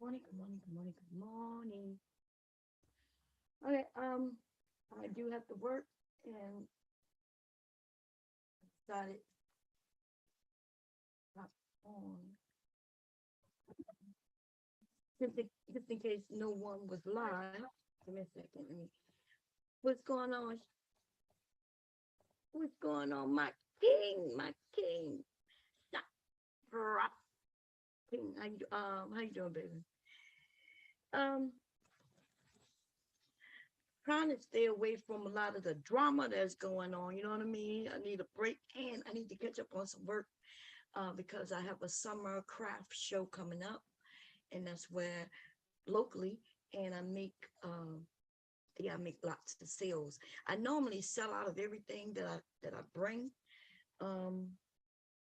Morning, good morning, good morning, good morning. Okay, I do have to work and decided not on just in case no one was live. Give me a second. Let me. What's going on? What's going on? My king, my king. Stop dropping. How you doing, baby? Um, Trying to stay away from a lot of the drama that's going on. You know what I mean? I need a break and I need to catch up on some work because I have a summer craft show coming up, and that's where locally, and I make lots of sales. I normally sell out of everything that I bring, um,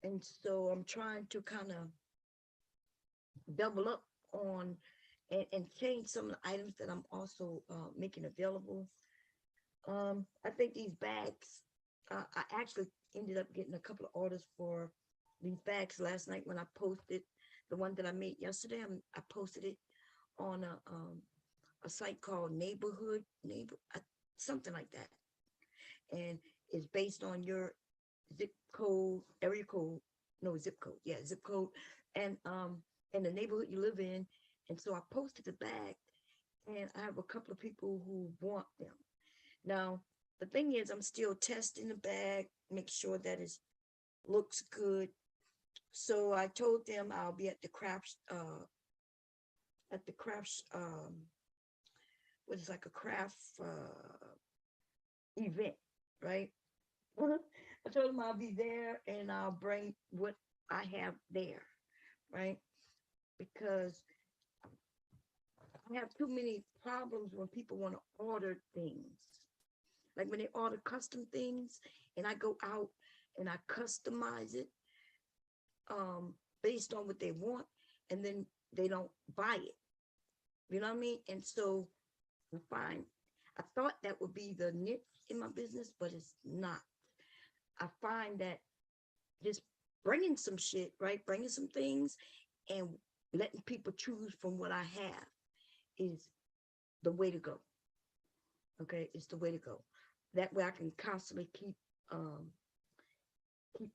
and so I'm trying to kind of double up on and change some of the items that I'm also making available. I think these bags, I actually ended up getting a couple of orders for these bags last night when I posted the one that I made yesterday. I posted it on a site called something like that, and it's based on your zip code, area code, no zip code, yeah, zip code, and the neighborhood you live in. And so I posted the bag, and I have a couple of people who want them. Now, the thing is, I'm still testing the bag, make sure that it looks good. So I told them I'll be at the crafts, what is like a craft event, right? I told them I'll be there and I'll bring what I have there, right? Because I have too many problems when people want to order things. Like when they order custom things and I go out and I customize it based on what they want, and then they don't buy it. You know what I mean? And so I find I thought that would be the niche in my business, but it's not. I find that just bringing some shit, right? Bringing some things and letting people choose from what I have is the way to go. Okay, it's the way to go. That way I can constantly keep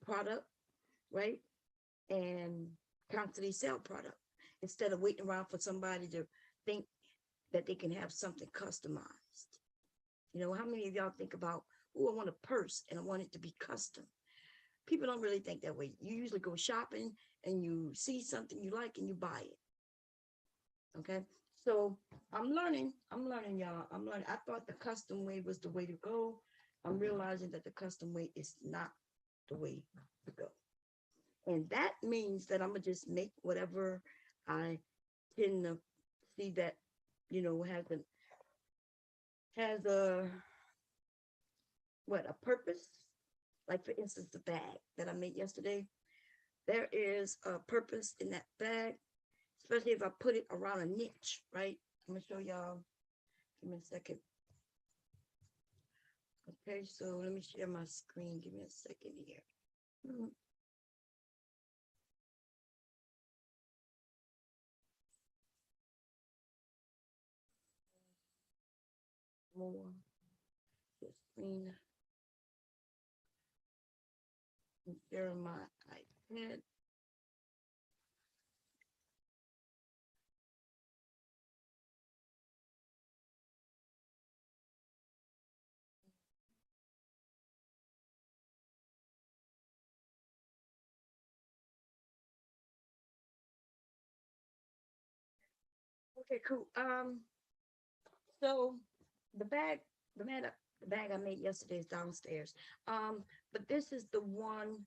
product, right? And constantly sell product instead of waiting around for somebody to think that they can have something customized. You know, how many of y'all think about, oh, I want a purse and I want it to be custom? People don't really think that way. You usually go shopping and you see something you like and you buy it. Okay. So I'm learning, y'all. I'm learning. I thought the custom way was the way to go. I'm realizing that the custom way is not the way to go. And that means that I'm gonna just make whatever I tend to see that, you know, has a a purpose. Like for instance, the bag that I made yesterday. There is a purpose in that bag, especially if I put it around a niche, right? I'm gonna show y'all. Give me a second. Okay, so let me share my screen. Give me a second here. More the screen. I'm sharing my iPad. Okay, cool. So the bag, the bag, the bag I made yesterday is downstairs. But this is the one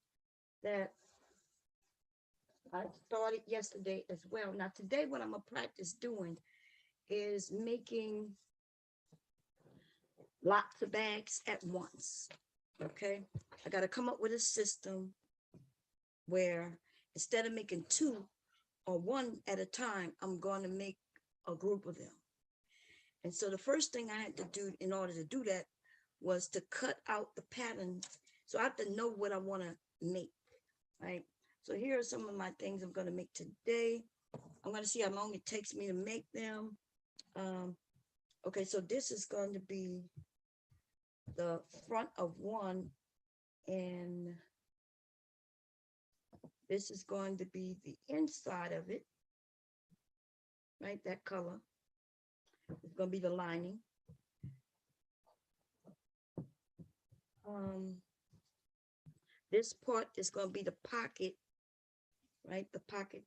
that I started yesterday as well. Now today, what I'm gonna practice doing is making lots of bags at once. Okay, I got to come up with a system where instead of making two or one at a time, I'm going to make a group of them. And so the first thing I had to do in order to do that was to cut out the patterns. So I have to know what I want to make, right? So here are some of my things I'm going to make today. I'm going to see how long it takes me to make them. Okay, so this is going to be the front of one, and this is going to be the inside of it, right? That color is going to be the lining. This part is going to be the pocket, right? The pocket.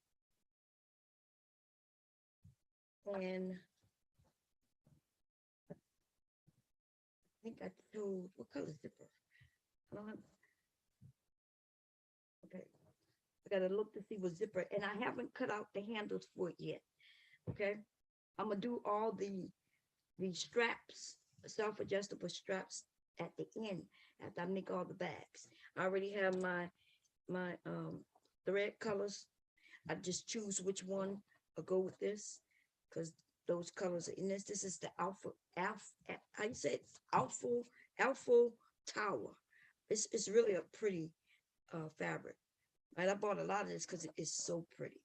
And I think I chose, what color is zipper? I don't have, okay. I got to look to see what zipper, and I haven't cut out the handles for it yet. Okay. I'm going to do all the straps, self-adjustable straps at the end after I make all the bags. I already have my thread colors. I just choose which one will go with this because those colors are in this. This is the alpha, how you say it? Alpha Tower. It's really a pretty fabric. Right, I bought a lot of this because it is so pretty.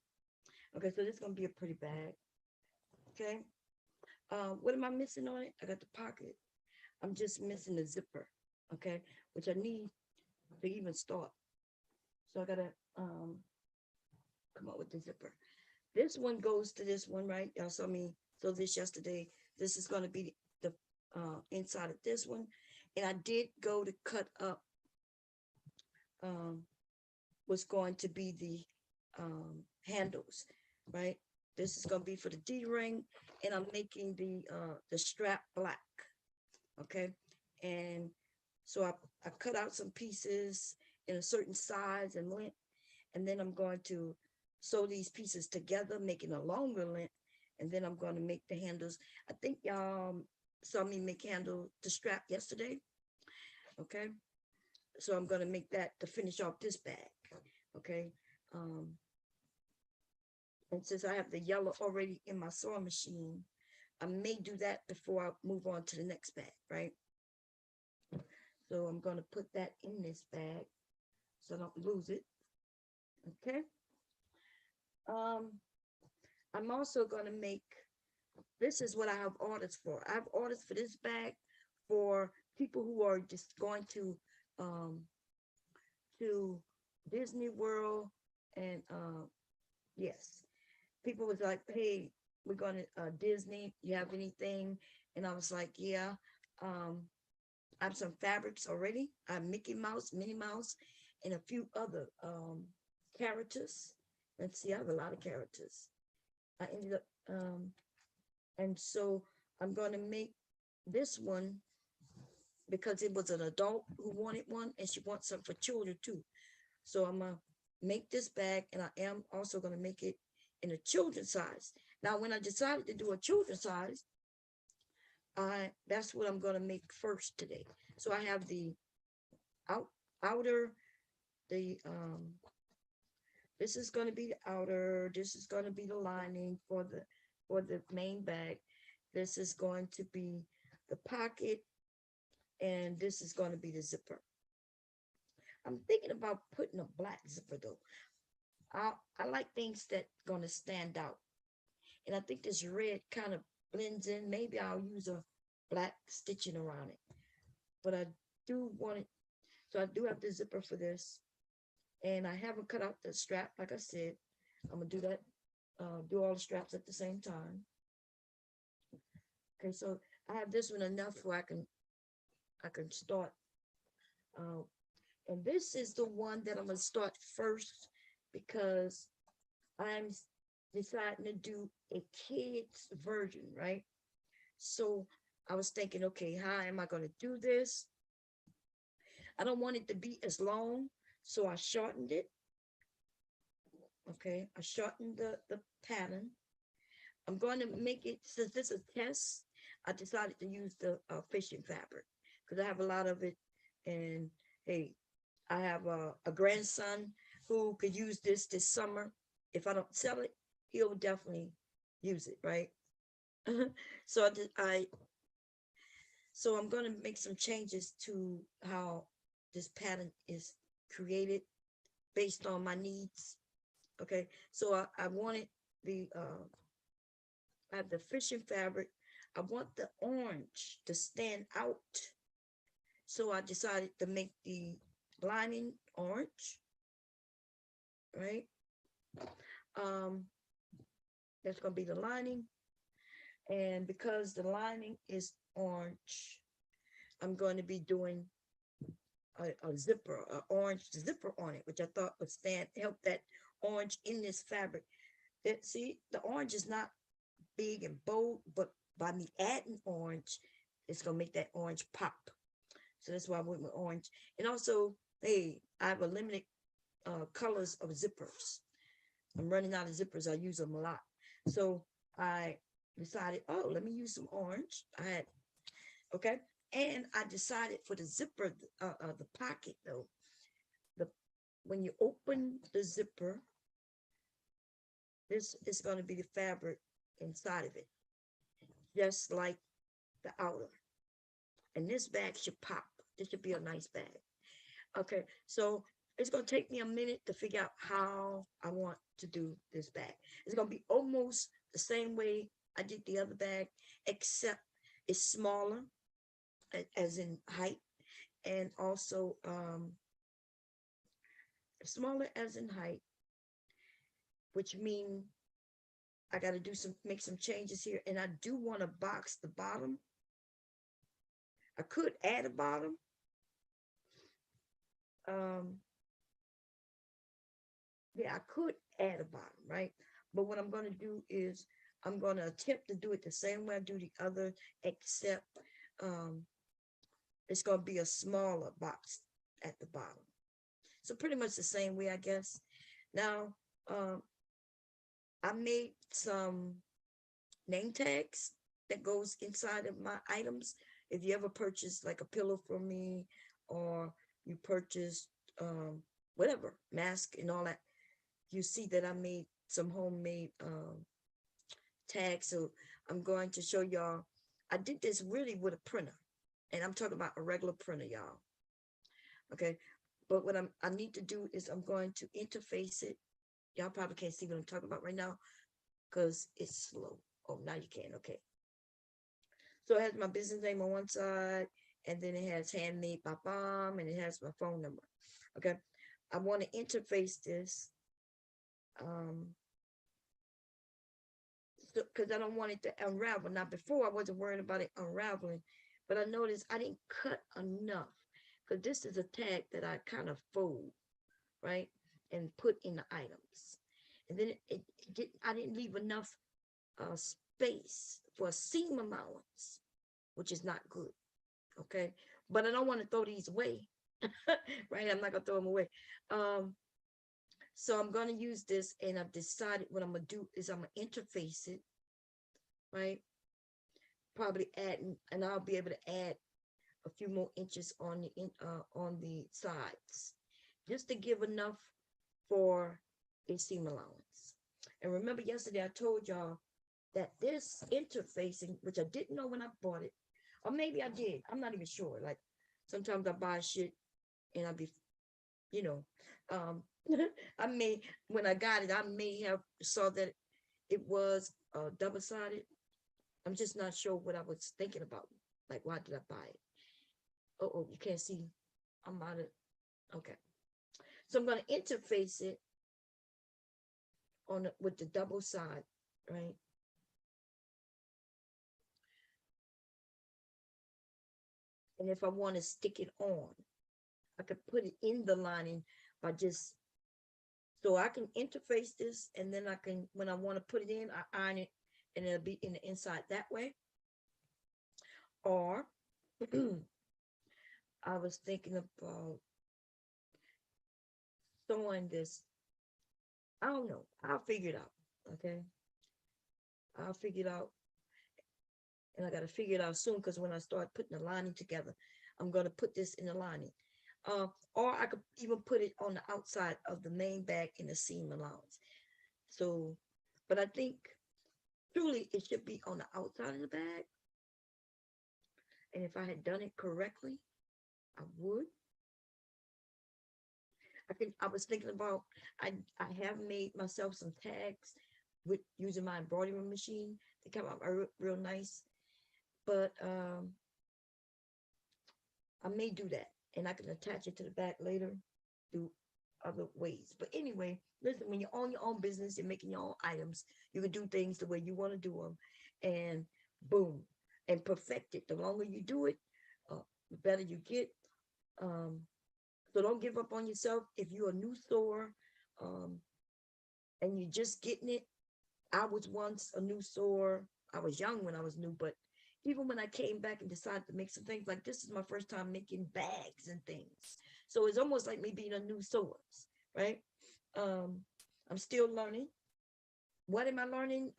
Okay, so this is gonna be a pretty bag. Okay. What am I missing on it? I got the pocket. I'm just missing the zipper, okay, which I need to even start. So I gotta come up with the zipper. This one goes to this one, right? Y'all saw me so this yesterday. This is gonna be the inside of this one, and I did go to cut up what's going to be the handles, right? This is gonna be for the D-ring, and I'm making the strap black. Okay, and so I cut out some pieces in a certain size and length, and then I'm going to sew these pieces together, making a longer length, and then I'm going to make the handles. I think y'all saw me make the strap yesterday. Okay, so I'm going to make that to finish off this bag. Okay, and since I have the yellow already in my sewing machine, I may do that before I move on to the next bag, right? So I'm going to put that in this bag so I don't lose it. Okay. I'm also going to make, this is what I have orders for. I have orders for this bag for people who are just going to Disney World, and yes, people was like, hey, we're going to Disney, you have anything? And I was like, yeah, I have some fabrics already. I have Mickey Mouse, Minnie Mouse, and a few other characters. Let's see, I have a lot of characters. I ended up, and so I'm going to make this one because it was an adult who wanted one, and she wants some for children too. So I'm going to make this bag, and I am also going to make it in a children's size. Now, when I decided to do a children's size, that's what I'm going to make first today. So I have the outer, this is going to be the outer, this is going to be the lining for the main bag. This is going to be the pocket, and this is going to be the zipper. I'm thinking about putting a black zipper though. I like things that going to stand out. And I think this red kind of blends in. Maybe I'll use a black stitching around it. But I do want it. So I do have the zipper for this. And I haven't cut out the strap, like I said. I'm going to do that, do all the straps at the same time. Okay, so I have this one enough where I can start. And this is the one that I'm going to start first because I'm deciding to do a kid's version, right? So I was thinking, okay, how am I going to do this? I don't want it to be as long, so I shortened it. Okay, I shortened the pattern. I'm going to make it, since this is a test, I decided to use the fishing fabric because I have a lot of it. And hey, I have a grandson who could use this summer. If I don't sell it, he'll definitely use it, right? So so I'm going to make some changes to how this pattern is created based on my needs. Okay, so I wanted the I have the fishing fabric. I want the orange to stand out. So I decided to make the lining orange, right? Um, that's gonna be the lining. And because the lining is orange, I'm going to be doing a zipper, an orange zipper on it, which I thought would help that orange in this fabric. That, see, the orange is not big and bold, but by me adding orange, it's gonna make that orange pop. So that's why I went with orange. And also, hey, I have a limited colors of zippers. I'm running out of zippers. I use them a lot. So I decided, oh, let me use some orange. I had, okay. And I decided for the zipper, the pocket though, the when you open the zipper, this is going to be the fabric inside of it, just like the outer. And this bag should pop. This should be a nice bag. Okay, so it's going to take me a minute to figure out how I want to do this bag. It's going to be almost the same way I did the other bag, except it's smaller, as in height, and also smaller as in height, which means I got to make some changes here. And I do want to box the bottom. I could add a bottom. Yeah, I could add a bottom, right? But what I'm going to do is I'm going to attempt to do it the same way I do the other, except it's going to be a smaller box at the bottom. So pretty much the same way, I guess. Now, I made some name tags that goes inside of my items. If you ever purchase like a pillow from me, or you purchase whatever, mask and all that, you see that I made some homemade tags. So I'm going to show y'all. I did this really with a printer, and I'm talking about a regular printer, y'all. Okay, but what I need to do is I'm going to interface it. Y'all probably can't see what I'm talking about right now because it's slow. Oh, now you can. Okay. So it has my business name on one side, and then it has Handmade by Bomb, and it has my phone number. Okay. I want to interface this because I don't want it to unravel. Now, before I wasn't worried about it unraveling, but I noticed I didn't cut enough, because this is a tag that I kind of fold, right, and put in the items. And then I didn't leave enough space for a seam allowance, which is not good. Okay, but I don't want to throw these away. Right, I'm not gonna throw them away. So I'm gonna use this, and I've decided what I'm gonna do is I'm gonna interface it, right? Probably adding, and I'll be able to add a few more inches on the sides, just to give enough for a seam allowance. And remember yesterday I told y'all that this interfacing, which I didn't know when I bought it, or maybe I did, I'm not even sure. Like sometimes I buy shit and I be, you know, I may, when I got it, I may have saw that it was double-sided. I'm just not sure what I was thinking about. Like, why did I buy it? Oh, you can't see. I'm out of, okay. So I'm going to interface it with the double side, right? And if I want to stick it on, I could put it in the lining by just, so I can interface this, and then I can, when I want to put it in, I iron it, and it'll be in the inside that way. Or I was thinking about throwing this, I don't know, I'll figure it out. Okay, I'll figure it out, and I got to figure it out soon, because when I start putting the lining together, I'm going to put this in the lining. Or I could even put it on the outside of the main bag in the seam allowance. So, but I think truly it should be on the outside of the bag. And if I had done it correctly, I would. I was thinking about, I have made myself some tags with using my embroidery machine. They come out real nice. But I may do that, and I can attach it to the back later through other ways. But anyway, listen, when you own your own business, you're making your own items, you can do things the way you want to do them, and boom, and perfect it. The longer you do it, the better you get. Um, so don't give up on yourself. If you're a new sewer, um, and you're just getting it, I was once a new sewer. I was young when I was new, but even when I came back and decided to make some things, like this is my first time making bags and things. So it's almost like me being a new source, right? Um, I'm still learning. What am I learning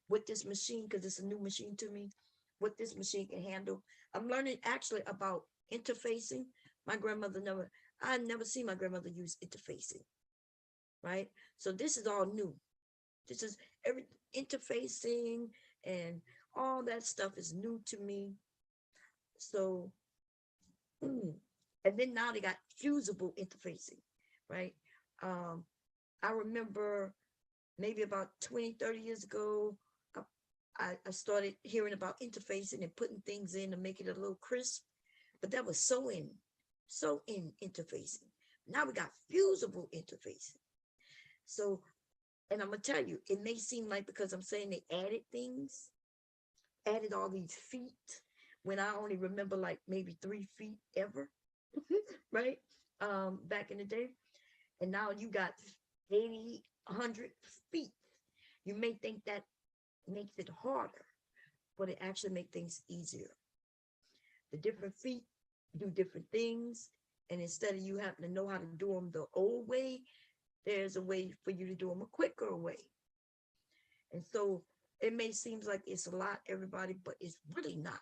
with this machine? Because it's a new machine to me. What this machine can handle. I'm learning actually about interfacing. My grandmother I never seen my grandmother use interfacing, right? So this is all new. This is every interfacing and all that stuff is new to me. So, and then now they got fusible interfacing, right? Um, I remember maybe about 20, 30 years ago, I started hearing about interfacing and putting things in to make it a little crisp, but that was so in interfacing. Now we got fusible interfacing. So, and I'm gonna tell you, it may seem like because I'm saying they added things, added all these feet, when I only remember like maybe 3 feet ever, right? Back in the day. And now you got 80, 100 feet. You may think that makes it harder, but it actually makes things easier. The different feet do different things. And instead of you having to know how to do them the old way, there's a way for you to do them a quicker way. And so it may seem like it's a lot, everybody, but it's really not.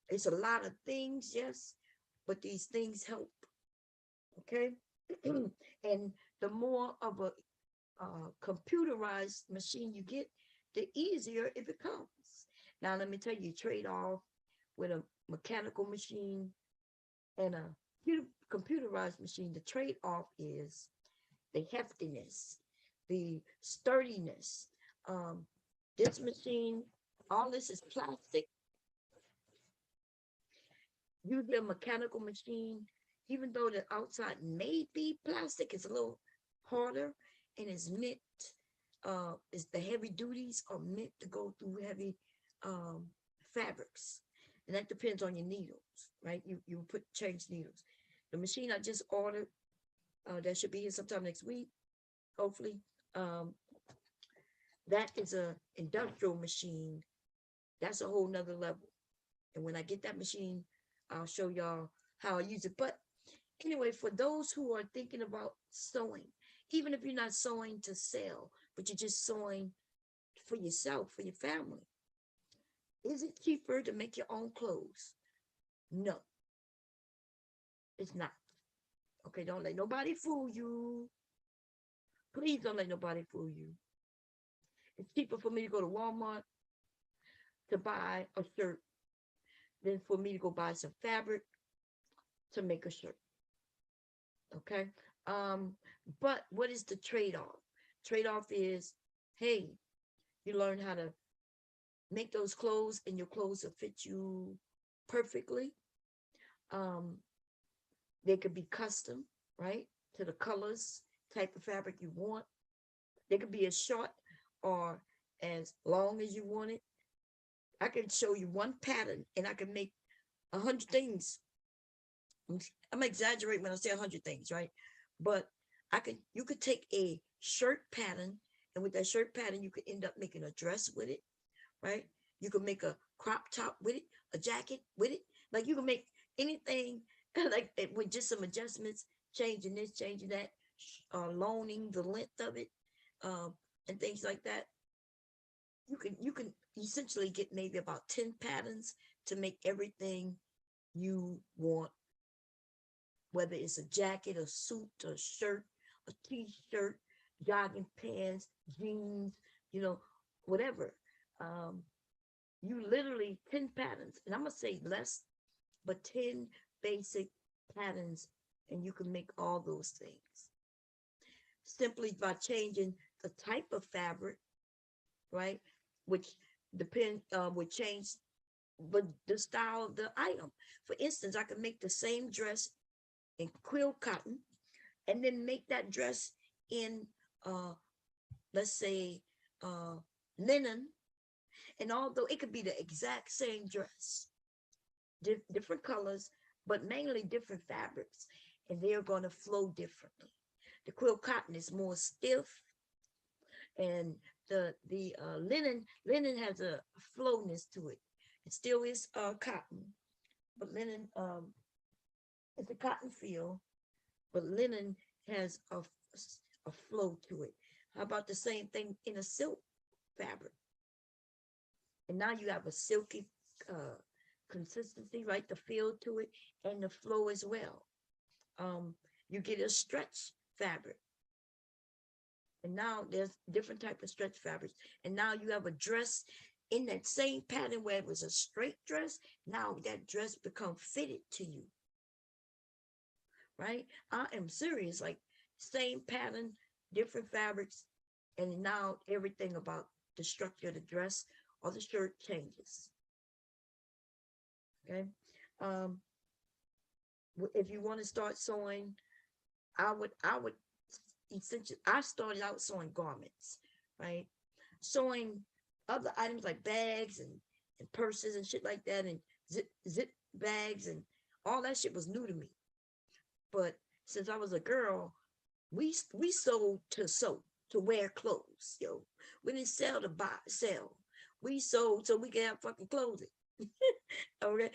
It's a lot of things, yes, but these things help. Okay. And the more of a computerized machine you get, the easier it becomes. Now, let me tell you, trade off with a mechanical machine and a computerized machine. The trade off is the heftiness, the sturdiness. Um, this machine, all this is plastic. Usually a mechanical machine, even though the outside may be plastic, it's a little harder and it's meant, is the heavy duties are meant to go through heavy fabrics. And that depends on your needles, right? You change needles. The machine I just ordered, that should be here sometime next week, hopefully. Um, that is a industrial machine. That's a whole nother level. And when I get that machine, I'll show y'all how I use it. But anyway, for those who are thinking about sewing, even if you're not sewing to sell, but you're just sewing for yourself, for your family, is it cheaper to make your own clothes? No, it's not. Okay, don't let nobody fool you. Please don't let nobody fool you. It's cheaper for me to go to Walmart to buy a shirt than for me to go buy some fabric to make a shirt. Okay. But what is the trade-off? Trade-off is, hey, you learn how to make those clothes and your clothes will fit you perfectly. Um, they could be custom, right? To the colors, type of fabric you want. They could be as short or as long as you want it. I can show you one pattern and I can make 100 things. I'm exaggerating when I say 100 things, right? But you could take a shirt pattern, and with that shirt pattern, you could end up making a dress with it, right? You could make a crop top with it, a jacket with it. Like you can make anything like with just some adjustments, changing this, changing that, loaning the length of it, um, and things like that. You can essentially get maybe about 10 patterns to make everything you want, whether it's a jacket, a suit, a shirt, a t-shirt, jogging pants, jeans, whatever. Um, you literally 10 patterns, and I'm gonna say less, but 10 basic patterns, and you can make all those things simply by changing the type of fabric right? Which would change, but the style of the item. For instance, I could make the same dress in quill cotton, and then make that dress in, uh, let's say, uh, linen. And although it could be the exact same dress, different colors, but mainly different fabrics, and they're going to flow differently. The quill cotton is more stiff, and the linen has a flowness to it. It still is cotton, but linen it's a cotton feel, but linen has a flow to it. How about the same thing in a silk fabric? And now you have a silky uh, consistency, right? The feel to it and the flow as well. You get a stretch fabric, and now there's different type of stretch fabrics, and now you have a dress in that same pattern where it was a straight dress. Now that dress become fitted to you, right? I am serious, like same pattern, different fabrics, and now everything about the structure of the dress or the shirt changes. Okay. Um, if you want to start sewing, I would essentially, I started out sewing garments, right? Sewing other items like bags and purses and shit like that, and zip bags and all that shit was new to me. But since I was a girl, we sold to sew, to wear clothes, yo. We didn't sell to buy sell. We sold so we can have fucking clothing. Okay,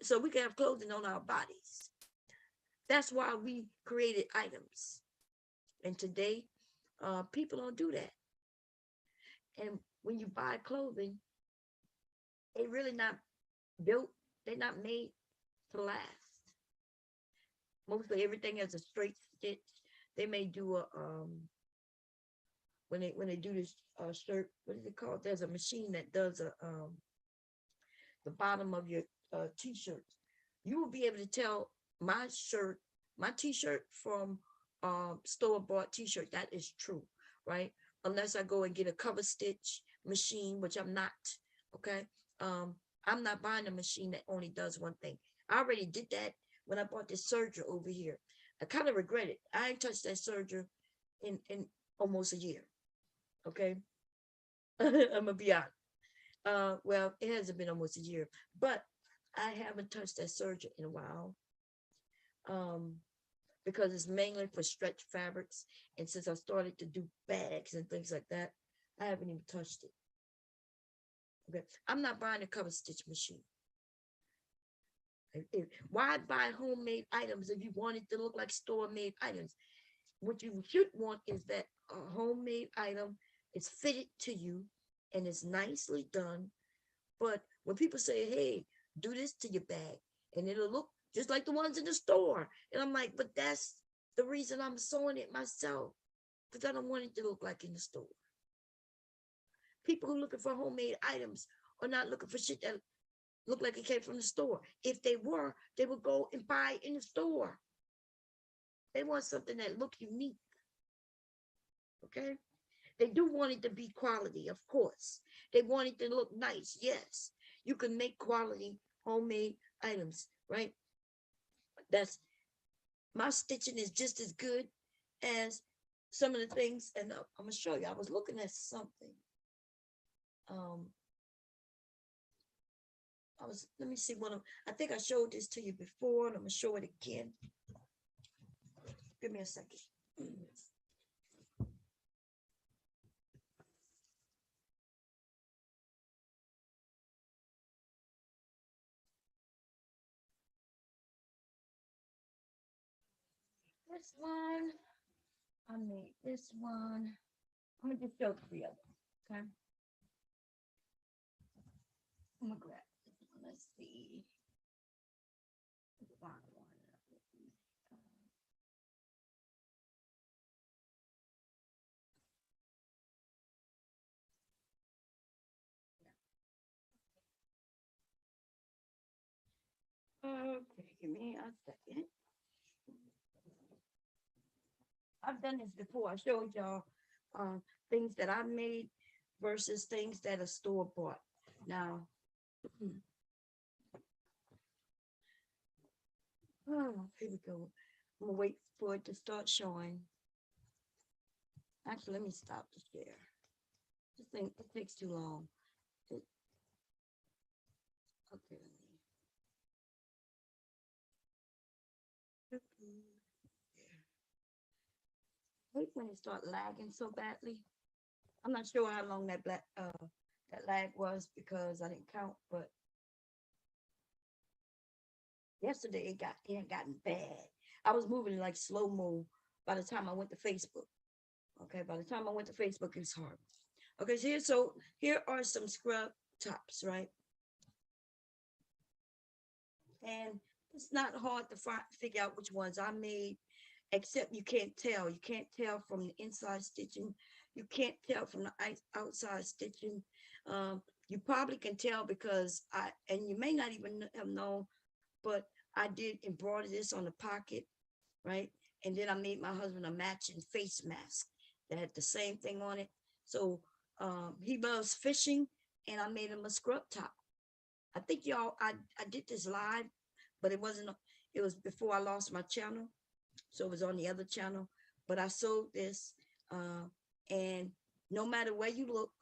so we can have clothing on our bodies. That's why we created items. And today, people don't do that. And when you buy clothing, they really not built. They're not made to last. Mostly everything has a straight stitch. They may do a when they do this shirt. What is it called? There's a machine that does a the bottom of your t-shirts. You will be able to tell my shirt, my t-shirt from store-bought t-shirt. That is true, right? Unless I go and get a cover stitch machine, which I'm not. Okay. I'm not buying a machine that only does one thing. I already did that when I bought this serger over here. I kind of regret it. I ain't touched that serger in almost a year. Okay. I'm gonna be honest. Well, it hasn't been almost a year, but I haven't touched that serger in a while. Um, because it's mainly for stretch fabrics. And since I started to do bags and things like that, I haven't even touched it. Okay. I'm not buying a cover stitch machine. Why buy homemade items if you want it to look like store-made items? What you should want is that a homemade item is fitted to you and is nicely done. But when people say, hey, do this to your bag and it'll look just like the ones in the store. And I'm like, but that's the reason I'm sewing it myself, because I don't want it to look like in the store. People who are looking for homemade items are not looking for shit that look like it came from the store. If they were, they would go and buy it in the store. They want something that looks unique. Okay. They do want it to be quality, of course. They want it to look nice. Yes. You can make quality homemade items, right? That's my stitching is just as good as some of the things. And I'm gonna show you. I was looking at something. Um, let me see what I think I showed this to you before, and I'm gonna show it again. Give me a second. This one, I made this one. I'm gonna just show 3 of them. Okay. I'm gonna grab this one. Let's see. Okay, give me a second. I've done this before. I showed y'all things that I made versus things that are store bought. Now, oh, here we go. I'm gonna wait for it to start showing. Actually, let me stop the share. This thing, it takes too long. Okay. I hate when it start lagging so badly. I'm not sure how long that lag was because I didn't count, but yesterday it had gotten bad. I was moving like slow mo by the time I went to Facebook. Okay, by the time I went to Facebook, it's hard. Okay, so here are some scrub tops, right? And it's not hard to figure out which ones I made, except you can't tell. You can't tell from the inside stitching. You can't tell from the outside stitching. You probably can tell because and you may not even have known, but I did embroider this on the pocket, right? And then I made my husband a matching face mask that had the same thing on it. So he loves fishing, and I made him a scrub top. I think y'all, I did this live, but it was before I lost my channel. So it was on the other channel, but I sold this, and no matter where you look,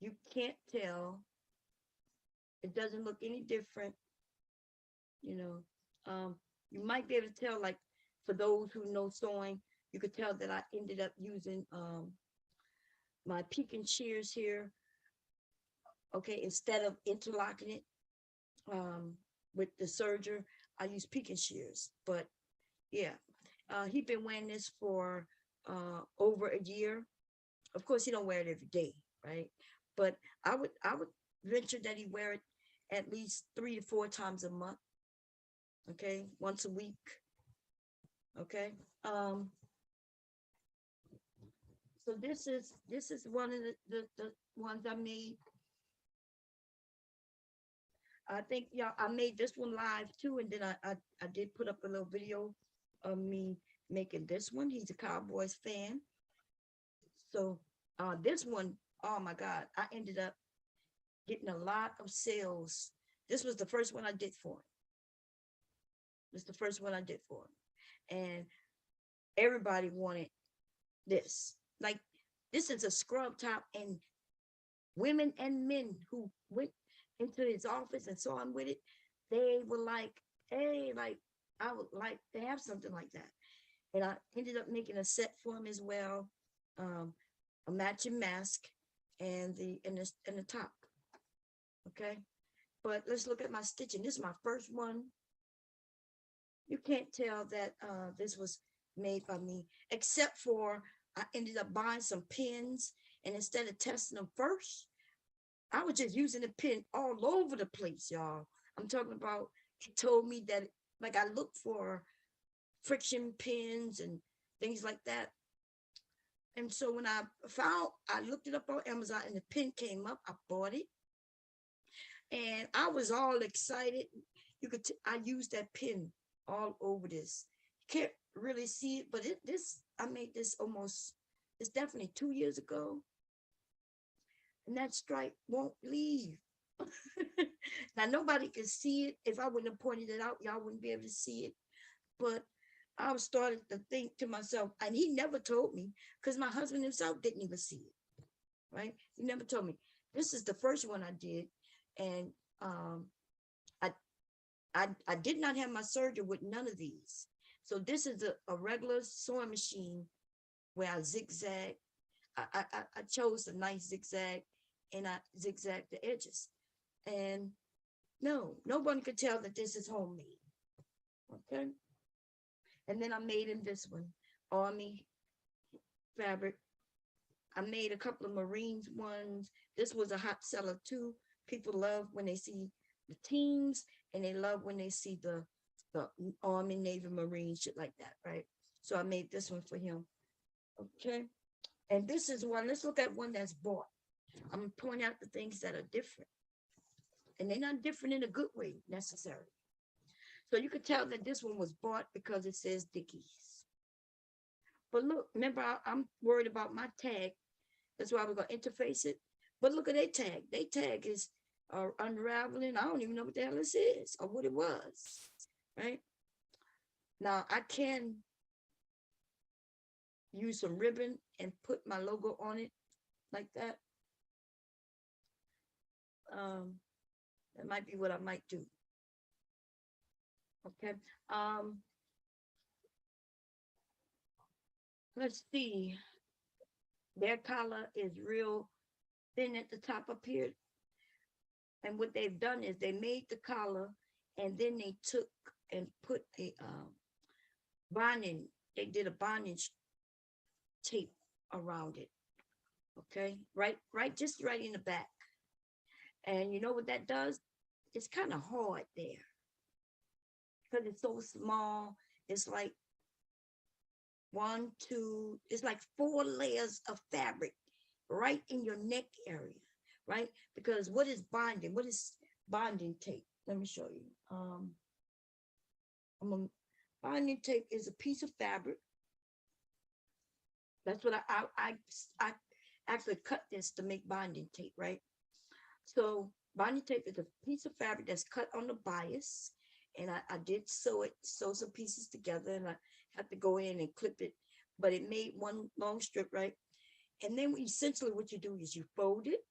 you can't tell. It doesn't look any different, you know. You might be able to tell, like, for those who know sewing, you could tell that I ended up using my peak and shears here, okay, instead of interlocking it with the serger. I use peak and shears. But yeah, he's been wearing this for over a year. Of course, he don't wear it every day, right? But I would venture that he wear it at least 3 to 4 times a month. Okay, once a week. Okay. So this is one of the ones I made. I think, yeah, I made this one live too, and then I did put up a little video of me making this one. He's a Cowboys fan. So this one, oh my God, I ended up getting a lot of sales. This was the first one I did for him. This is the first one I did for him. And everybody wanted this. Like, this is a scrub top, and women and men who went into his office and saw him with it, they were like, hey, like, I would like to have something like that. And I ended up making a set for him as well, a matching mask and the top. Okay, but let's look at my stitching. This is my first one. You can't tell that this was made by me, except for I ended up buying some pins, and instead of testing them first, I was just using the pin all over the place, y'all. I'm talking about, it told me that, like, I looked for friction pins and things like that. And so when I looked it up on Amazon and the pin came up, I bought it. And I was all excited. I used that pin all over this. You can't really see it, but I made this it's definitely 2 years ago. And that stripe won't leave. Now, nobody can see it. If I wouldn't have pointed it out, y'all wouldn't be able to see it. But I was starting to think to myself, and he never told me, because my husband himself didn't even see it, right? He never told me. This is the first one I did. And I did not have my serger with none of these. So this is a regular sewing machine where I zigzag. I chose a nice zigzag, and I zigzag the edges. And no one could tell that this is homemade. Okay. And then I made him this one, army fabric. I made a couple of Marines ones. This was a hot seller too. People love when they see the teams, and they love when they see the Army, Navy, Marine, shit like that, right? So I made this one for him. Okay. And this is one, let's look at one that's bought. I'm going to point out the things that are different. And they're not different in a good way, necessarily. So you could tell that this one was bought because it says Dickies. But look, remember, I'm worried about my tag. That's why we're going to interface it. But look at their tag. Their tag is unraveling. I don't even know what the hell this is or what it was, right? Now, I can use some ribbon and put my logo on it like that. That might be what I might do. Okay. Let's see. Their collar is real thin at the top up here. And what they've done is they made the collar and then they took and put a bonding, they did a bondage tape around it. Okay, right, just right in the back. And you know what that does? It's kind of hard there because it's so small. It's like 1, 2, it's like 4 layers of fabric right in your neck area, right? Because what is bonding? What is bonding tape? Let me show you. Bonding tape is a piece of fabric. That's what I actually cut this to make bonding tape, right? So bonding tape is a piece of fabric that's cut on the bias, and I did sew some pieces together, and I have to go in and clip it, but it made one long strip, right? And then essentially what you do is you fold it,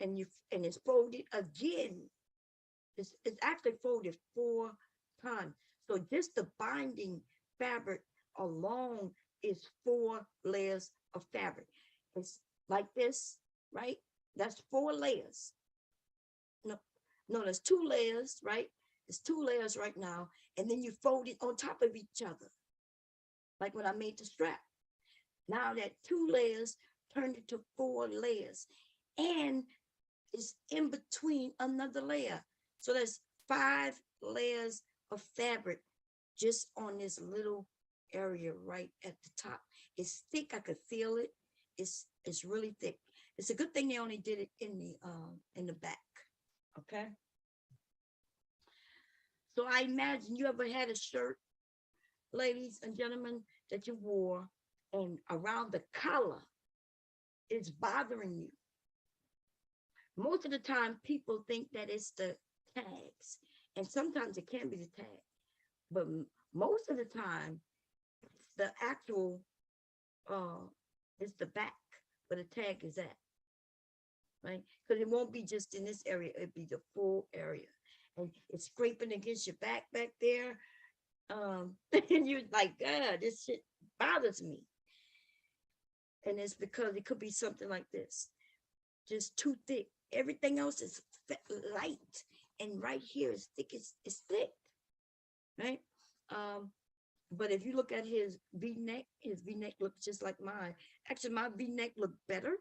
and it's folded again. It's actually folded 4 times. So just the binding fabric alone is 4 layers of fabric. It's like this, right? That's 4 layers. No, there's 2 layers, right? It's 2 layers right now. And then you fold it on top of each other. Like when I made the strap. Now that 2 layers turned into 4 layers. And it's in between another layer. So there's 5 layers of fabric just on this little area right at the top. It's thick. I could feel it. It's really thick. It's a good thing they only did it in the back. Okay. So I imagine you ever had a shirt, ladies and gentlemen, that you wore, and around the collar, it's bothering you. Most of the time, people think that it's the tags, and sometimes it can be the tag, but most of the time, the actual it's the back where the tag is at, right? Because it won't be just in this area; it'll be the full area, and it's scraping against your back there. And you're like, God, this shit bothers me, and it's because it could be something like this, just too thick. Everything else is light, and right here is thick. It's thick, right? But if you look at his V-neck looks just like mine. Actually, my V-neck looked better.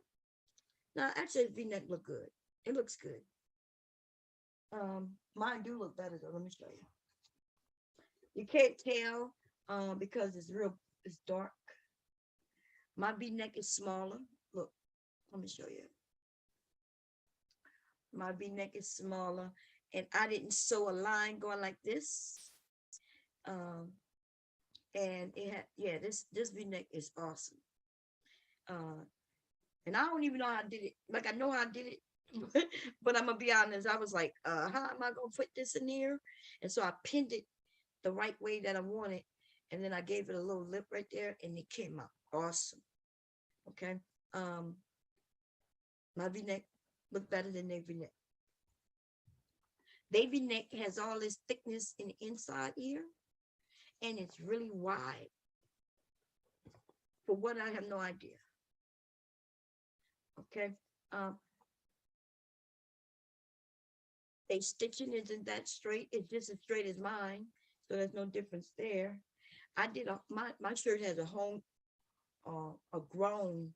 No, actually, his V-neck looked good. It looks good. Mine do look better though. Let me show you. You can't tell because it's dark. My V-neck is smaller. Look, let me show you. My V-neck is smaller, and I didn't sew a line going like this. And it had, yeah, this V-neck is awesome. And I don't even know how I did it. Like, I know how I did it, but I'm gonna be honest. I was like, how am I gonna put this in here? And so I pinned it the right way that I wanted, and then I gave it a little lip right there, and it came out awesome. Okay. My V-neck looked better than their V-neck. Their V-neck has all this thickness in the inside here, and it's really wide. For what, I have no idea. Okay. They stitching isn't that straight. It's just as straight as mine, so there's no difference there. I did my shirt has a grown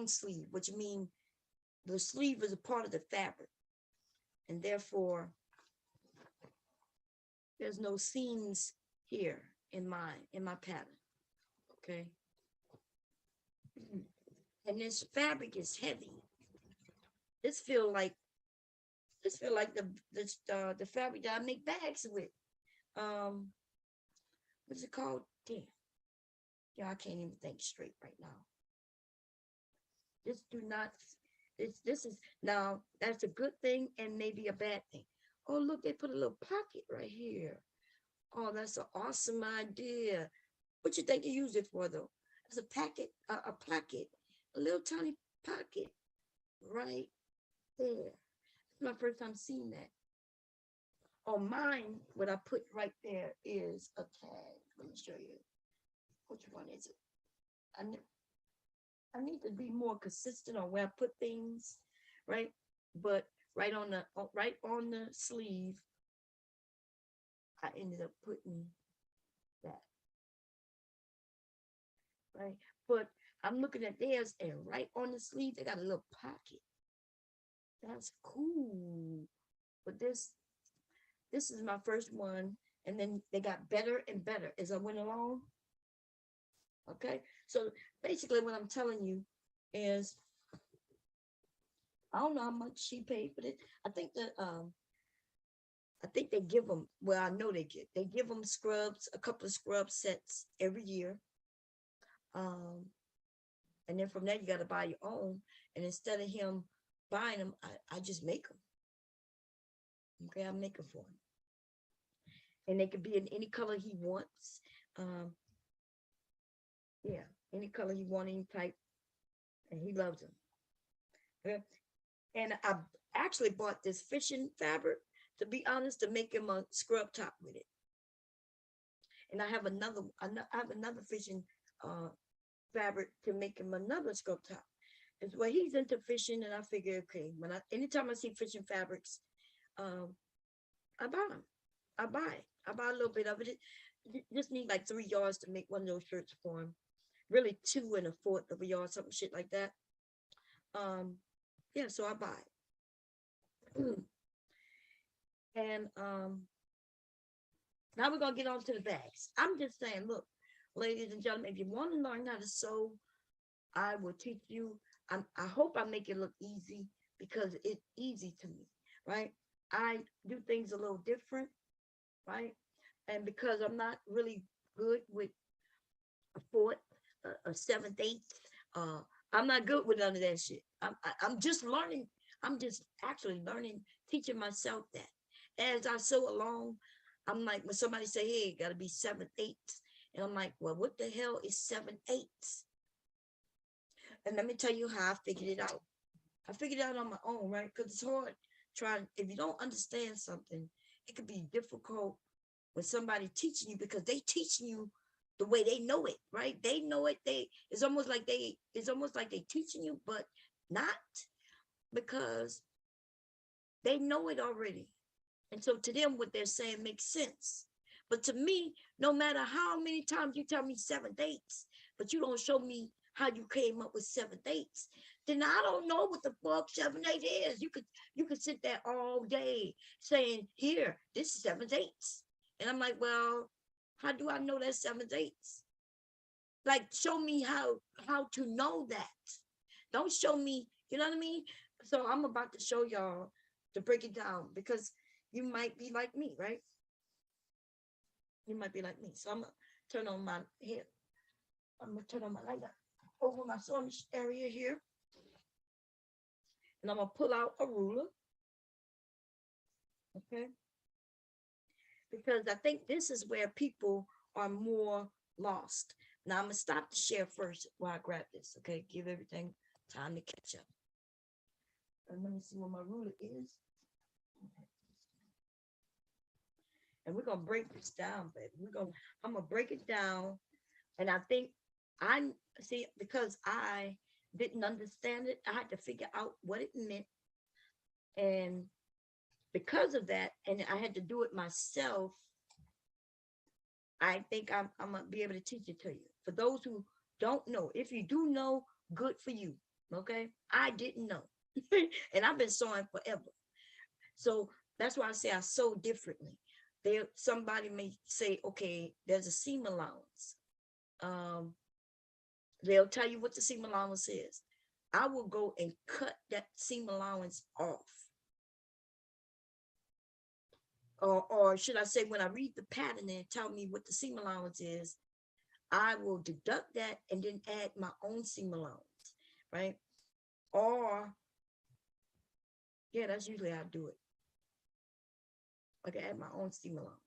sleeve, which means the sleeve is a part of the fabric, and therefore there's no seams here in my pattern. Okay. And this fabric is heavy. This feel like the fabric that I make bags with. What's it called? Damn. Yeah, I can't even think straight right now. Just do not. This is now that's a good thing and maybe a bad thing. Oh, look, they put a little pocket right here. Oh, that's an awesome idea. What you think you use it for though? It's a packet, a pocket, a little tiny pocket right there. It's my first time seeing that. On mine, what I put right there is a tag. Let me show you. Which one is it? I, I need to be more consistent on where I put things, right? But right on the sleeve, I ended up putting that, right? But I'm looking at theirs, and right on the sleeve, they got a little pocket. That's cool. But this is my first one, and then they got better and better as I went along. Okay, so basically, what I'm telling you is, I don't know how much she paid for it. I think that I think they give them. Well, I know they give them scrubs, a couple of scrub sets every year. Um, and then from there you got to buy your own. And instead of him buying them, I just make them. Okay, I make them for him, and they could be in any color he wants. Um, yeah, any color he wants, any type, and he loves them. Okay? And I actually bought this fishing fabric, to be honest, to make him a scrub top with it. And I have another fishing fabric to make him another scrub top. It's where he's into fishing, and I figure, okay, anytime I see fishing fabrics, um, I buy them. I buy it. I buy a little bit of it. Just need like 3 yards to make one of those shirts for him. Really 2 1/4 of a yard, something shit like that. Um, yeah, so I buy it. And now we're gonna get on to the bags. I'm just saying, look, ladies and gentlemen, if you want to learn how to sew, I will teach you. I hope I make it look easy, because it's easy to me, right? I do things a little different, right? And because I'm not really good with a fourth, a seventh, eighth, I'm not good with none of that shit. I'm just learning. I'm just actually learning, teaching myself that. As I sew along, I'm like, when somebody say, hey, it got to be 7/8, and I'm like, well, what the hell is 7/8? And let me tell you how I figured it out. I figured it out on my own, right? Because it's hard trying. If you don't understand something, it could be difficult when somebody teaching you, because they teaching you the way they know it, right? They know it. It's almost like they teaching you, but not, because they know it already. And so to them, what they're saying makes sense. But to me, no matter how many times you tell me 7/8, but you don't show me how you came up with 7/8, then I don't know what the fuck 7/8 is. You could sit there all day saying, here, this is 7/8. And I'm like, well, how do I know that's 7/8? Like, show me how to know that. Don't show me, you know what I mean? So I'm about to show y'all, to break it down, because you might be like me, right? You might be like me. So I'm gonna turn on my head. I'm gonna turn on my light up over my sewing area here, and I'm gonna pull out a ruler, okay? Because I think this is where people are more lost. Now I'm gonna stop the share first while I grab this, okay? Give everything time to catch up. And let me see where my ruler is. And we're gonna break this down, baby. I'm gonna break it down. And I think I see, because I didn't understand it, I had to figure out what it meant. And because of that, and I had to do it myself, I think I'm gonna be able to teach it to you. For those who don't know, if you do know, good for you. Okay, I didn't know, and I've been sewing forever. So that's why I say I sew differently. Somebody may say, okay, there's a seam allowance. They'll tell you what the seam allowance is. I will go and cut that seam allowance off. Or should I say, when I read the pattern and tell me what the seam allowance is, I will deduct that and then add my own seam allowance, right? Or, yeah, that's usually how I do it. Like I add my own steam allowance.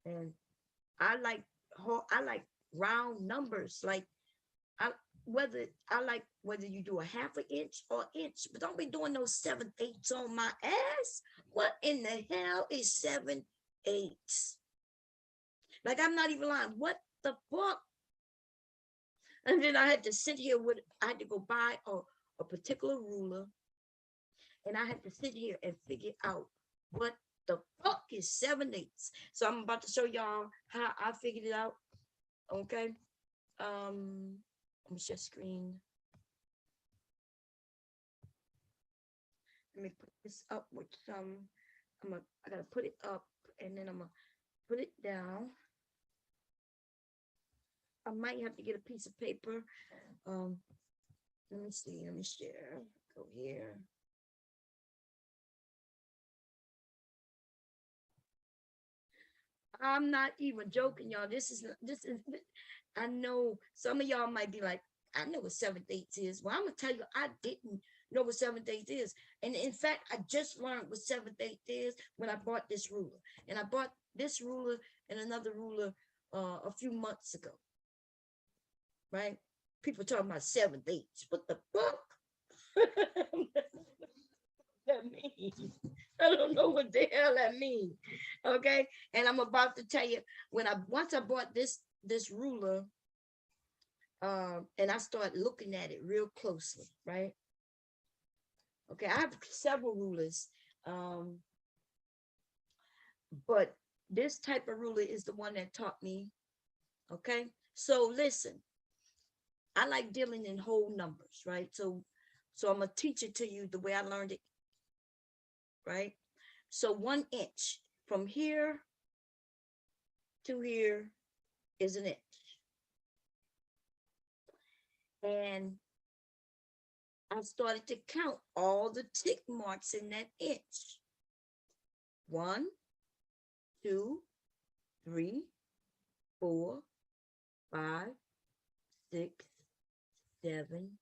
And I like I like round numbers. Like I whether you do a half an inch or inch, but don't be doing those 7/8 on my ass. What in the hell is 7/8? Like I'm not even lying. What the fuck? And then I had to sit here I had to go buy a particular ruler, and I had to sit here and figure out what the fuck is 7/8. So I'm about to show y'all how I figured it out. Okay. Let me share screen. Let me put this up with some. I gotta put it up, and then I'm gonna put it down. I might have to get a piece of paper. Let me see. Let me share. Go here. I'm not even joking, y'all. This is. I know some of y'all might be like, I know what 7/8 is. Well, I'm gonna tell you, I didn't know what 7/8 is, and in fact, I just learned what 7/8 is when I bought this ruler. And I bought this ruler and another ruler a few months ago. Right? People talking about 7/8. What the fuck? That means? I don't know what the hell that means. Okay, and I'm about to tell you once I bought this ruler, and I started looking at it real closely, right? Okay, I have several rulers, but this type of ruler is the one that taught me. Okay, so listen, I like dealing in whole numbers, right? So I'm gonna teach it to you the way I learned it, right? So 1 inch from here to here is an inch. And I started to count all the tick marks in that inch. 1, 2, 3, 4, 5, 6, 7,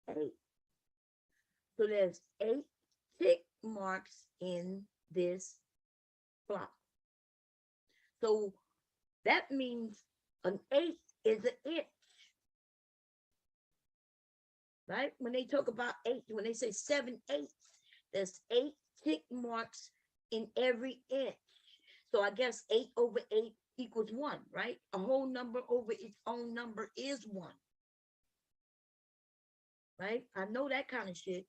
8. So there's 8 tick marks in this block. So that means an 8 is an inch. Right? When they talk about 8, when they say 7/8, there's 8 tick marks in every inch. So I guess 8/8 equals 1, right? A whole number over its own number is 1. Right? I know that kind of shit.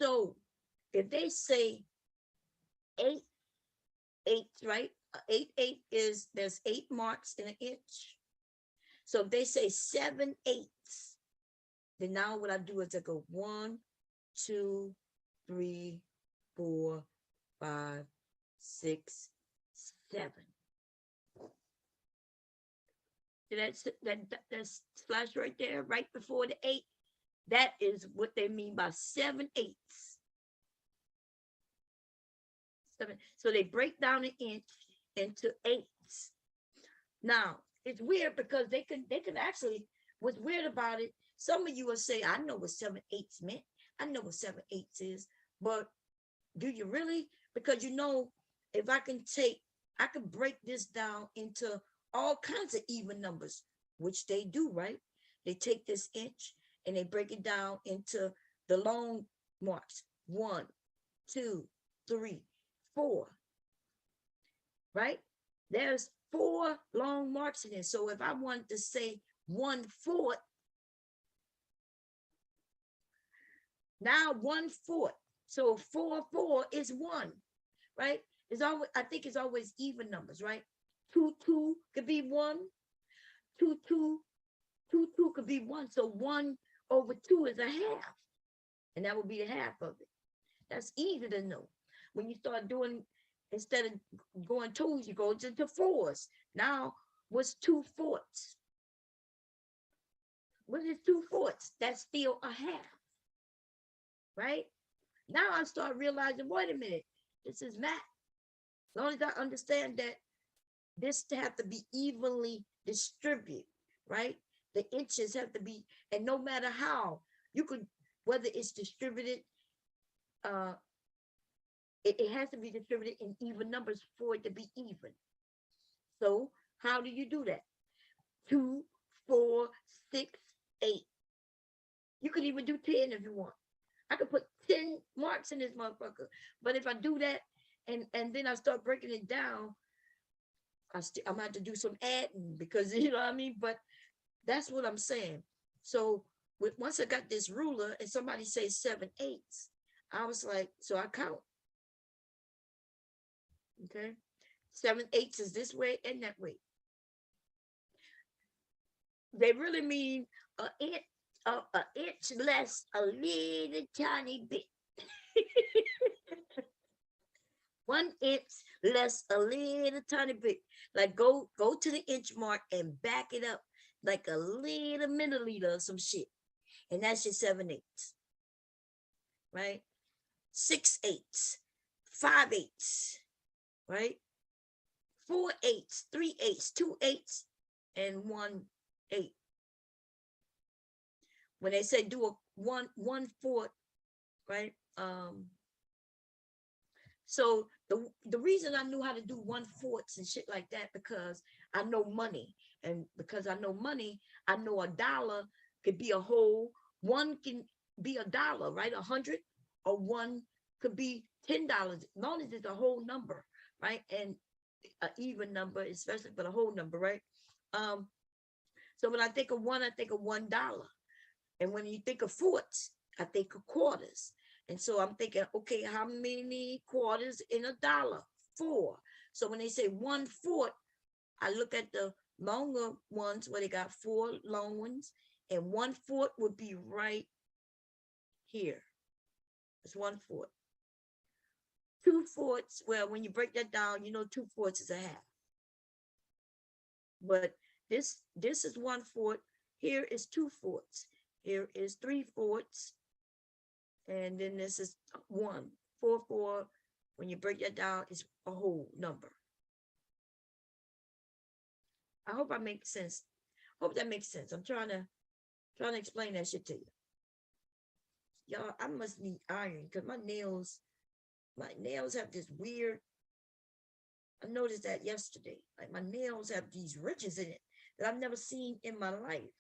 So if they say 8/8, right? 8/8 is there's 8 marks in an inch. So if they say 7/8, then now what I do is I go 1, 2, 3, 4, 5, 6, 7. So that's slash right there, right before the 8. That is what they mean by 7/8. 7. So they break down an inch into 8s. Now it's weird because they can actually. What's weird about it? Some of you will say, "I know what 7/8 meant. I know what 7/8 is," but do you really? Because if I can break this down into all kinds of even numbers, which they do, right? They take this inch and they break it down into the long marks. 1, 2, 3, 4. Right? There's 4 long marks in it. So if I wanted to say 1/4, now 1/4. So 4/4 is 1, right? I think it's always even numbers, right? 2/2 could be 1. 2/2 could be 1. So 1/2 is a half, and that would be the half of it. That's easy to know. When you start doing, instead of going 2s, you go into 4s. Now, what's 2/4? What is 2/4? That's still a half, right? Now I start realizing, wait a minute, this is math. As long as I understand that this have to be evenly distributed, right? The inches have to be, and no matter how you could, whether it's distributed, uh, it has to be distributed in even numbers for it to be even. So how do you do that? 2, 4, 6, 8. You could even do 10 if you want. I could put 10 marks in this motherfucker. But if I do that and then I start breaking it down, I'm gonna have to do some adding because you know what I mean. But that's what I'm saying. So once I got this ruler and somebody says 7/8, I was like, so I count. Okay, 7/8 is this way and that way. They really mean a inch, a inch less, a little tiny bit. 1 inch less, a little tiny bit. Like go to the inch mark and back it up like a little milliliter or some shit, and that's your 7/8, right? 6/8, 5/8, right? 4/8, 3/8, 2/8, and 1/8. When they say do a 1/4, right? So the reason I knew how to do 1/4 and shit like that because I know money, and because I know money, I know a dollar could be a whole. One can be a dollar, right? 100, or one could be $10. As long as it's a whole number, right? And an even number, especially for the whole number, right? So when I think of one, I think of $1. And when you think of fourths, I think of quarters. And so I'm thinking, okay, how many quarters in a dollar? 4. So when they say 1/4, I look at the longer ones where they got 4 long ones, and 1/4 would be right here. It's 1/4. 2/4, well, when you break that down, you know 2/4 is a half. But this is 1/4. Here is 2/4. Here is 3/4. And then this is 1. 4, 4. When you break that down, it's a whole number. I hope I make sense. Hope that makes sense. I'm trying to explain that shit to you. Y'all, I must need iron because my nails have this weird. I noticed that yesterday. Like my nails have these ridges in it that I've never seen in my life.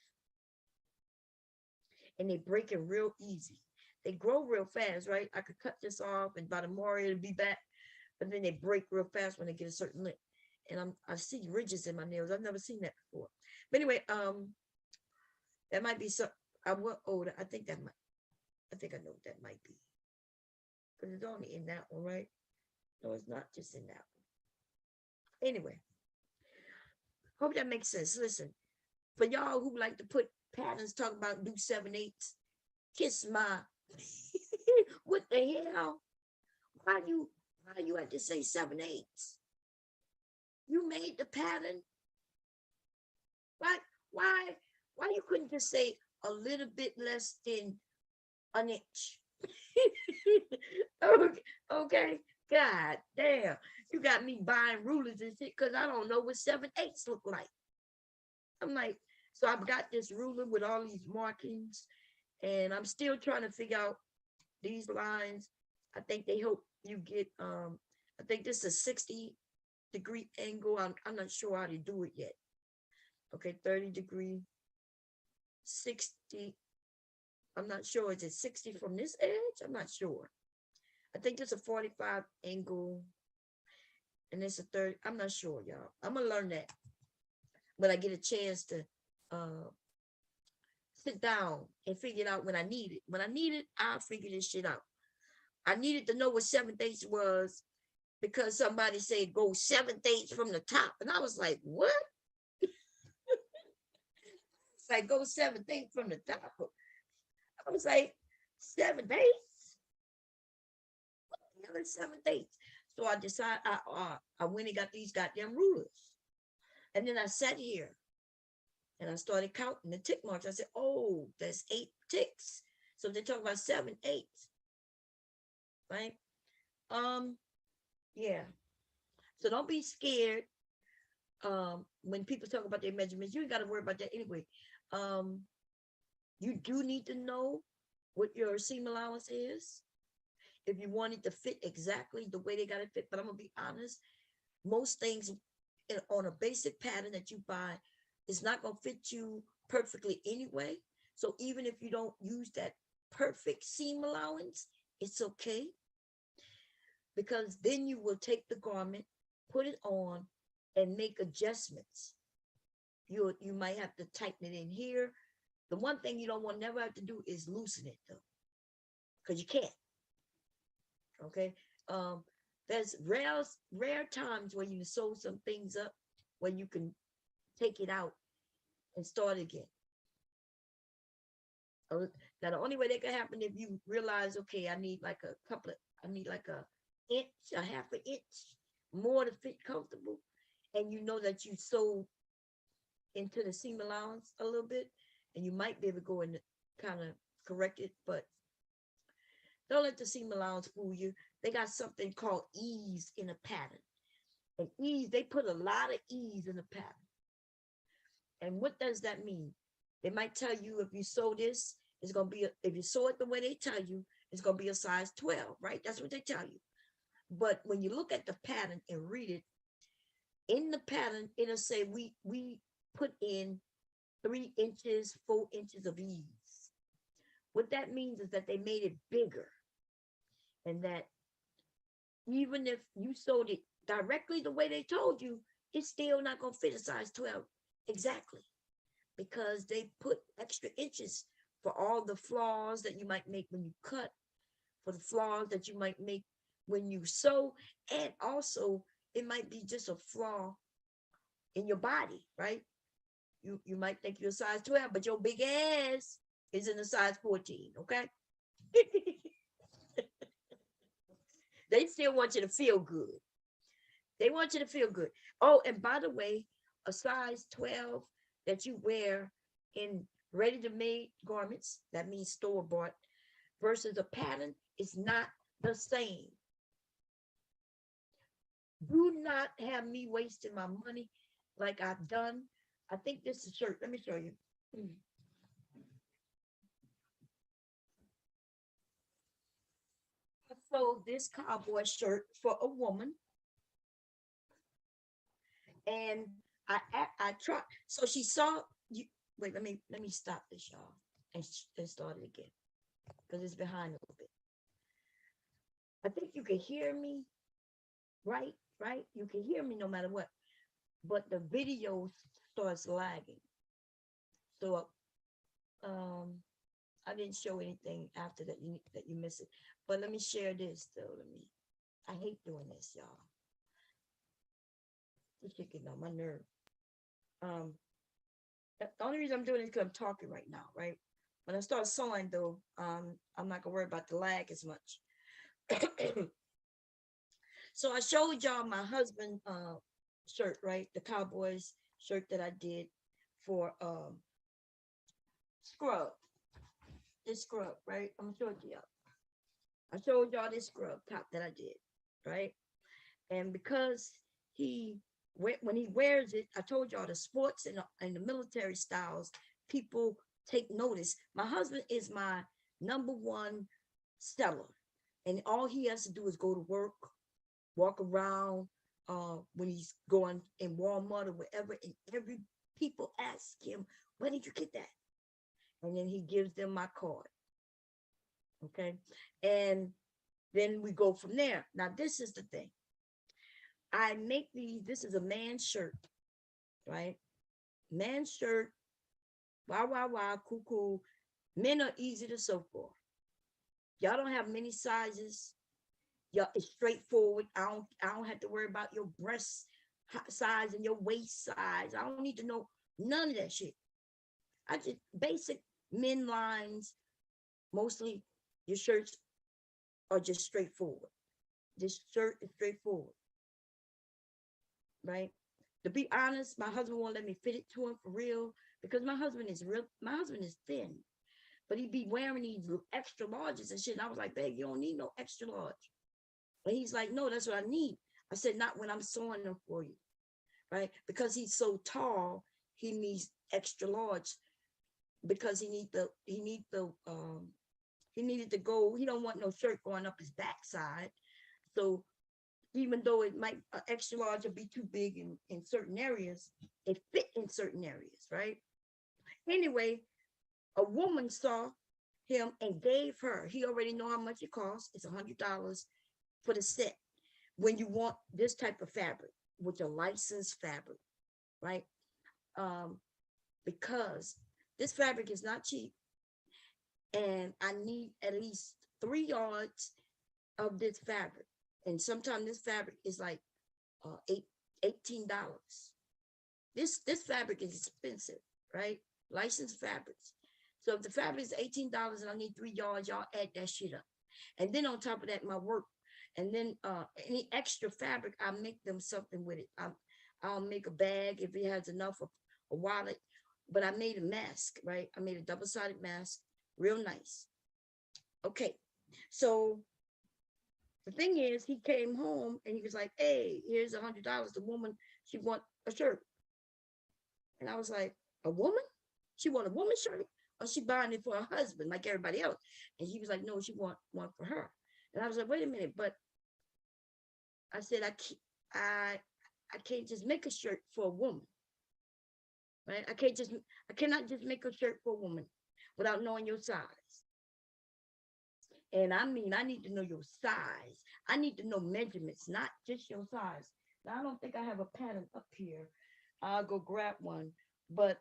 And they break it real easy. They grow real fast, right? I could cut this off and by tomorrow it'll be back. But then they break real fast when they get a certain length. And I see ridges in my nails. I've never seen that before. But anyway, that might be some. I was older. I think I know what that might be. Because it's only in that one, right? No, it's not just in that one. Anyway, hope that makes sense. Listen, for y'all who like to put patterns, talk about do 7/8, kiss my. What the hell? Why you have to say 7/8? You made the pattern. Why you couldn't just say a little bit less than an inch? Okay. God damn. You got me buying rulers and shit because I don't know what 7/8 look like. I'm like, so I've got this ruler with all these markings, and I'm still trying to figure out these lines. I think they help you get, I think this is a 60-degree angle. I'm not sure how to do it yet. Okay, 30-degree, 60. I'm not sure. Is it 60 from this edge? I'm not sure. I think it's a 45 angle, and it's a 30. I'm not sure, y'all. I'm gonna learn that when I get a chance to sit down and figure it out when I need it. When I need it, I'll figure this shit out. I needed to know what 7/8 was because somebody said go 7/8 from the top, and I was like, what? It's like go 7/8 from the top. I was like, 7/8? What the hell is 7/8? So I decided I went and got these goddamn rulers, and then I sat here and I started counting the tick marks. I said, oh, that's 8 ticks. So they're talking about 7/8, right? Yeah. So don't be scared when people talk about their measurements. You ain't got to worry about that anyway. Um, you do need to know what your seam allowance is if you want it to fit exactly the way they got to fit. But I'm gonna be honest, most things on a basic pattern that you buy is not gonna fit you perfectly anyway. So even if you don't use that perfect seam allowance, it's okay, because then you will take the garment, put it on, and make adjustments. You might have to tighten it in here. The one thing you don't want never have to do is loosen it though, because you can't. Okay. There's rare times where you sew some things up where you can take it out and start again. Now the only way that can happen if you realize, okay, I need like a inch, a half an inch more to fit comfortable, and you know that you sew into the seam allowance a little bit, and you might be able to go and kind of correct it, but don't let the seam allowance fool you. They got something called ease in a pattern. And ease, they put a lot of ease in the pattern. And what does that mean? They might tell you if you sew this, it's going to be, if you sew it the way they tell you, it's going to be a size 12, right? That's what they tell you. But when you look at the pattern and read it, in the pattern, it'll say we put in 3 inches, 4 inches of ease. What that means is that they made it bigger, and that even if you sewed it directly the way they told you, it's still not going to fit a size 12 exactly, because they put extra inches for all the flaws that you might make when you cut, for the flaws that you might make when you sew, and also it might be just a flaw in your body, right? You might think you're a size 12, but your big ass is in a size 14, okay? They still want you to feel good. They want you to feel good. Oh, and by the way, a size 12 that you wear in ready-to-made garments, that means store-bought, versus a pattern is not the same. Do not have me wasting my money like I've done. I think this is a shirt. Let me show you. I sold this cowboy shirt for a woman, and I tried. So she saw you. Wait, let me stop this, y'all, and start it again, because it's behind a little bit. I think you can hear me, right? Right? You can hear me no matter what, but the video starts lagging. So um I didn't show anything after that you miss it. But let me share this though. I hate doing this, y'all. It's getting on my nerve. Um the only reason I'm doing it is because I'm talking right now, right? When I start sewing though, I'm not gonna worry about the lag as much. So I showed y'all my husband shirt, right? The Cowboys shirt that I did for scrub. This scrub, right? I'm gonna show it to y'all. I showed y'all this scrub top that I did, right? And because he when he wears it, I told y'all the sports and the military styles, people take notice. My husband is my number one seller, and all he has to do is go to work, walk around when he's going in Walmart or wherever, and every people ask him, "Where did you get that?" And then he gives them my card. Okay, and then we go from there. Now this is the thing. I make these. This is a man's shirt, right? Man's shirt. Wow, wow, wow, cool, cool. Men are easy to sew for. Y'all don't have many sizes. Y'all, it's straightforward. I don't have to worry about your breast size and your waist size. I don't need to know none of that shit. I just basic men lines. Mostly your shirts are just straightforward. This shirt is straightforward, right? To be honest, my husband won't let me fit it to him for real, because my husband is real. My husband is thin, but he'd be wearing these extra larges and shit. And I was like, babe, you don't need no extra large. And he's like, no, that's what I need. I said, not when I'm sewing them for you, right? Because he's so tall, he needs extra large because he needed to go. He don't want no shirt going up his backside. So even though it might extra large or be too big in certain areas, it fit in certain areas, right? Anyway, a woman saw him and gave her. He already know how much it costs. It's $100 for the set. When you want this type of fabric, with a licensed fabric, right? Because this fabric is not cheap, and I need at least 3 yards of this fabric. And sometimes this fabric is like $18. This fabric is expensive, right? Licensed fabrics. So if the fabric is $18 and I need 3 yards, y'all add that shit up. And then on top of that, my work. And then any extra fabric, I make them something with it. I'll make a bag if it has enough, a wallet. But I made a mask, right? I made a double-sided mask, real nice. Okay, so the thing is, he came home and he was like, hey, here's $100. The woman, she want a shirt. And I was like, a woman? She want a woman's shirt? Or she buying it for her husband like everybody else? And he was like, no, she want one for her. And I was like, wait a minute, but I said, I can't just make a shirt for a woman, right? I cannot just make a shirt for a woman without knowing your size. And I mean, I need to know your size. I need to know measurements, not just your size. Now, I don't think I have a pattern up here. I'll go grab one, but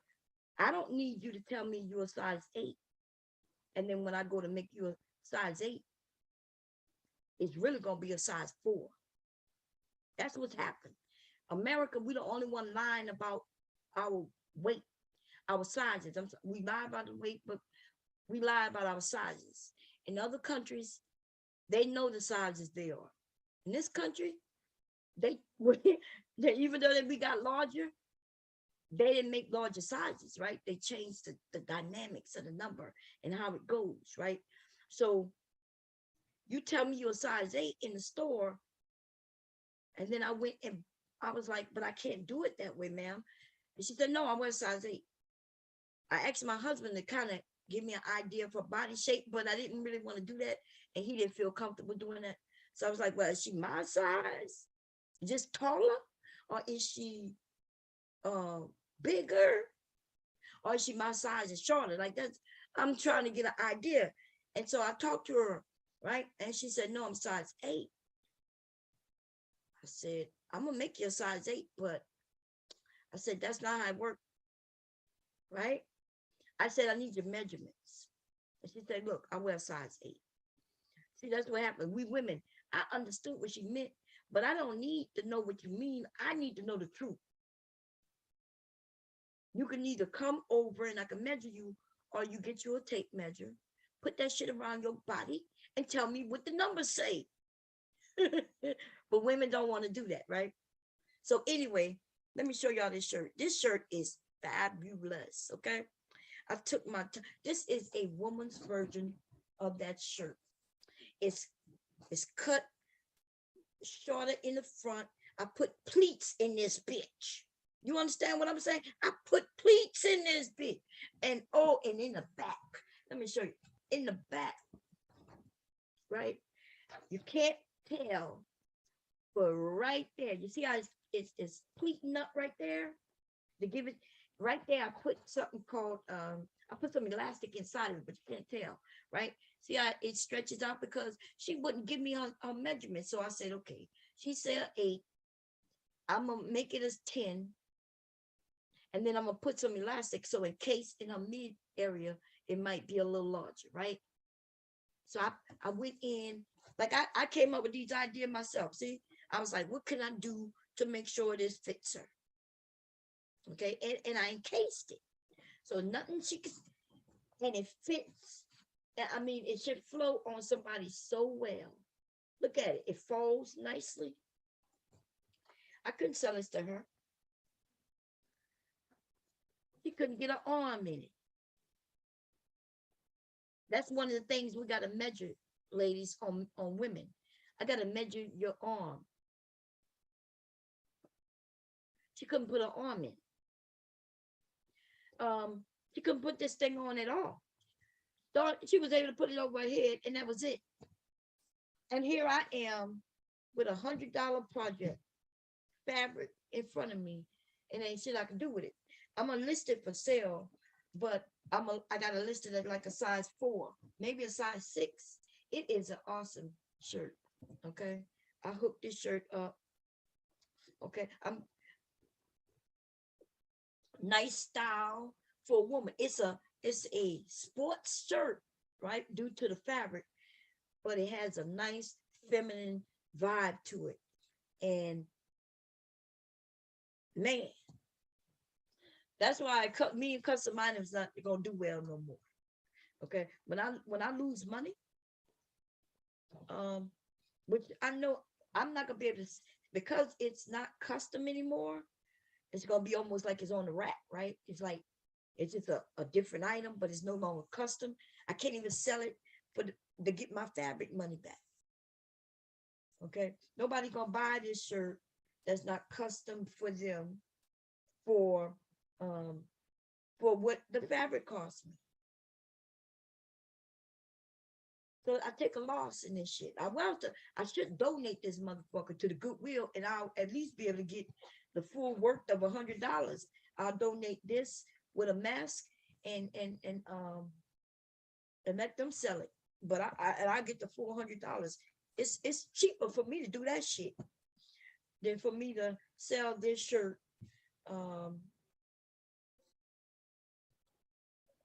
I don't need you to tell me you're a size 8. And then when I go to make you a size 8, it's really going to be a size 4. That's what's happened. America, we the only one lying about our weight, our sizes. We lie about the weight, but we lie about our sizes. In other countries, they know the sizes they are. In this country, they even though we got larger, they didn't make larger sizes, right? They changed the dynamics of the number and how it goes, right? So you tell me you're a size 8 in the store, and then I went and I was like, but I can't do it that way, ma'am. And she said, no, I wear size 8. I asked my husband to kind of give me an idea for body shape, but I didn't really want to do that. And he didn't feel comfortable doing that. So I was like, well, is she my size? Just taller? Or is she bigger? Or is she my size and shorter? Like that's, I'm trying to get an idea. And so I talked to her, right? And she said, no, I'm size 8. I said, I'm gonna make you a size 8, but I said, that's not how it works, right? I said, I need your measurements. And she said, look, I wear size 8. See, that's what happened. We women, I understood what she meant, but I don't need to know what you mean. I need to know the truth. You can either come over and I can measure you, or you get you a tape measure, put that shit around your body and tell me what the numbers say. But women don't want to do that, right? So anyway, let me show y'all this shirt. This shirt is fabulous, okay? I took my time. This is a woman's version of that shirt. It's cut shorter in the front. I put pleats in this bitch. You understand what I'm saying? I put pleats in this bitch. And oh, and in the back. Let me show you. In the back, right? You can't tell, but right there, you see how it's pleating up right there? To give it right there, I put something called I put some elastic inside of it, but you can't tell, right? See how it stretches out, because she wouldn't give me her measurement. So I said, okay, she said 8. I'm gonna make it as 10, and then I'm gonna put some elastic, so in case in her mid area it might be a little larger, right? So I went in, like I came up with these ideas myself. See, I was like, what can I do to make sure this fits her? Okay, and I encased it, so nothing she can, and it fits. I mean, it should flow on somebody so well. Look at it, it folds nicely. I couldn't sell this to her. She couldn't get her arm in it. That's one of the things we got to measure, ladies, on women. I got to measure your arm. She couldn't put her arm in. She couldn't put this thing on at all. Thought she was able to put it over her head, and that was it. And here I am with $100 project fabric in front of me, and ain't shit I can do with it. I'm gonna list it for sale, but I gotta list it at like a size 4, maybe a size 6. It is an awesome shirt. Okay, I hooked this shirt up. Okay, I'm nice style for a woman. It's a sports shirt, right? Due to the fabric, but it has a nice feminine vibe to it. And man, that's why me and custom items not gonna do well no more. Okay, when I lose money, um, which I know I'm not gonna be able to, because it's not custom anymore. It's gonna be almost like it's on the rack, right? It's like it's just a different item, but it's no longer custom. I can't even sell it to get my fabric money back. Okay, nobody gonna buy this shirt that's not custom for them for um for what the fabric cost me. So I take a loss in this shit. I should donate this motherfucker to the Goodwill, and I'll at least be able to get the full worth of $100. I'll donate this with a mask and let them sell it. But I get the full $100. It's cheaper for me to do that shit than for me to sell this shirt. Um,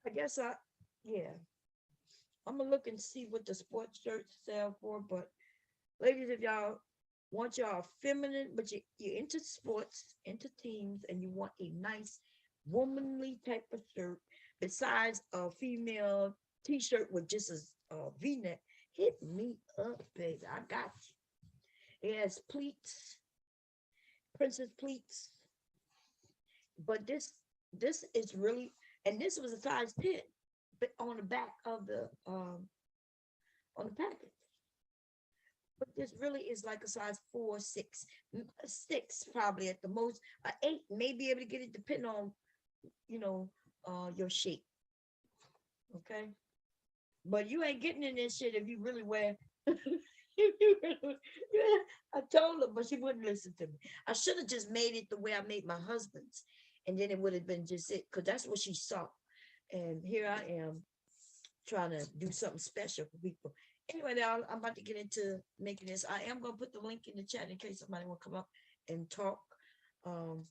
I guess yeah. I'm gonna look and see what the sports shirts sell for. But ladies, if y'all want y'all feminine, but you're into sports, into teams, and you want a nice womanly type of shirt, besides a female t-shirt with just a V-neck, hit me up, baby. I got you. It has pleats, princess pleats, but this is really, and this was a size 10, but on the back of the on the package. But this really is like a size 4, 6, 6 probably at the most. A 8 may be able to get it, depending on you know your shape. Okay, but you ain't getting in this shit if you really wear. I told her, but she wouldn't listen to me. I should have just made it the way I made my husband's, and then it would have been just it, because that's what she saw. And here I am trying to do something special for people. Anyway, now I'm about to get into making this. I am going to put the link in the chat in case somebody will come up and talk. Um,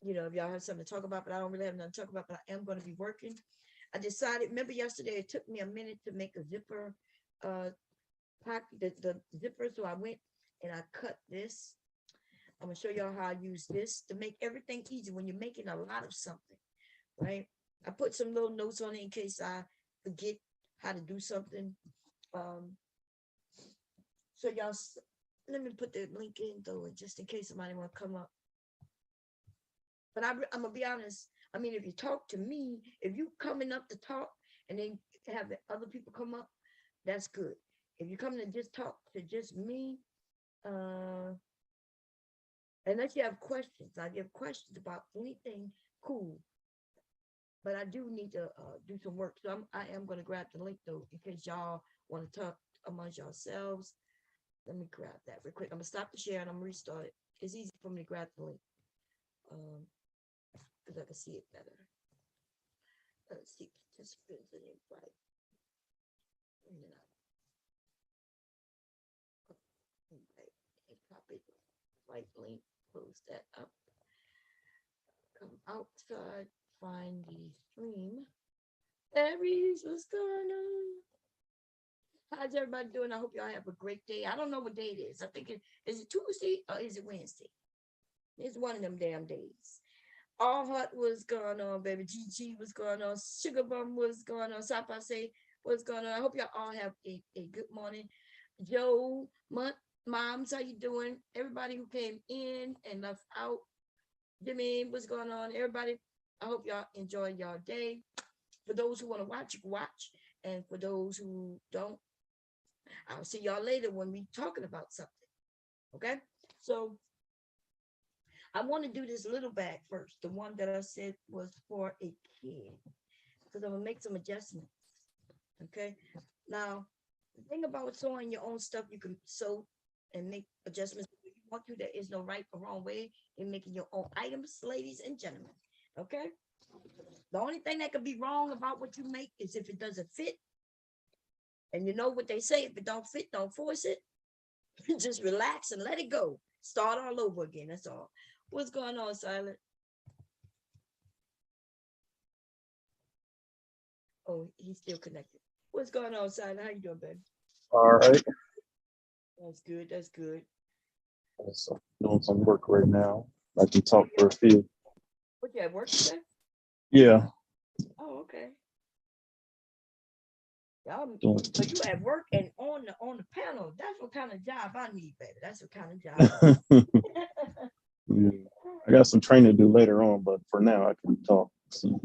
if y'all have something to talk about, but I don't really have nothing to talk about, but I am going to be working. I decided, remember yesterday, it took me a minute to make a zipper pocket, the zipper. So I went and I cut this. I'm going to show y'all how I use this to make everything easy when you're making a lot of something, right? I put some little notes on it in case I forget how to do something. So y'all, let me put the link in though, just in case somebody want to come up. But I'm gonna be honest. I mean, if you talk to me, if you coming up to talk and then have the other people come up, that's good. If you come to just talk to just me, unless you have questions, I give questions about anything, cool. But I do need to do some work. So I am going to grab the link though, in case y'all want to talk amongst yourselves. Let me grab that real quick. I'm going to stop the share and I'm going to restart it. It's easy for me to grab the link because I can see it better. Let's see participants and invite. And then invite, copy, right link, close that up. Come outside, find the stream. Aries, what's going on? How's everybody doing? I hope y'all have a great day. I don't know what day it is. I think is it Tuesday or is it Wednesday? It's one of them damn days. All Heart was going on, baby. GG was going on. Sugar Bum was going on. Sapa say what's going on. I hope y'all all have a good morning. Joe, Moms, how you doing? Everybody who came in and left out. Jimmy, what's going on? Everybody, I hope y'all enjoy your day. For those who want to watch, you can watch. And for those who don't, I'll see y'all later when we talking about something. Okay? So I want to do this little bag first, the one that I said was for a kid, because I'm gonna make some adjustments. Okay. Now, the thing about sewing your own stuff, you can sew and make adjustments if you want to. There is no right or wrong way in making your own items, ladies and gentlemen. Okay. The only thing that could be wrong about what you make is if it doesn't fit. And you know what they say, if it don't fit, don't force it. Just relax and let it go. Start all over again. That's all. What's going on, Silent? Oh, he's still connected. What's going on, Silent? How you doing, baby? All right. That's good. That's good. So doing some work right now. I can talk for a few. What you at work today? Yeah. Oh, okay. Y'all, Doing, so you at work and on the panel. That's what kind of job I need, baby. That's what kind of job I need. yeah. I got some training to do later on, but for now I can talk. So,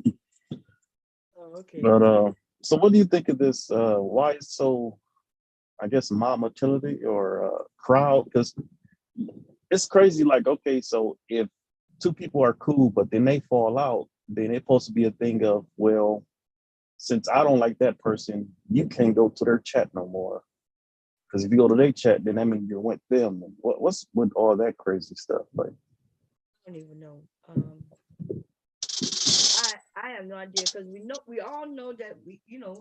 Oh, okay. but so what do you think of this? Why it's so, I guess, mob motility or crowd? Because it's crazy. Like, okay, so if two people are cool, but then they fall out, then it's supposed to be a thing of, well, since I don't like that person, you can't go to their chat no more. Because if you go to their chat, then that means you're with them. And what's with all that crazy stuff? Like, I don't even know. I have no idea because we all know that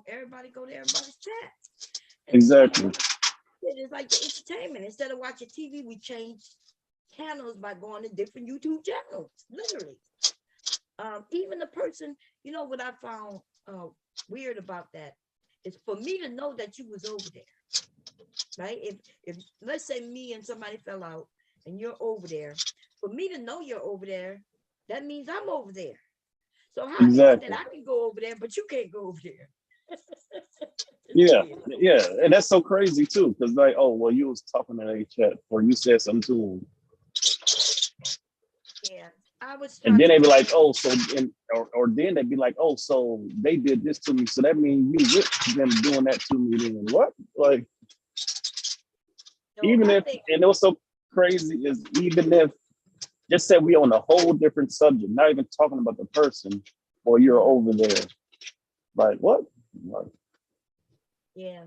everybody go to everybody's chat. And exactly. it's like the entertainment. Instead of watching TV, we change channels by going to different YouTube channels. Literally. Even the person, what I found weird about that is for me to know that you was over there, right? If let's say me and somebody fell out and you're over there, for me to know you're over there, that means I'm over there. So how is it that Exactly. I can go over there, but you can't go over there? Yeah. Weird. Yeah. And that's so crazy too. Because like, oh, well, you was talking in a chat or you said something to them. Yeah, I was And trying then to they be get like, oh, so, or then they'd be like, oh, so they did this to me. So that means you with them doing that to me. Then what? Like, no, even I if, think and it was so crazy is even if, just say we on a whole different subject, not even talking about the person, or you're over there. Like, what? Like, yeah.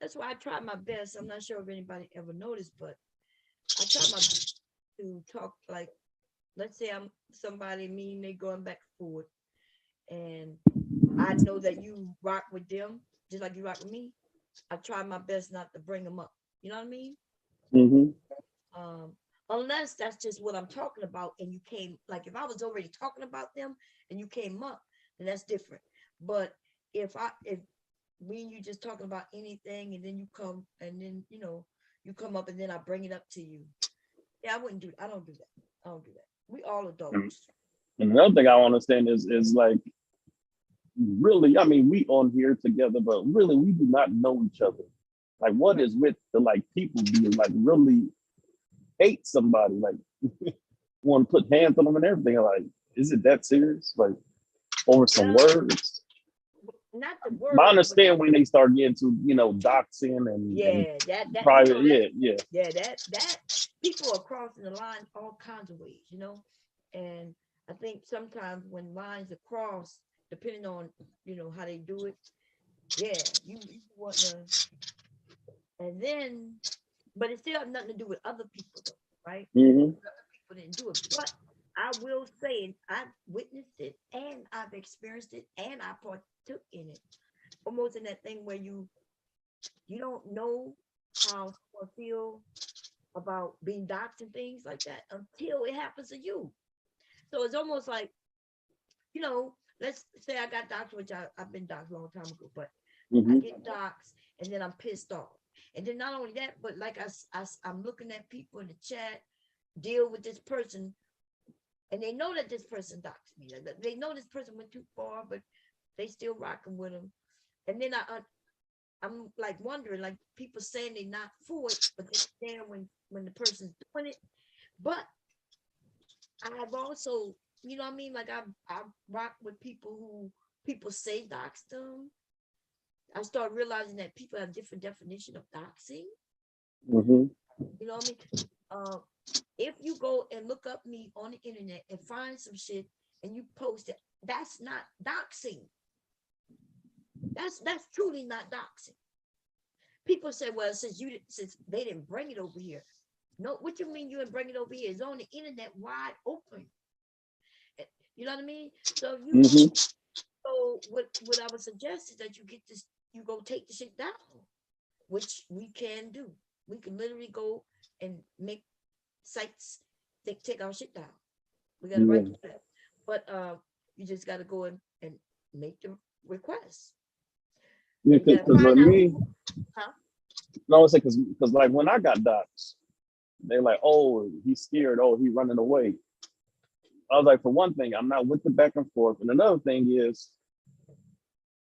That's why I try my best. I'm not sure if anybody ever noticed, but I try my best to talk like let's say I'm somebody me and they going back and forth and I know that you rock with them just like you rock with me. I try my best not to bring them up. You know what I mean? mm-hmm. Um, unless that's just what I'm talking about and you came like if I was already talking about them and you came up, then that's different. But if me and you just talking about anything and then you come and then you come up and then I bring it up to you. Yeah, I don't do that. I don't do that. We all And adults. another thing I understand is like, really, I mean, we on here together, but really, we do not know each other. Like, what Right. is with the like people being like really hate somebody, like want to put hands on them and everything? Like, is it that serious? Like, over some Well, words? not the But I words, but understand when they start getting to doxing and yeah, that private. Yeah, yeah. yeah, that people are crossing the line all kinds of ways. And I think sometimes when lines are crossed, depending on how they do it, yeah, you want to, and then, but it still have nothing to do with other people though, right? Mm-hmm. Other people didn't do it, but I will say I've witnessed it and I've experienced it and I partook in it, almost in that thing where you don't know how someone feel about being doxxed and things like that until it happens to you. So it's almost like, let's say I got doxxed, which I've been doxxed a long time ago, but I Mm-hmm. get doxxed and then I'm pissed off. And then not only that, but like I'm looking at people in the chat, deal with this person, and they know that this person doxed me. They know this person went too far, but they still rocking with them. And then I'm like wondering, like people saying they're not for it, but they're there when the person's doing it. But I've also, what I mean, like I rock with people who people say dox them. I start realizing that people have different definition of doxing. Mm-hmm. You know what I mean? uh, if you go and look up me on the internet and find some shit and you post it, that's not doxing. That's truly not doxing. People say, well, since they didn't bring it over here. No, what you mean you didn't bring it over here? It's on the internet wide open. You know what I mean? So you Hmm. so what I would suggest is that you get this, you go take the shit down, which we can do. We can literally go and make sites take our shit down. We got to write Yeah. to that. But you just got to go and make the request. Yeah, And you got to because with find out me, who, huh? no, I say because like when I got docs, they're like, oh, he's scared, oh, he's running away. I was like, for one thing, I'm not with the back and forth, and another thing is,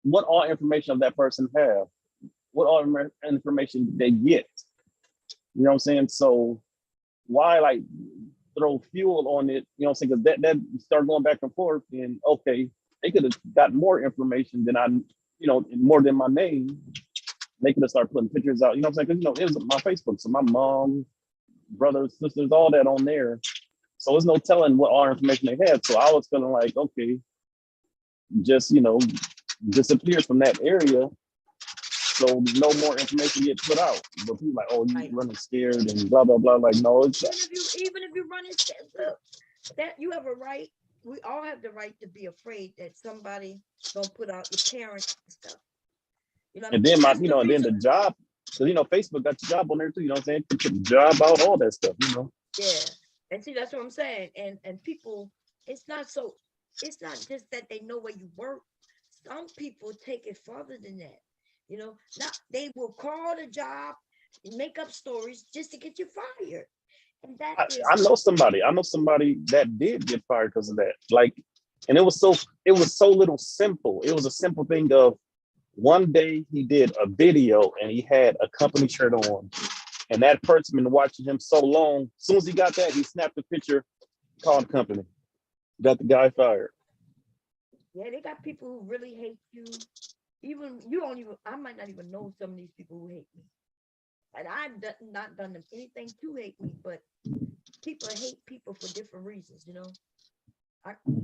what all information of that person have? What all information did they get? You know what I'm saying? So why like throw fuel on it? You know what I'm saying? Because that start going back and forth, and okay, they could have got more information than I, more than my name. They could have started putting pictures out. You know what I'm saying? Because it was my Facebook, so my mom, brothers, sisters, all that on there. So there's no telling what all information they had. So I was feeling like, okay, just disappear from that area so no more information get put out. But people like, oh, you Right. running scared and blah blah blah. Like, no, it's Even if you run it, look, that you have a right. We all have the right to be afraid that somebody gonna put out your parents and stuff. You know what I and mean? then That's the and then reason. the job. So Facebook got your job on there too. You know what I'm saying? Put your job out, all that stuff. Yeah. And see, that's what I'm saying. And people, it's not so. It's not just that they know where you work. Some people take it further than that. Not they will call the job, make up stories just to get you fired, and that I, is I know somebody. I know somebody that did get fired because of that. Like, and it was so little simple. It was a simple thing of one day he did a video and he had a company shirt on, and that person been watching him so long. As soon as he got that, he snapped a picture, called the company, got the guy fired. yeah. They got people who really hate you. Even you don't even. I might not even know some of these people who hate me, and I've not done them anything to hate me, but people hate people for different reasons.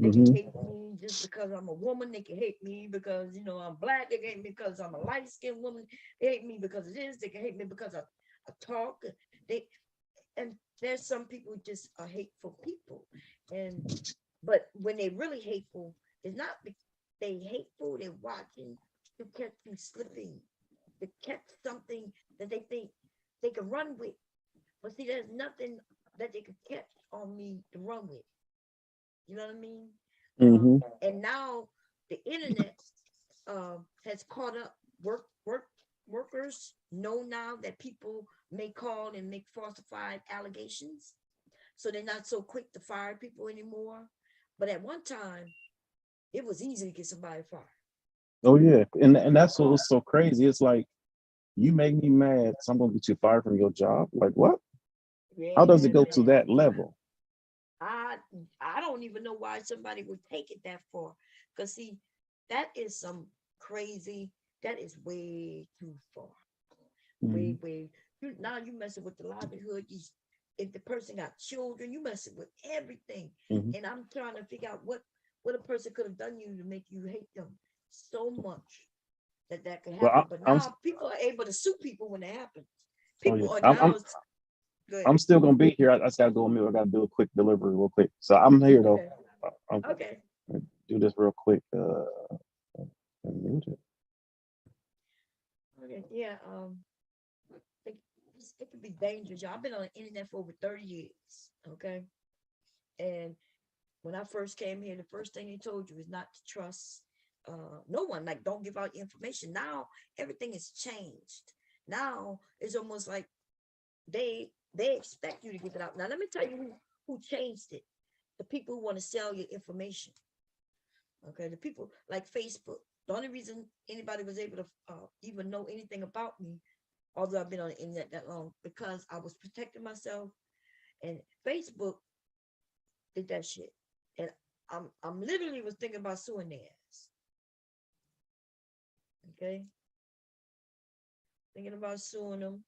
They can Mm-hmm. hate me just because I'm a woman. They can hate me because I'm black. They can hate me because I'm a light skinned woman. They hate me because of this. They can hate me because I talk. They and there's some people who just are hateful people, and but when they really hateful, it's not they hateful. They're watching to catch you slipping, to catch something that they think they can run with. But see, there's nothing that they could catch on me to run with. You know what I mean? Mm-hmm. And now the internet has caught up. Workers know now that people may call and make falsified allegations, so they're not so quick to fire people anymore. But at one time, it was easy to get somebody fired. Oh yeah, and that's what was so crazy. It's like you make me mad, so I'm gonna get you fired from your job. Like what? How does it Yeah, go to man. that level? I I don't even know why somebody would take it that far. Cause see, that is some crazy. That is way too far. Mm-hmm. Way. Now you messing with the livelihood. If the person got children, you messing with everything. Mm-hmm. And I'm trying to figure out what a person could have done you to make you hate them so much that could Well, happen. But I'm now people are able to sue people when it happens. oh yeah, People are now good. I'm still gonna be here. I just gotta go on mute. I gotta do a quick delivery real quick. So I'm here though. Okay. I'm Okay. gonna do this real quick. Mute it. Okay. Yeah. It, it could be dangerous. Y'all. I've been on the internet for over 30 years. Okay. And when I first came here, the first thing they told you is not to trust no one. Like, don't give out your information. Now everything has changed. Now it's almost like they expect you to give it out. Now let me tell you who changed it. The people who want to sell your information. Okay, the people like Facebook. The only reason anybody was able to even know anything about me, although I've been on the internet that long, because I was protecting myself. And Facebook did that shit. And I'm literally was thinking about suing their ass. Okay, thinking about suing them.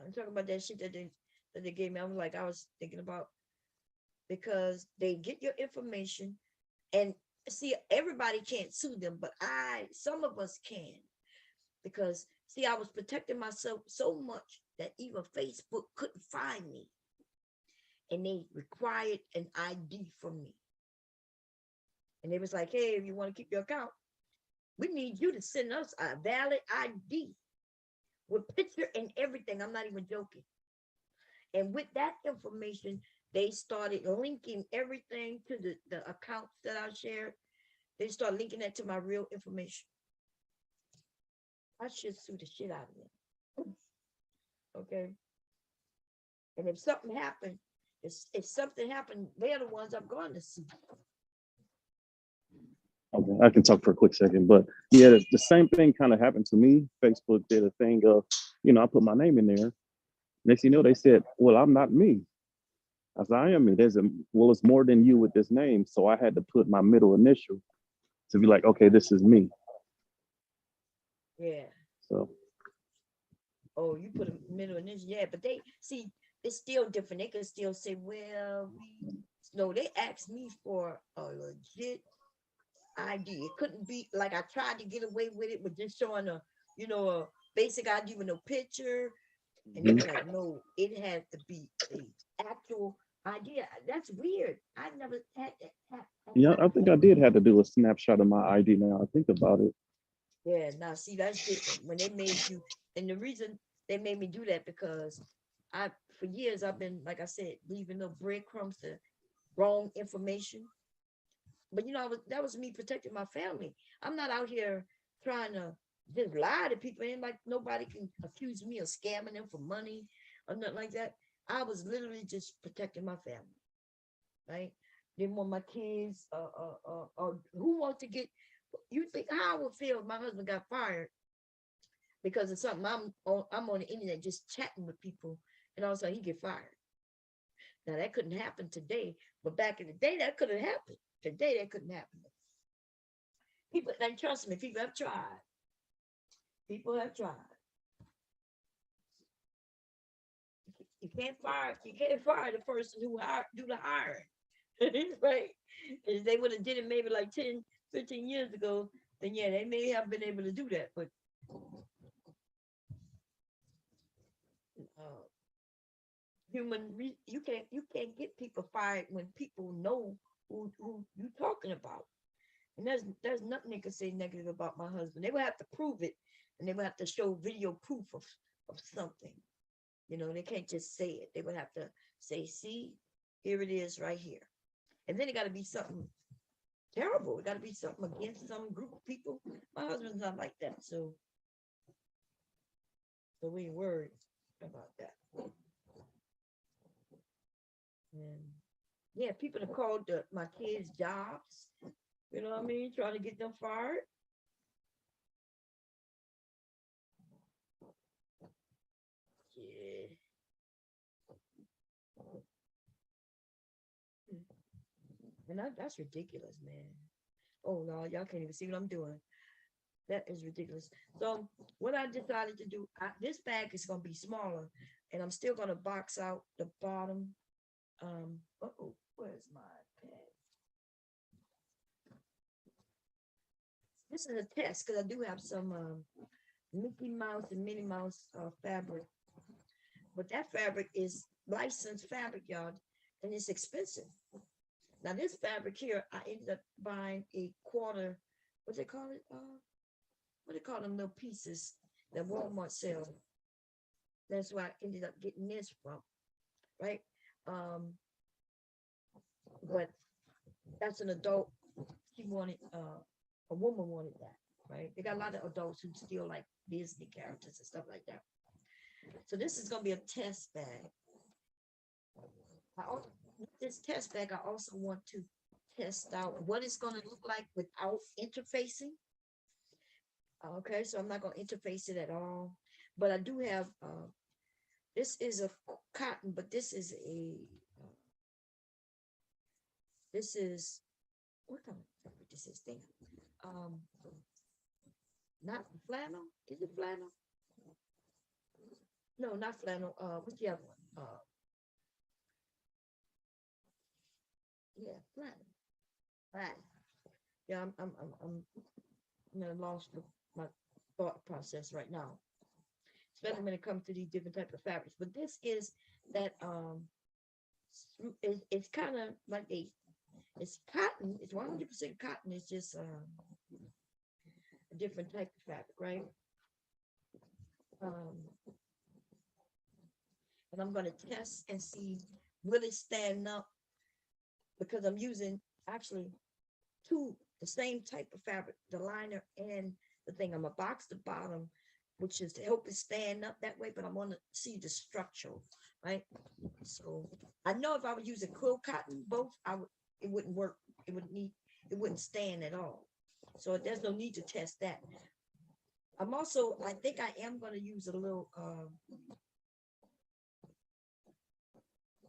I'm talking about that shit that that they gave me. I was thinking about, because they get your information, and see, everybody can't sue them, but some of us can, because see, I was protecting myself so much that even Facebook couldn't find me, and they required an ID from me. And they was like, hey, if you want to keep your account, we need you to send us a valid ID with picture and everything. I'm not even joking. And with that information, they started linking everything to the accounts that I shared. They started linking that to my real information. I should sue the shit out of them. Okay. And if something happened, if something happened, they're the ones I'm going to sue. Okay, I can talk for a quick second, but yeah, the same thing kind of happened to me. Facebook did a thing of, I put my name in there. Next thing you know, they said, well, I'm not me. I said, I am me. Well, it's more than you with this name. So I had to put my middle initial to be like, okay, this is me. Yeah. So. Oh, you put a middle initial. Yeah, but they see, it's still different. They can still say, well, no, they asked me for a legit ID. It couldn't be like I tried to get away with it with just showing a basic ID with no picture. And they were like, no, it had to be a actual ID. That's weird. I never had that. Yeah, I think I did have to do a snapshot of my ID now I think about it. Yeah, now see, that's different. When they made you, and the reason they made me do that, because for years I've been, like I said, leaving the breadcrumbs to wrong information. But that was me protecting my family. I'm not out here trying to just lie to people. And like nobody can accuse me of scamming them for money or nothing like that. I was literally just protecting my family, right? Didn't want my kids, who wants to get, you think how I would feel if my husband got fired because of something I'm on the internet just chatting with people, and all of a sudden he get fired. Now that couldn't happen today, but back in the day that could have happened. Today that couldn't happen. People, and trust me, people have tried. People have tried. You can't fire the person who do the hiring. Right? If they would have did it maybe like 10, 15 years ago, then yeah, they may have been able to do that. But you can't get people fired when people know who you talking about. And there's nothing they can say negative about my husband. They would have to prove it, and they would have to show video proof of something. They can't just say it. They would have to say, see, here it is right here. And then it got to be something terrible. It got to be something against some group of people. My husband's not like that. So we ain't worried about that. And yeah, people have called my kids jobs. You know what I mean? Trying to get them fired. Yeah. And that's ridiculous, man. Oh no, y'all can't even see what I'm doing. That is ridiculous. So what I decided to do, this bag is gonna be smaller, and I'm still gonna box out the bottom. Where's my bag? This is a test because I do have some Mickey Mouse and Minnie Mouse fabric, but that fabric is licensed fabric, y'all, and it's expensive. Now this fabric here, I ended up buying a quarter. What they call it? What they call them little pieces that Walmart sells. That's why I ended up getting this from, right? But that's an adult. She wanted, a woman wanted that, right? They got a lot of adults who still like Disney characters and stuff like that. So this is gonna be a test bag. This test bag, I also want to test out what it's gonna look like without interfacing. Okay, so I'm not gonna interface it at all. But I do have this is a cotton, but this is what kind of fabric this is thing? Not flannel. Is it flannel? No, not flannel. What's the other one? Yeah, flat. Yeah, I'm lost with my thought process right now, especially when it comes to these different types of fabrics. But this is that it's kind of like it's cotton. It's 100% cotton. It's just a different type of fabric, right? Um, and I'm gonna test and see will it stand up because I'm using actually the same type of fabric, the liner and the thing. I'm gonna box the bottom, which is to help it stand up that way, but I want to see the structure, right? So I know if I would use a quill cotton, both it wouldn't work. It wouldn't stand at all. So there's no need to test that. I think I am gonna use a little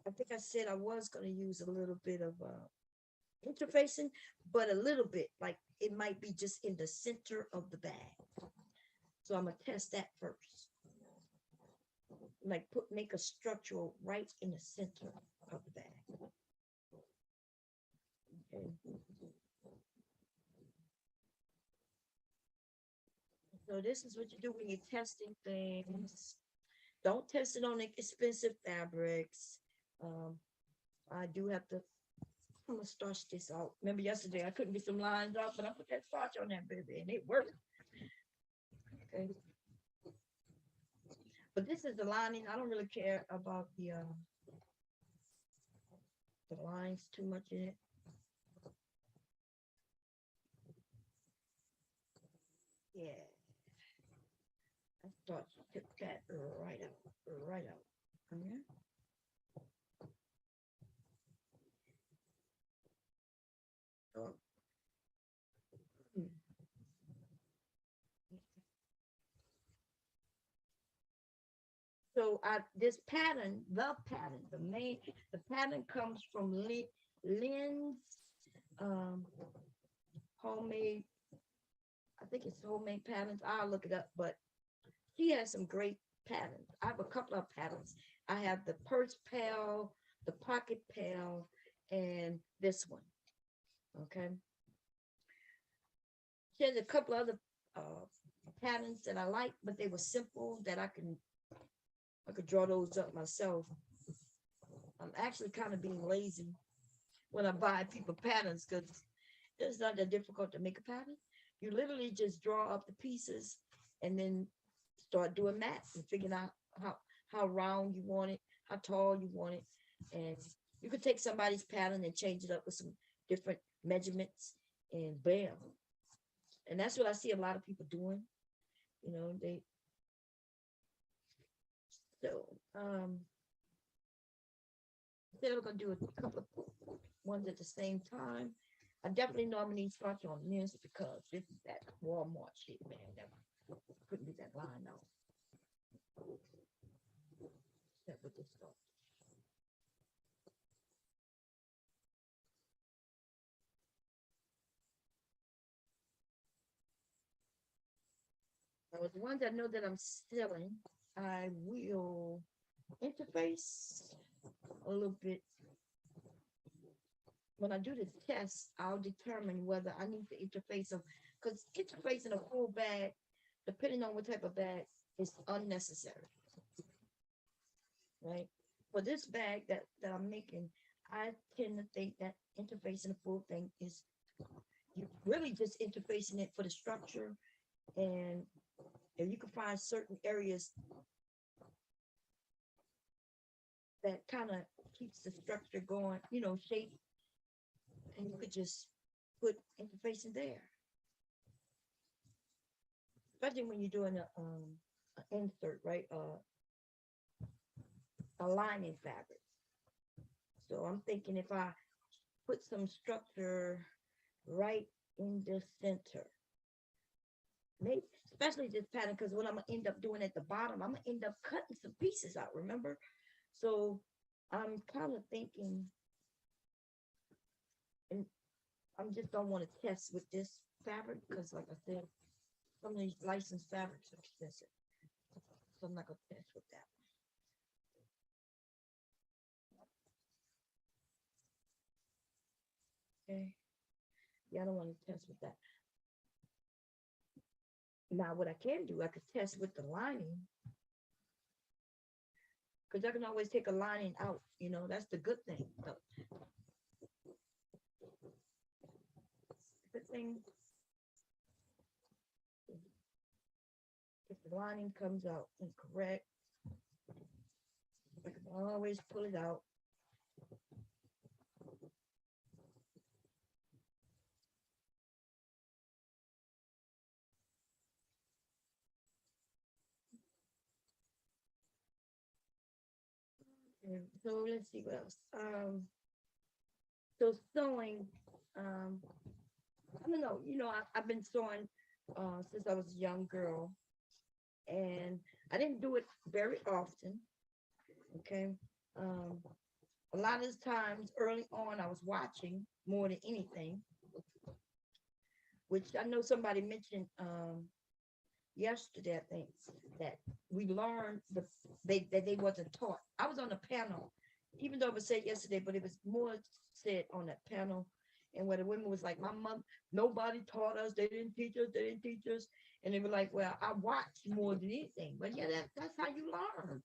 I think I said I was gonna use a little bit of interfacing, but a little bit, like it might be just in the center of the bag. So I'm gonna test that first. Like make a structural right in the center of the bag. Okay. So this is what you do when you're testing things. Don't test it on expensive fabrics. I do have to. I'm gonna starch this out. Remember yesterday I couldn't get some lines out, but I put that starch on that baby and it worked. Okay. But this is the lining. I don't really care about the lines too much in it. Yeah. I thought you took that right out. Okay. So, this pattern, the pattern comes from Lynn's homemade. I think it's homemade patterns. I'll look it up, but she has some great patterns. I have a couple of patterns. I have the purse pail, the pocket pail, and this one. Okay. She has a couple other patterns that I like, but they were simple that I could draw those up myself. I'm actually kind of being lazy when I buy people patterns because it's not that difficult to make a pattern. You literally just draw up the pieces and then start doing math and figuring out how round you want it, how tall you want it. And you could take somebody's pattern and change it up with some different measurements and bam. And that's what I see a lot of people doing. You know, so then we're gonna do a couple of ones at the same time. I definitely know I'm gonna need starch on this because this is that Walmart shit, man. That couldn't be that line out. Except with this stuff. Now, with the ones I know that I'm selling, I will interface a little bit. When I do the test, I'll determine whether I need to interface them because interfacing a full bag, depending on what type of bag, is unnecessary. Right? For this bag that I'm making, I tend to think that interfacing a full thing is you really just interfacing it for the structure, and if you can find certain areas that kind of keeps the structure going, shape, and you could just put interfacing there. Especially when you're doing a insert, right? A lining fabric. So I'm thinking if I put some structure right in the center, maybe especially this pattern, because what I'm gonna end up doing at the bottom, I'm gonna end up cutting some pieces out, remember? So I'm kind of thinking, and I'm just don't want to test with this fabric because, like I said, some of these licensed fabrics are expensive. So I'm not gonna test with that. Okay. Yeah, I don't want to test with that. Now, what I can do, I could test with the lining, because I can always take a lining out. That's the good thing. The good thing, if the lining comes out incorrect, I can always pull it out. And so let's see what else. So sewing, um, I don't know. I've been sewing since I was a young girl, and I didn't do it very often. Okay. Um, a lot of times early on, I was watching more than anything, which I know somebody mentioned yesterday, I think, that we learned that they wasn't taught. I was on a panel, even though it was said yesterday, but it was more said on that panel, and where the women was like, my mom, nobody taught us, they didn't teach us, and they were like, well, I watched more than anything. But yeah, that's how you learn.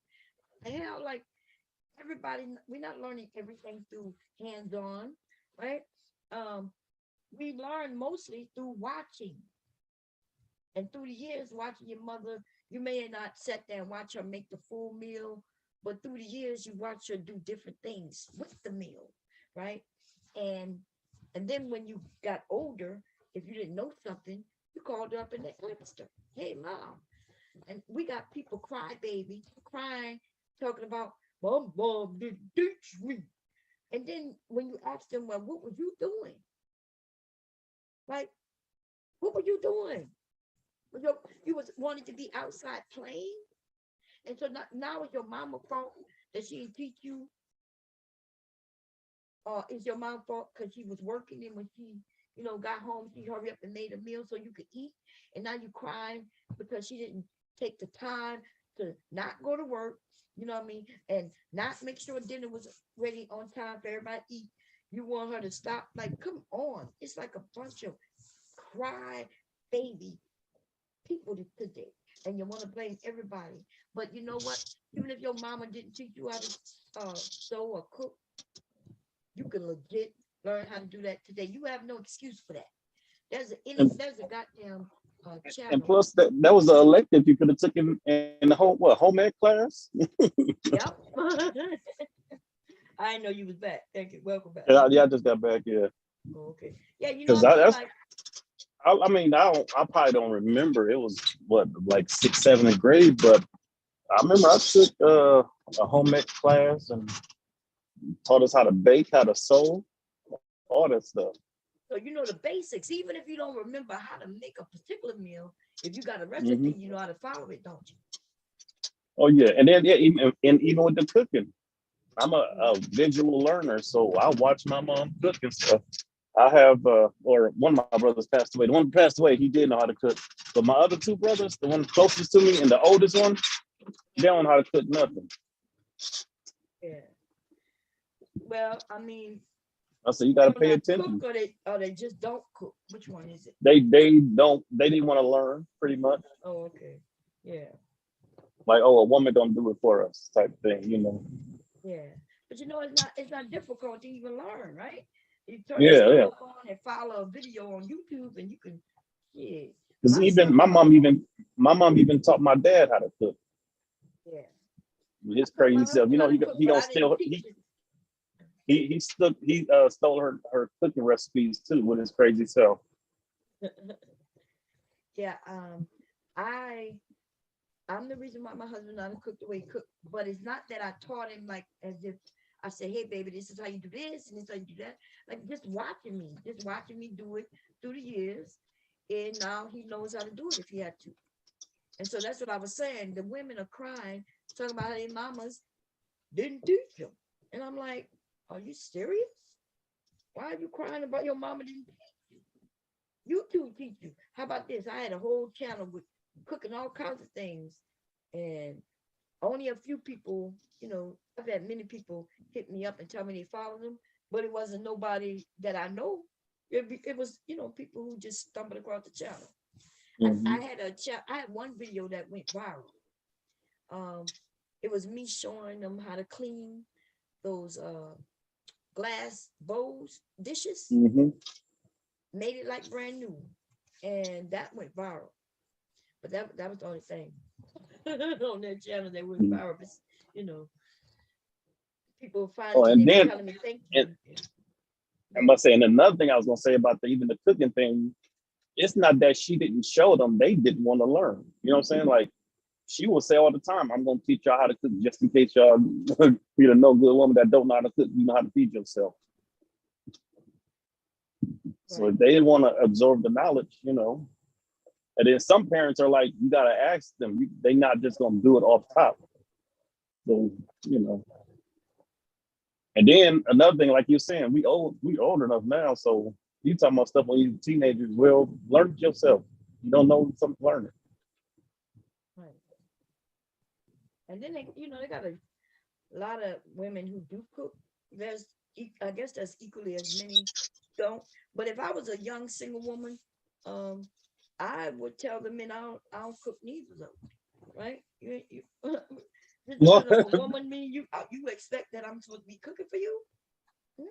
Hell, like everybody, we're not learning everything through hands-on, right? Um, we learn mostly through watching. And through the years, watching your mother, you may have not sat there and watch her make the full meal, but through the years, you watch her do different things with the meal, right? And and then when you got older, if you didn't know something, you called her up and asked her, "Hey, mom." And we got people crying, talking about, "Mom didn't teach me." And then when you ask them, "Well, what were you doing?" Right? What were you doing? You was wanting to be outside playing, and so now it's your mama fault that she didn't teach you, or is your mom fault because she was working, and when she, got home, she hurry up and made a meal so you could eat, and now you crying because she didn't take the time to not go to work, you know what I mean, and not make sure dinner was ready on time for everybody to eat. You want her to stop? Like, come on! It's like a bunch of cry baby people today, and you want to blame everybody. But you know what? Even if your mama didn't teach you how to sew or cook, you can legit learn how to do that today. You have no excuse for that. And, There's a goddamn and channel. plus that was an elective you could have taken in the home ec class. Yep. I know you was back. Thank you. Welcome back. Yeah, I just got back. Yeah, Oh, okay. Yeah, because I feel that's like I mean, I probably don't remember. It was what, like sixth, seventh grade, but I remember I took a home ec class and taught us how to bake, how to sew, all that stuff. so you know the basics. Even if you don't remember how to make a particular meal, if you got a recipe, Hmm. you know how to follow it, don't you? Oh yeah, and then yeah, even with the cooking, I'm a Mhm. visual learner, so I watch my mom cook and stuff. I have, or one of my brothers passed away. The one who passed away, he did know how to cook, but my other two brothers, the one closest to me and the oldest one, they don't know how to cook nothing. Yeah. Well, I mean, I said you got they to don't know pay how to cook, attention. or they just don't cook. Which one is it? They didn't want to learn pretty much. Oh, okay. Yeah, Like, oh, a woman don't do it for us type thing, you know. yeah. But it's not difficult to even learn, right? You turn the Yeah, yeah. stove on and follow a video on YouTube, and you can, yeah. Because My even son learned. my mom even taught my dad how to cook. Yeah. I His taught my crazy self. You husband know, how to cook, he but gonna I didn't steal teach him. he stole her cooking recipes too with his crazy self. Yeah. I I'm the reason why my husband doesn't cook the way he cooked. But it's not that I taught him like as if I said, "Hey, baby, this is how you do this and this is how you do that." Like just watching me do it through the years, and now he knows how to do it if he had to. And so that's what I was saying. The women are crying, talking about how their mamas didn't teach them, and I'm like, "Are you serious? Why are you crying about your mama didn't teach you? YouTube teach you. How about this? I had a whole channel with cooking all kinds of things, and only a few people, I've had many people hit me up and tell me they followed them, but it wasn't nobody that I know. It was, people who just stumbled across the channel. Mhm. I had one video that went viral. It was me showing them how to clean those glass bowls, dishes, Mhm. made it like brand new, and that went viral. But that was the only thing on that channel that went Mhm. viral. But, you know, people Oh, finally and they were then telling me thank and you. Yeah. I Go ahead. must say, and another thing I was gonna say about even the cooking thing, it's not that she didn't show them; they didn't want to learn. You know what I'm saying? Like she will say all the time, "I'm gonna teach y'all how to cook, just in case y'all be a no good woman that don't know how to cook. You know how to feed yourself." So Right. if they didn't want to absorb the knowledge, and then some parents are like, you gotta ask them. They not just gonna do it off top. So you know. And then another thing, like you're saying, we old enough now, so you talking about stuff when you teenagers. Well, learn it yourself. You don't know something, learn it. Right. And then they got a lot of women who do cook. I guess there's equally as many don't. But if I was a young single woman, um, I would tell the men I don't cook neither though, right? Just Well, because I'm a woman, you expect that I'm supposed to be cooking for you? No.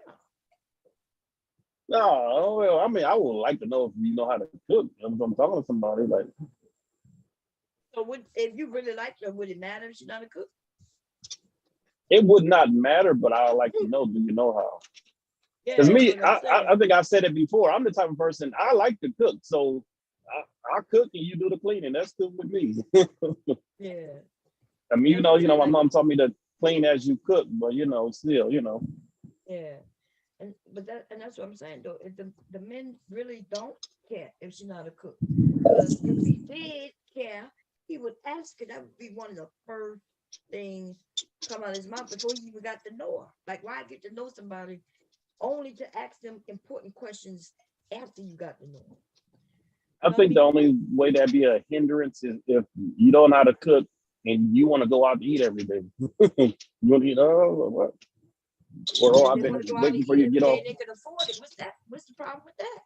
no, well, I mean, I would like to know if you know how to cook. If I'm talking to somebody, like So if you really like her, would it matter if she's not a cook? it would not matter, but I like to know. Do you know how? Yeah, Because that's me, what I'm I saying. think I've said it before. I'm the type of person I like to cook, so I cook and you do the cleaning. That's good with me. Yeah. I mean, Yeah, that's what I'm saying. my Like, mom taught me to clean as you cook, but still, yeah. And that's what I'm saying though. If the men really don't care if she's not a cook. Because if he did care, he would ask her. That would be one of the first things come out of his mouth before he even got to know her. Like, why get to know somebody only to ask them important questions after you got to know them? You I know what I think the mean? only way that'd be a hindrance is if you don't know how to cook and you want to go out to eat every day. You want to eat, oh, what? Or, oh, If I've they want to been go out and waiting for eat you to every get day off. and they can afford it, what's that? What's the problem with that?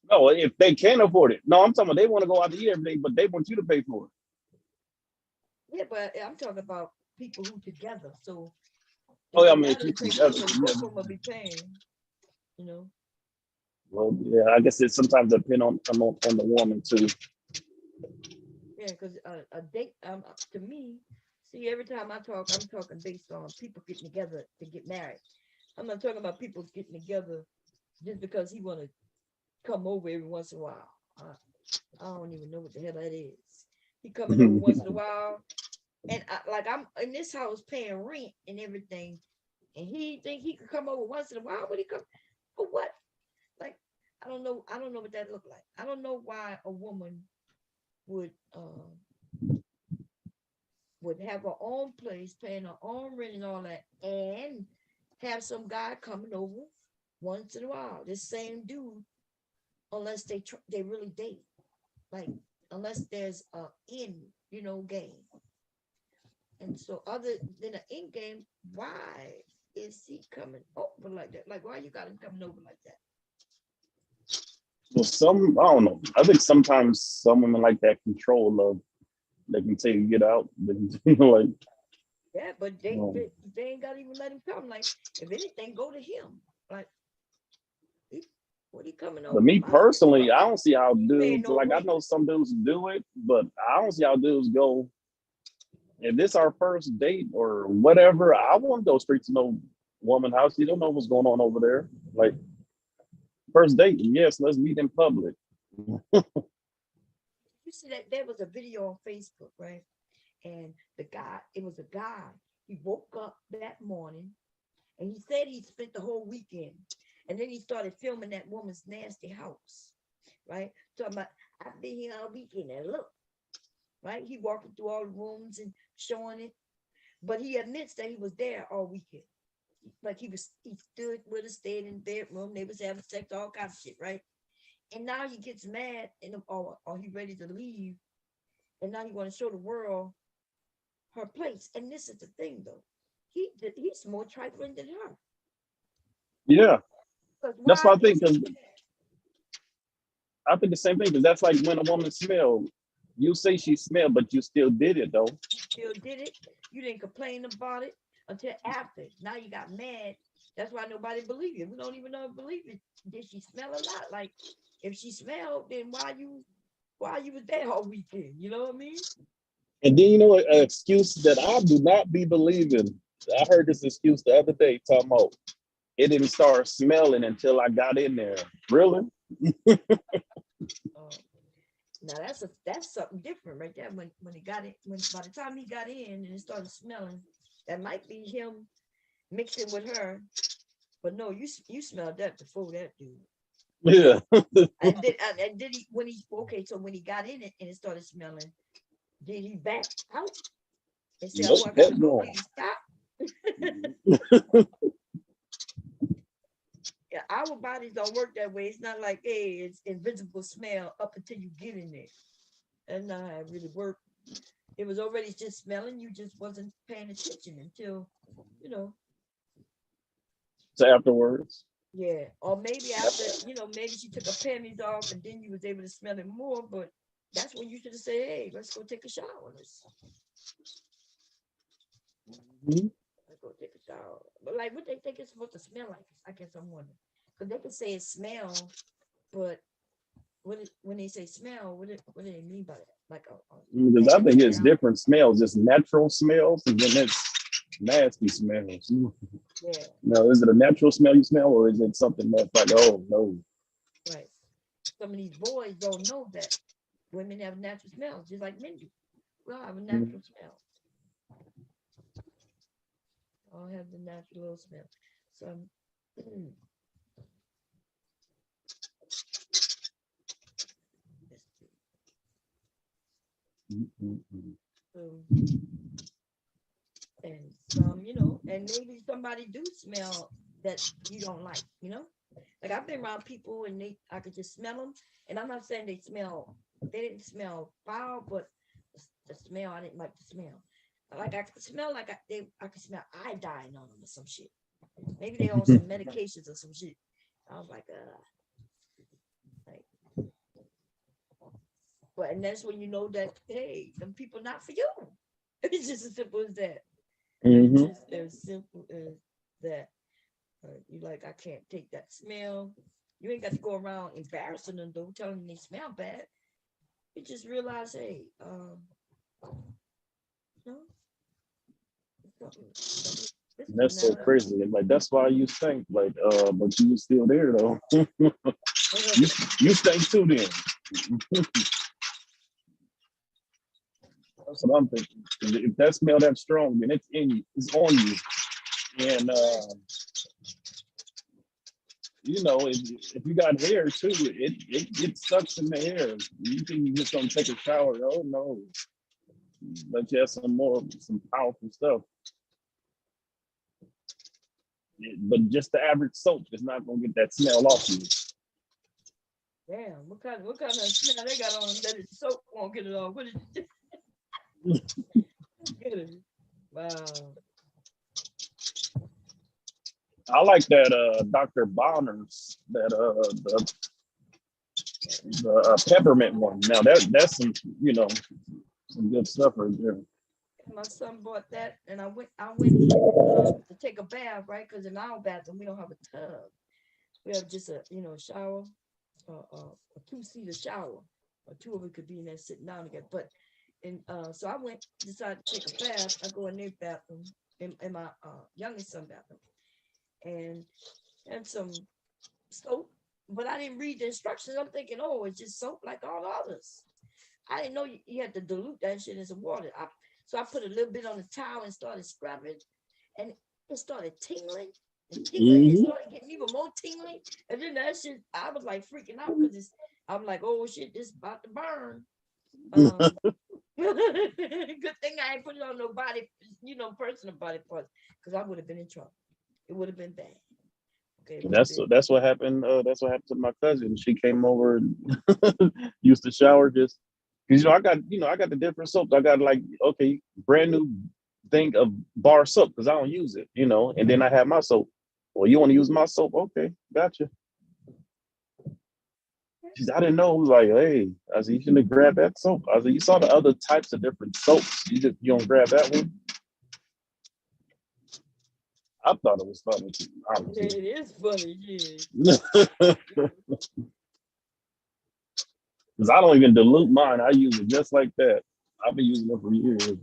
No, if they can't afford it. No, I'm talking about they want to go out to eat every day, but they want you to pay for it. Yeah, but I'm talking about people who together. So it Oh, yeah, I don't mean, if matter you to pay for it together, because yeah. both of them will be paying, you know. Well, yeah, I guess it sometimes depend on the woman too. Yeah, because a date, to me, see, every time I talk, I'm talking based on people getting together to get married. I'm not talking about people getting together just because he want to come over every once in a while. I don't even know what the hell that is. He coming over once in a while, and I'm in this house paying rent and everything, and he think he could come over once in a while. Would he come for what? Like, I don't know. I don't know what that look like. I don't know why a woman would have her own place, paying her own rent and all that, and have some guy coming over once in a while. This same dude, unless they really date, like unless there's a game. And so, other than an in game, why is he coming over like that? Like, why you got him coming over like that? Well, I don't know. I think sometimes some women like that control of they can tell you get out. They can, like, Yeah, but they um, they, they ain't got to even let him come. Like, if anything, go to him. Like, he, what he coming but over? me My house personally, for? I don't see how He ain't paying dudes no like I rent. know some dudes do it, but I don't see how dudes go. If this our first date or whatever, I won't go straight to no woman house. You don't know what's going on over there. Like first date, yes, let's meet in public. You see that there was a video on Facebook, right? And it was a guy. He woke up that morning and he said he spent the whole weekend. And then he started filming that woman's nasty house, right? Talking about, I've been here all weekend and look, right? He walking through all the rooms and showing it. But he admits that he was there all weekend. Like he stood with her, stayed in the bedroom. They was having sex, all kinds of shit, right? And now he gets mad or he ready to leave. And now he want to show the world her place. And this is the thing, though. He's more trifling than her. Yeah, Because that's why what I think. is 'Cause he? I think the same thing, because that's like when a woman smell. You say she smelled, but you still did it though. Still did it. You didn't complain about it until after. Now you got mad. That's why nobody believed you. We don't even know if believe it. Did she smell a lot? Like if she smelled, then why you was there all weekend? You know what I mean? And then an excuse that I do not be believing. I heard this excuse the other day talking about it didn't start smelling until I got in there. Really? Uh, Now that's something different right there. When he got it, when by the time he got in and it started smelling, that might be him mixing with her. But no, you smelled that before that dude. Yeah. And did he when he okay? So when he got in it and it started smelling, did he back out and say, Nope, "Oh, I gotta kept go"? going. Did he stop? Yeah, our bodies don't work that way. It's not like it's invisible smell up until you get in there. That's not how it really worked. It was already just smelling. You just wasn't paying attention until, you know, So afterwards. yeah. Or maybe after, maybe she took her panties off and then you was able to smell it more. But that's when you should have said, "Hey, let's go take a shower. Mhm. Let's go take a shower." But like, what they think it's supposed to smell like? I guess I'm wondering, because they can say it smell, but when they say smell, what do they mean by that? Like Because I bad think it's smell? different smells, just natural smells, and then it's nasty smells. Yeah, No, is it a natural smell you smell, or is it something that's like, oh no? right. Some of these boys don't know that women have natural smells, just like men do. We all have a Mhm. natural smell. All have the natural little smell. So, Mhm. so, and some, and maybe somebody do smell that you don't like. Like I've been around people and I could just smell them. And I'm not saying they didn't smell foul, but the smell, I didn't like the smell. Like I could smell I could smell iodine on them or some shit. Maybe they on some medications or some shit. I was like, but and that's when you know that hey, them people not for you. It's just as simple as that. It's Mhm. just as simple as that. You like, I can't take that smell. You ain't got to go around embarrassing them though, telling them they smell bad. You just realize, hey, no, something That's so now. crazy. And like that's why you stink. Like, but you was still there though. You stink too then. That's what I'm thinking. If that smell that strong, then it's in you, it's on you. And if you got hair too, it sucks in the hair. You think you just gonna take a shower? Oh no. But you have some powerful stuff. But just the average soap is not gonna get that smell off you. Damn, what kind of smell they got on them that the soap won't get it off? What is it? Get it? Wow. I like that Dr. Bonner's the peppermint one. Now that's some good stuff right there. My son bought that, and I went to take a bath, right? Because in our bathroom we don't have a tub. We have just a shower, a two-seater shower, or two of it could be in there sitting down together. But and so I decided to take a bath. I go in their bathroom, in my youngest son bathroom, and some soap. But I didn't read the instructions. I'm thinking, oh, it's just soap like all others. I didn't know you had to dilute that shit in some water. So I put a little bit on the towel and started scrubbing, and it started tingling and tingling. It Hmm. started getting even more tingling, and then that shit, I was like freaking out because I'm like, oh shit, this about to burn. Um, good thing I ain't put it on nobody, personal body parts, because I would have been in trouble. It would have been bad. Okay, it would have been. That's what happened. That's what happened to my cousin. She came over and used to shower just because I got the different soaps. I got like okay, brand new thing of bar soap because I don't use it, and then I have my soap. Well, you want to use my soap? Okay, gotcha. She said, I didn't know. I was like, hey, I said, you shouldn't have grabbed that soap. I said, you saw the other types of different soaps. You don't grab that one. I thought it was funny too, Yeah, honestly. it is funny, Because I don't even dilute mine. I use it just like that. I've been using it for years.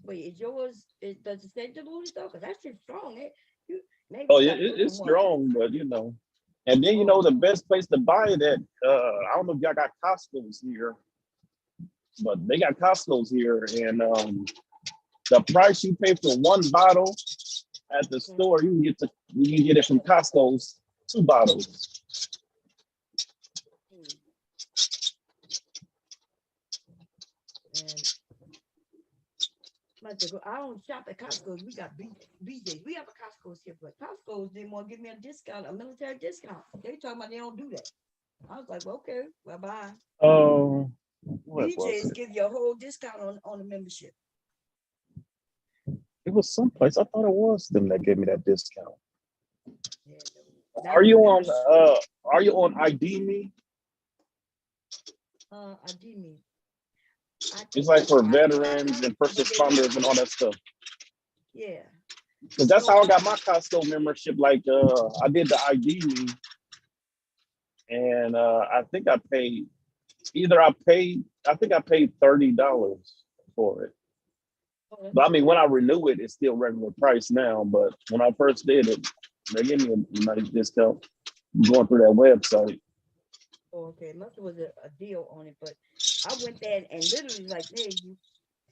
Wait, is yours? Does it say diluted though? Cause that's just strong. Maybe Oh you yeah, got a it's different one. strong, but And then Oh, the best place to buy it at, I don't know if y'all got Costco's here, but they got Costco's here, and the price you pay for one bottle at the store, you can get it from Costco's 2 bottles. and I don't shop at Costco's. We got BJ's. We have a Costco's here, but Costco's didn't want to give me a discount, a military discount. They talking about they don't do that. I was like, well, okay, bye bye. What was BJ's it? give you a whole discount on the membership. It was someplace. I thought it was them that gave me that discount. Yeah, not Are on the you on membership. ID Me? I did me. It's like for I tried veterans them, and first but they won't. responders and all that stuff. Yeah. Because that's So how I got my Costco membership. Like I did the ID Me, and I think I paid $30 for it. But I mean, when I renew it, it's still regular price now. But when I first did it, they gave me a nice discount going through that website. oh, okay, must have was a deal on it, but I went there and literally like, hey, you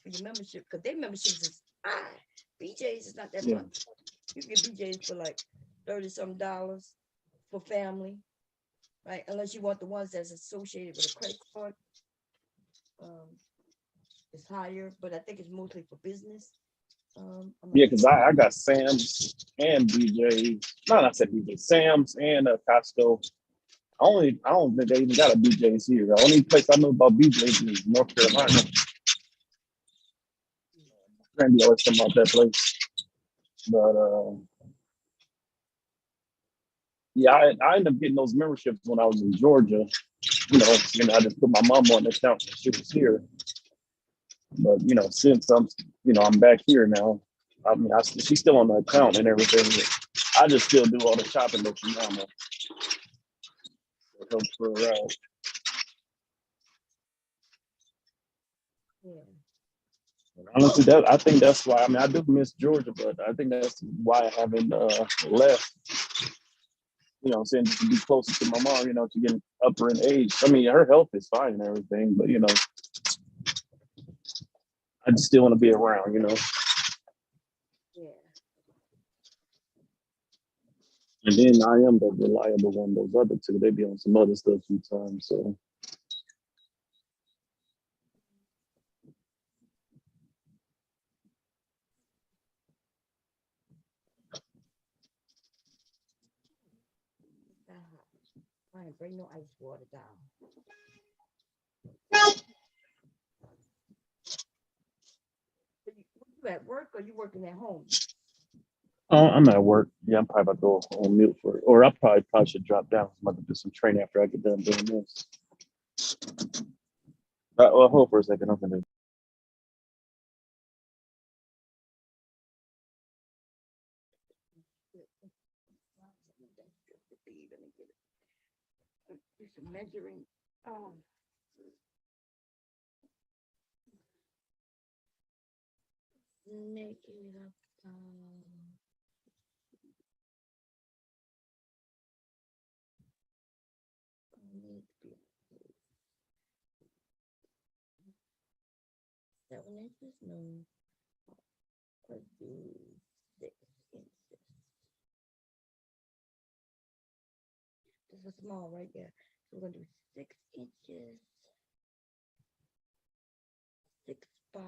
for your membership, because their memberships is high. BJ's is not that Yeah. much. You get BJ's for like $30 for family, right? Unless you want the ones that's associated with a credit card. Um, it's higher, but I think it's mostly for business. Yeah, because I got Sam's and BJ. No, I said BJ. Sam's and Costco. I don't think they even got a BJ's here. The only place I know about BJ's is North Carolina. Randy always come about that place. But yeah, I ended up getting those memberships when I was in Georgia. I just put my mom on the account when she was here. But since I'm back here now. I mean, she's still on the account and everything. I just still do all the shopping that your mama helps her out. Yeah. Honestly, I think that's why. I mean, I do miss Georgia, but I think that's why I haven't left. I'm saying, just to be closer to my mom. To get upper in age. I mean, her health is fine and everything, but I just still want to be around. Yeah. And then I am the reliable one. Those other two, they be on some other stuff sometimes. So. I ain't bring no ice water down. You at work or you working at home? I'm at work. Yeah, I'm probably about to go on mute for it. Or I probably should drop down. I'm about to do some training after I get done doing this. Well, hold for a second. I'm gonna. Some measuring. Make it up. Need to be 7 inches. No. Let's do 6 inches. This is small right there. So we're gonna do 6 inches. 6 by.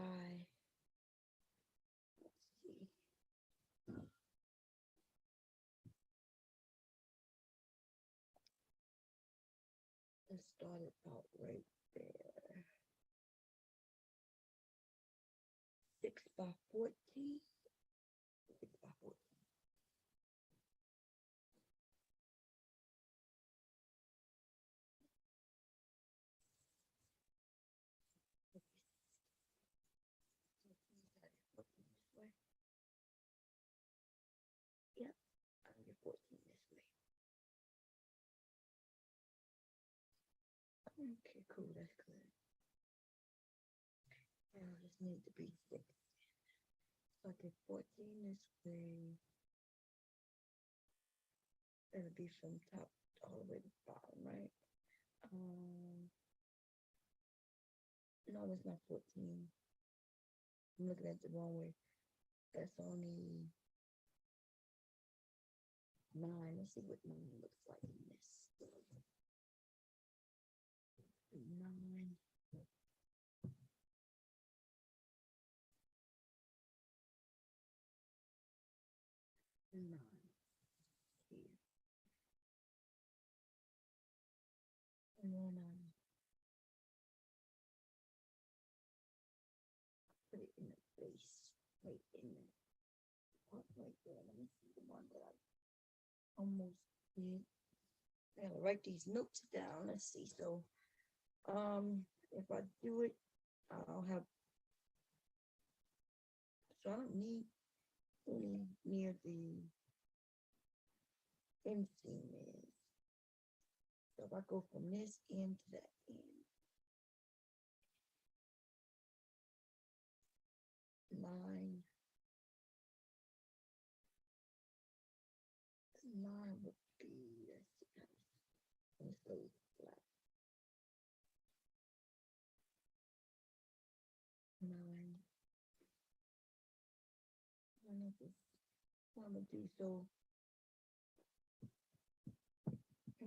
Let's see. Let's start it out right there. 6 by 14. 6 by 14. cool. That's good. And I just need to be 6. Okay, 14 this way. It'll be from top all the way to bottom, right? No, that's not 14. I'm looking at the wrong way. That's only 9. Let's see what 9 looks like in this. 9. 9 here. And then put it in the base. Wait in there. What right there? Let me see the one that I almost did. I gotta write these notes down. Let's see. So if I do it, I'll have, so I don't need any near the inseam is. So if I go from this end to that end, 9 would be, let's see, let's go flat. 9. I know this what I'm gonna do. So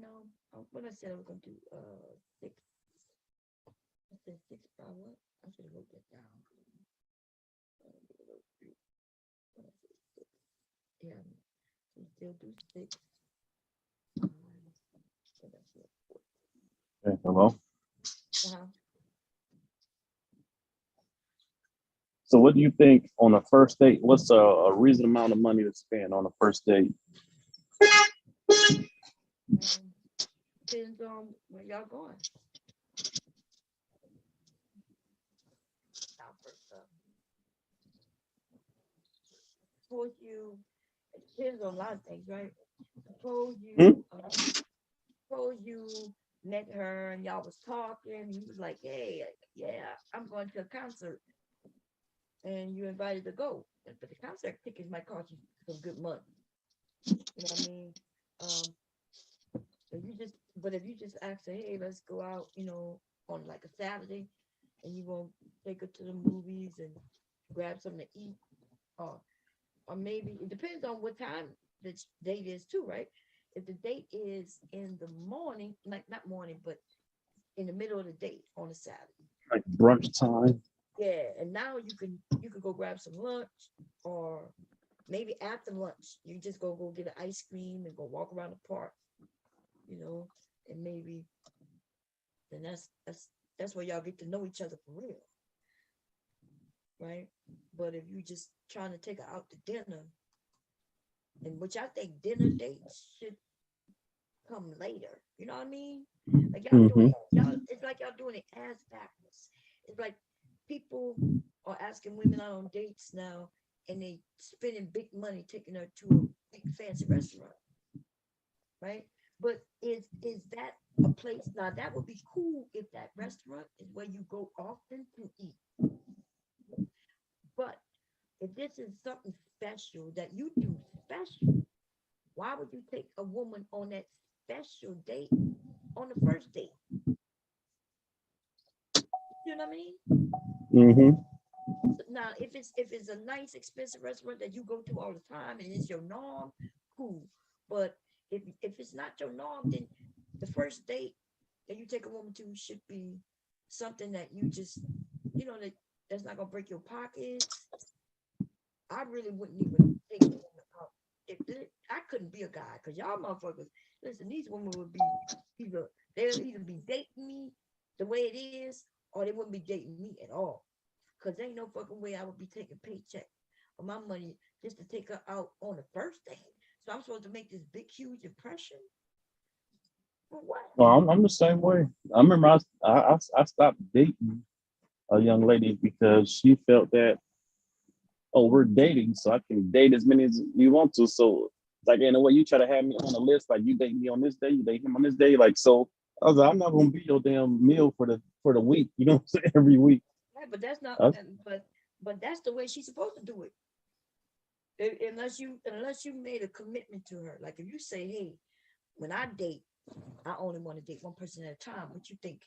no, what I said I was gonna do 6. I said 6 by what? I should have wrote that down. Yeah, so still do 6. So that's it. Okay, hello. Uh-huh. So what do you think on a first date? What's a reasonable amount of money to spend on a first date? Depends on where y'all going. Now, first up, suppose you, it depends on a lot of things, right? Suppose you met her and y'all was talking, and you was like, hey, yeah, I'm going to a concert. And you invited to go. But the concert tickets might cost you some good money. You know what I mean? If you just ask her, hey, let's go out, on like a Saturday, and you gonna take her to the movies and grab something to eat, or maybe it depends on what time the date is too, right? If the date is in the morning, like not morning, but in the middle of the day on a Saturday, Like brunch time. yeah, and now you can go grab some lunch, or maybe after lunch you just go get an ice cream and go walk around the park, and maybe then that's where y'all get to know each other for real, right? But if you just trying to take her out to dinner, and which I think dinner dates should come later, you know what I mean? Like y'all doing it's like y'all doing it ass backwards. It's like people are asking women out on dates now, and they spending big money taking her to a big fancy restaurant, right? But is that a place? Now that would be cool if that restaurant is where you go often to eat. But if this is something special that you do special, why would you take a woman on that special date on the first date? You know what I mean? Now, if it's a nice, expensive restaurant that you go to all the time and it's your norm, cool. But if it's not your norm, then the first date that you take a woman to should be something that you just, that's not gonna break your pockets. I really wouldn't even think about if I couldn't be a guy, because y'all motherfuckers, listen, these women would be they'll either be dating me the way it is, or they wouldn't be dating me at all. Because there ain't no fucking way I would be taking paycheck of my money just to take her out on the first date. So I'm supposed to make this big, huge impression? For what? Well, I'm the same way. I remember I stopped dating a young lady because she felt that, oh, we're dating, so I can date as many as you want to. So like in a way, you try to have me on a list, like you date me on this day, you date him on this day, like so. I was like, I'm not gonna be your damn meal for the week. You know what I'm saying? Every week. Right, but that's not. That's, But that's the way she's supposed to do it. Unless you made a commitment to her. Like if you say, hey, when I date, I only want to date one person at a time. What you think?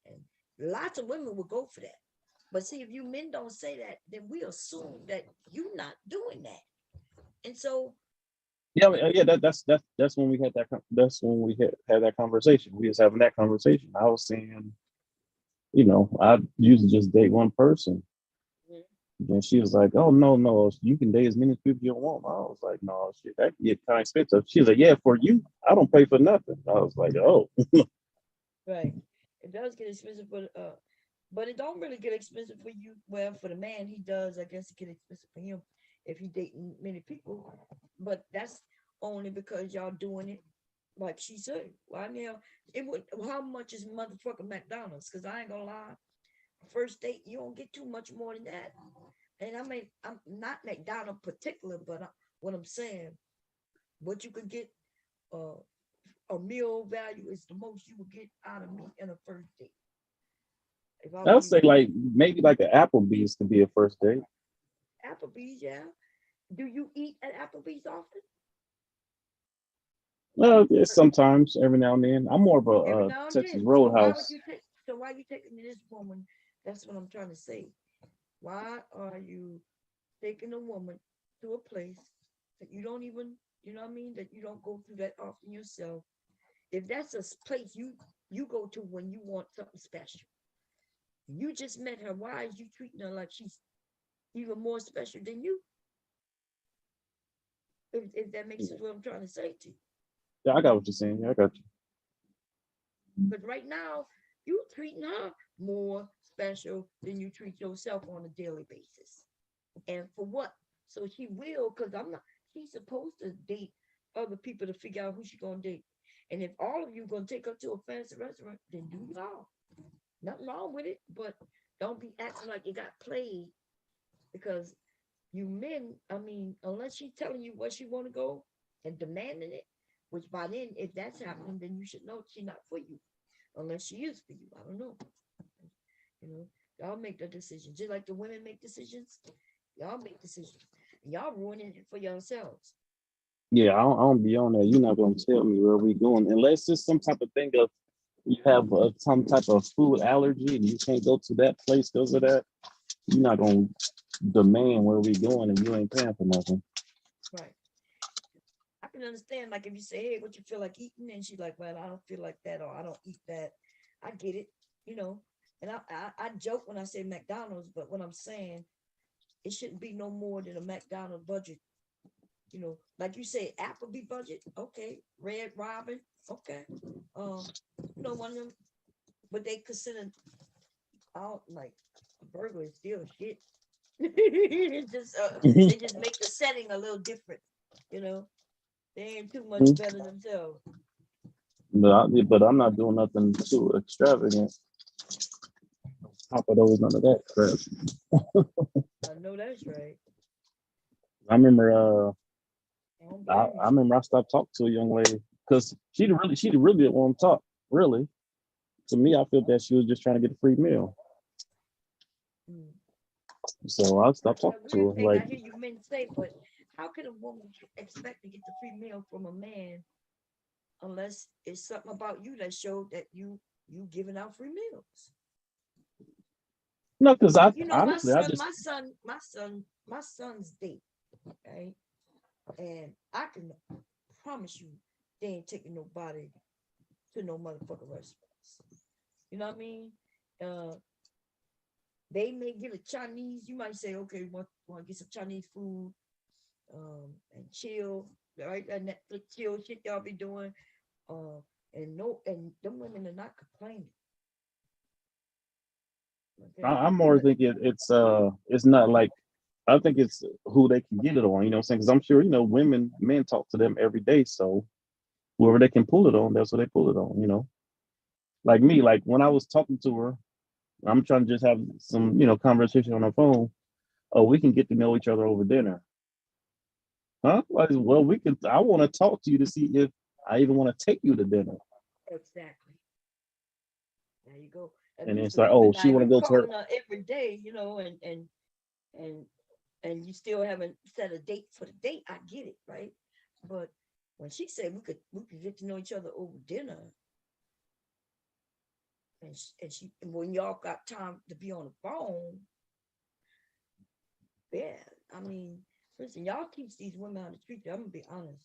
And lots of women will go for that. But see, if you men don't say that, then we assume that you're not doing that. And so, yeah. That's when we had that's when we had that conversation. We was having that conversation. I was saying, I usually just date one person. mhm, Then she was like, "Oh no, you can date as many people you want." I was like, "No, shit, that can get kind of expensive." She was like, "Yeah, for you, I don't pay for nothing." I was like, "Oh, right, it does get expensive, but it don't really get expensive for you. Well, for the man, he does. I guess it get expensive for him if he dating many people. But that's only because y'all doing it like she said. Why now? It would. How much is motherfucking McDonald's? Because I ain't gonna lie. First date, you don't get too much more than that. And I mean, I'm not McDonald particular, but what I'm saying, what you could get, uh, a meal value is the most you would get out of me in a first date. If I were I'll you, say like maybe like an Applebee's could be a first date." Applebee's, yeah. Do you eat at Applebee's often? Well, yeah, sometimes every now and then. I'm more of a Every now and Texas then. So why would Roadhouse. you take? So why you taking this woman? That's what I'm trying to say. Why are you taking a woman to a place that you don't even, you know what I mean, that you don't go through that often yourself? If that's a place you go to when you want something special, you just met her. Why is you treating her like she's even more special than you? If that makes sense, what I'm trying to say to you. Yeah, I got what you're saying. Yeah, I got you. But right now, you treating her more special than you treat yourself on a daily basis. And for what? So she will, because I'm not, she's supposed to date other people to figure out who she's gonna date. And if all of you gonna take her to a fancy restaurant, then do y'all. Nothing wrong with it, but don't be acting like you got played because you men, I mean, unless she's telling you where she wanna go and demanding it, which by then, if that's happening, then you should know she's not for you. Unless she is for you. I don't know. You know, y'all make the decisions. Just like the women make decisions, y'all make decisions. Y'all ruining it for yourselves. Yeah, I don't be on that. You're not gonna tell me where we going unless it's some type of thing of you have some type of food allergy and you can't go to that place because of that. You're not gonna demand where we going and you ain't paying for nothing. Right. I can understand, like, if you say, hey, what you feel like eating? And she's like, well, I don't feel like that, or I don't eat that. I get it, you know. And I joke when I say McDonald's, but what I'm saying, it shouldn't be no more than a McDonald's budget. You know, like you say, Applebee budget, okay. Red Robin, okay. One of them, but they consider out like a burger is still shit. It's just they just make the setting a little different, you know. They ain't too much better themselves. But I'm not doing nothing too extravagant. Top of those, none of that crap. I know that's right. I remember I don't I, blame I remember I stopped talking to a young lady because she really didn't want to talk. Really, to me, I feel that she was just trying to get a free meal. you. Mm. So I stopped The talking to weird her. thing Like, I hear you men say, but how can a woman expect to get the free meal from a man unless it's something about you that showed that you giving out free meals? no, because I You know, honestly I just my son's date, right? And I can promise you, they ain't taking nobody to no motherfucking restaurants. You know what I mean? Uh, they may get a Chinese. You might say, okay, want to get some Chinese food, and chill, right? That Netflix chill shit y'all be doing. Uh, and no, and them women are not complaining. Okay, I'm more thinking it's not like I think it's who they can get it on. You know what I'm saying? Because I'm sure men talk to them every day. So whoever they can pull it on, that's what they pull it on. Like me, like when I was talking to her, I'm trying to just have some conversation on the phone. Oh, we can get to know each other over dinner, huh? Like, well, we could. I want to talk to you to see if I even want to take you to dinner. exactly. There you go. And it's like, oh, she want to go to her. Every day, you know, and you still haven't set a date for the date. I get it, right? But when she said we could get to know each other over dinner, and when y'all got time to be on the phone, yeah. I mean, listen, y'all teach these women how to treat you. I'm gonna be honest.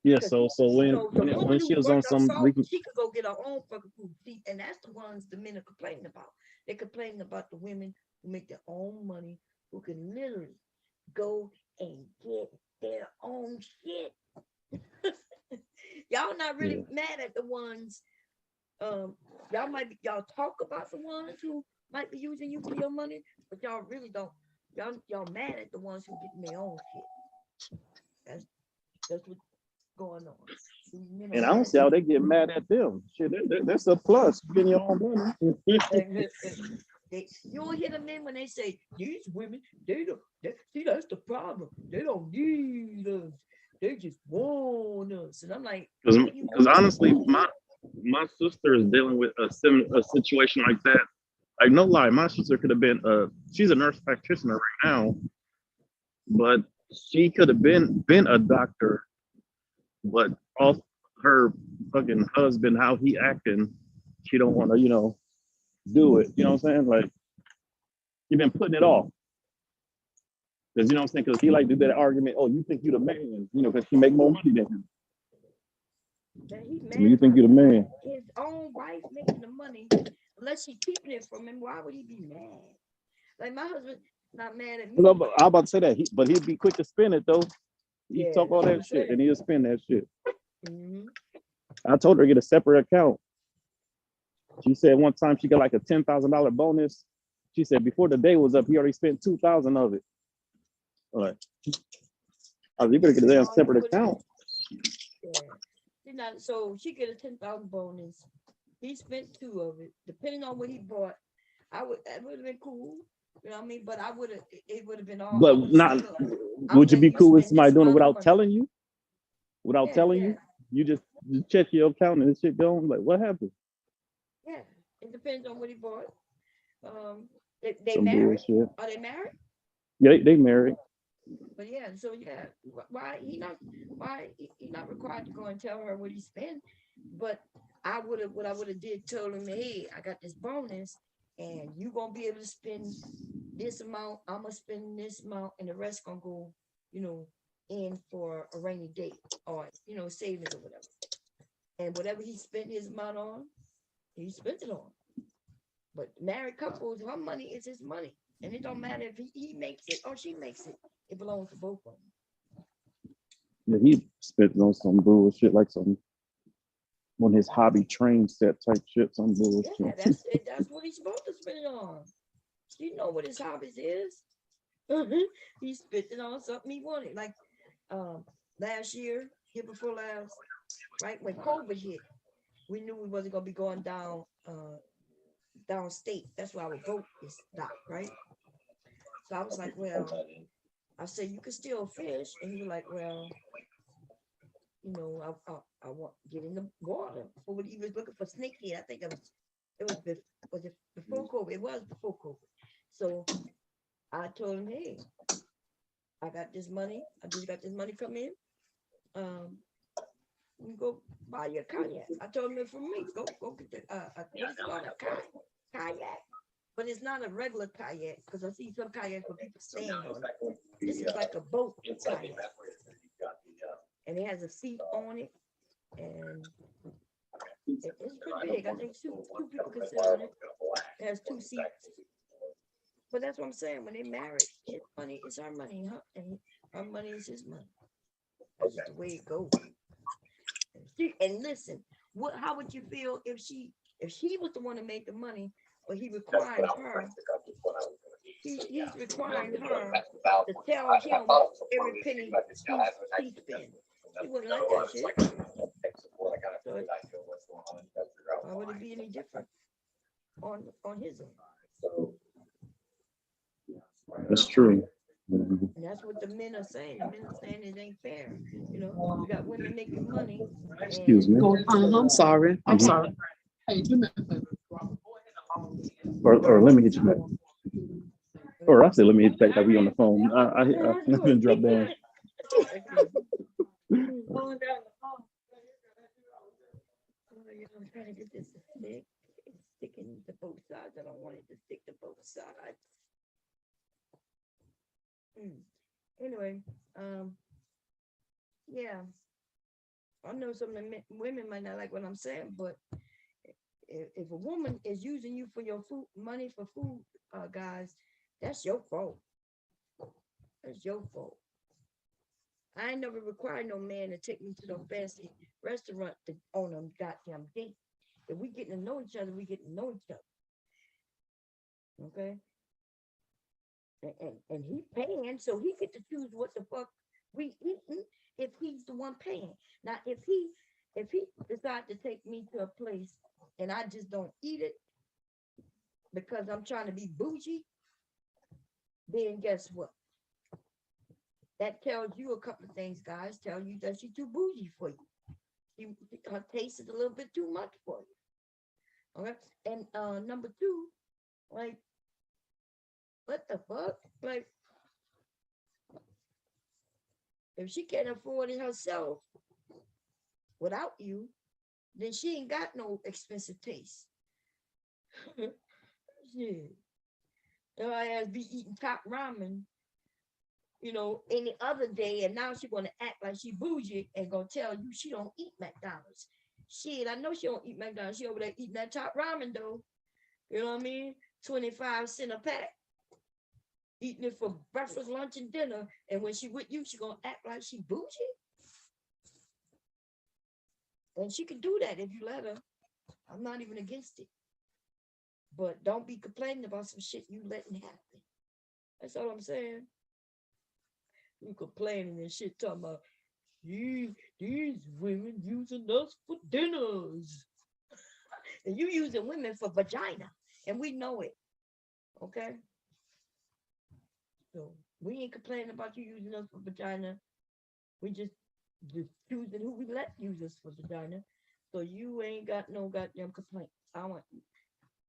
Yeah, so when she was on some, she could go get her own fucking food. See, and that's the ones the men are complaining about. They're complaining about the women who make their own money, who can literally go and get their own shit. Y'all not really mad at the ones. Y'all talk about the ones who might be using you for your money, but y'all really don't. Y'all mad at the ones who getting their own shit. That's what's going on. And I don't see how they get mad at them. Shit, that's a plus. Getting your own money. You don't hear the men when they say these women, see, that's the problem. They don't need us. They just want us. And I'm like, because honestly, my sister is dealing with a situation like that. Like, no lie, my sister could have been she's a nurse practitioner right now, but she could have been a doctor, but off her fucking husband, how he acting, she don't want to, do it. You know what I'm saying? Like, you've been putting it off. Because, you know what I'm saying? Because he like to do that argument, oh, you think you the man, because she make more money than him. You think you're the man. His own wife making the money, unless she's keeping it from him, why would he be mad? Like, my husband's not mad at me. No, but I'm about to say that, but he'd be quick to spend it, though. He talk all that shit, and he'll spend that shit. Mm-hmm. I told her to get a separate account. She said one time she got like a $10,000 bonus. She said before the day was up, he already spent $2,000 of it. All right. You better get a damn separate account. Yeah. So she get a 10,000 bonus. He spent 2 of it, depending on what he bought. That would have been cool. You know what I mean? But it would have been all. But not. Would you be cool with somebody doing it without telling you? Without telling you? You just check your account and this shit going. Like, what happened? Yeah, it depends on what he bought. They some married? Bullshit. Are they married? Yeah, they married. But yeah, so yeah, why he not required to go and tell her what he spent? But what I would have did, told him, hey, I got this bonus, and you gonna be able to spend this amount. I'm gonna spend this amount, and the rest gonna go, in for a rainy day or savings or whatever. And whatever he spent his amount on, he spent it on. But married couples, her money is his money. And it don't matter if he makes it or she makes it. It belongs to both of them. Yeah, he spent on some bullshit, like on his hobby train set type shit, some bullshit. Yeah, that's what he's supposed to spend it on. You know what his hobbies is. He spent it on something he wanted. Like last year before last, right when COVID hit, we knew we wasn't gonna be going downstate. That's why our boat is docked, right? So I was like, well, I said you can still fish, and he was like, well, I want to get in the water. Or he was looking for snakehead. I think was it before COVID? It was before COVID. So I told him, hey, I got this money. I just got this money come in. You go buy your kayak. I told him it for me. Go get the what is it called, a kayak. But it's not a regular kayak, because I see some kayaks where people stand on it. This is like a boat kayak. And it has a seat on it. And it's pretty big. I think two people can sit on it. It has 2 seats. But that's what I'm saying. When they married, his money is our money, huh? And our money is his money. That's just the way it goes. And listen, how would you feel if she was the one to make the money, but he required her? He's requiring her to tell him every penny he spends. He wouldn't like that shit. So why would it be any different on his end? That's true. And that's what the men are saying. The men are saying it ain't fair. You got women making money. Excuse me. I'm sorry. Or let me get you back. Or I said, let me get back that we on the phone. Let me drop down. Going down the hall. Oh, you know, I'm trying to get this to stick. It's sticking to both sides. I don't want it to stick to both sides. Anyway, yeah, I know some of the women might not like what I'm saying, but if a woman is using you for your food money for food, guys, that's your fault. That's your fault. I ain't never required no man to take me to no fancy restaurant to on them goddamn date. If we getting to know each other, we get to know each other. Okay? And he paying, so he get to choose what the fuck we eating if he's the one paying. Now if he decide to take me to a place and I just don't eat it because I'm trying to be bougie, then guess what? That tells you a couple of things, guys. Tell you that she's too bougie for you. Her taste is a little bit too much for you. Okay. And number two, like, what the fuck? Like, if she can't afford it herself without you, then she ain't got no expensive taste. Shit. Her ass be eating top ramen, you know, any other day, and now she gonna act like she bougie and gonna tell you she don't eat McDonald's. Shit, I know she don't eat McDonald's. She over there eating that top ramen though. You know what I mean? 25 cents a pack. Eating it for breakfast, lunch, and dinner. And when she with you, she gonna act like she bougie. And she can do that if you let her. I'm not even against it. But don't be complaining about some shit you letting happen. That's all I'm saying. You complaining and shit talking about these women using us for dinners. And you using women for vagina. And we know it. Okay? So we ain't complaining about you using us for vagina. We just choosing who we let use us for vagina. So you ain't got no goddamn complaints. I want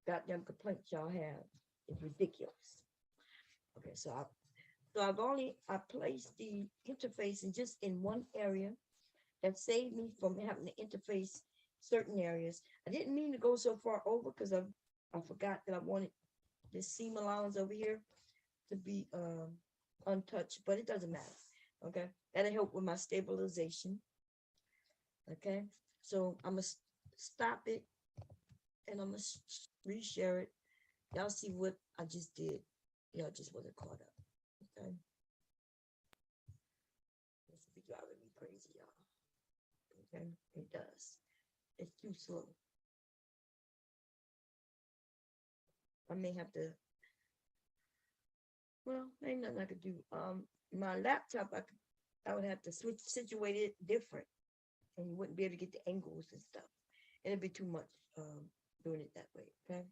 goddamn complaints y'all have. It's ridiculous. Okay, so I placed the interface in one area. That saved me from having to interface certain areas. I didn't mean to go so far over because I forgot that I wanted this seam allowance over here to be untouched, but it doesn't matter. Okay, that'll help with my stabilization. Okay, so I'm gonna stop it and I'm gonna reshare it. Y'all see what I just did. Y'all just wasn't caught up. Okay, this will be driving me crazy, y'all. Okay, it does. It's too slow. I may have to. Well, ain't nothing I could do. My laptop, I would have to situate it different, and you wouldn't be able to get the angles and stuff. It'd be too much doing it that way. Okay.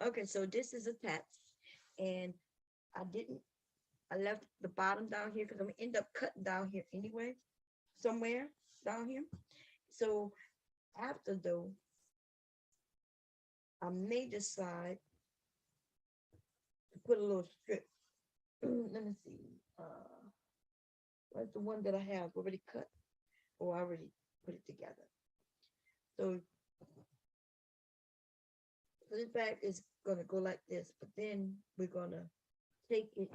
Okay, so this is attached, and I left the bottom down here because I'm gonna end up cutting down here anyway, somewhere down here. So after though, I may decide to put a little strip. Let me see. Where's the one that I have already cut? Or I already put it together. So this bag is gonna go like this, but then we're gonna take it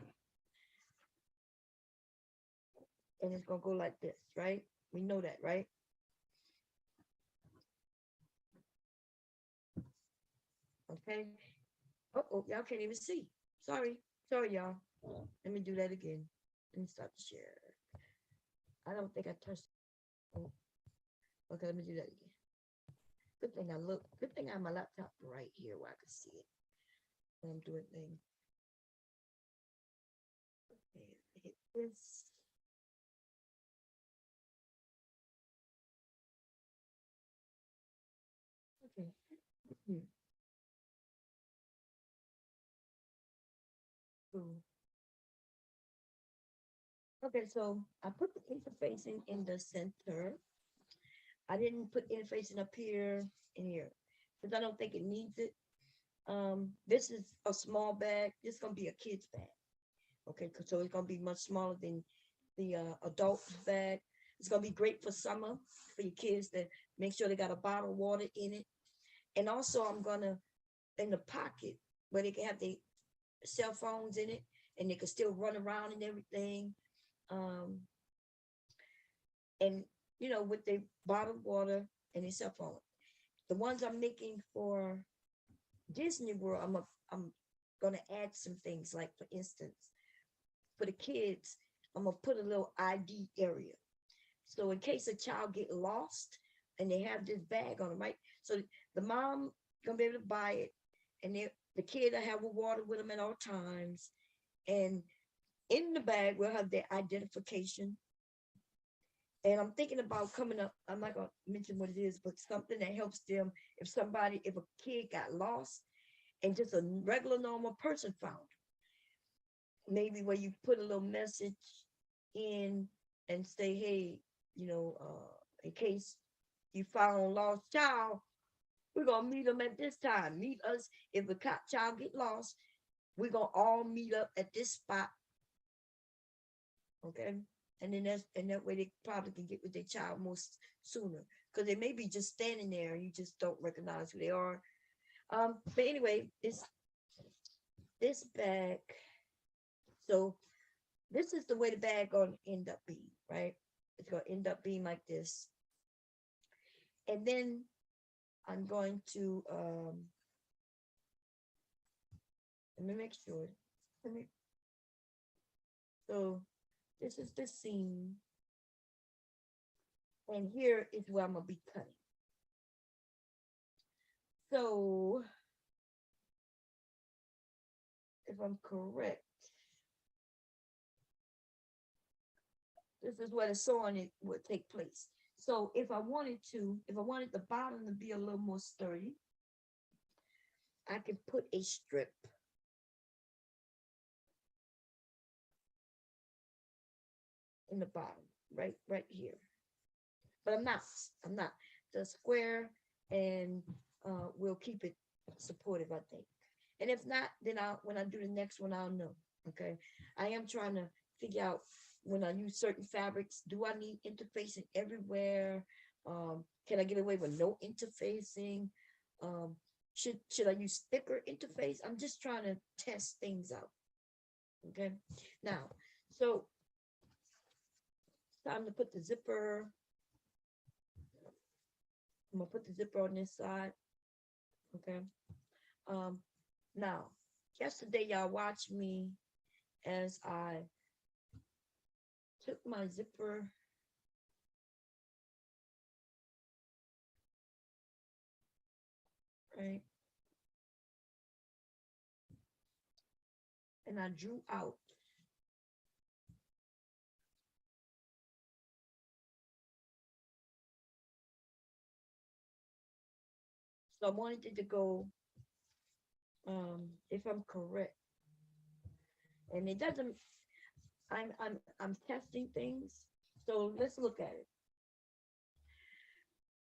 and it's gonna go like this, right? We know that, right? Okay. Oh, y'all can't even see. Sorry, y'all. Let me do that again. Let me start the share. I don't think I touched. Oh. Okay, let me do that again. Good thing I have my laptop right here where I can see it when I'm doing things. Okay, hit this. Okay. Okay, so I put the interfacing in the center. I didn't put interfacing up here and here because I don't think it needs it. This is a small bag. This is gonna be a kid's bag. Okay, so it's gonna be much smaller than the adult bag. It's gonna be great for summer for your kids to make sure they got a bottle of water in it. And also I'm gonna in the pocket where they can have their cell phones in it and they can still run around and everything. Um, and you know, with their bottled water and their cell phone. The ones I'm making for Disney World, I'm gonna add some things like for instance, for the kids, I'm gonna put a little ID area. So in case a child get lost and they have this bag on them, right? So the mom gonna be able to buy it, and the kid will have water with them at all times. And in the bag, we'll have their identification. And I'm thinking about coming up, I'm not gonna mention what it is, but something that helps them if a kid got lost and just a regular normal person found them. Maybe where you put a little message in and say, hey, in case you found a lost child, we're gonna meet them at this time. Meet us if a child get lost. We're gonna all meet up at this spot. Okay, and then that way they probably can get with their child sooner because they may be just standing there and you just don't recognize who they are. But anyway, it's this bag. So this is the way the bag gonna end up being, right? It's gonna end up being like this. And then I'm going to let me make sure. So this is the seam. And here is where I'm gonna be cutting. So if I'm correct, this is where the sewing would take place. So if I wanted the bottom to be a little more sturdy, I could put a strip in the bottom, right here. But I'm not. The square, and we'll keep it supportive, I think. And if not, then when I do the next one, I'll know. Okay. I am trying to figure out when I use certain fabrics, do I need interfacing everywhere? Can I get away with no interfacing? Should I use thicker interface? I'm just trying to test things out. Okay. Now, so time to put the zipper. I'm gonna put the zipper on this side. Okay. Now, yesterday y'all watched me as I took my zipper right, and I drew out so I wanted it to go, if I'm correct, and it doesn't. I'm testing things, so let's look at it.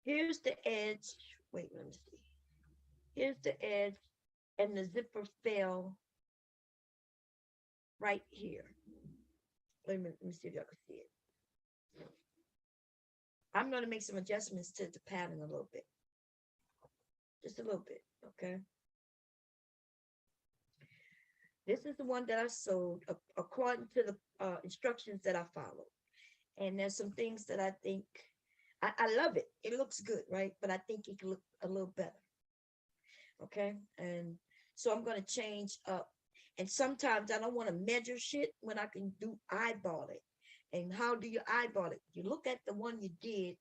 Here's the edge. Wait, let me see. Here's the edge, and the zipper fell right here. Let me see if y'all can see it. I'm going to make some adjustments to the pattern a little bit, just a little bit. Okay. This is the one that I sewed according to the instructions that I followed. And there's some things that I think, I love it. It looks good, right? But I think it could look a little better. Okay. And so I'm going to change up. And sometimes I don't want to measure shit when I can do eyeball it. And how do you eyeball it? You look at the one you did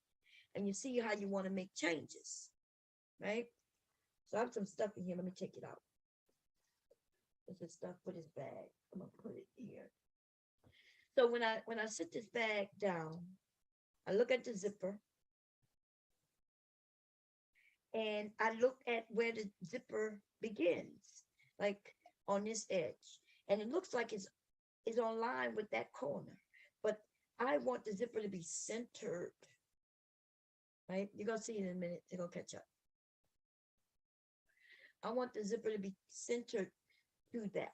and you see how you want to make changes, right? So I have some stuff in here. Let me take it out. This is stuff for this bag. I'm gonna put it here. So when I sit this bag down, I look at the zipper and I look at where the zipper begins, like on this edge. And it looks like it's on line with that corner. But I want the zipper to be centered right? You're gonna see it in a minute. They're gonna catch up. I want the zipper to be centered to that.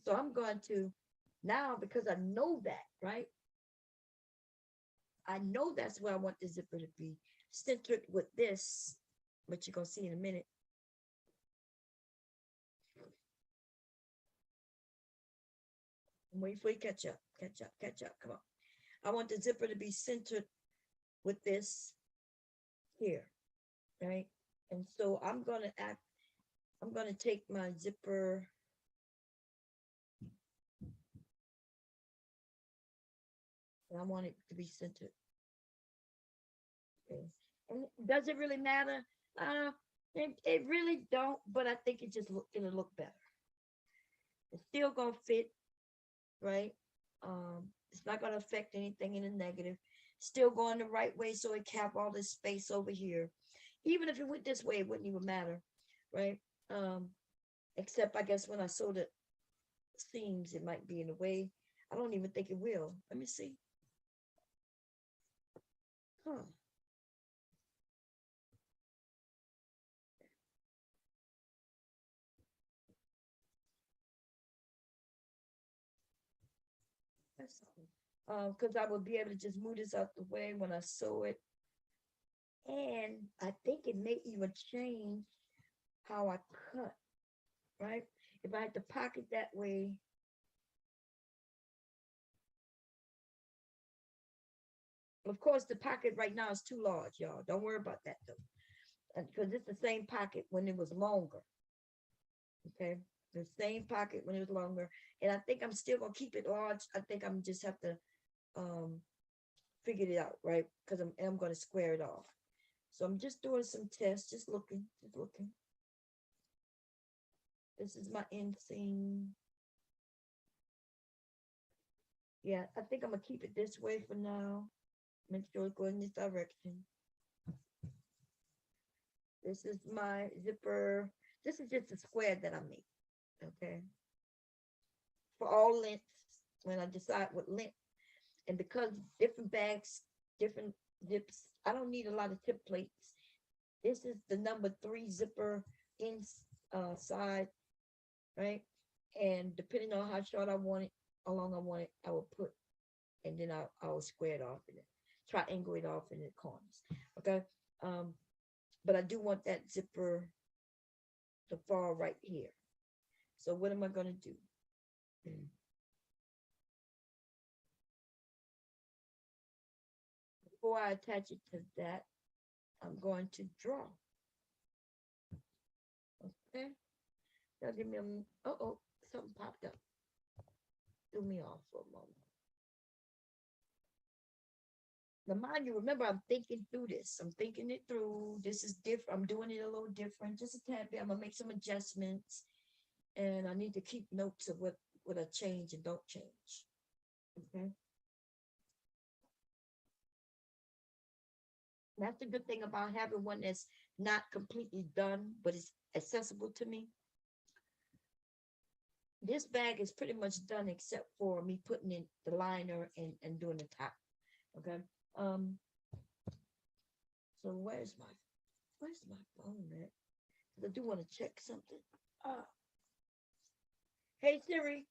So I'm going to now, because I know that, right? I know that's where I want the zipper to be centered with this, which you're gonna see in a minute. Wait for you catch up, catch up, catch up. Come on. I want the zipper to be centered with this here, right? And so I'm gonna take my zipper. And I want it to be centered. Okay. And does it really matter? It really don't, but I think it'll look better. It's still gonna fit, right? It's not gonna affect anything in the negative. Still going the right way, so it cap all this space over here. Even if it went this way, it wouldn't even matter, right? Except I guess when I sew the seams, it might be in the way. I don't even think it will. Let me see. Huh. That's all. Because I will be able to just move this out the way when I sew it. And I think it may even change how I cut, right? If I had to pocket that way, of course, the pocket right now is too large, y'all. Don't worry about that though, because it's the same pocket when it was longer. Okay, the same pocket when it was longer, and I think I'm still gonna keep it large. I think I'm just have to figure it out, right? Because I'm gonna square it off. So I'm just doing some tests, just looking, just looking. This is my inseam. Yeah, I think I'm gonna keep it this way for now. Make sure it's going in this direction. This is my zipper. This is just a square that I made, okay? For all lengths, when I decide what length, and because different bags, different zips, I don't need a lot of tip plates. This is the number 3 zipper inside, right? And depending on how short I want it, how long I want it, I will put, and then I will square it off in it, triangle it off in the corners, okay? But I do want that zipper to fall right here. So what am I gonna do? Before I attach it to that, I'm going to draw. Okay. Now give me a, something popped up. Threw me off for a moment. Now, mind you, remember, I'm thinking through this. I'm thinking it through. This is different. I'm doing it a little different, just a tad bit. I'm gonna make some adjustments, and I need to keep notes of what I change and don't change. Okay. That's the good thing about having one that's not completely done, but it's accessible to me. This bag is pretty much done except for me putting in the liner and doing the top. Okay. So where's my phone at? I do want to check something. Hey Siri.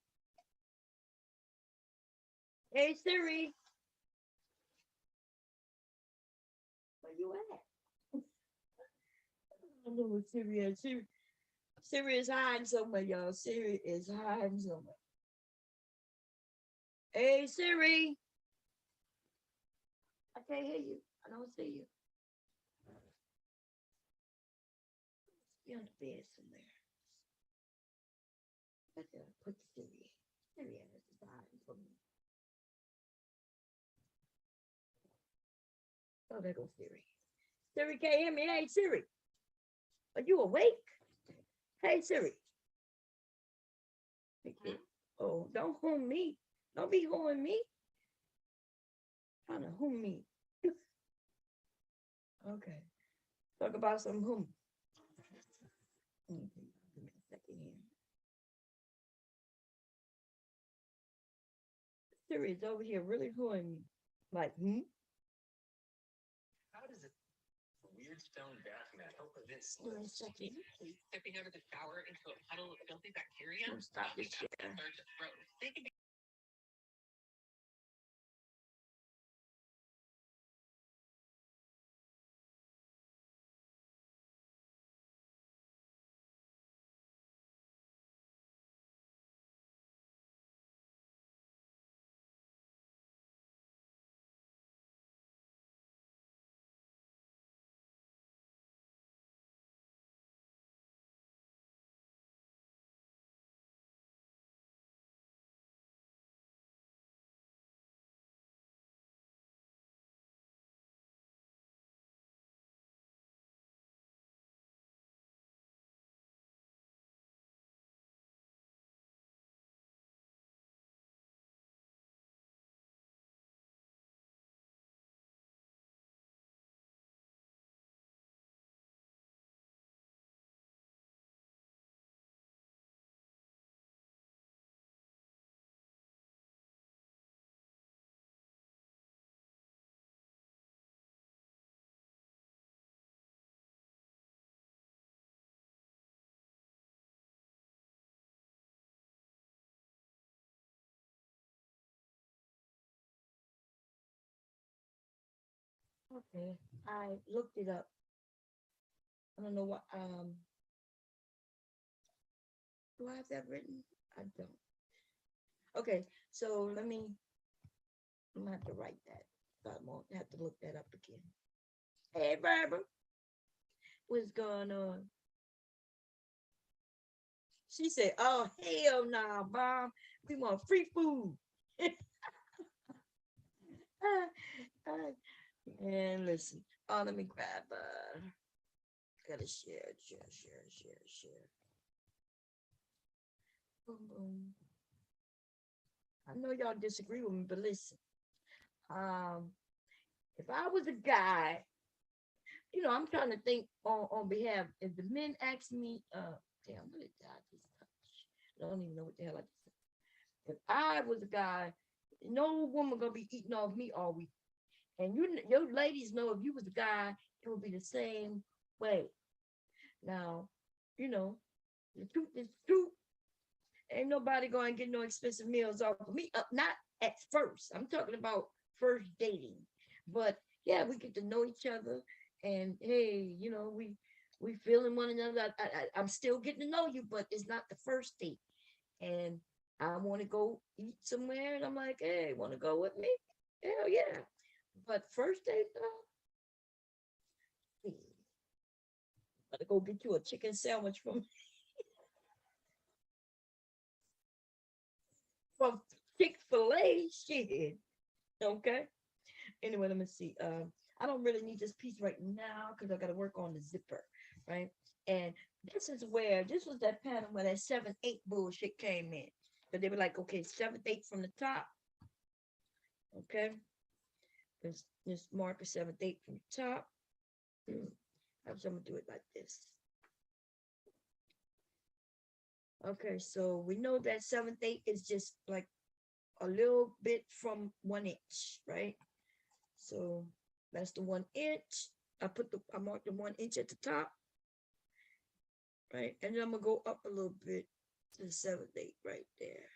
Hey Siri. Where you at? I don't know where Siri is. Siri is hiding somewhere, y'all. Siri is hiding somewhere. Hey Siri. I can't hear you. I don't see you. Be on the bed somewhere. I gotta put Siri. Siri is hiding from me. Oh, there goes Siri. Siri can't hear me. Hey Siri. Are you awake? Hey Siri. Oh, don't home me. Don't be homing me. Trying to home me. Okay. Talk about some home. Give me a second here. Siri is over here really hooing me. Like, How does it Hold on a second. I'll stop this share. Okay, I looked it up. I don't know what do I have that written? I don't. Okay, so I'm gonna have to write that. So I'm gonna have to look that up again. Hey Barbara, what's going on? She said, "Oh hell no, nah, Bob. We want free food." And listen, oh, let me grab. Gotta share. Boom, boom. I know y'all disagree with me, but listen. Um, if I was a guy, I'm trying to think on behalf. If the men ask me, damn, what did I just touch? I don't even know what the hell I just said. If I was a guy, no woman gonna be eating off me all week. And your ladies know if you was a guy, it would be the same way. Now, you know, the truth is true. Ain't nobody going to get no expensive meals off of me. Not at first. I'm talking about first dating. But yeah, we get to know each other, and hey, we feeling one another. I'm still getting to know you, but it's not the first date. And I want to go eat somewhere, and I'm like, hey, want to go with me? Hell yeah! But first date, gotta go get you a chicken sandwich from Chick-fil-A. Shit. Okay. Anyway, let me see. I don't really need this piece right now because I got to work on the zipper, right? And this was that pattern where that 7/8 bullshit came in. But they were like, okay, 7/8 from the top. Okay. This marker 7/8 from the top. I'm gonna do it like this. Okay, so we know that 7/8 is just like a little bit from 1 inch, right? So that's the 1 inch. I marked the 1 inch at the top, right? And then I'm gonna go up a little bit to the 7/8 right there.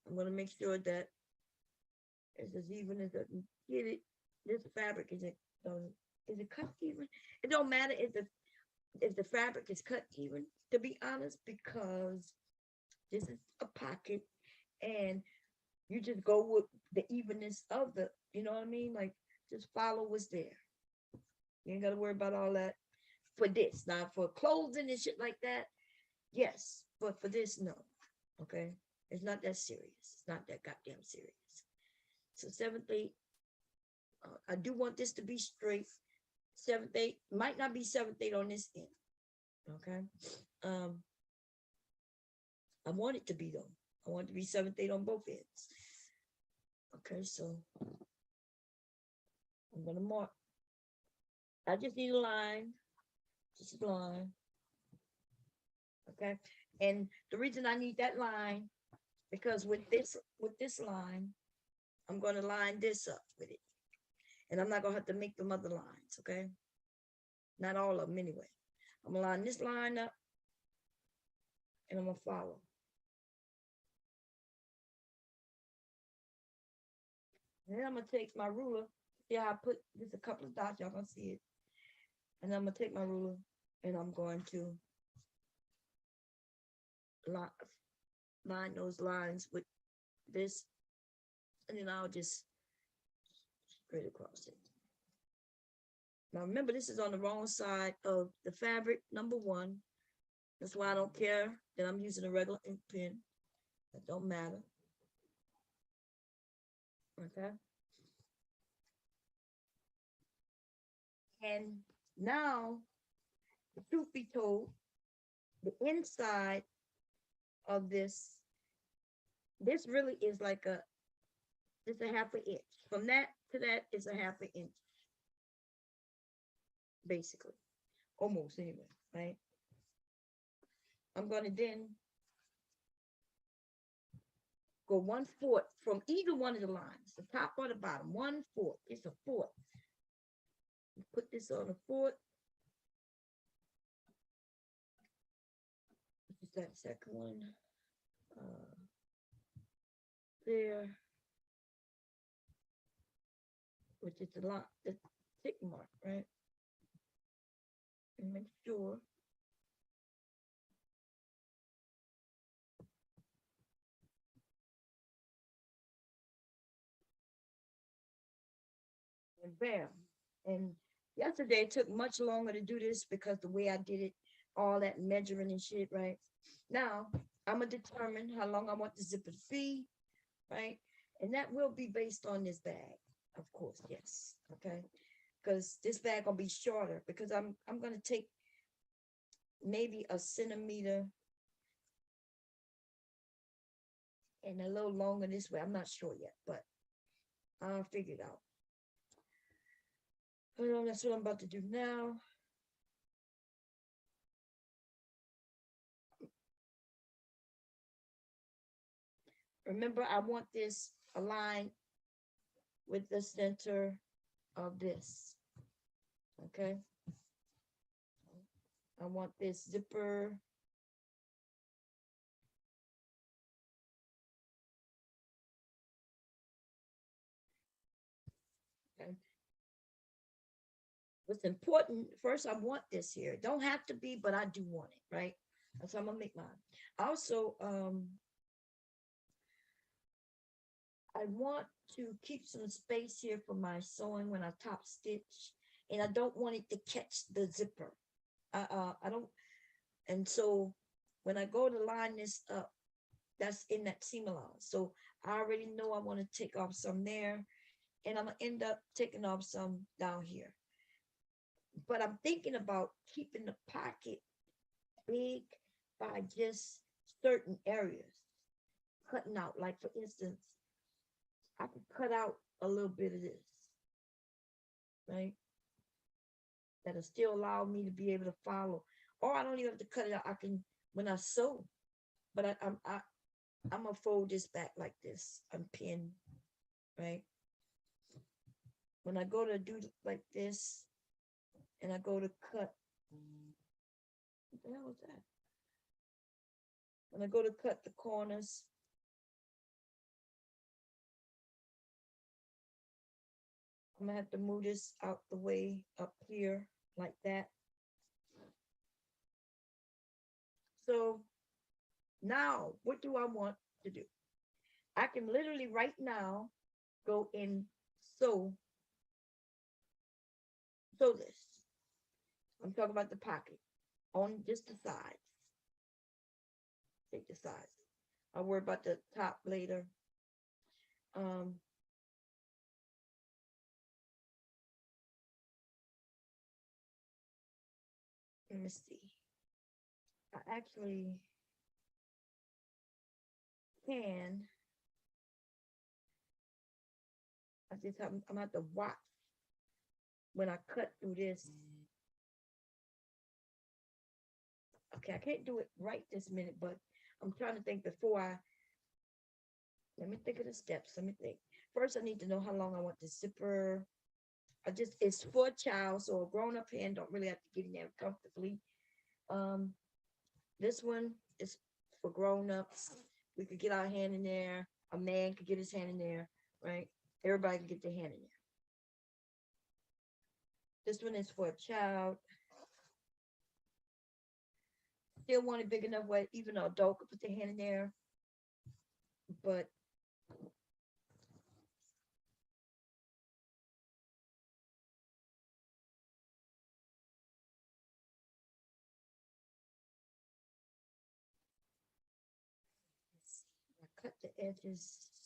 I'm gonna make sure that it's as even as I can get it. This fabric is it cut even? It don't matter if the fabric is cut even, to be honest, because this is a pocket and you just go with the evenness of you know what I mean? Like just follow what's there. You ain't gotta worry about all that for this. Now for clothing and shit like that, yes. But for this, no. Okay. It's not that serious. It's not that goddamn serious. So 7/8, I do want this to be straight. 7/8 might not be 7/8 on this end. Okay. I want it to be though. I want it to be 7/8 on both ends. Okay, so I'm gonna mark. I just need a line, just a line. Okay, and the reason I need that line because with this line, I'm gonna line this up with it, and I'm not gonna have to make them other lines. Okay, Not all of them anyway. I'm gonna line this line up and I'm gonna follow. And then I'm gonna take my ruler. Yeah, I put just a couple of dots, y'all gonna see it. And I'm gonna take my ruler and I'm going to line those lines with this, and then I'll just straight across it. Now remember, this is on the wrong side of the fabric, number one. That's why I don't care that I'm using a regular ink pen. That don't matter. Okay. And now, the truth be told, the inside of this really is like it's a half an inch. From that to that is a half an inch, basically. Almost anyway, right? I'm gonna then go 1/4 from either one of the lines, the top or the bottom, 1/4. It's a fourth. Put this on a fourth. Which is that second one? There. Which is the tick mark, right? And make sure. And bam. And yesterday it took much longer to do this because the way I did it, all that measuring and shit, right? Now I'm gonna determine how long I want the zipper to be, right? And that will be based on this bag, of course, yes. Okay. Because this bag gonna be shorter because I'm gonna take maybe a centimeter and a little longer this way. I'm not sure yet, but I'll figure it out. That's what I'm about to do now. Remember, I want this aligned with the center of this. Okay. I want this zipper. Okay. What's important, first, I want this here. It don't have to be, but I do want it, right? So I'm gonna make mine. Also, I want to keep some space here for my sewing when I top stitch, and I don't want it to catch the zipper. I don't, and so when I go to line this up, that's in that seam allowance. So I already know I want to take off some there, and I'm gonna end up taking off some down here. But I'm thinking about keeping the pocket big by just certain areas, cutting out. Like for instance, I could cut out a little bit of this, right? That'll still allow me to be able to follow. Or I don't even have to cut it out. I can when I sew, but I'm gonna fold this back like this, unpin, right? When I go to do like this, and I go to cut, what the hell was that? When I go to cut the corners, I'm gonna have to move this out the way up here like that. So now what do I want to do? I can literally right now go and sew this. I'm talking about the pocket on just the sides. Take the sides. I'll worry about the top later. Let me see. I actually can. I'm gonna have to watch when I cut through this. Okay, I can't do it right this minute, but I'm trying to think let me think of the steps. Let me think. First, I need to know how long I want the zipper. it's for a child, so a grown-up hand don't really have to get in there comfortably. Um, this one is for grown-ups. We could get our hand in there. A man could get his hand in there, right? Everybody can get their hand in there. This one is for a child. Still want it big enough where even an adult could put their hand in there. But I cut the edges.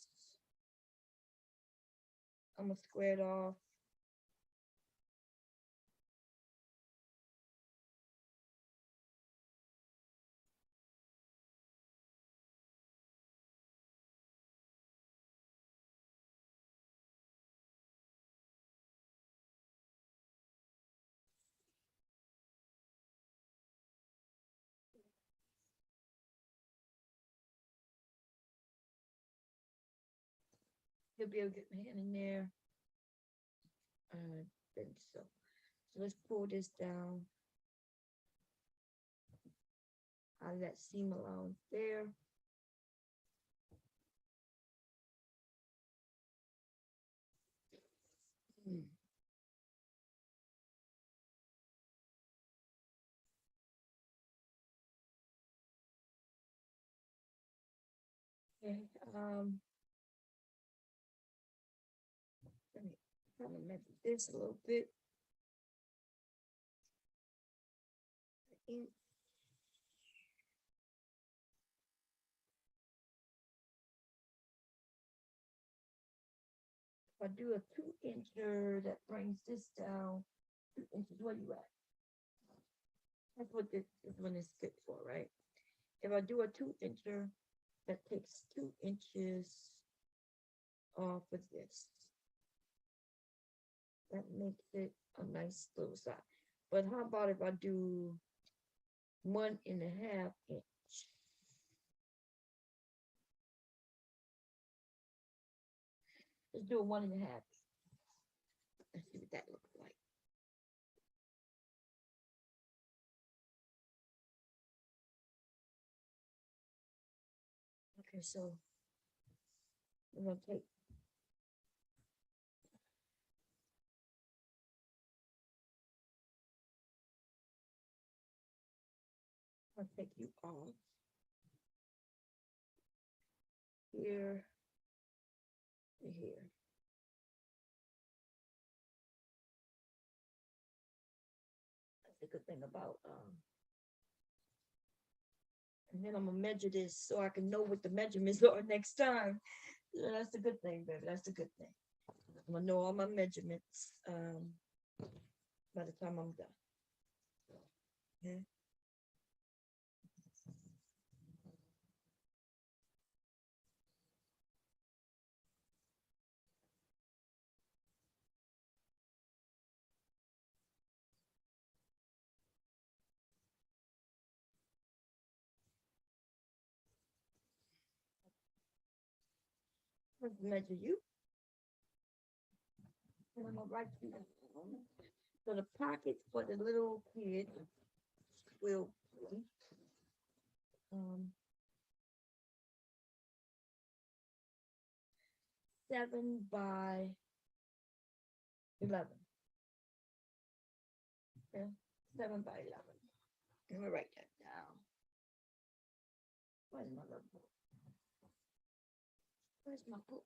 I'm gonna square it off. He'll be able to get my hand in there. I think so. So let's pull this down. I'll let seam along there. Okay, let me kind of measure this a little bit. If I do a 2-incher, that brings this down 2 inches. Where you at? That's what this one is good for, right? If I do a 2-incher, that takes 2 inches off of this. That makes it a nice little side. But how about if I do 1.5 inch? Let's do a 1.5. Let's see what that looks like. Okay, so we're gonna take I'll take you off here to here. That's the good thing about and then I'm gonna measure this so I can know what the measurements are next time. Yeah, that's the good thing, baby. That's the good thing. I'm gonna know all my measurements by the time I'm done. Okay. Let's measure you. And I'm gonna write you down. So the pocket for the little kid will be 7 by 11. Okay, 7 by 11. I'm gonna write that down. Where's my little book? Where's my book?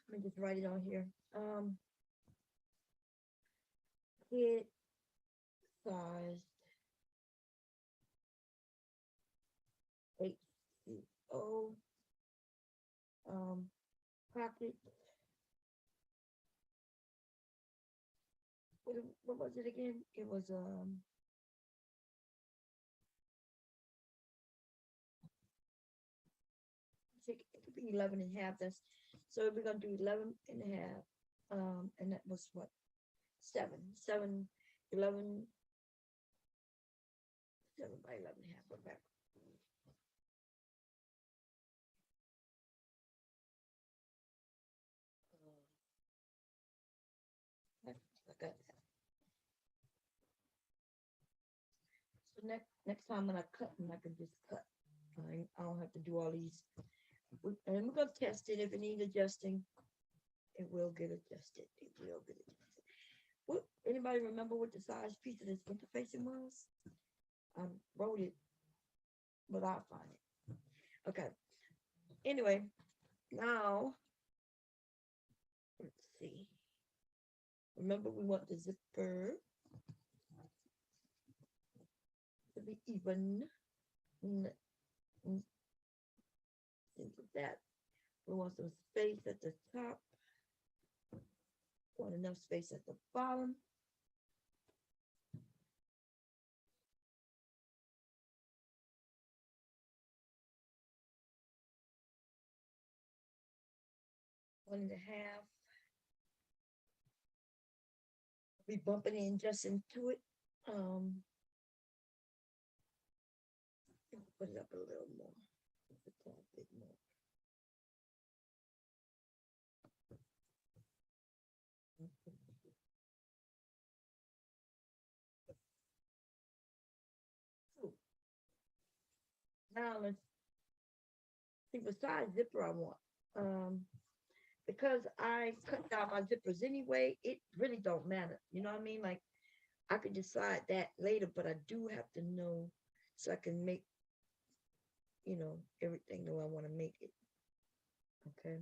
Let me just write it on here. Kid size H20 pocket. What was it again? It was it could be 11.5. That's so we're gonna do 11.5. And that was what 7 11 7 by 11.5. Go back. So next time when I cut them, I can just cut. I don't have to do all these. And we're gonna test it. If it needs adjusting, it will get adjusted. It will get adjusted. What? Anybody remember what the size piece of this interfacing was? I wrote it, but I'll find it. Okay. Anyway, now let's see. Remember, we want the zipper to be even. Think of that. We want some space at the top. Want enough space at the bottom. One and a half. Be bumping in just into it. Put it up a little more. A bit more. Now let's see what size zipper I want. Because I cut down my zippers anyway, it really don't matter. You know what I mean? Like I could decide that later, but I do have to know so I can make, everything the way I want to make it. Okay.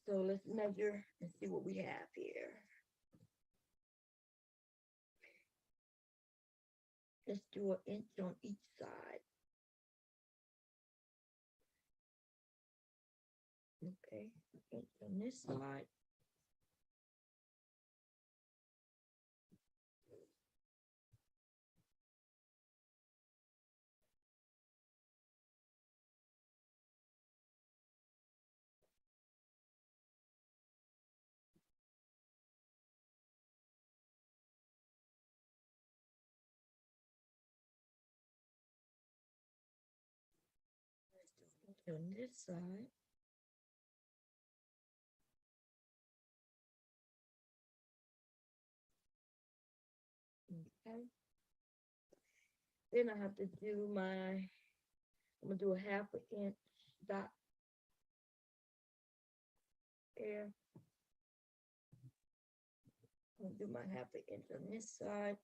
So let's measure and see what we have here. Let's do an inch on each side. Okay, inch on this side. On this side. Okay. Then I have to do I'm gonna do a half an inch dot here. I'm gonna do my half an inch on this side.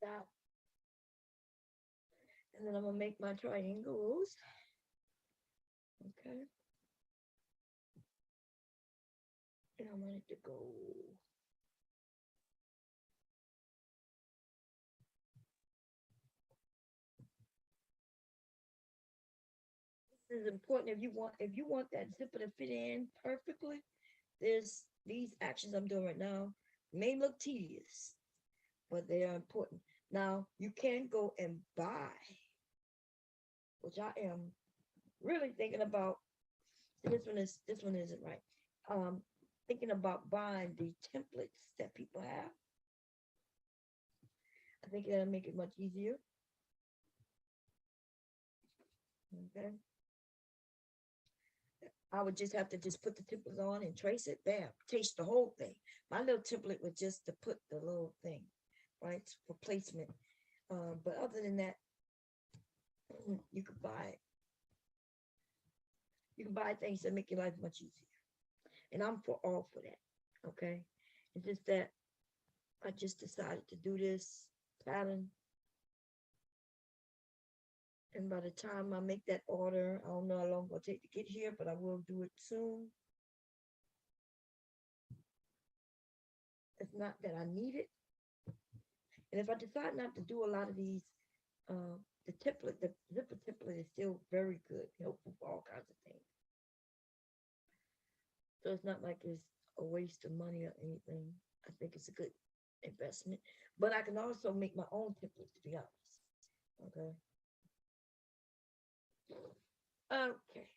Dot. And then I'm gonna make my triangles. Okay. And I want it to go. This is important if you want that zipper to fit in perfectly. There's these actions I'm doing right now may look tedious, but they are important. Now you can go and buy, which I am really thinking about. This one isn't right. Thinking about buying the templates that people have. I think that'll make it much easier. Okay. I would just have to put the templates on and trace it. Bam, taste the whole thing. My little template was just to put the little thing, right, for placement. But other than that, you could buy things that make your life much easier. And I'm all for that. Okay. It's just that I just decided to do this pattern. And by the time I make that order, I don't know how long it'll take to get here, but I will do it soon. It's not that I need it. And if I decide not to do a lot of these, the zipper template is still very good, helpful for all kinds of things. So it's not like it's a waste of money or anything. I think it's a good investment. But I can also make my own templates, to be honest. Okay. Okay.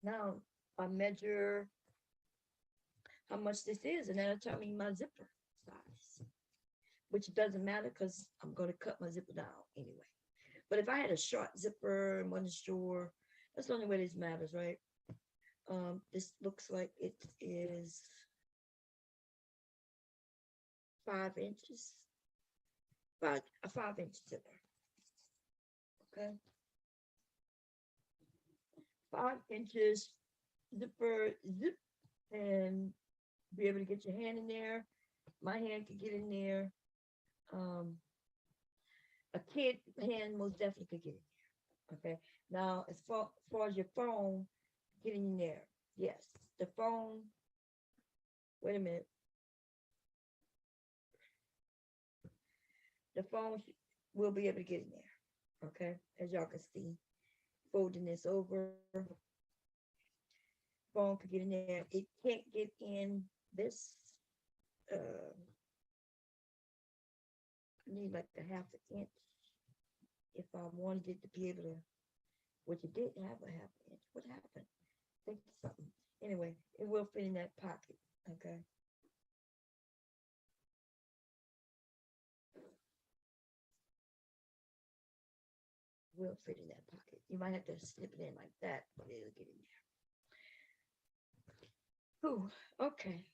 Now I measure how much this is, and that'll tell me my zipper size, which doesn't matter because I'm going to cut my zipper down anyway. But if I had a short zipper and wasn't sure, that's the only way this matters, right? This looks like it is 5 inches, a 5-inch zipper. Okay, 5 inches zipper, zip, and be able to get your hand in there. My hand could get in there. A kid hand most definitely could get in there. Okay. Now, as far as your phone getting in there, yes, the phone. Wait a minute. The phone will be able to get in there. Okay, as y'all can see, folding this over, phone could get in there. It can't get in this. I need like a 1/2 inch if I wanted it to be able to, which it didn't have a 1/2 inch. What happened? Think of something. Anyway, it will fit in that pocket. Okay. Will fit in that pocket. You might have to slip it in like that, but it'll get in there. Ooh, okay.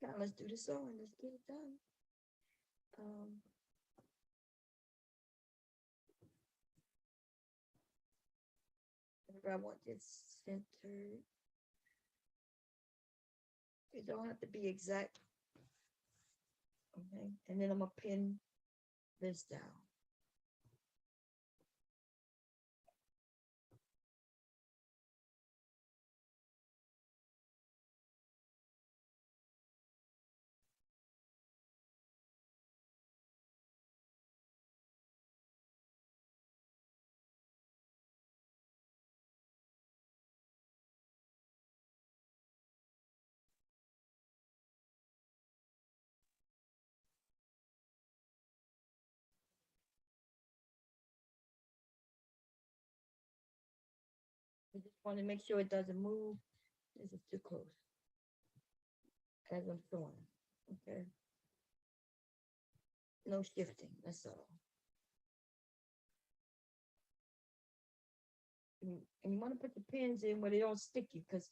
Now let's do the sewing. Let's get it done. I want this centered. It don't have to be exact. Okay, and then I'm gonna pin this down. I just want to make sure it doesn't move. This is too close as I'm sewing. Okay. No shifting, that's all. And you want to put the pins in where they don't stick you, because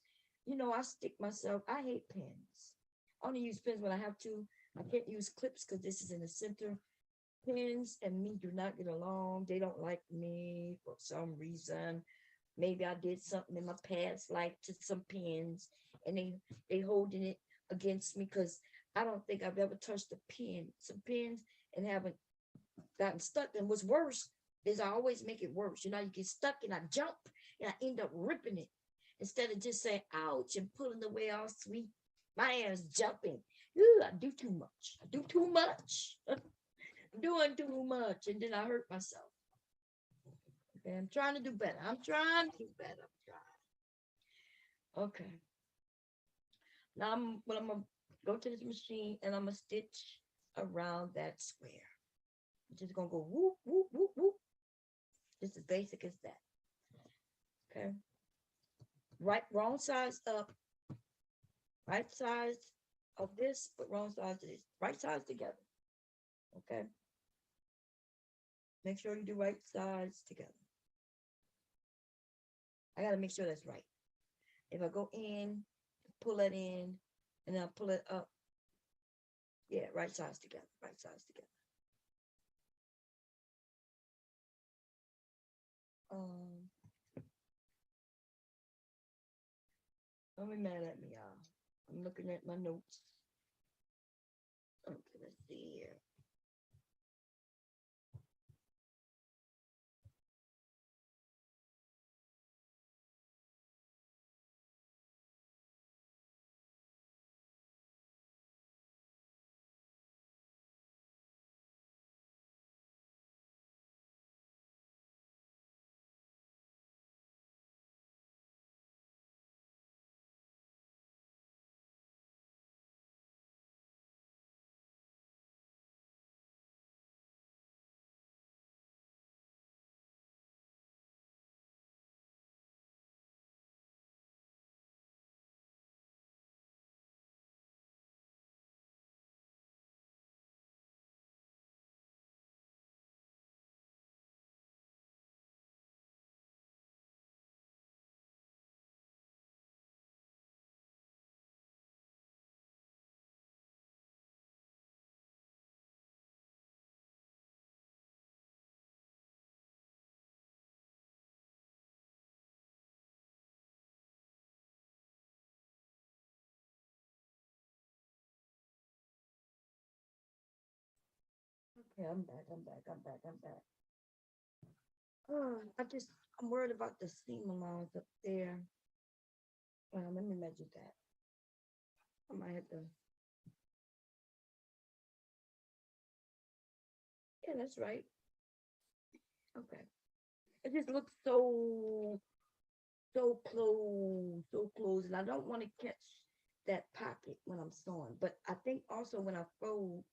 I stick myself. I hate pins. I only use pins when I have to. I can't use clips because this is in the center. Pins and me do not get along. They don't like me for some reason. Maybe I did something in my past life to some pins, and they holding it against me because I don't think I've ever touched some pins, and haven't gotten stuck. And what's worse is I always make it worse. You get stuck and I jump and I end up ripping it instead of just saying ouch and pulling away all sweet. My hand's jumping. Ooh, I do too much. I do too much. I'm doing too much, and then I hurt myself. Okay, I'm trying to do better. I'm trying to do better. I'm trying. Okay. Now I'm gonna go to this machine and I'm gonna stitch around that square. I'm just gonna go whoop, whoop, whoop, whoop. Just as basic as that. Okay. Wrong size up. Right size of this, but wrong size of this. Right size together. Okay. Make sure you do right sides together. I gotta make sure that's right. If I go in, pull it in, and then I'll pull it up. Yeah, right sides together. Right sides together. Don't be mad at me, y'all. I'm looking at my notes. Okay, let's see here. Okay, I'm back. Oh, I'm worried about the seam allowance up there. Let me measure that. I might have to. Yeah, that's right. Okay. It just looks so close, and I don't want to catch that pocket when I'm sewing. But I think also when I fold,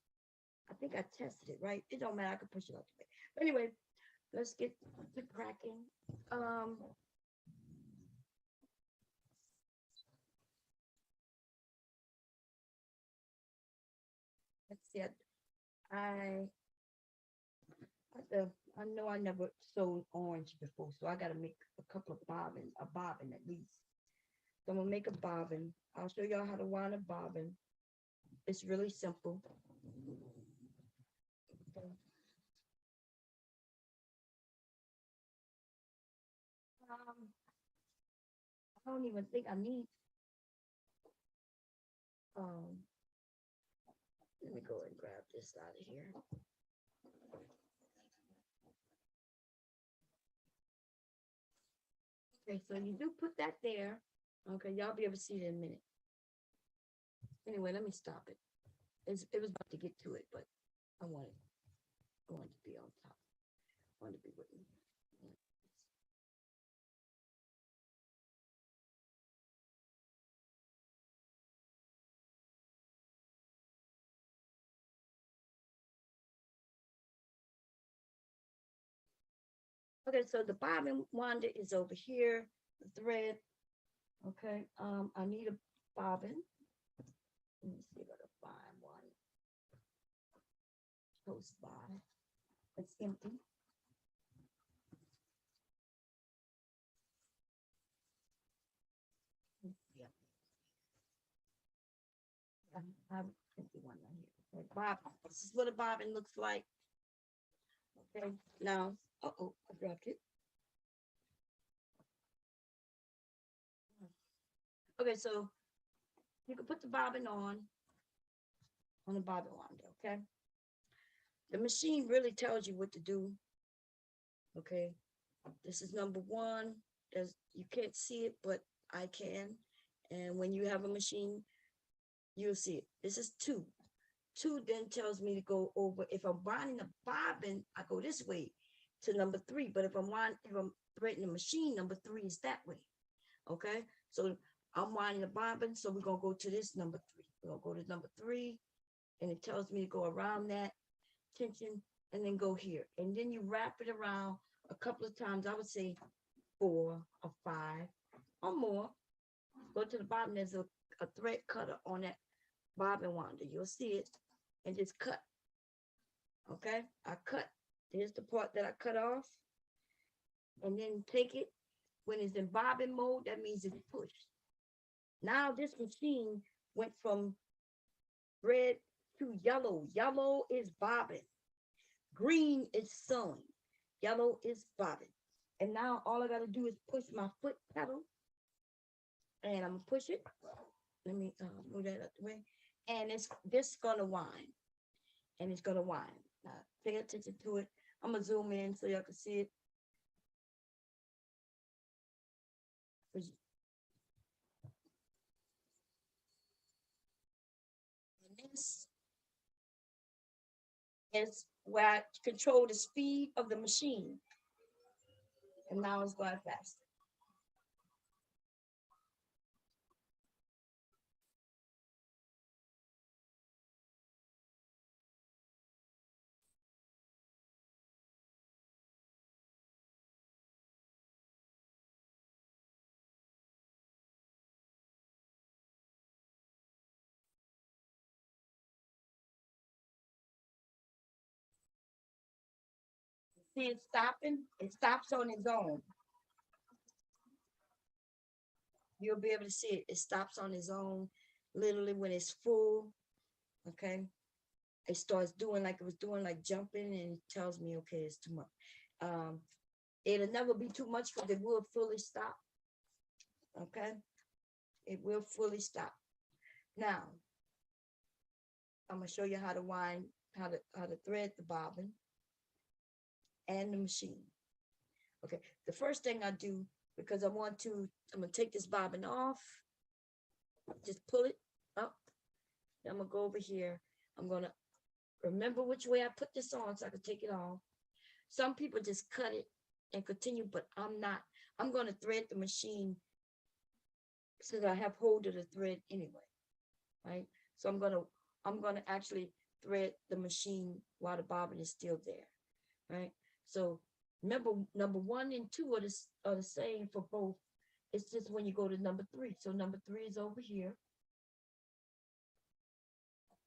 I think I tested it right. It don't matter. I can push it out the way. But anyway, let's get to cracking. Um, let's see. I I know I never sewed orange before, so I got to make a couple of a bobbin at least. So I'm gonna make a bobbin. I'll show y'all how to wind a bobbin. It's really simple. Okay. Um, I don't even think I need. Um, Let me go and grab this out of here. Okay, so you do put that there. Okay, y'all be able to see it in a minute. Anyway, let me stop it. It was about to get to it, but I wanted I wanted to be on top. I wanted to be with me. Okay, so the bobbin winder is over here. The thread. Okay. I need a bobbin. Let me see if I can find one close by. It's empty. Yeah. I have an empty one right here. Okay, bobbin. This is what a bobbin looks like. Okay. Now, oh, I dropped it. Okay, so you can put the bobbin on the bobbin winder. Okay. The machine really tells you what to do. Okay. This is number one. There's you can't see it, but I can. And when you have a machine, you'll see it. This is two. Two then tells me to go over. If I'm winding a bobbin, I go this way to number three. But if I'm threading the machine, number three is that way. Okay. So I'm winding the bobbin, so we're gonna go to this number three. We're gonna go to number three, and it tells me to go around that tension and then go here. And then you wrap it around a couple of times. I would say 4 or 5 or more. Go to the bottom. There's a thread cutter on that bobbin winder. You'll see it, and just cut. Okay, I cut. Here's the part that I cut off, and then take it. When it's in bobbin mode, that means it's pushed. Now this machine went from red to yellow. Yellow is bobbin. Green is sewing. Yellow is bobbin. And now all I got to do is push my foot pedal, and I'm gonna push it. Let me move that out the way. And it's this gonna wind, and it's gonna wind. Now pay attention to it. I'm gonna zoom in so y'all can see it. And this is where I control the speed of the machine. And now it's going faster. See it stopping? It stops on its own. You'll be able to see it. It stops on its own, literally when it's full. Okay. It starts doing like it was doing like jumping, and it tells me, okay, it's too much. Um, it'll never be too much because it will fully stop. Okay. It will fully stop. Now, I'm gonna show you how to wind how to thread the bobbin and the machine. Okay, the first thing I do, because I'm gonna take this bobbin off, just pull it up. Then I'm gonna go over here. I'm gonna remember which way I put this on so I can take it off. Some people just cut it and continue, but I'm not. I'm gonna thread the machine so that I have hold of the thread anyway, right? So I'm gonna actually thread the machine while the bobbin is still there, right? So remember, number 1 and 2 are the same for both. It's just when you go to number 3. So number 3 is over here.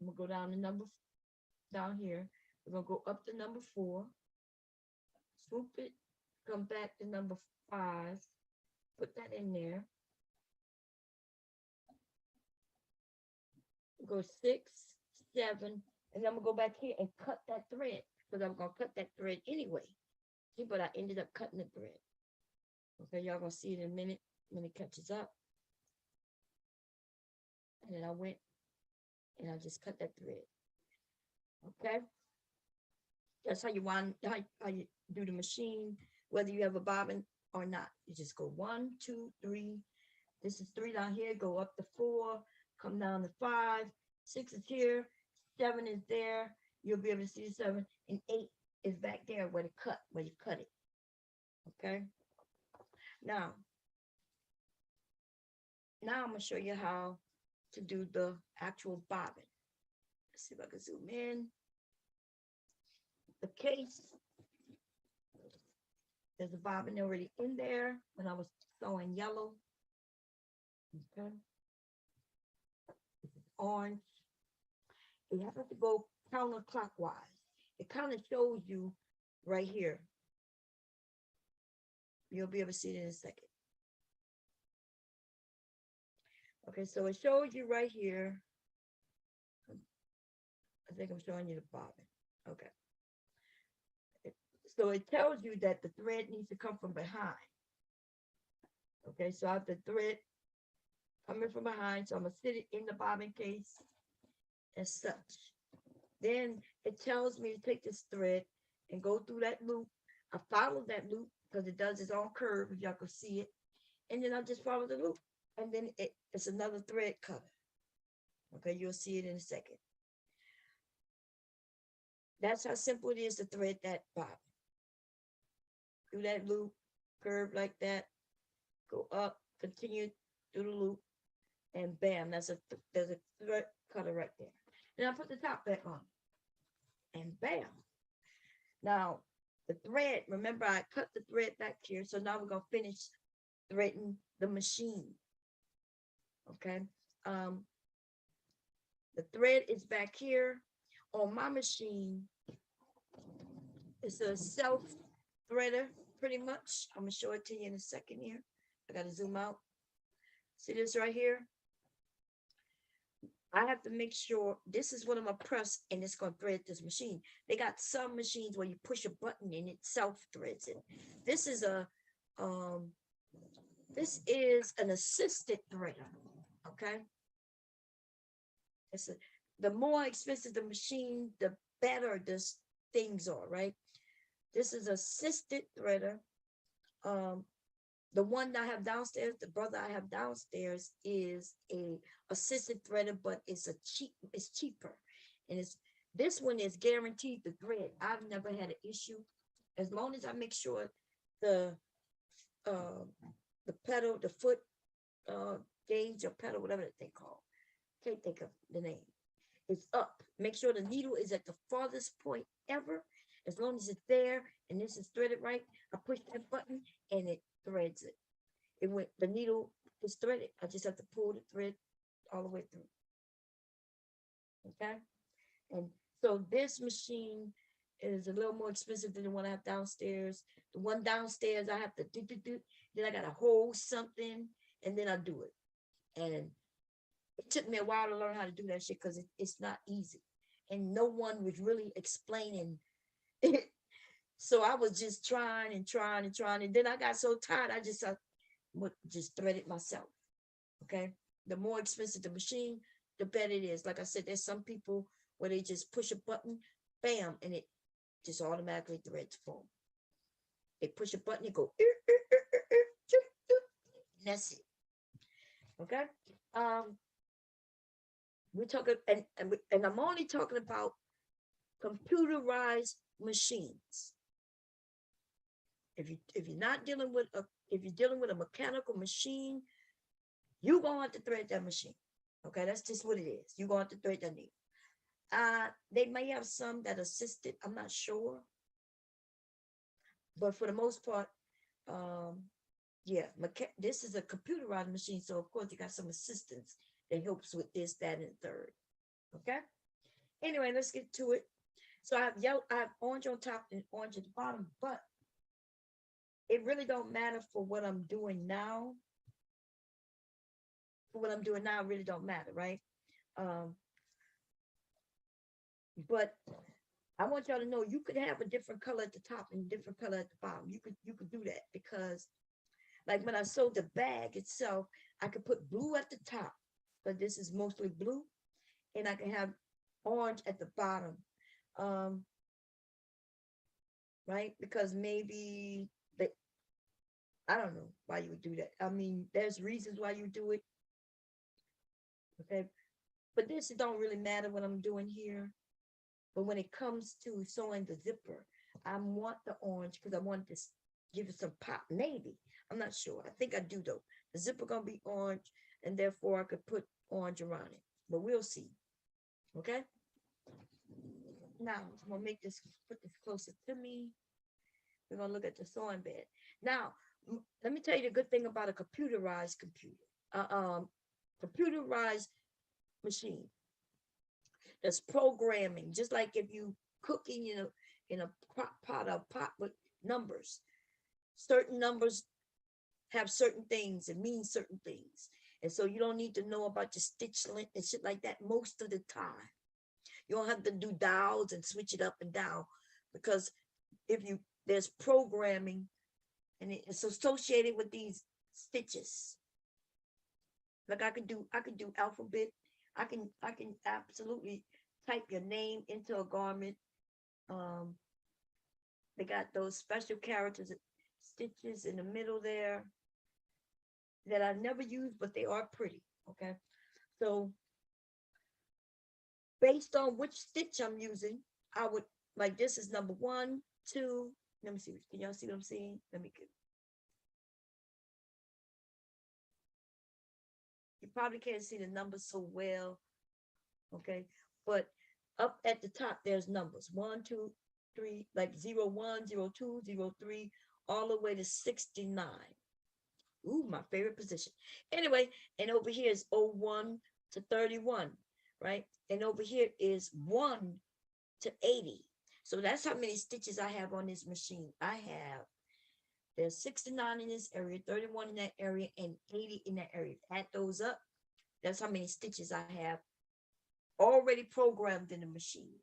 I'm gonna go down to down here. We're gonna go up to number 4, swoop it, come back to number 5, put that in there. Go 6, 7, and then I'm gonna go back here and cut that thread because I'm gonna cut that thread anyway. See, but I ended up cutting the thread. Okay, y'all gonna see it in a minute when it catches up. And then I went and I just cut that thread. Okay, that's how you how you do the machine, whether you have a bobbin or not. You just go 1, 2, 3. This is 3 down here. Go up to 4. Come down to 5. 6 is here. 7 is there. You'll be able to see 7, and 8 is back there where you cut it. Okay. Now I'm gonna show you how to do the actual bobbin. Let's see if I can zoom in. The case, there's a bobbin already in there when I was throwing yellow. Okay. Orange. You have to go counterclockwise. It kind of shows you right here. You'll be able to see it in a second. Okay, so it shows you right here. I think I'm showing you the bobbin. Okay. So it tells you that the thread needs to come from behind. Okay, so I have the thread coming from behind. So I'm gonna sit it in the bobbin case as such. Then it tells me to take this thread and go through that loop. I follow that loop because it does its own curve, if y'all can see it. And then I just follow the loop. And then it's another thread cutter. Okay, you'll see it in a second. That's how simple it is to thread that bobbin. Do that loop, curve like that, go up, continue through the loop, and bam, there's a thread cutter right there. Then I put the top back on, and bam. Now, the thread, remember I cut the thread back here, so now we're gonna finish threading the machine. Okay, the thread is back here. On my machine, it's a self threader, pretty much. I'm gonna show it to you in a second here. I gotta zoom out. See this right here? I have to make sure this is what I'm gonna press and it's gonna thread this machine. They got some machines where you push a button and it self threads it. This is an assisted threader. Okay. The more expensive the machine, the better this things are, right? This is assisted threader. The one that I have downstairs, the brother I have downstairs is a assisted threader, but it's cheaper. And this one is guaranteed to thread. I've never had an issue. As long as I make sure the pedal, the foot gauge or pedal, whatever that thing called. Can't think of the name. It's up. Make sure the needle is at the farthest point ever. As long as it's there and this is threaded right, I push that button and it threads it. The needle is threaded. I just have to pull the thread all the way through. Okay. And so this machine is a little more expensive than the one I have downstairs. The one downstairs, I have to do. Then I got to hold something and then I do it. And it took me a while to learn how to do that shit because it's not easy. And no one was really explaining it. So I was just trying. And then I got so tired, I just thread it myself. Okay. The more expensive the machine, the better it is. Like I said, there's some people where they just push a button. bam, and it just automatically threads foam. They push a button, you go, and that's it. Okay. We're talking, and I'm only talking about computerized machines. If you're not dealing with if you're dealing with a mechanical machine, you're gonna have to thread that machine. Okay, that's just what it is. You're gonna have to thread that needle. They may have some that assist it, I'm not sure. But for the most part, yeah, this is a computerized machine, so of course you got some assistance that helps with this, that, and third. Okay. Anyway, let's get to it. So I have orange on top and orange at the bottom, but it really don't matter for what I'm doing now. For what I'm doing now, it really don't matter, right? But I want y'all to know you could have a different color at the top and a different color at the bottom. You could do that because, like when I sewed the bag itself, I could put blue at the top, but this is mostly blue, and I can have orange at the bottom, right? Because maybe I don't know why you would do that. I mean, there's reasons why you do it, okay? But this don't really matter what I'm doing here. But when it comes to sewing the zipper, I want the orange because I want to give it some pop. Maybe. I'm not sure. I think I do though. The zipper gonna be orange, and therefore I could put orange around it. But we'll see. Okay. Now I'm gonna put this closer to me. We're gonna look at the sewing bed. Now, let me tell you the good thing about a computerized computerized machine. That's programming, just like if you cooking in a pot with numbers. Certain numbers have certain things and mean certain things, and so you don't need to know about your stitch length and shit like that most of the time. You don't have to do dials and switch it up and down because there's programming and it's associated with these stitches. Like I could do alphabet. I can absolutely type your name into a garment. They got those special characters, stitches in the middle there that I never use, but they are pretty. Okay, so based on which stitch I'm using, I would like this is number 1, 2. Let me see. Can y'all see what I'm seeing? Let me get. You probably can't see the numbers so well. Okay, but up at the top there's numbers 1, 2, 3, like 01, 02, 03, all the way to 69. Ooh, my favorite position. Anyway, and over here is 01 to 31, right? And over here is 1 to 80. So that's how many stitches I have on this machine. There's 69 in this area, 31 in that area, and 80 in that area. Add those up. That's how many stitches I have already programmed in the machine.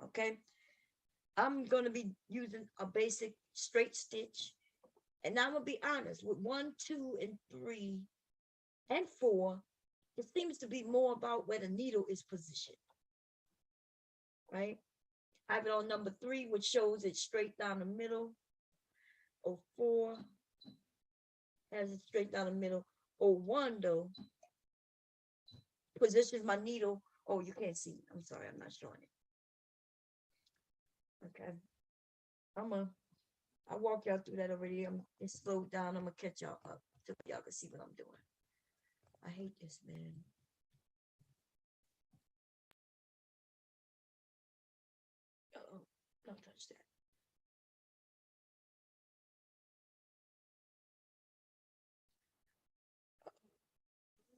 Okay. I'm going to be using a basic straight stitch. And I'm going to be honest with 1, 2, and 3, and 4. It seems to be more about where the needle is positioned. Right. I have it on number 3, which shows it straight down the middle. 04 has it straight down the middle. 01 though positions my needle. Oh, you can't see. I'm sorry, I'm not showing it. Okay. I walk y'all through that already. It's slowed down. I'm gonna catch y'all up so y'all can see what I'm doing. I hate this, man. Oh, don't touch that.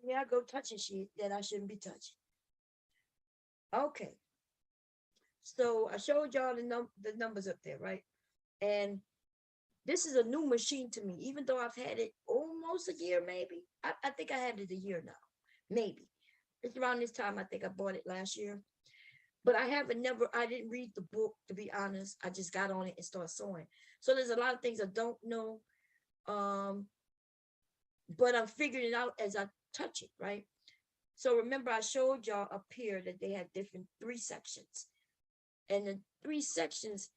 Yeah, I go touching shit that I shouldn't be touching. Okay. So I showed y'all the numbers up there, right? And this is a new machine to me, even though I've had it almost a year, maybe. I think I had it a year now, maybe. It's around this time, I think I bought it last year. But I didn't read the book, to be honest. I just got on it and started sewing. So there's a lot of things I don't know. But I'm figuring it out as I touch it, right? So remember I showed y'all up here that they had different 3 sections. And the 3 sections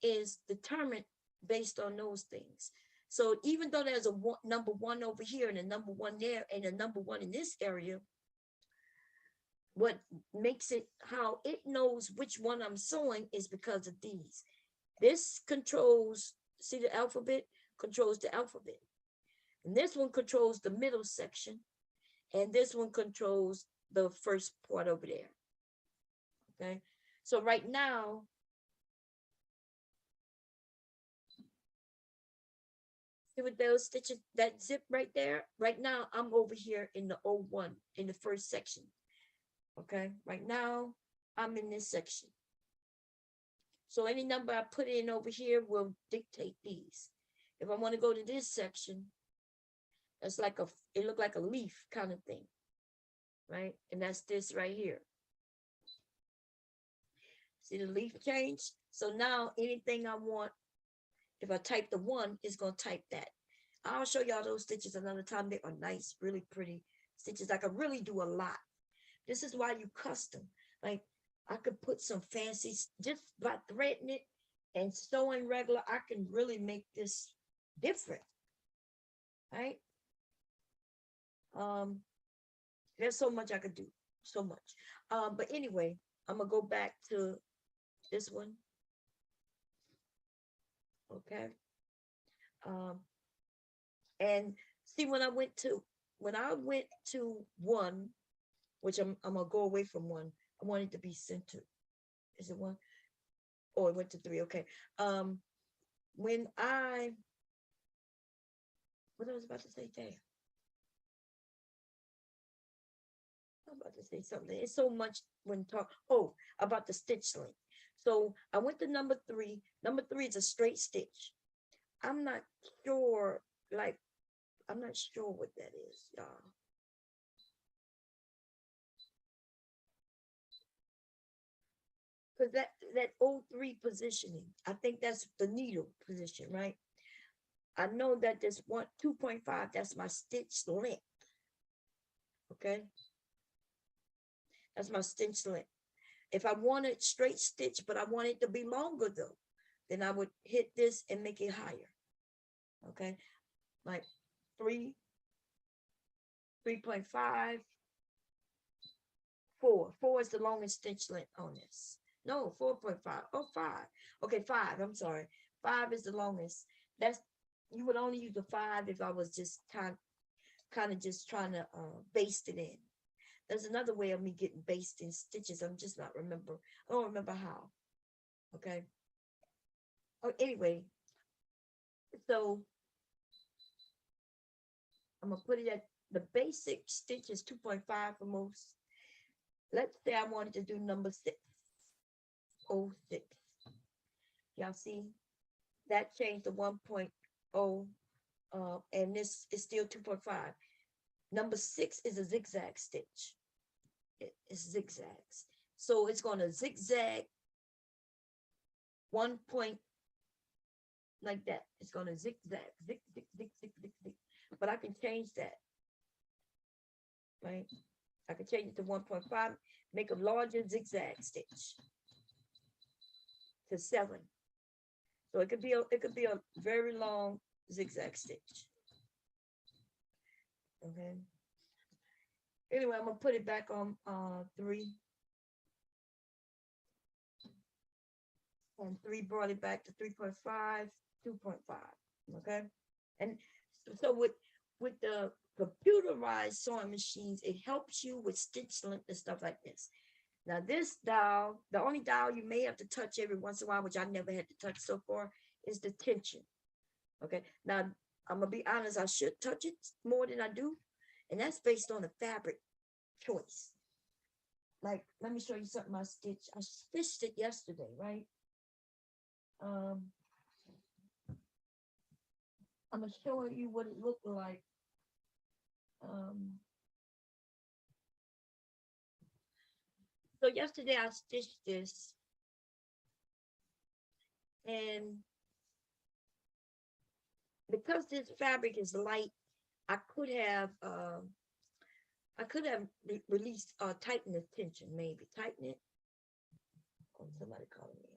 is determined based on those things. So even though there's a number 1 over here and a number 1 there and a number 1 in this area, what makes it how it knows which one I'm sewing is because of these. This controls, see the alphabet, controls the alphabet. And this one controls the middle section. And this one controls the first part over there. Okay. So right now, see with those stitches, that zip right there, right now I'm over here in the O1, in the first section. Okay, right now I'm in this section. So any number I put in over here will dictate these. If I want to go to this section, that's like it looked like a leaf kind of thing, right? And that's this right here. See the leaf change? So now anything I want, if I type the 1, it's going to type that. I'll show y'all those stitches another time. They are nice, really pretty stitches. I can really do a lot. This is why you custom. Like I could put some fancy, just by threading it and sewing regular, I can really make this different, right? There's so much I could do, so much. But anyway, I'm gonna go back to this one. Okay. And see when I went to 1, which I'm gonna go away from 1. I want it to be centered. Is it 1? Oh, it went to 3. Okay. When what I was about to say there. I'm about to say something. It's so much when talk. Oh, about the stitch length. So I went to number 3. Number 3 is a straight stitch. I'm not sure, like, I'm not sure what that is, y'all. Because that O3 positioning, I think that's the needle position, right? I know that this 2.5, that's my stitch length. Okay. That's my stitch length. If I wanted straight stitch, but I want it to be longer though, then I would hit this and make it higher. Okay. Like 3, 3.5, 4. 4 is the longest stitch length on this. No, 4.5. Oh, 5. Okay, 5. I'm sorry. 5 is the longest. That's, you would only use the 5 if I was just kind of just trying to baste it in. There's another way of me getting based in stitches. I'm just not remember. I don't remember how. Okay. Oh, anyway. So I'm gonna put it at the basic stitch is 2.5 for most. Let's say I wanted to do number 6. 06. Y'all see that changed to 1.0, and this is still 2.5. Number 6 is a zigzag stitch. It's zigzags. So it's going to zigzag 1 point like that. It's going to zigzag, zig, zig, zig, zig, zig, zig. But I can change that, right? I can change it to 1.5, make a larger zigzag stitch to 7. So it could be a very long zigzag stitch. Okay. Anyway, I'm gonna put it back on 3. And 3 brought it back to 3.5, 2.5. Okay. And so with the computerized sewing machines, it helps you with stitch length and stuff like this. Now this dial, the only dial you may have to touch every once in a while, which I never had to touch so far, is the tension. Okay. Now I'm gonna be honest, I should touch it more than I do. And that's based on the fabric choice. Like, let me show you something I stitched. I stitched it yesterday, right? I'm gonna show you what it looked like. So yesterday I stitched this, and because this fabric is light, I could have released tighten the tension, maybe tighten it. Oh, somebody calling me.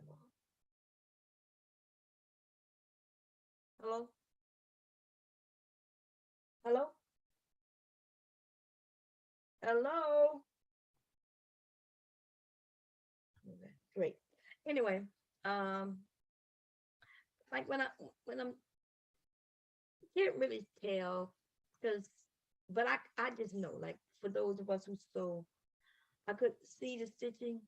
Hello? Hello? Hello? Okay, great. Anyway, um, like when I'm can't really tell because but I just know like for those of us who sew, I could see the stitching.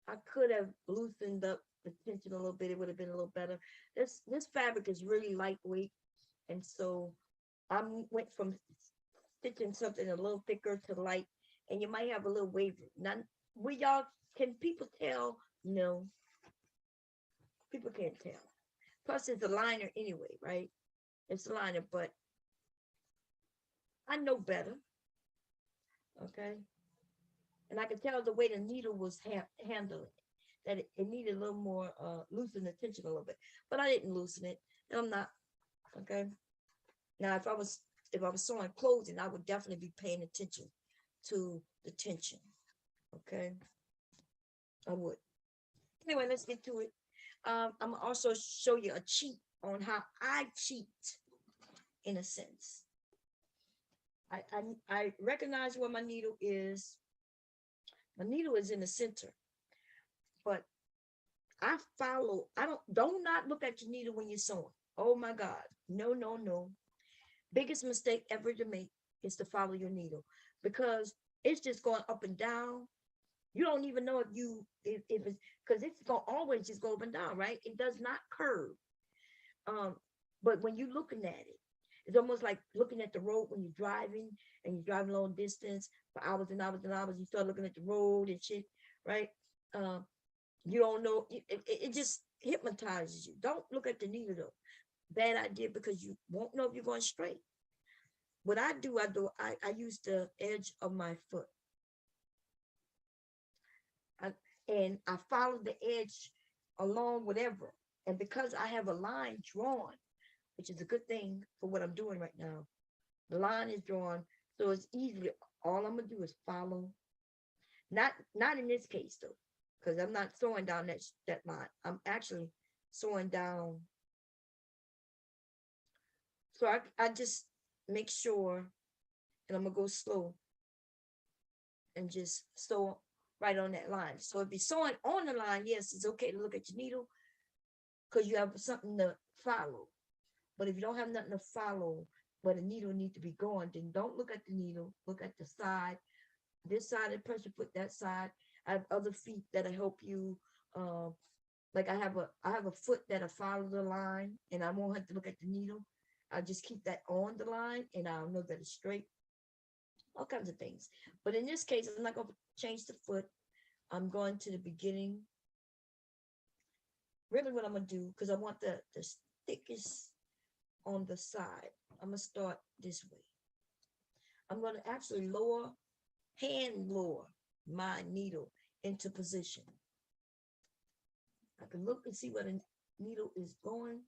I could have loosened up the tension a little bit. It would have been a little better. This fabric is really lightweight, and so I went from stitching something a little thicker to light, and you might have a little wave. Now, we y'all can people tell? No, people can't tell. Plus, it's a liner anyway, right? It's a liner, but I know better. Okay, and I could tell the way the needle was handling that it needed a little more loosen the tension a little bit, but I didn't loosen it, and I'm not. Okay, now if I was sewing clothing, I would definitely be paying attention to the tension. Okay, I would. Anyway, let's get to it. I'm gonna also show you a cheat on how I cheat in a sense. I recognize where my needle is. My needle is in the center, but I don't not look at your needle when you're sewing. Oh my God. No, no, no. Biggest mistake ever to make is to follow your needle because it's just going up and down. You don't even know if it's because it's gonna always just go up and down, right? It does not curve. Um, but when you're looking at it, it's almost like looking at the road when you're driving and you're driving long distance for hours and hours and hours. You start looking at the road and shit, right? Um, you don't know. It just hypnotizes you. Don't look at the needle though. Bad idea because you won't know if you're going straight. What I use the edge of my foot. I, and I follow the edge along whatever. And because I have a line drawn, which is a good thing for what I'm doing right now, the line is drawn, so it's easily all I'm gonna do is follow. Not in this case though, because I'm not sewing down that line. I'm actually sewing down. So I just make sure, and I'm gonna go slow and just sew right on that line. So if you're sewing on the line, yes, it's okay to look at your needle because you have something to follow. But if you don't have nothing to follow, but a needle needs to be going, then don't look at the needle, look at the side, this side and press your foot that side. I have other feet that'll help you. Uh, like I have a foot that'll follow the line and I won't have to look at the needle. I'll just keep that on the line and I'll know that it's straight. All kinds of things. But in this case, I'm not going to change the foot. I'm going to the beginning. Really what I'm going to do, because I want the thickest on the side. I'm going to start this way. I'm going to actually hand lower my needle into position. I can look and see where the needle is going.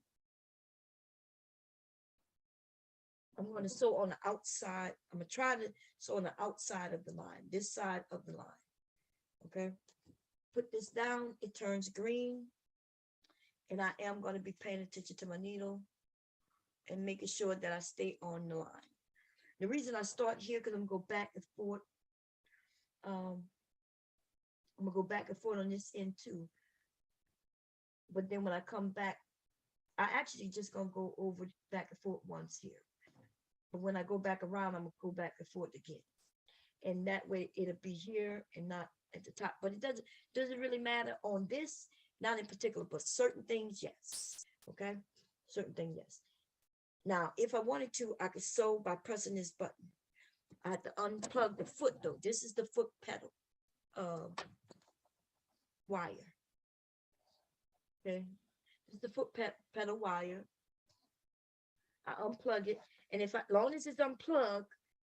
I'm going to sew on the outside. I'm going to try to sew on the outside of the line, this side of the line. Okay. Put this down. It turns green. And I am going to be paying attention to my needle and making sure that I stay on the line. The reason I start here, because I'm going to go back and forth. I'm going to go back and forth on this end too. But then when I come back, I actually just going to go over back and forth once here. But when I go back around, I'm going to go back and forth again. And that way it'll be here and not at the top. But it doesn't really matter on this, not in particular, but certain things, yes. Okay? Certain things, yes. Now, if I wanted to, I could sew by pressing this button. I have to unplug the foot though. This is the foot pedal wire. Okay? This is the foot pedal wire. I unplug it. And as long as it's unplugged,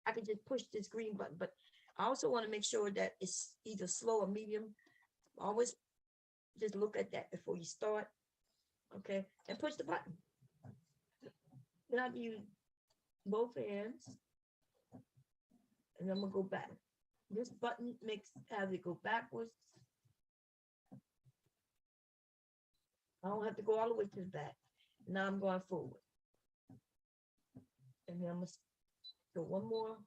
I can just push this green button. But I also want to make sure that it's either slow or medium. Always just look at that before you start. Okay. And push the button. Then I use both hands. And I'm going to go back. This button has it go backwards don't have to go all the way to the back. Now I'm going forward. And then I'm gonna go one more.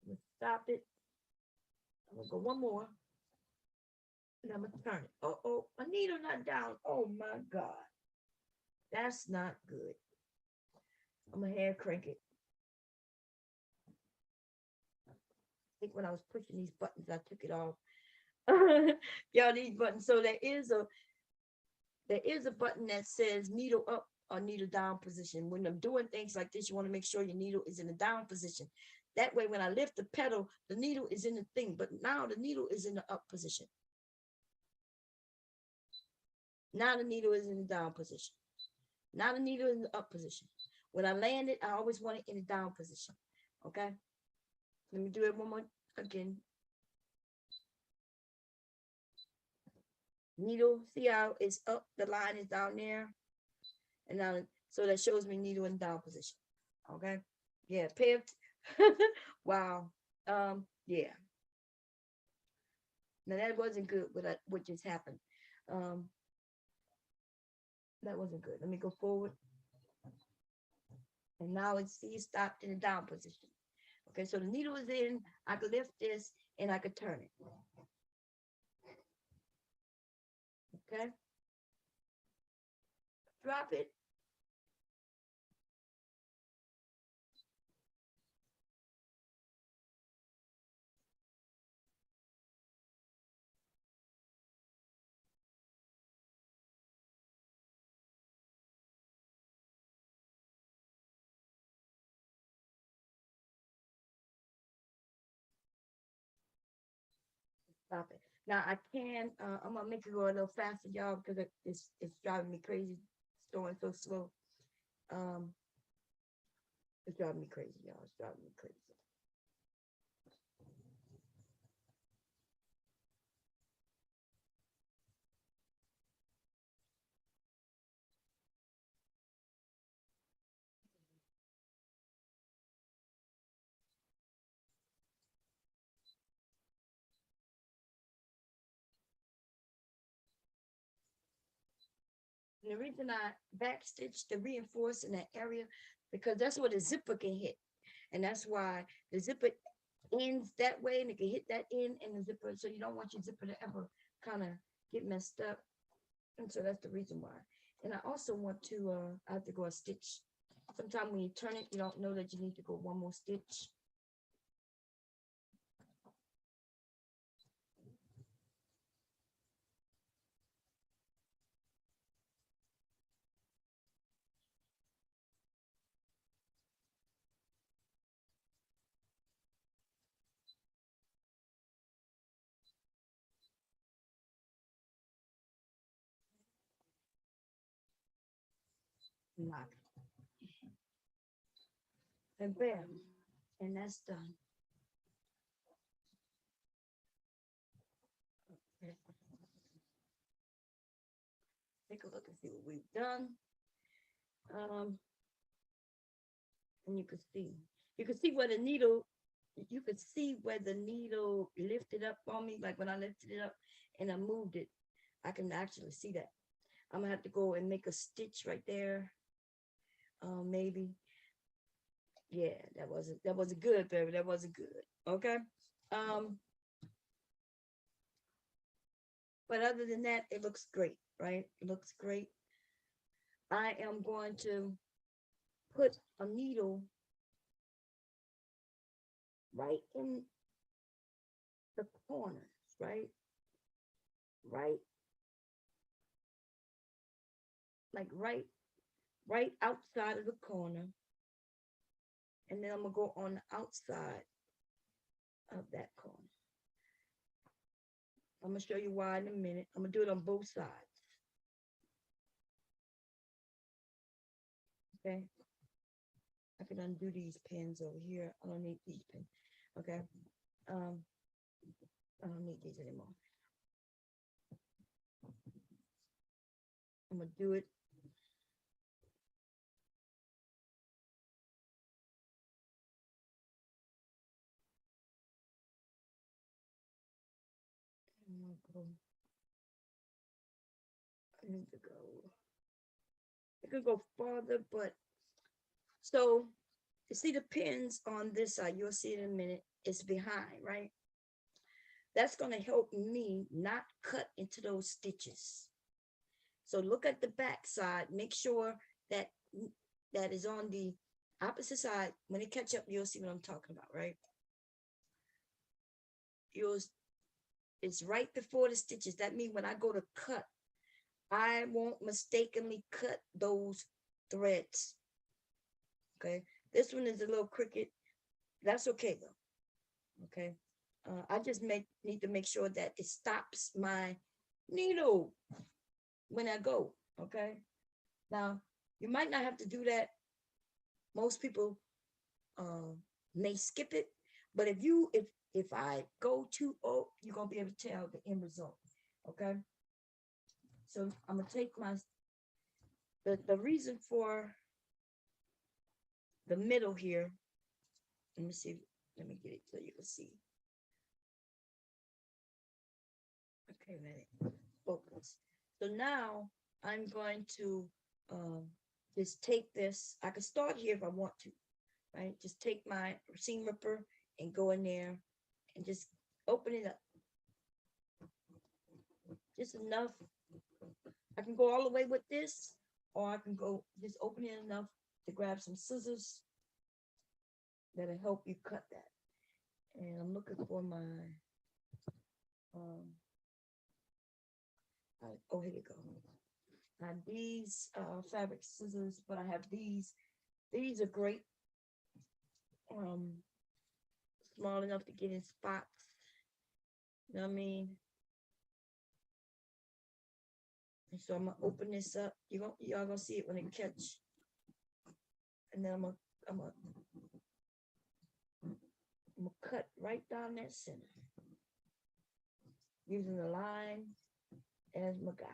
I'm gonna stop it. I'm gonna go one more. And I'm gonna turn it. Oh, my needle not down. Oh my God. That's not good. I'm gonna hair crank it. I think when I was pushing these buttons, I took it off. Y'all, these buttons. So there is a button that says needle up or needle down position. When I'm doing things like this, you want to make sure your needle is in the down position. That way, when I lift the pedal, the needle is in the thing, but now the needle is in the up position. Now the needle is in the down position. Now the needle is in the up position. When I land it, I always want it in the down position. Okay? Let me do it one more again. Needle, see how it's up, the line is down there. And now, so that shows me needle in down position. Okay? Yeah, wow. Yeah. Now that wasn't good what just happened. That wasn't good. Let me go forward. And now it's stopped in the down position. Okay, so the needle is in, I could lift this and I could turn it. Okay. Drop it. Stop it. Now I can, I'm gonna make it go a little faster, y'all, because it's driving me crazy. It's going so slow. It's driving me crazy, y'all. It's driving me crazy. And the reason I backstitch to reinforce in that area, because that's where the zipper can hit. And that's why the zipper ends that way and it can hit that end and the zipper. So you don't want your zipper to ever kind of get messed up. And so that's the reason why. And I also want to, I have to go a stitch. Sometimes when you turn it, you don't know that you need to go one more stitch. Lock. And bam. And that's done. Okay. Take a look and see what we've done. And you can see where the needle, you could see where the needle lifted up on me. Like when I lifted it up and I moved it, I can actually see that. I'm gonna have to go and make a stitch right there. Maybe. Yeah, that wasn't good, baby. That wasn't good. Okay. But other than that, it looks great, right? It looks great. I am going to put a needle right in the corners, right? Right, like right outside of the corner. And then I'm gonna go on the outside of that corner. I'm gonna show you why in a minute. I'm gonna do it on both sides. Okay. I can undo these pins over here. I don't need these pins. Okay. I don't need these anymore. I'm gonna do it. I need to go. It could go farther, but so you see the pins on this side, you'll see it in a minute, it's behind, right? That's going to help me not cut into those stitches. So look at the back side, make sure that that is on the opposite side. When it catch up, you'll see what I'm talking about, right? It's right before the stitches. That means when I go to cut, I won't mistakenly cut those threads. Okay, this one is a little crooked. That's okay though. Okay, I just need to make sure that it stops my needle when I go. Okay, now you might not have to do that. Most people may skip it, but if I go too old, you're gonna be able to tell the end result. Okay, so I'm gonna take the reason for the middle here. Let me see. Let me get it so you can see. Okay, ready. Focus. So now I'm going to just take this. I can start here if I want to, right? Just take my seam ripper and go in there and just open it up. Just enough. I can go all the way with this, or I can go just open it enough to grab some scissors that'll help you cut that. And I'm looking for my oh, here you go. I have these fabric scissors, but I have these. These are great. Small enough to get in spots. You know what I mean? And so I'm gonna open this up. Y'all gonna see it when it catch. And then I'm gonna cut right down that center, using the line as my guide.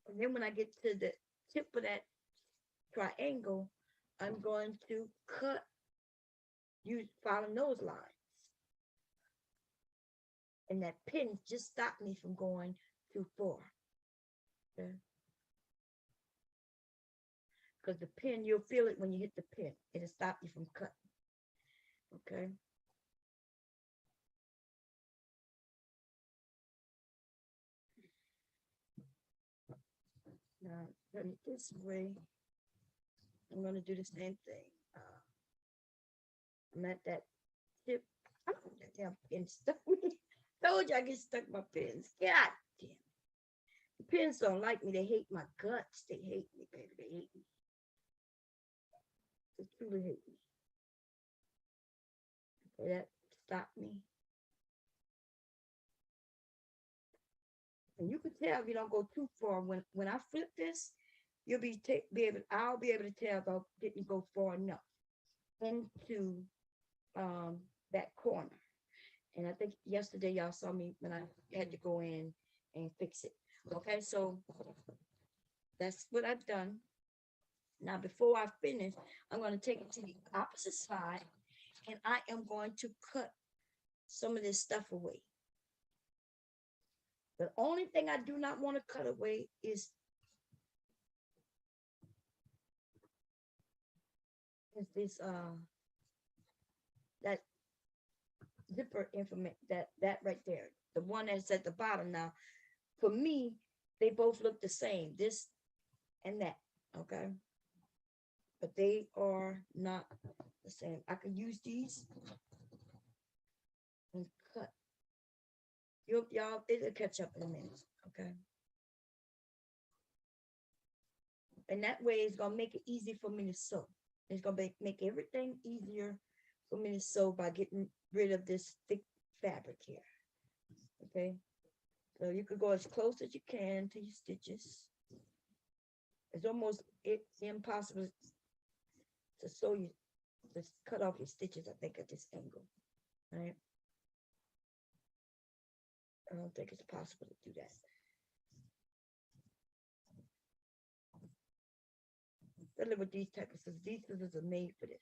And then when I get to the tip of that triangle, I'm going to cut, following those lines. And that pin just stopped me from going too far. Okay? Because the pin, you'll feel it when you hit the pin. It'll stop you from cutting. Okay? Now, turn it this way. I'm going to do the same thing. I'm at that tip. Oh, that damn pin stuck me. Told you I get stuck my pins. God damn. The pins don't like me. They hate my guts. They hate me, baby. They hate me. They truly hate me. Okay, that stopped me. And you can tell if you don't go too far. When I flip this, I'll be able to tell if I didn't go far enough into that corner. And I think yesterday y'all saw me when I had to go in and fix it. Okay, so that's what I've done. Now, before I finish, I'm going to take it to the opposite side, and I am going to cut some of this stuff away. The only thing I do not want to cut away is this that zipper information, that right there, the one that's at the bottom. Now, for me, they both look the same, this and that. Okay, but they are not the same. I can use these and cut. Y'all, it'll catch up in a minute. Okay, and that way it's gonna make it easy for me to sew. It's gonna make everything easier for me to sew by getting rid of this thick fabric here. Okay, so you could go as close as you can to your stitches. It's almost impossible to sew you, just cut off your stitches, I think, at this angle, right? I don't think it's possible to do that. Especially with these type of scissors. These scissors are made for this.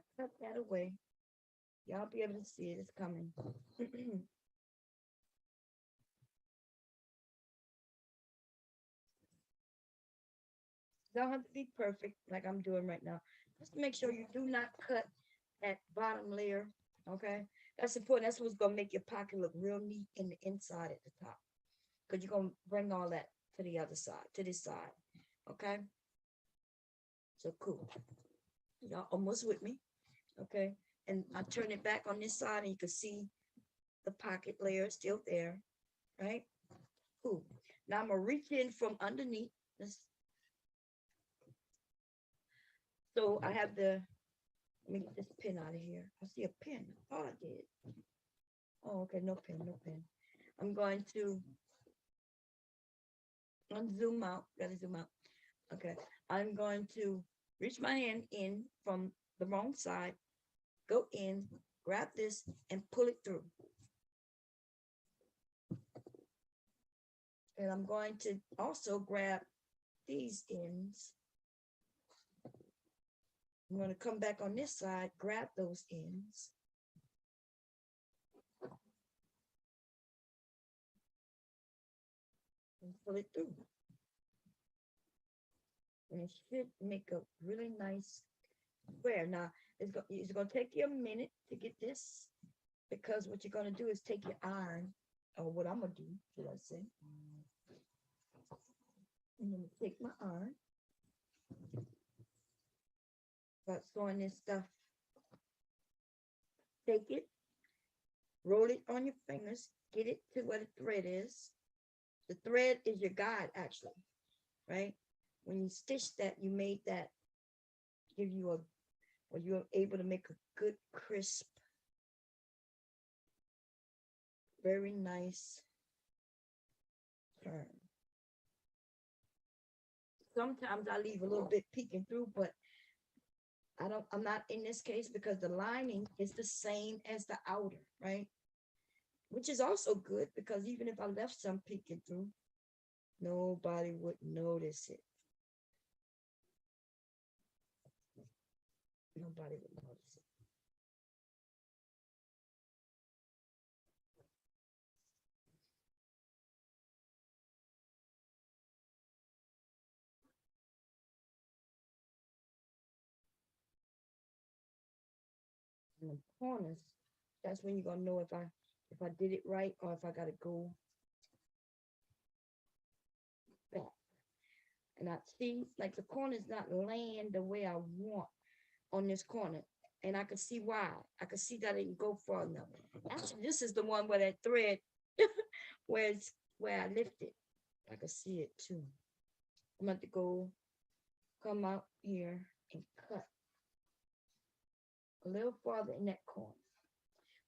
I cut that away. Y'all be able to see it. It's coming. Don't have to be perfect like I'm doing right now. Just make sure you do not cut that bottom layer. Okay, that's important. That's what's gonna make your pocket look real neat in the inside at the top. Because you're gonna bring all that to the other side, to this side. Okay. So cool. Y'all almost with me. Okay. And I turn it back on this side and you can see the pocket layer still there. Right? Cool. Now I'm gonna reach in from underneath this. So I have the, let me get this pin out of here. I see a pin. Oh, I did. Oh, okay, no pin, no pin. I'm going to zoom out. Gotta zoom out. Okay. I'm going to reach my hand in from the wrong side, go in, grab this, and pull it through. And I'm going to also grab these ends. I'm going to come back on this side, grab those ends. And pull it through. And it should make a really nice square. Now, it's going to take you a minute to get this, because what you're going to do is take your iron, or what I'm going to do, should I say. I'm going to take my iron. Start throwing this stuff. Take it, roll it on your fingers, get it to where the thread is. The thread is your guide, actually, right? When you stitch that, you made that give you a, or you're able to make a good, crisp, very nice turn. Sometimes I leave a little bit peeking through, but I'm not in this case because the lining is the same as the outer, right? Which is also good because even if I left some peeking through, nobody would notice it. Nobody would notice it. And the corners, that's when you're gonna know if I did it right or if I gotta go back. And I see like the corner's not laying the way I want on this corner. And I can see why. I can see that it can go far enough. Actually, this is the one where that thread where I lifted. I can see it too. I'm going to go come out here and cut a little farther in that corner.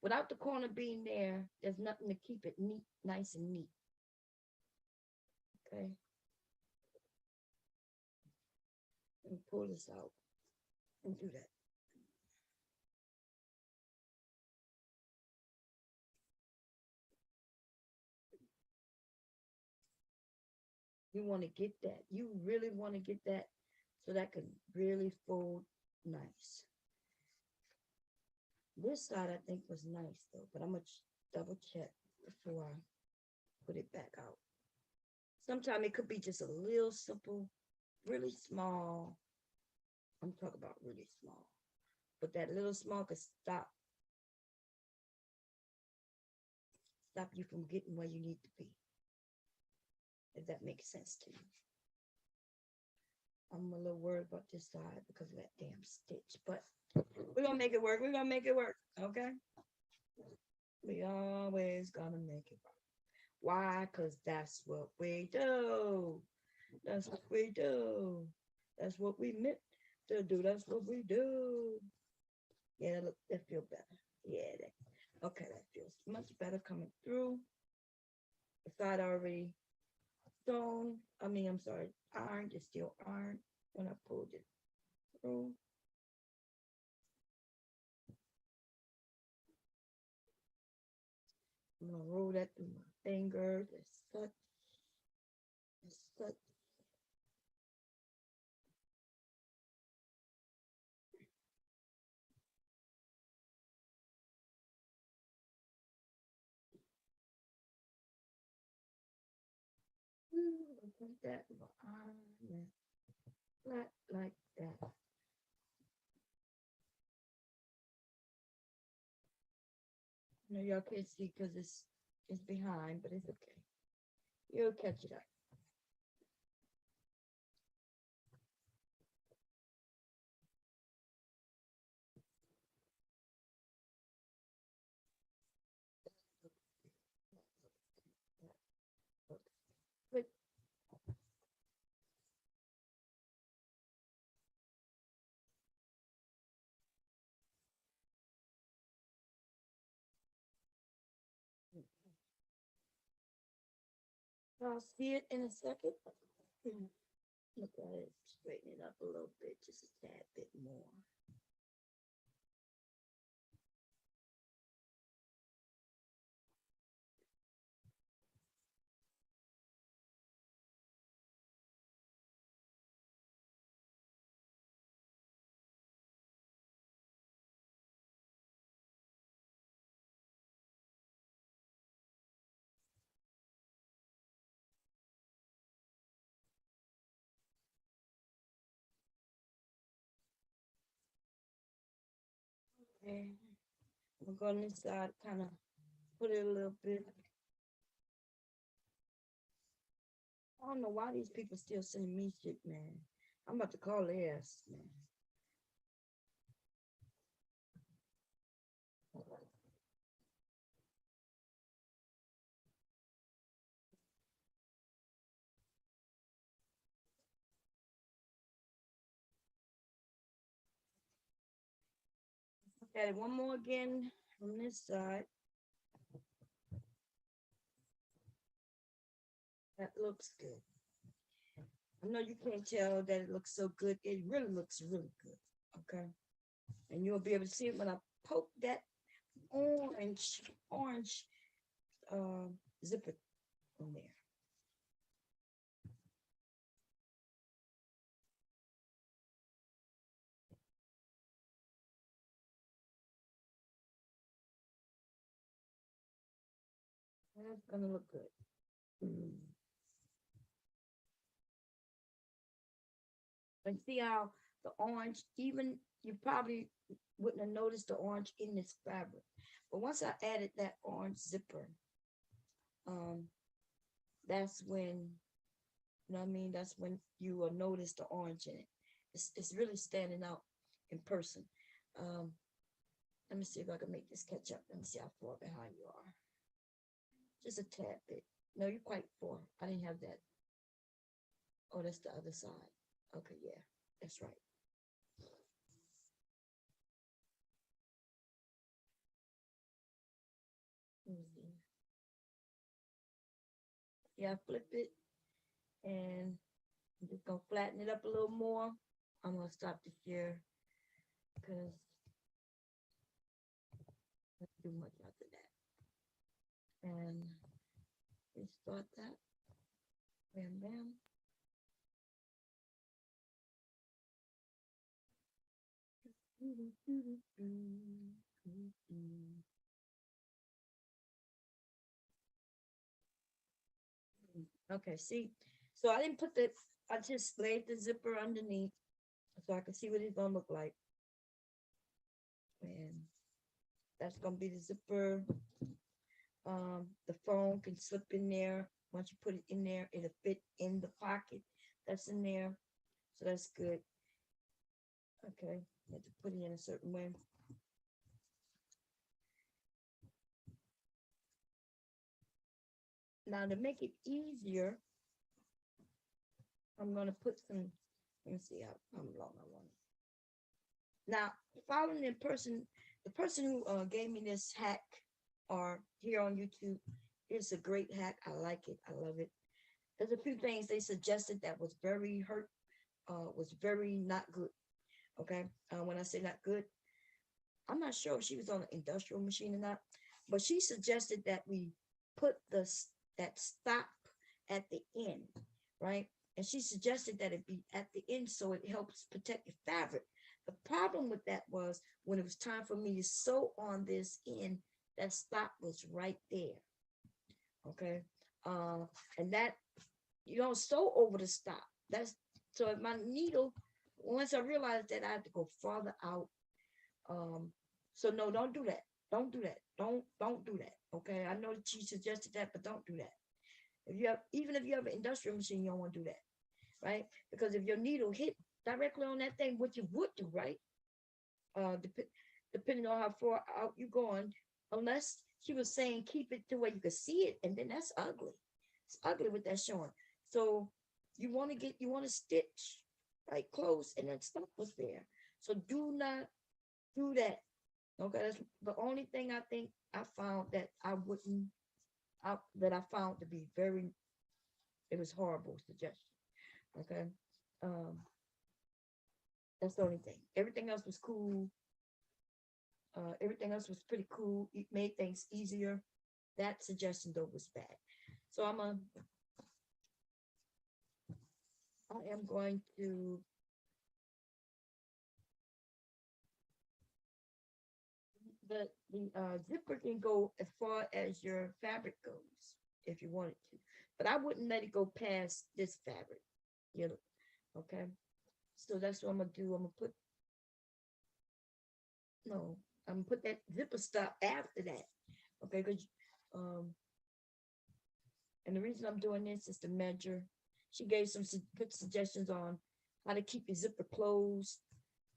Without the corner being there, there's nothing to keep it neat, nice and neat. Okay. And pull this out and do that. You want to get that. You really want to get that so that can really fold nice. This side I think was nice though, but I'm going to double check before I put it back out. Sometimes it could be just a little simple, really small. I'm talking about really small, but that little small could stop you from getting where you need to be. If that makes sense to you. I'm a little worried about this side because of that damn stitch, but we're gonna make it work. We're gonna make it work. Okay. We always gonna make it work. Why? Because that's what we do. That's what we do. That's what we meant to do. That's what we do. Yeah, look, that feels better. Yeah, okay, that feels much better coming through. The side already stone. I'm sorry, iron is still iron when I pulled it through. I'm gonna roll that through my fingers as such, as such. Put that behind that, flat like that. No, y'all can't see because it's behind, but it's okay. You'll catch it up. But I'll see it in a second. Look at it, straighten it up a little bit, just a tad bit more. Okay, we'll go on this side, kind of put it a little bit. I don't know why these people still sending me shit, man. I'm about to call their ass, man. Okay, one more again from this side. That looks good. I know you can't tell that it looks so good. It really looks really good. Okay. And you'll be able to see it when I poke that orange zipper on there. That's gonna look good. And see how the orange, even you probably wouldn't have noticed the orange in this fabric. But once I added that orange zipper, um, that's when, you know what I mean? That's when you will notice the orange in it. It's really standing out in person. Um, let me see if I can make this catch up. Let me see how far behind you are. Just a tad bit. No, you're quite far. I didn't have that. Oh, that's the other side. Okay, yeah, that's right. Let me see. Yeah, flip it and I'm just gonna flatten it up a little more. I'm gonna stop the share because let's do much after that. And restart that. Bam bam. Okay, see, so I didn't put the, I just laid the zipper underneath so I can see what it's gonna look like. And that's gonna be the zipper. The phone can slip in there. Once you put it in there, it'll fit in the pocket that's in there. So that's good. Okay, you have to put it in a certain way. Now to make it easier, I'm gonna put some, let me see how long I want it. Now, following the person who gave me this hack or here on YouTube, it's a great hack. I like it. I love it. There's a few things they suggested that was very was very not good. Okay. When I say not good, I'm not sure if she was on an industrial machine or not, but she suggested that we put that stop at the end, right? And she suggested that it be at the end so it helps protect the fabric. The problem with that was when it was time for me to sew on this end, that stop was right there. Okay. And that you don't sew over the stop. That's so if my needle, once I realized that I have to go farther out. So no, don't do that. Don't do that. Don't do that. Okay. I know that she suggested that, but don't do that. If you have, even if you have an industrial machine, you don't want to do that, right? Because if your needle hit directly on that thing, what you would do, right? Depending on how far out you're going, unless she was saying keep it to where you could see it, and then that's ugly. It's ugly with that showing. So you want to stitch right close, and that stuff was there. So do not do that. Okay, that's the only thing I think I found that I wouldn't, that I found to be very, it was horrible suggestion. Okay, um, that's the only thing. Everything else was cool. Everything else was pretty cool. It made things easier. That suggestion though was bad. So I am going to, the zipper can go as far as your fabric goes if you wanted to, but I wouldn't let it go past this fabric, you know. Okay, so that's what I'm gonna do. I'm gonna put, no, I'm gonna put that zipper stop after that. Okay, because um, and the reason I'm doing this is to measure. She gave some good suggestions on how to keep your zipper closed,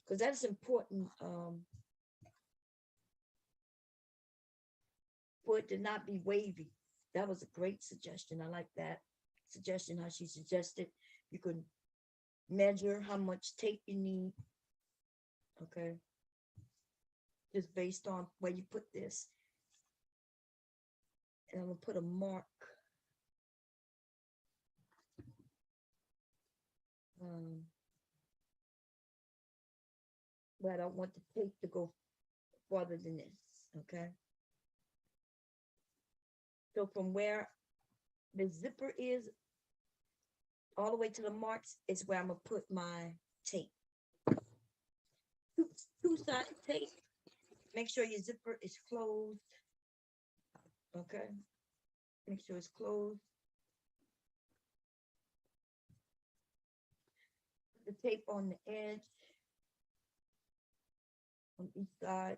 because that's important, for it to not be wavy. That was a great suggestion. I like that suggestion, how she suggested you could measure how much tape you need. Okay, just based on where you put this. And I'm gonna put a mark. But I don't want the tape to go farther than this. Okay, so from where the zipper is all the way to the marks is where I'm gonna put my tape. Two-sided tape. Make sure your zipper is closed. Okay, make sure it's closed. Put the tape on the edge on each side.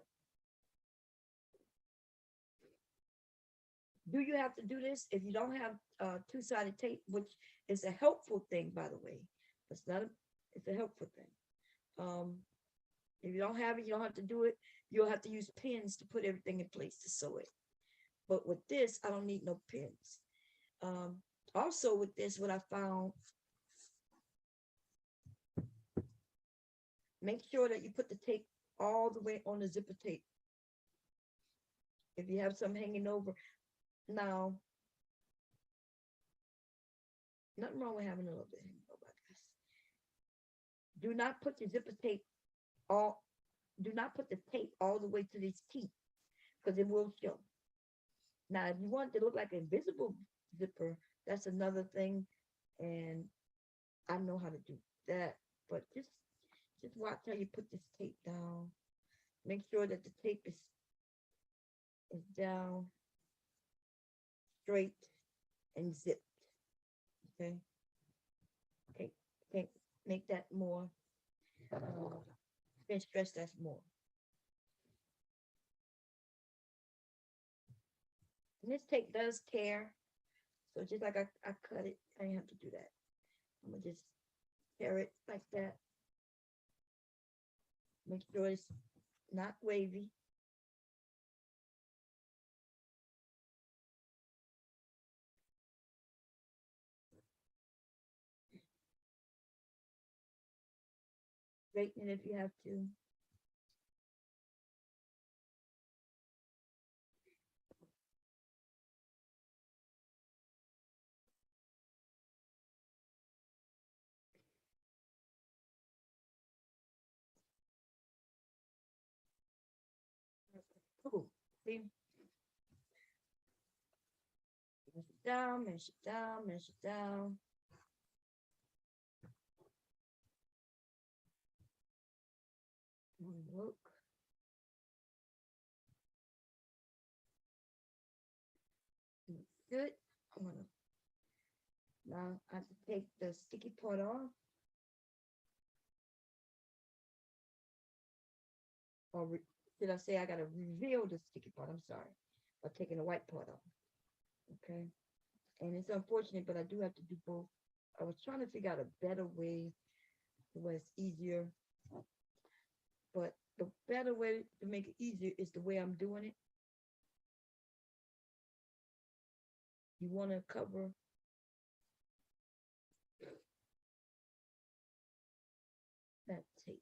Do you have to do this if you don't have two-sided tape, which is a helpful thing, by the way? It's not a, it's a helpful thing. If you don't have it, you don't have to do it. You'll have to use pins to put everything in place to sew it. But with this, I don't need no pins. Also with this, what I found, make sure that you put the tape all the way on the zipper tape. If you have some hanging over, now, nothing wrong with having a little bit hanging over, I guess. Do not put the zipper tape all, do not put the tape all the way to these teeth, because it will show. Now, if you want it to look like an invisible zipper, that's another thing, and I know how to do that. But just watch how you put this tape down. Make sure that the tape is down, straight, and zipped. Okay. Okay. Okay. Make that more. Can stress that more. And this tape does tear. So just like I cut it, I didn't have to do that. I'm gonna just tear it like that. Make sure it's not wavy. Straighten it if you have to. Cool. See? Measure down, measure down, measure down. Look. Good. I'm gonna Now I have to take the sticky part off, or did I say I gotta reveal the sticky part? I'm sorry, by taking the white part off. Okay, and it's unfortunate, but I do have to do both. I was trying to figure out a better way where it's easier, but the better way to make it easier is the way I'm doing it. You want to cover that tape.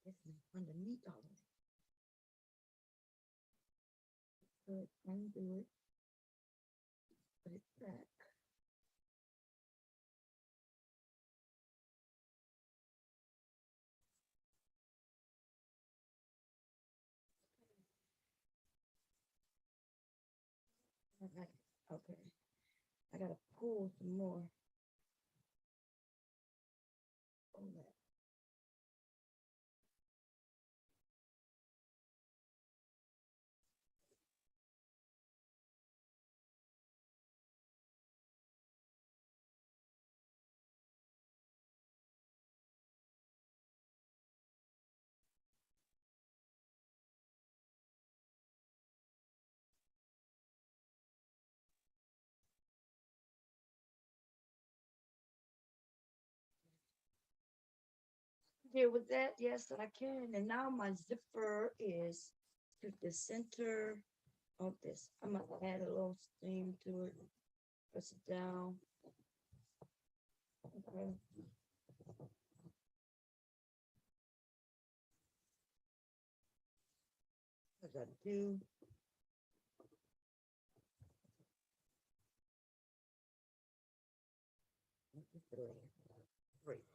This is underneath all of it. So undo it, put it back. Okay, I gotta pull some more on that. Deal with that, yes, I can. And now my zipper is to the center of this. I'm gonna add a little steam to it. Press it down. Okay. What I do? Great.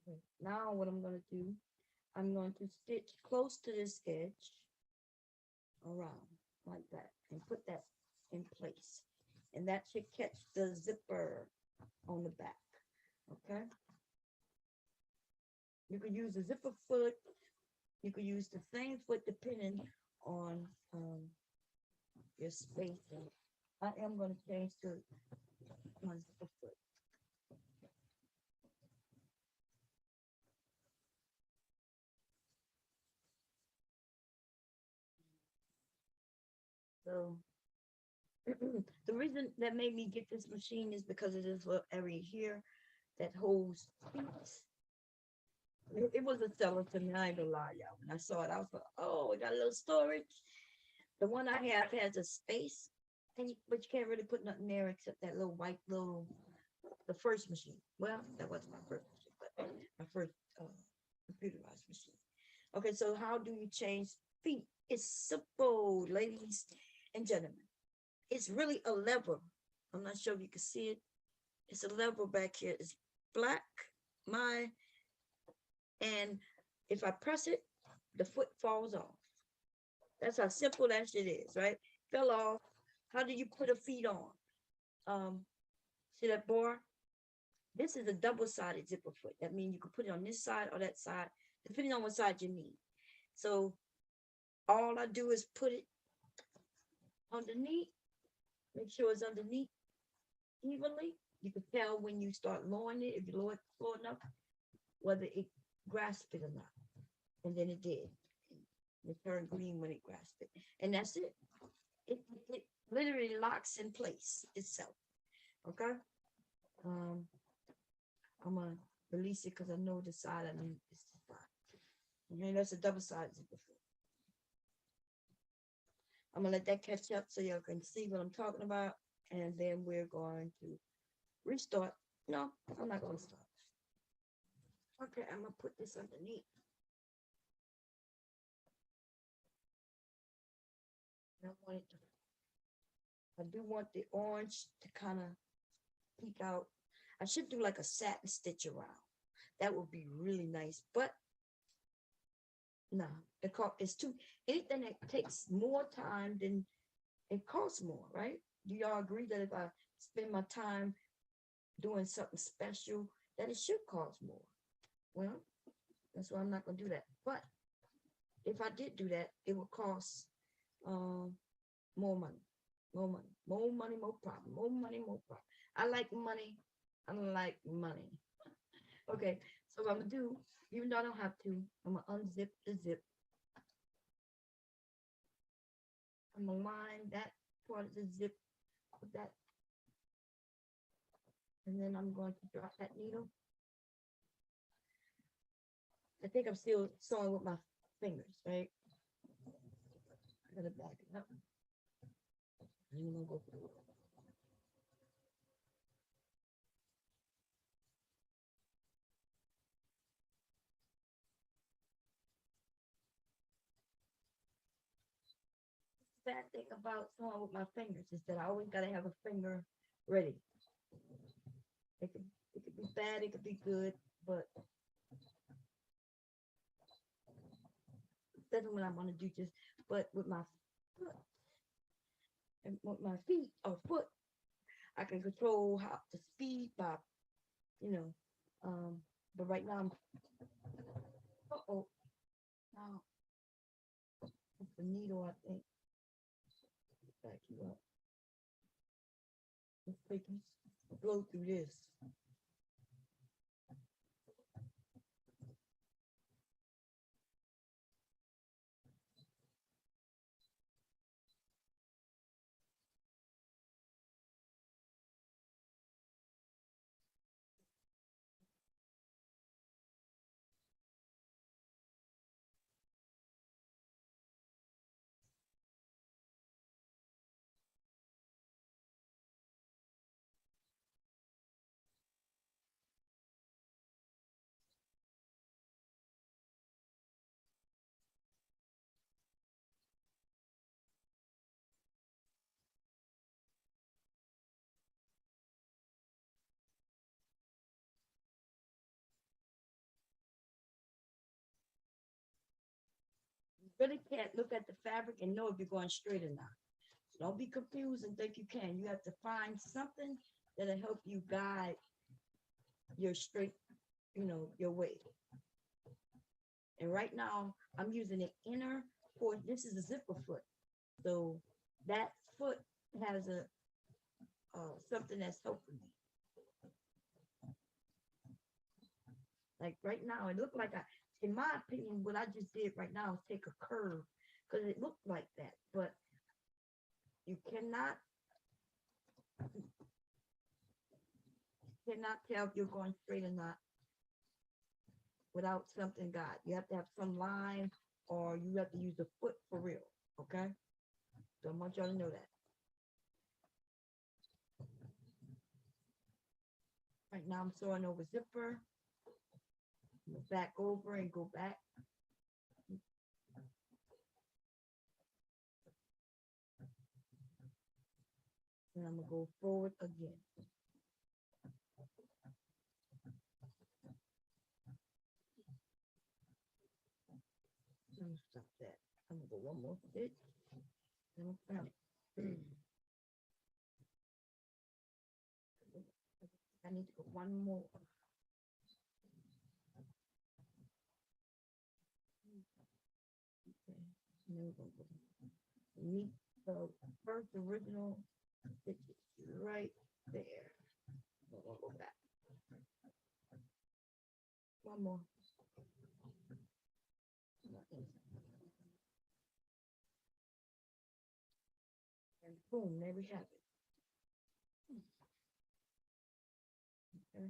Okay. Now what I'm gonna do, I'm going to stitch close to this edge around like that and put that in place. And that should catch the zipper on the back. Okay. You could use a zipper foot. You could use the same foot depending on your spacing. I am going to change to my zipper foot. So the reason that made me get this machine is because of this little area here that holds feet. It was a seller to me. I ain't gonna lie, y'all. When I saw it, I was like, "Oh, it got a little storage." The one I have has a space, but you can't really put nothing there except that little white little. The first machine. Well, that wasn't my first machine, but my first computerized machine. Okay, so how do you change feet? It's simple, ladies and gentlemen. It's really a lever. I'm not sure if you can see it. It's a lever back here. It's black. My and if I press it, the foot falls off. That's how simple that shit is, right? Fell off. How do you put a feet on? See that bar? This is a double-sided zipper foot. That means you can put it on this side or that side, depending on what side you need. So all I do is put it underneath, make sure it's underneath evenly. You can tell when you start lowering it, if you lower it slow enough, whether it grasped it or not. And then it did. It turned green when it grasped it. And that's it. It literally locks in place itself. Okay. Um, I'm gonna release it because I know the side I need is the side. Okay, that's a double sided zipper. I'm gonna let that catch up so y'all can see what I'm talking about, and then we're going to restart. No, I'm not gonna start. Okay, I'm gonna put this underneath. I want it to, I do want the orange to kind of peek out. I should do like a satin stitch around. That would be really nice, but no, it's too, anything that takes more time than it costs more, right? Do y'all agree that if I spend my time doing something special, that it should cost more? Well, that's why I'm not gonna do that. But if I did do that, it would cost um more money, more money, more money, more problem, more money, more problem. I like money. I like money. Okay, so what I'm gonna do, even though I don't have to, I'm gonna unzip the zip. I'm gonna line that part of the zip with that, and then I'm going to drop that needle. I think I'm still sewing with my fingers, right? I gotta back it up. I'm gonna go through it. Bad thing about sewing with my fingers is that I always gotta have a finger ready. It could be bad, it could be good, but that's what I want to do. Just but with my foot and with my feet or foot, I can control how the speed by you know. But right now I'm oh now it's the needle. I think back you up. Let's take you blow through this. You really can't look at the fabric and know if you're going straight or not. Don't be confused and think you can. You have to find something that'll help you guide your straight, your way. And right now, I'm using the inner portion. This is a zipper foot. So that foot has a something that's helping me. Like right now, it looked like in my opinion, what I just did right now is take a curve because it looked like that. But you cannot tell if you're going straight or not without something guide. You have to have some line or you have to use the foot for real. Okay. So I want y'all to know that. Right now I'm sewing over zipper. Back over and go back. And I'm gonna go forward again. I'm gonna stop that. I'm gonna go one more stitch. And I'm found it. I need to go one more. Okay. And then we're gonna go meet the first original stitch right there. We're gonna go back. One more. And boom, there we have it. Okay.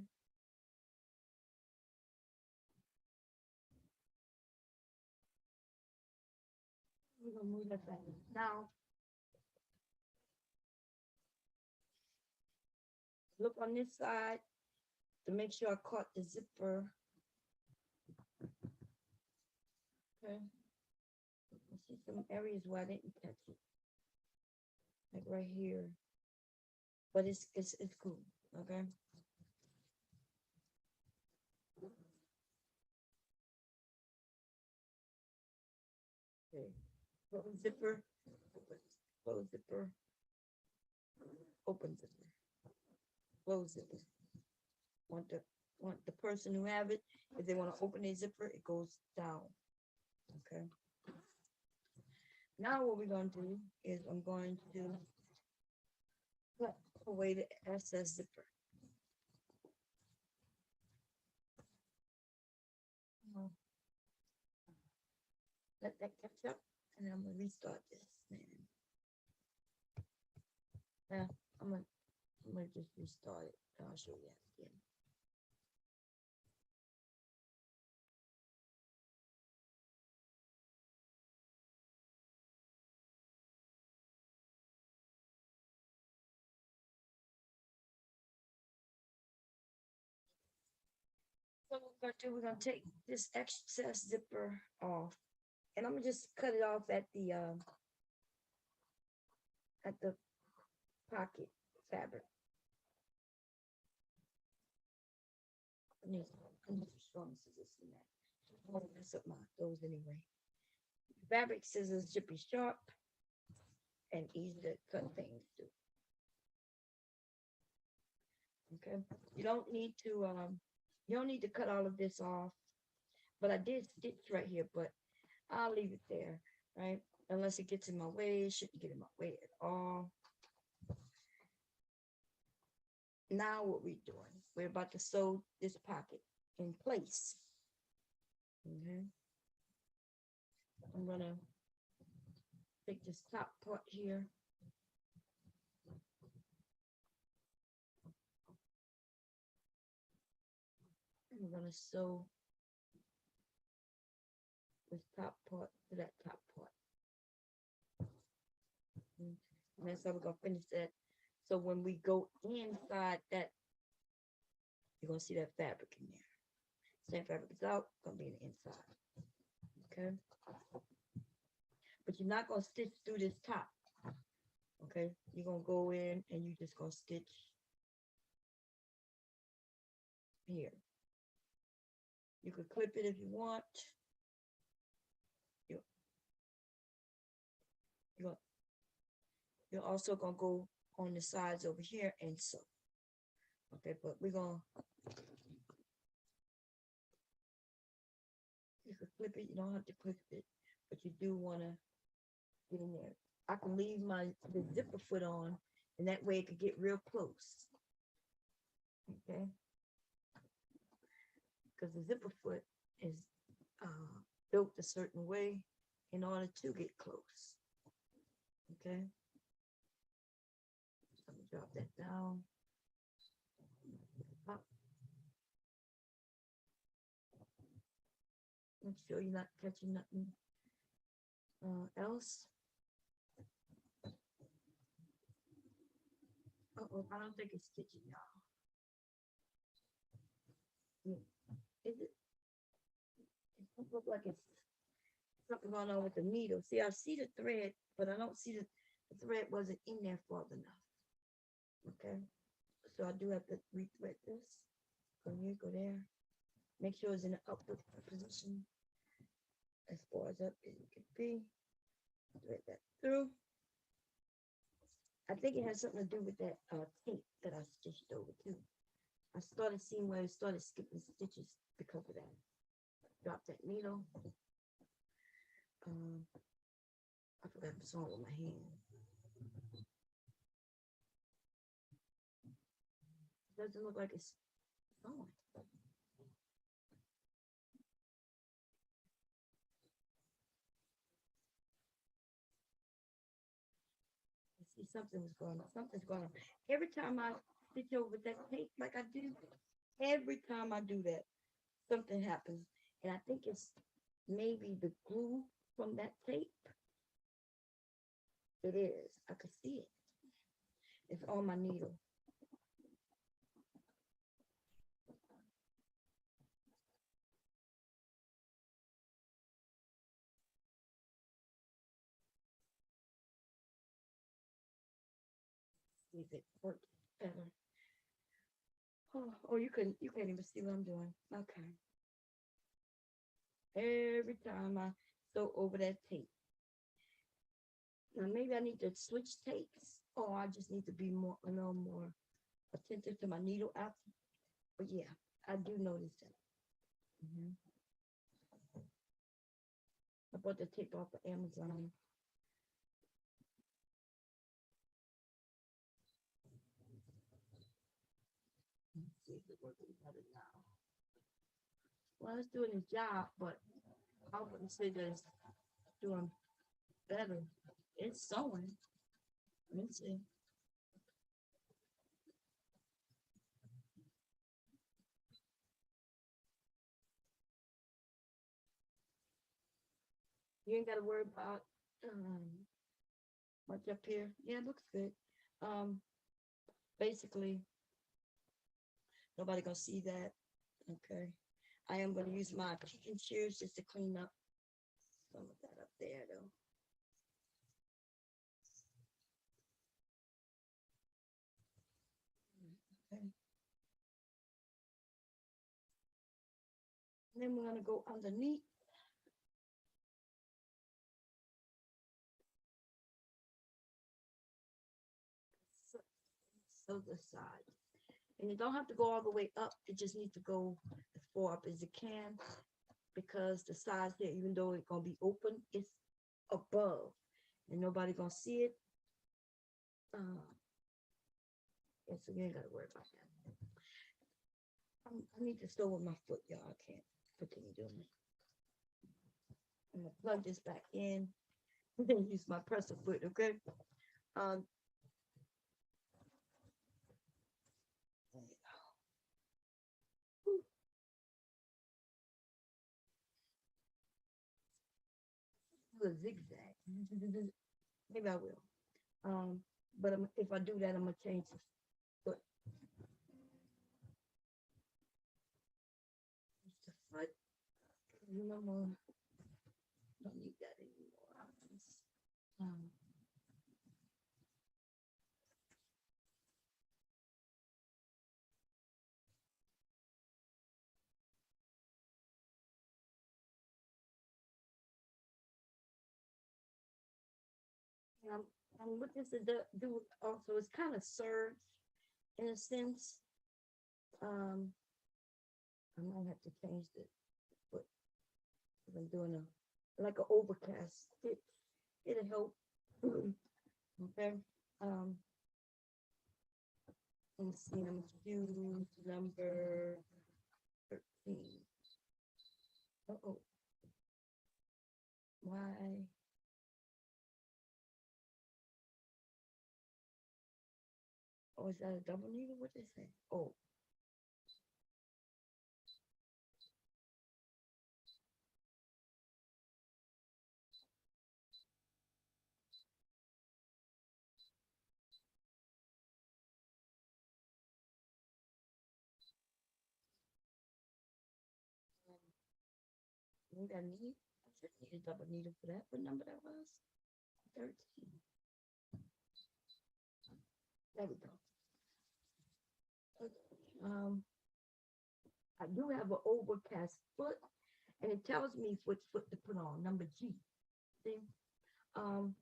We're gonna move that back. Now look on this side to make sure I caught the zipper. Okay. I see some areas where I didn't catch it. Like right here. But it's cool. Okay. Okay. Close zipper. Open. Close zipper. Open zipper. Close zipper. Want the person who have it, if they want to open a zipper, it goes down. Okay. Now what we're going to do is I'm going to cut away the excess zipper. Let that catch up, and I'm gonna restart this, man. Yeah, I'm gonna just restart it. I'll show you that again. So what we're gonna do, we're gonna take this excess zipper off, and I'm gonna just cut it off at the pocket fabric. I need some strong scissors in that. I won't mess up my those anyway. Fabric scissors should be sharp and easy to cut things to. Okay, you don't need to cut all of this off, but I did stitch right here, but I'll leave it there, right? Unless it gets in my way, it shouldn't get in my way at all. Now what we're doing, we're about to sew this pocket in place. Okay. I'm gonna take this top part here. And we're gonna sew this top part to that top part. And that's how we're gonna finish that. So when we go inside that, you're gonna see that fabric in there. Same fabric is out, gonna be in the inside. Okay. But you're not gonna stitch through this top. Okay, you're gonna go in and you just gonna stitch here. You could clip it if you want. You're also gonna go on the sides over here and sew. Okay, but we're gonna, you could clip it, you don't have to clip it, but you do wanna get in there. I can leave the zipper foot on, and that way it could get real close. Okay, because the zipper foot is built a certain way in order to get close. Okay, let me drop that down. Up. Make sure you're not catching nothing else. Uh-oh, I don't think it's stitching, y'all. Is it? It don't look like it's something going on with the needle. See, I see the thread, but I don't see the thread wasn't in there far enough. Okay, so I do have to rethread this. Go here, go there. Make sure it's in the upward position as far as up as it can be. Thread that through. I think it has something to do with that tape that I stitched over too. I started seeing where it started skipping stitches because of that. Drop that needle. I forgot what's wrong with my hand. It doesn't look like it's going. I see something was going on. Something's going on. Every time I stitch over that tape like I do, every time I do that, something happens. And I think it's maybe the glue from that tape. It is. I could see it. It's on my needle. See if it works better. Oh, you can't even see what I'm doing. Okay. Every time I go over that tape. Now maybe I need to switch tapes, or I just need to be more a little more attentive to my needle after. But yeah, I do notice that. Mhm. I bought the tape off of Amazon. Let's see if it works better now. Well, it's doing its job, but I wouldn't say that it's doing better. It's sewing. Let's see. You ain't got to worry about much up here. Yeah, it looks good. Um, Basically, nobody gonna see that. Okay. I am gonna use my kitchen shears just to clean up some of that up there, though. Okay. And then we're gonna go underneath. So, so the side. And you don't have to go all the way up. It just needs to go as far up as it can because the sides there, even though it's gonna be open, it's above and nobody gonna see it. Yeah, so you ain't gotta worry about that. I need to sew with my foot, y'all. I can't continue doing it. I'm gonna plug this back in and then use my presser foot, okay? Um, there you go. Do a zigzag. Maybe I will. But if I do that, I'm gonna change the foot. The foot. No more. Don't need that anymore. Um, um, what this is do also is kind of serve in a sense. Um, I might have to change the foot. I'm doing a like an overcast. It'll help. Okay. Um, let's see. I'm choose number 13. Oh, why? Oh, is that a double needle? What is that? Oh, maybe I need. I should need a double needle for that. What number that was? 13. There we go. Okay. I do have an overcast foot, and it tells me which foot to put on, number G. See? Um,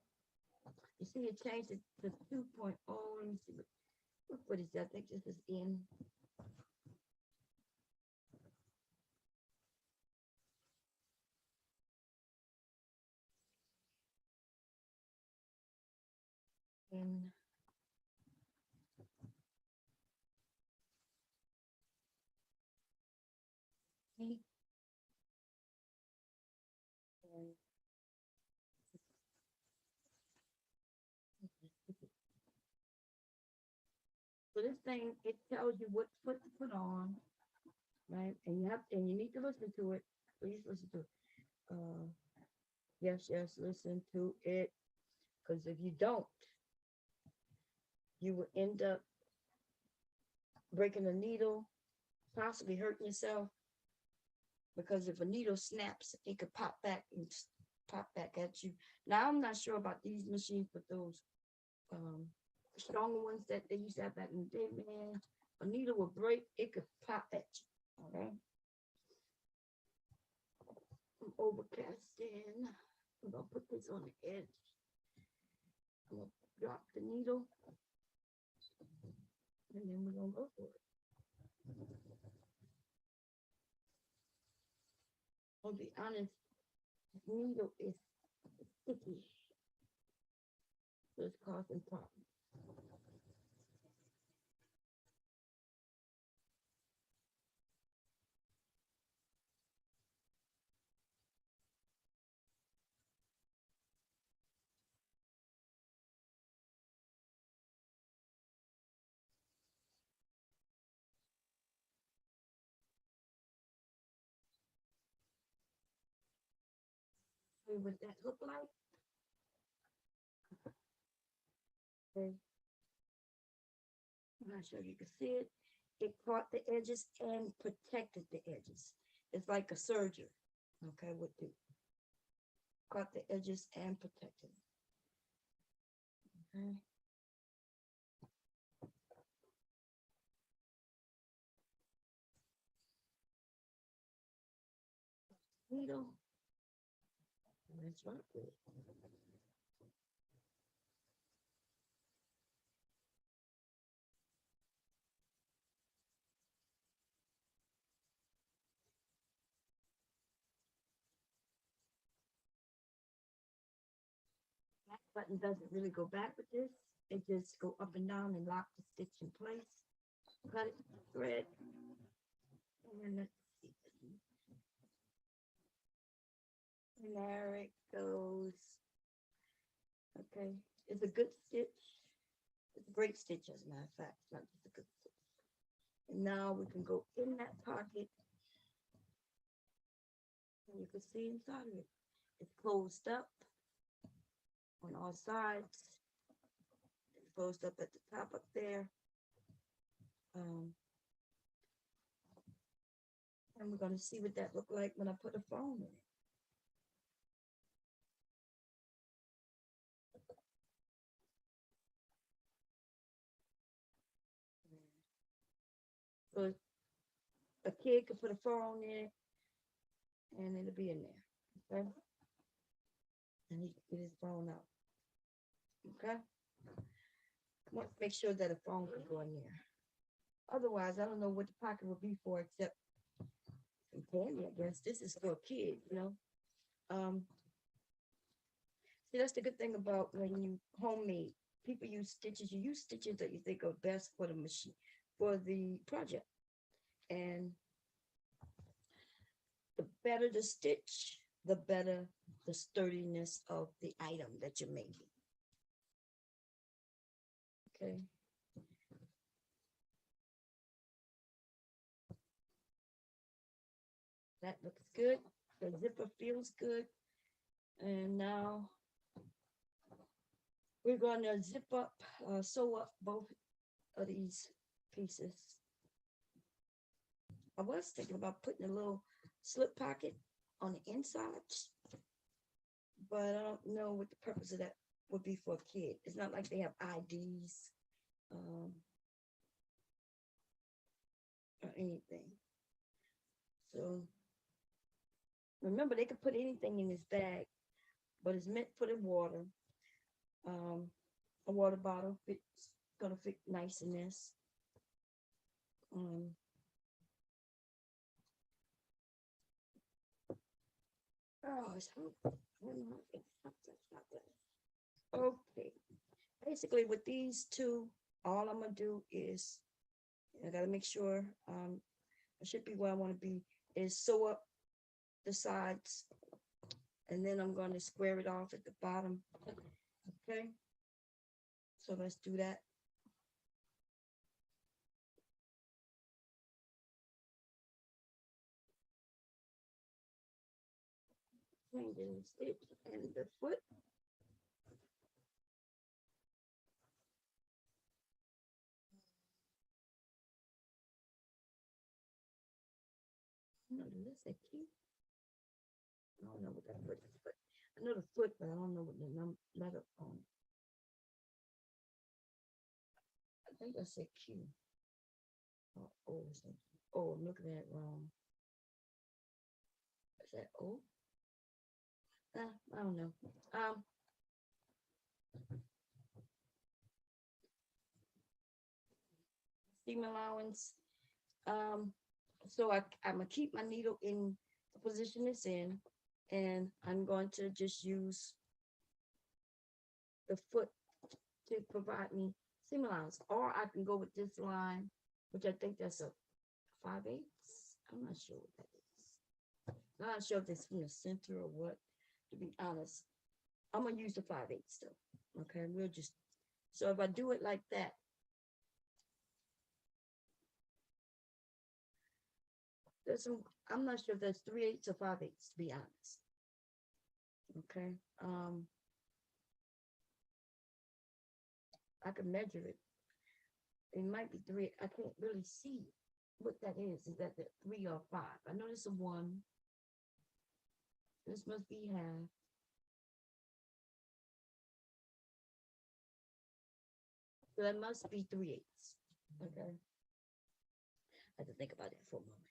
you see it changed it to 2.0. Let me see what is that? I think this is in G. And so this thing, it tells you what foot to put on, right? And you need to listen to it. Please listen to it. Uh, yes, listen to it. Because if you don't, you will end up breaking a needle, possibly hurting yourself. Because if a needle snaps, it could pop back and pop back at you. Now I'm not sure about these machines, but those stronger ones that they used to have back in the day, man, a needle would break, it could pop at you. Okay. I'm overcasting. I'm gonna put this on the edge. I'm gonna drop the needle, and then we're gonna go for it. I'll be honest, this needle is sticky, so it's causing problems. See what that look like? Okay. I'm not sure if you can see it. It caught the edges and protected the edges. It's like a surgery. Okay, would do. Caught the edges and protected. Okay. Needle. That's right. That button doesn't really go back with this. It just go up and down and lock the stitch in place. Cut it, thread, and then let's see. And there it goes. Okay, it's a good stitch. It's a great stitch, as a matter of fact. It's not just a good stitch. And now we can go in that pocket. And you can see inside of it. It's closed up on all sides. It's closed up at the top up there. And we're going to see what that look like when I put a phone in it. So a kid could put a phone in it and it'll be in there. Okay. And he can get his phone out. Okay. I want to make sure that a phone can go in there. Otherwise, I don't know what the pocket would be for except some candy, I guess. This is for a kid, you know. See, that's the good thing about when you homemade. People use stitches. You use stitches that you think are best for the machine, for the project. And the better the stitch, the better the sturdiness of the item that you're making. Okay. That looks good. The zipper feels good. And now we're going to zip up, sew up both of these pieces. I was thinking about putting a little slip pocket on the inside, but I don't know what the purpose of that would be for a kid. It's not like they have IDs or anything. So remember, they could put anything in this bag, but it's meant for the water. A water bottle fits, gonna fit nice in this. Oh, it's okay. Basically, with these two, all I'm gonna do is I gotta make sure I should be where I want to be. Is sew up the sides, and then I'm going to square it off at the bottom. Okay. So let's do that. Changing the stitch and the foot. No, this is a key. I don't know what that foot is, but I know the foot, but I don't know what the letter on it. think I said Q. Oh, O or something. Oh, I'm looking at it wrong. Is that O? I don't know. Seam allowance. So I'm gonna keep my needle in the position it's in, and I'm going to just use the foot to provide me seam allowance, or I can go with this line, which I think that's a 5/8. I'm not sure what that is. I'm not sure if it's from the center or what. To be honest, I'm gonna use the 5/8 still. Okay, we'll just, so if I do it like that, there's some, I'm not sure if that's 3/8 or 5/8, to be honest. Okay. I can measure it. It might be 3. I can't really see what that is. Is that the 3 or 5? I know it's a 1. This must be half. So that must be 3/8. Okay. I have to think about it for a moment.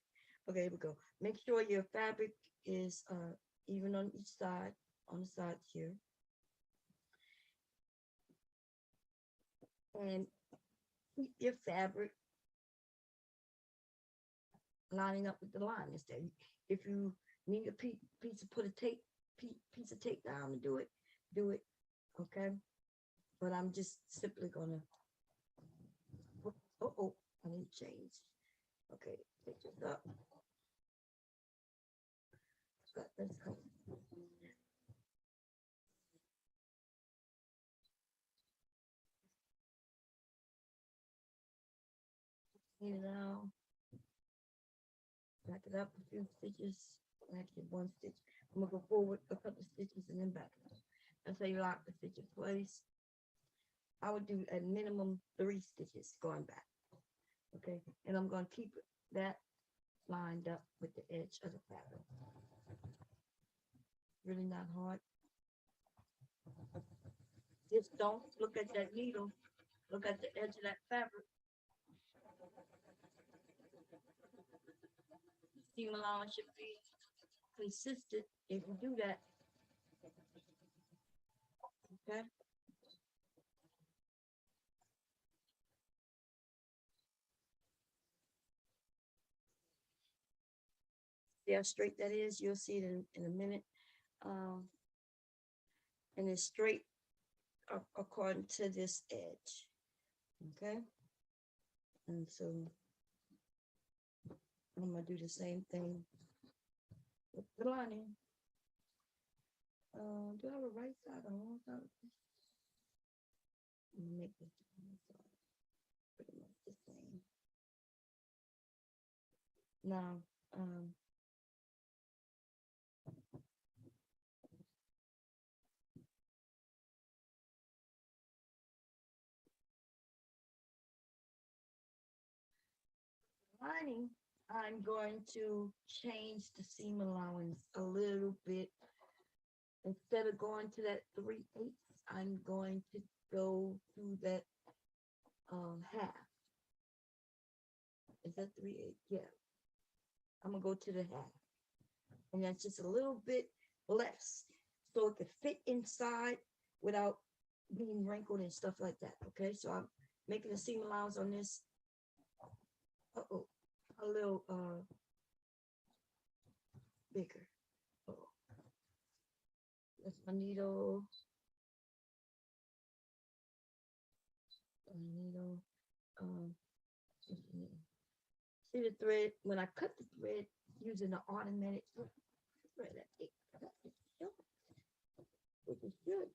Okay, here we go. Make sure your fabric is even on each side, on the sides here. And keep your fabric lining up with the line instead. If you need a piece to put a piece of tape down and do it, okay? But I'm just simply gonna, I need to change. Okay, take this up. Let's go. Here now, back it up a few stitches, actually one stitch. I'm gonna go forward a couple stitches and then back it up. That's how you lock the stitch in place. I would do at minimum 3 stitches going back. Okay, and I'm gonna keep that lined up with the edge of the fabric. Really not hard. Just don't look at that needle. Look at the edge of that fabric. Seam allowance should be consistent if you do that. Okay. See how straight that is? You'll see it in a minute. Um, and it's straight according to this edge. Okay. And so I'm gonna do the same thing with the lining. Do I have a right side or wrong side? I'm gonna make this pretty much the same. Now, lining, I'm going to change the seam allowance a little bit. Instead of going to that 3/8, I'm going to go to that half. Is that 3/8? Yeah. I'm gonna go to the half. And that's just a little bit less. So it could fit inside without being wrinkled and stuff like that. Okay, so I'm making a seam allowance on this. A little bigger. That's my needle. Um, see the thread? When I cut the thread using the automatic thread, it cut it short, which is good.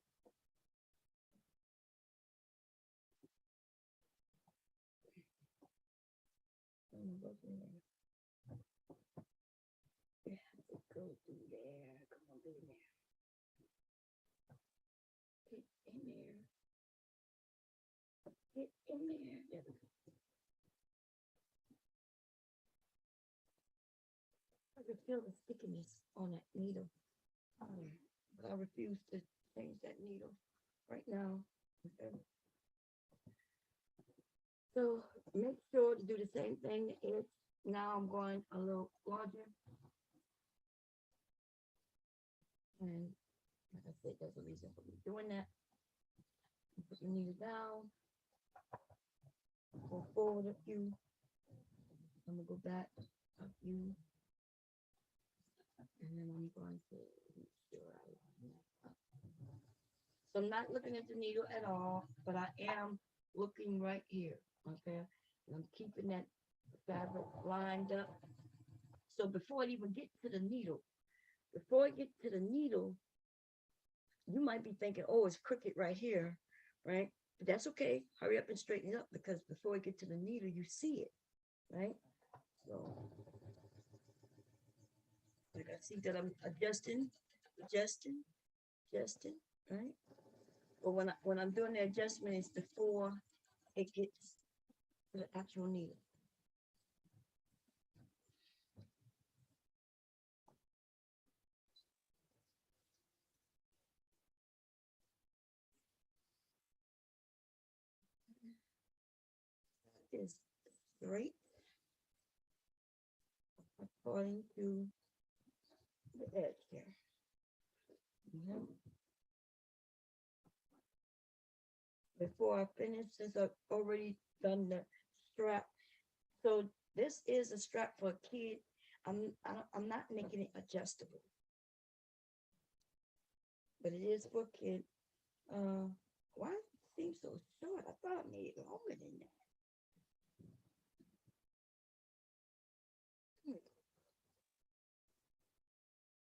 Yeah, go through there. Come on, get in there. Get in there. Get in there. There we go. I can feel the stickiness on that needle. But I refuse to change that needle right now. Okay. So make sure to do the same thing. It's now I'm going a little larger. And like I said, there's a reason for me doing that. Put your needle down, go forward a few. I'm gonna go back a few, and then I'm going to make sure I line that up. So I'm not looking at the needle at all, but I am looking right here, okay? And I'm keeping that fabric lined up. So before it even gets to the needle, before it gets to the needle, you might be thinking, oh, it's crooked right here, right? But that's okay. Hurry up and straighten it up because before it gets to the needle, you see it, right? So like I see that I'm adjusting, adjusting, adjusting, right? But when I'm doing the adjustment, it's before it gets to the actual needle. It's straight according to the edge here. Mhm. Before I finish, since I've already done the strap, so this is a strap for a kid. I'm not making it adjustable, but it is for a kid. Why does it seem so short? I thought I made it longer than that.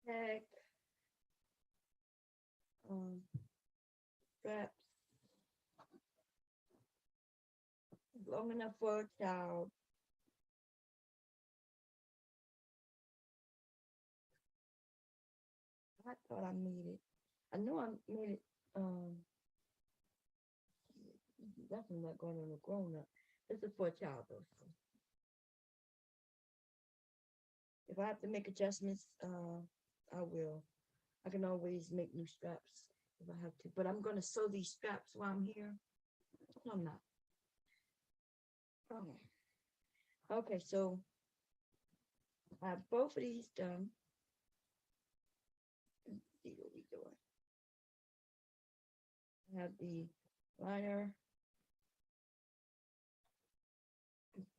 Tag, um, straps long enough for a child. I thought I made it. I know I made it. Definitely not going on a grown up. This is for a child though. So if I have to make adjustments, I will. I can always make new straps if I have to. But I'm gonna sew these straps while I'm here. No, I'm not. Okay. Okay, so I have both of these done. Let's see what we doing. I have the liner.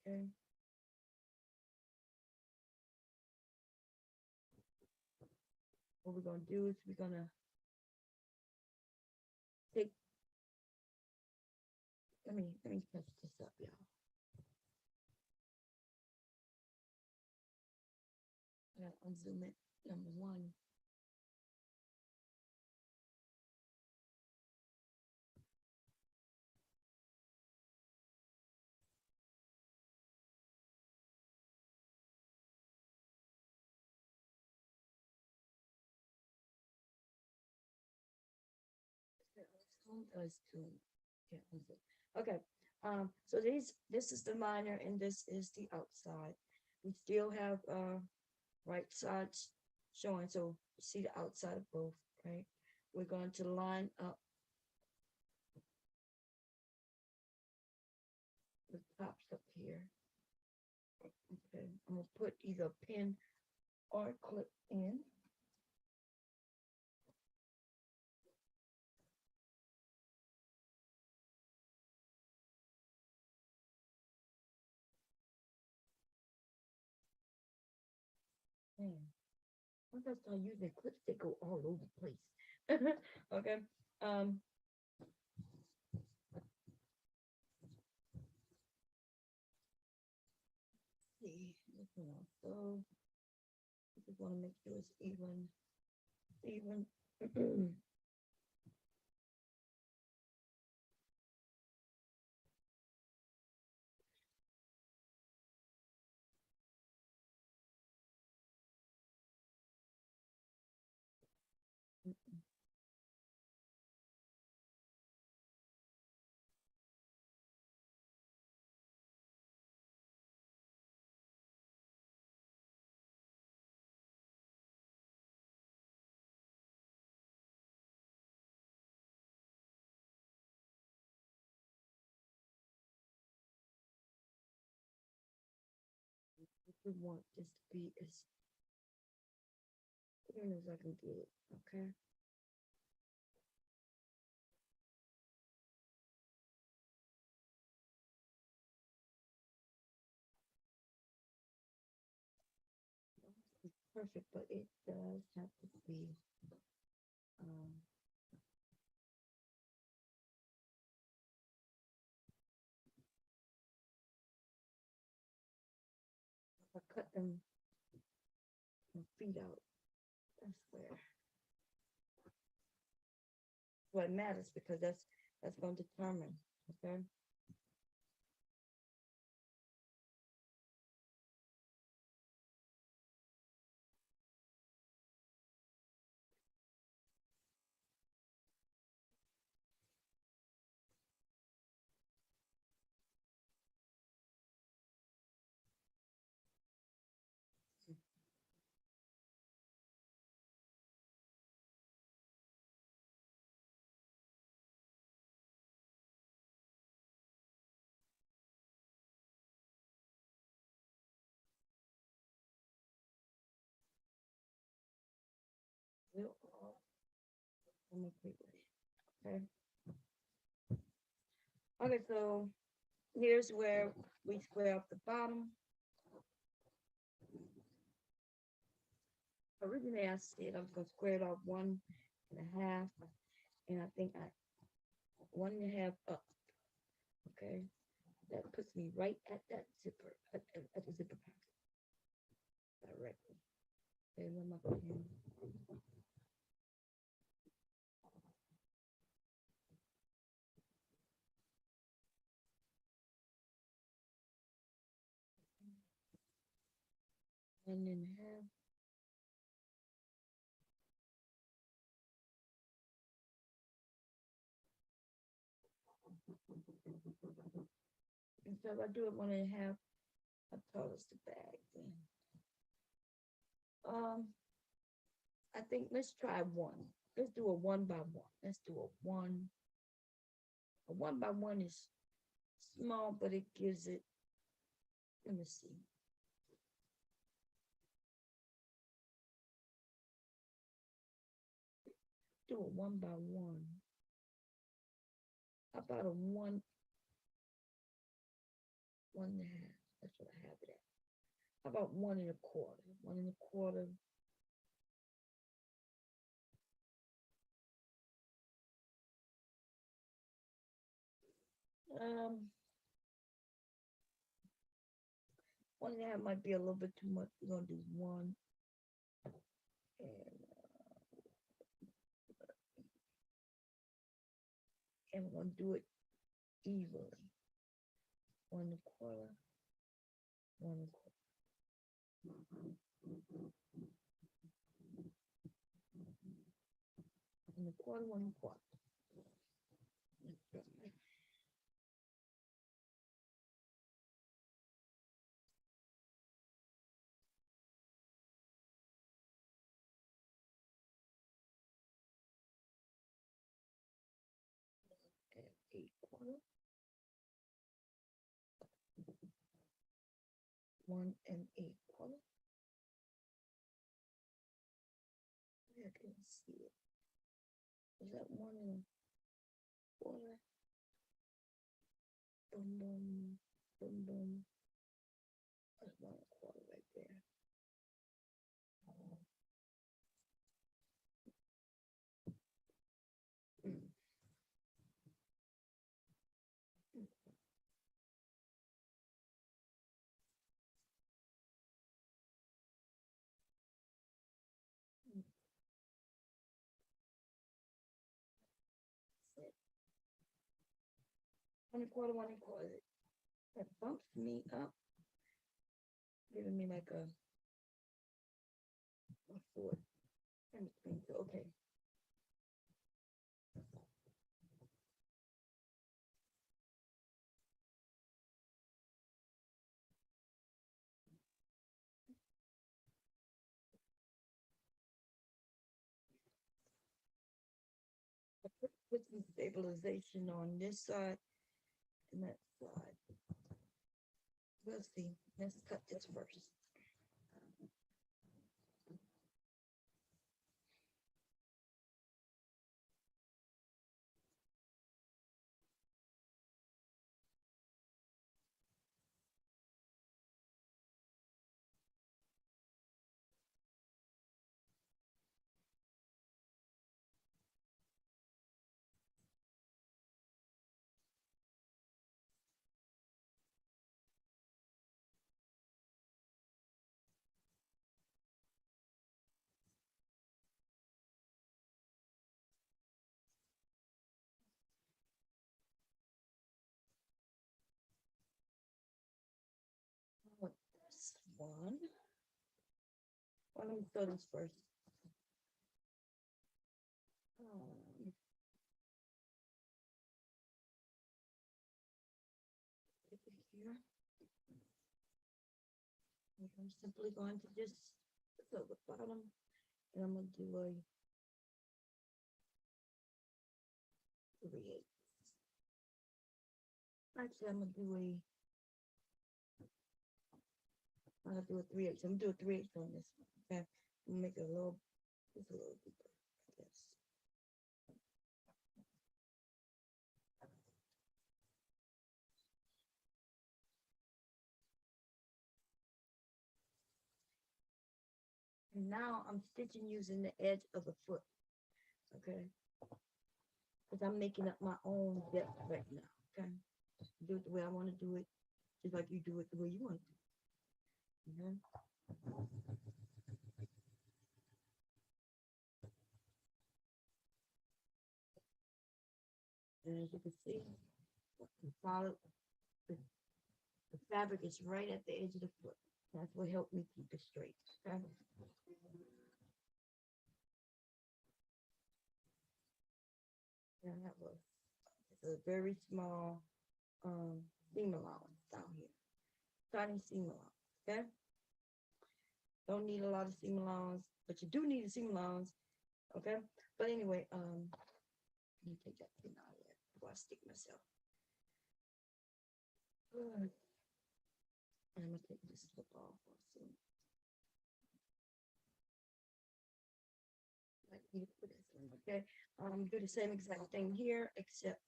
Okay. What we're gonna do is we're gonna take. Let me touch this up, y'all. I gotta unzoom it. Number one. Does too. Yeah, okay. So this is the liner and this is the outside. We still have right sides showing, so you see the outside of both, right? We're going to line up the tops up here. Okay, I'm gonna put either a pin or a clip in. Man, once I start using clips, they go all over the place. Okay. Um, see this one also. I just want to make sure it's even, even. we want this to be as clean as I can get it, okay? It's perfect, but it does have to be, um, if I cut them feet out, that's where it matters, because that's going to determine, okay? We'll all I'm gonna put it, okay? Okay, so here's where we square up the bottom. Originally, I said I was gonna square it off 1.5, and I think I 1.5 up. Okay, that puts me right at that zipper, at the zipper pocket directly. Okay, where my pen? One and a half. And so if I do it 1.5, how tall is the bag then? I think let's try one. Let's do a 1 by 1. Let's do a one. A 1 by 1 is small, but it gives it. Let me see. Do a 1 by 1. How about a 1.5? That's what I have it at. How about 1.25? 1.25. Um, 1.5 might be a little bit too much. We're gonna do one, and we're gonna do it evenly. 1.25, 1.25. 1.25, 1.25. And 8/4. 1 and 8/4. I can see it. Is that 1.25? Boom, boom, boom, boom. That's 1.25 right there. Mm. Mm. 1.25, 1.25. That bumps me up, giving me like a foot. Okay. Put some stabilization on this side and that side. We'll see. Let's cut this first. Well, let me throw this first. Um, Put it here. I'm simply going to just fill the bottom, and I'm gonna do a 3/8. Actually, I'm gonna do a 3/8. I'm gonna do a 3/8 on this one. Okay, I'm gonna make it a little, just a little deeper, I guess. And now I'm stitching using the edge of the foot. Okay, because I'm making up my own depth right now. Okay, do it the way I want to do it, just like you do it the way you want to. Okay. And as you can see, the solid, the, the fabric is right at the edge of the foot. That's what helped me keep it straight. Okay. And I have a very small seam allowance down here. Tiny seam allowance. Okay. Don't need a lot of seam allowance, but you do need a seam allowance. Okay. But anyway, let me take that thing out of there before I stick myself. Good. And I'm gonna take this slip off soon. Like you put this one, okay. Do the same exact thing here, except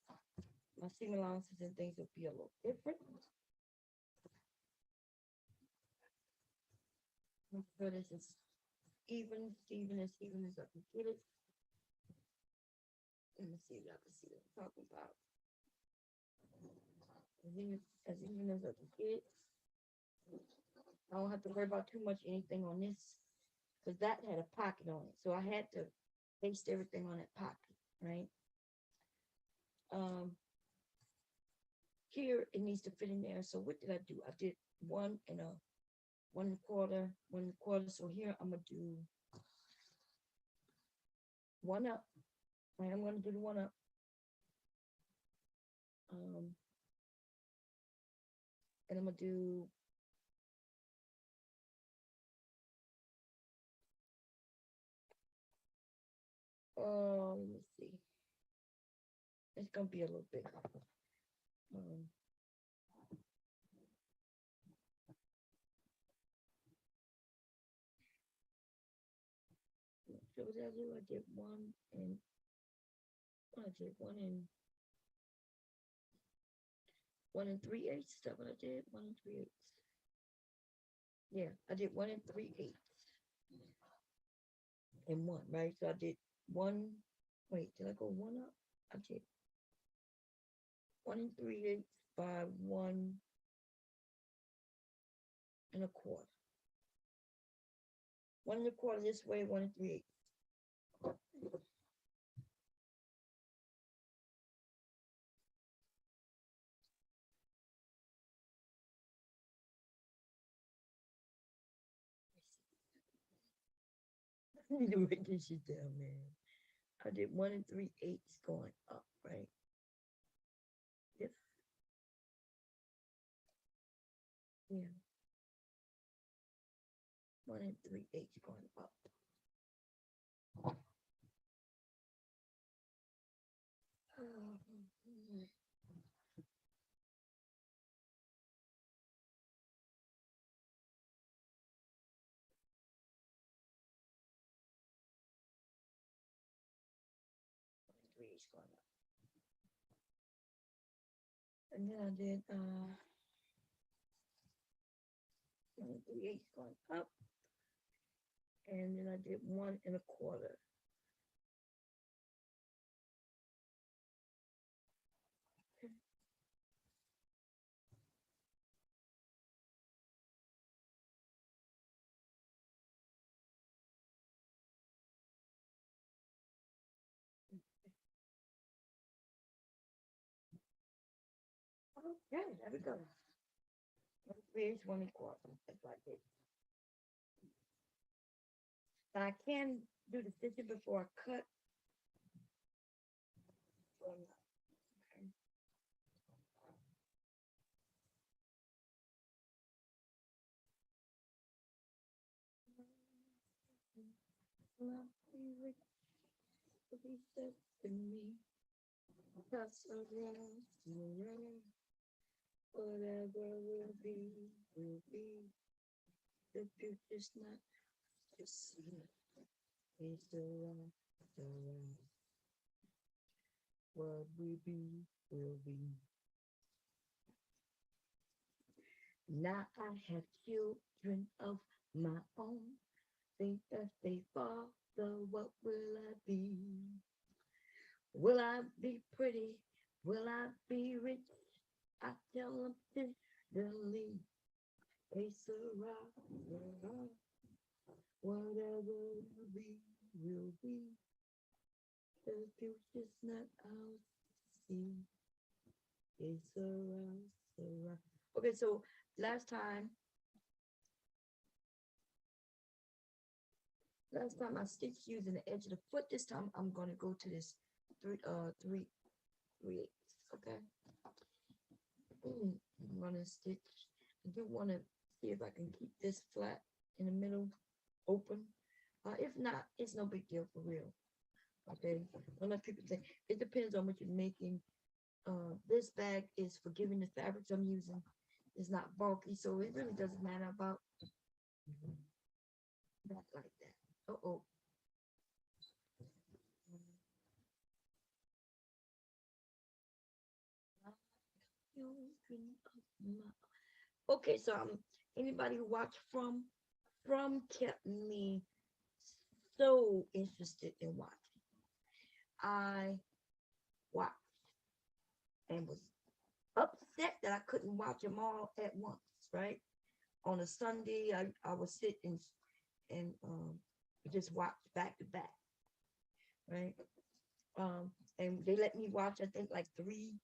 my seam allowances and things will be a little different. Make sure this is even as I can get it. Let me see if y'all can see what I'm talking about. As even as I can get it. I don't have to worry about too much anything on this because that had a pocket on it. So I had to paste everything on that pocket, right? Here it needs to fit in there. So what did I do? I did 1 1/4, 1/4. So here I'm gonna do 1 up. Right, I'm gonna do the 1 up. And I'm gonna do let me see. It's gonna be a little bit. So what did I do? I did 1 and I did 1 and 3/8. Is that what I did? 1 and 3/8. Yeah, I did 1 and 3/8 and 1, right? So I did 1. Wait, did I go 1 up? I did 1 and 3/8 by 1 1/4. 1 1/4 this way, 1 and 3/8. I need to write this shit down, man. I did 1 and 3/8 going up, right? Yep. Yeah. 1 and 3/8 going up. Three is going up. And then I did 1 and 3/8 going up. And then I did 1 1/4. Okay, there we go. 1 3/8, 1 1/4. That's like it. I can do the stitching before I cut. Okay. Love me with the said to me, that's around, around, whatever will be, will be. The future's not just me. It's around, around. What will be, will be. Now I have children of my own. Think that they father, what will I be? Will I be pretty? Will I be rich? I tell them tenderly, it's around, whatever will be, will be. The future's not ours to see. It's around. Okay, so last time, I stitched using the edge of the foot. This time I'm gonna go to this three eighths. Okay. I'm gonna stitch. I do want to see if I can keep this flat in the middle, open. If not, it's no big deal for real. Okay. A lot of people say it depends on what you're making. This bag is for giving the fabrics I'm using. It's not bulky, so it really doesn't matter about that like that. Oh. Okay, so anybody who watched from kept me so interested in watching. I watched and was upset that I couldn't watch them all at once, right? On a Sunday, I would sit and just watch back to back, right? And they let me watch, I think, like three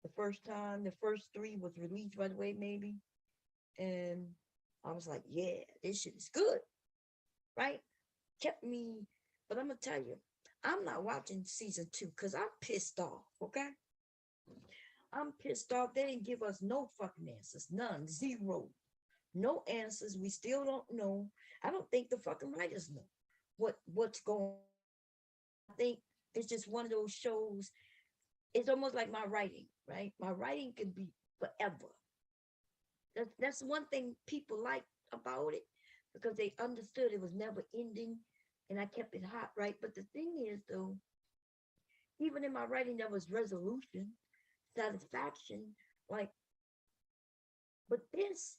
the first time. The first three was released right away, maybe. And I was like, yeah, this shit is good, right? Kept me, but I'm gonna tell you, I'm not watching season two because I'm pissed off, okay? I'm pissed off. They didn't give us no fucking answers, none, zero, no answers. We still don't know. I don't think the fucking writers know what's going on. I think it's just one of those shows. It's almost like my writing, right? My writing could be forever. That's one thing people like about it because they understood it was never ending, and I kept it hot, right? But the thing is, though, even in my writing, there was resolution, satisfaction, like. But there's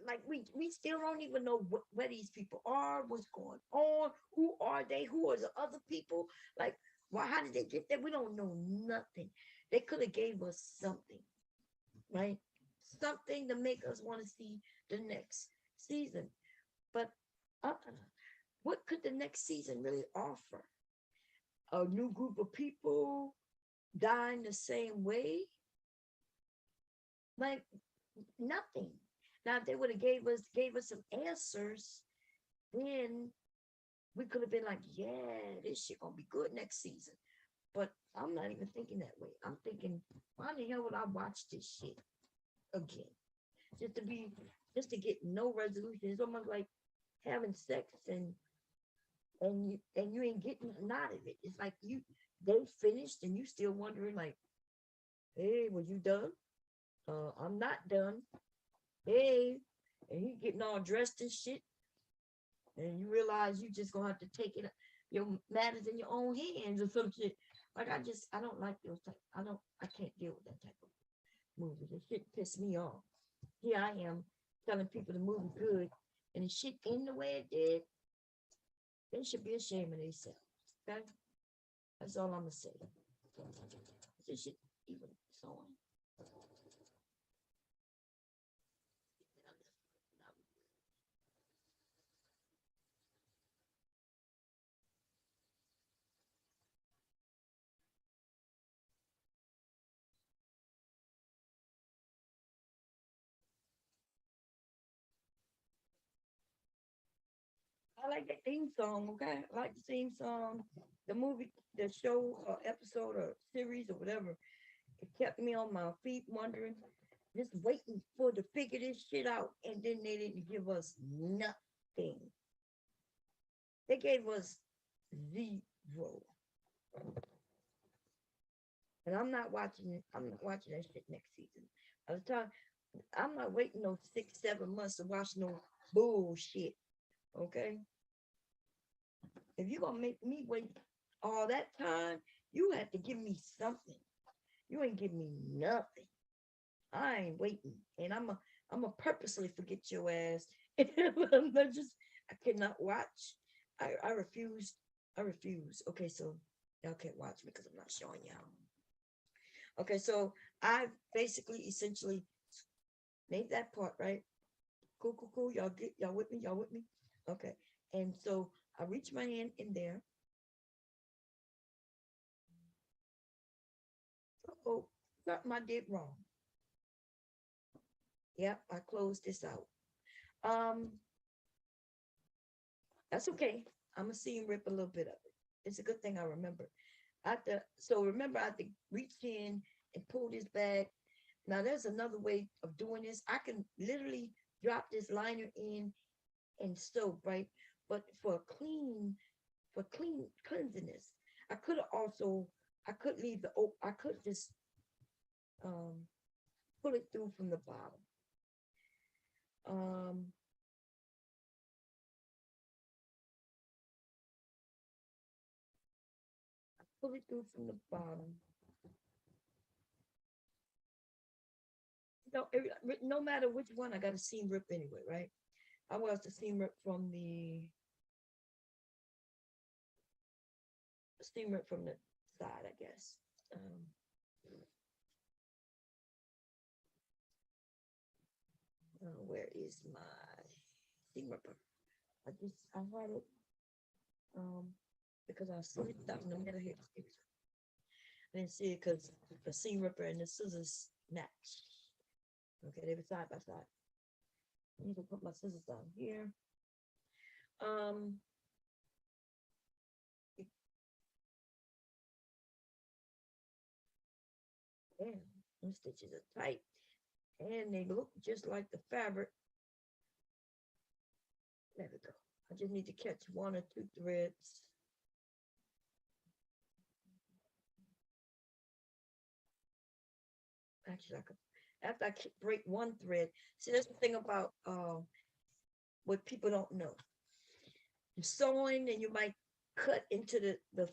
like we still don't even know where these people are, what's going on, who are they, who are the other people, like why, how did they get there? We don't know nothing. They could have gave us something, right? Something to make us want to see the next season. But what could the next season really offer? A new group of people dying the same way? Like nothing. Now, if they would have gave us some answers, then we could have been like, yeah, this shit gonna be good next season. But I'm not even thinking that way. I'm thinking, why the hell would I watch this shit again? Just to get no resolution. It's almost like having sex and you ain't getting nothing out of it. It's like they finished and you still wondering like, hey, was you done? I'm not done. Hey, and he getting all dressed and shit, and you realize you just gonna have to take it your matters in your own hands or some shit. Like I don't like those type. I can't deal with that type of movie. The shit piss me off. Here I am telling people the movie good, and the shit in the way it did. They should be ashamed of themselves. Okay, that's all I'm gonna say. This shit even so on. I like the theme song, okay? I like the theme song, the movie, the show or episode or series or whatever. It kept me on my feet wondering, just waiting for to figure this shit out. And then they didn't give us nothing. They gave us zero. And I'm not watching that shit next season. I was telling I'm not waiting no 6, 7 months to watch no bullshit. Okay. If you're gonna make me wait all that time, you have to give me something. You ain't give me nothing. I ain't waiting. And I'm a purposely forget your ass. I'm not just I cannot watch. I refuse. I refuse. Okay, so y'all can't watch me because I'm not showing y'all. Okay, so I basically essentially made that part, right? Cool, cool, cool. Y'all with me? Y'all with me? Okay. And so I reach my hand in there. Oh, something I did wrong. Yep, I closed this out. Um, that's okay. I'm gonna see him rip a little bit of it. It's a good thing I remember. So remember I had to reach in and pull this back. Now there's another way of doing this. I can literally drop this liner in and soap, right? But for cleanliness, I could have also I could leave the I could just um pull it through from the bottom. Um, pull it through from the bottom. No, no matter which one, I got a seam rip anyway, right? I was the seam rip from the seam rip from the side, I guess. Where is my seam ripper? I had it um because I slid it down. No matter here, I didn't see it because the seam ripper and the scissors match. Okay, they were side by side. I need to put my scissors down here. Um, Damn, them stitches are tight. And they look just like the fabric. There we go. I just need to catch 1 or 2 threads. Actually, I could, after I break 1 thread. See, that's the thing about what people don't know. You're sewing and you might cut into the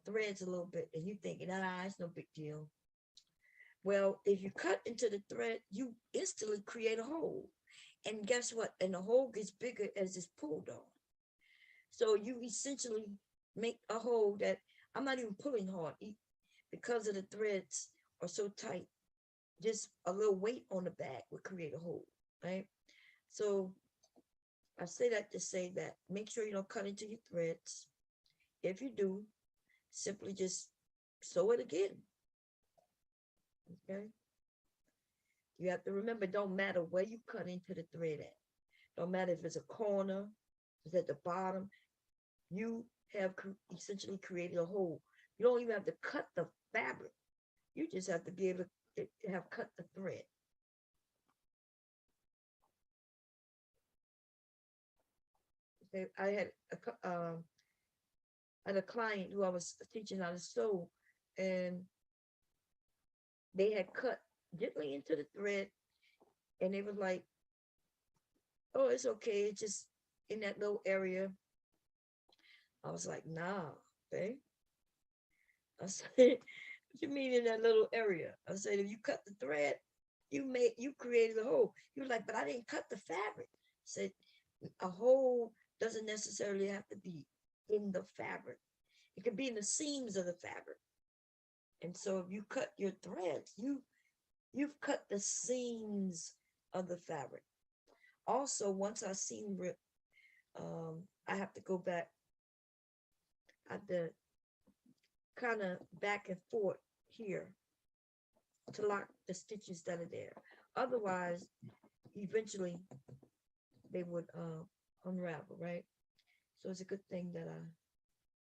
threads a little bit and you thinking, it's no big deal. Well, if you cut into the thread, you instantly create a hole. And guess what? And the hole gets bigger as it's pulled on. So you essentially make a hole that I'm not even pulling hard because of the threads are so tight. Just a little weight on the back would create a hole, right? So I say that to say that make sure you don't cut into your threads. If you do, simply just sew it again. Okay. You have to remember, don't matter where you cut into the thread at. Don't matter if it's a corner, it's at the bottom. You have essentially created a hole. You don't even have to cut the fabric. You just have to be able to have cut the thread. Okay, I had a client who I was teaching how to sew, and they had cut gently into the thread, and they were like, "Oh, it's okay. It's just in that little area." I was like, "Nah, okay." I said, "What you mean in that little area?" I said, "If you cut the thread, you created a hole." He was like, "But I didn't cut the fabric." I said, "A hole doesn't necessarily have to be in the fabric. It could be in the seams of the fabric. And so if you cut your threads, you've cut the seams of the fabric. Also, once I seam rip, I have to go back. I have to kind of back and forth here to lock the stitches that are there. Otherwise, eventually they would unravel, right? So it's a good thing that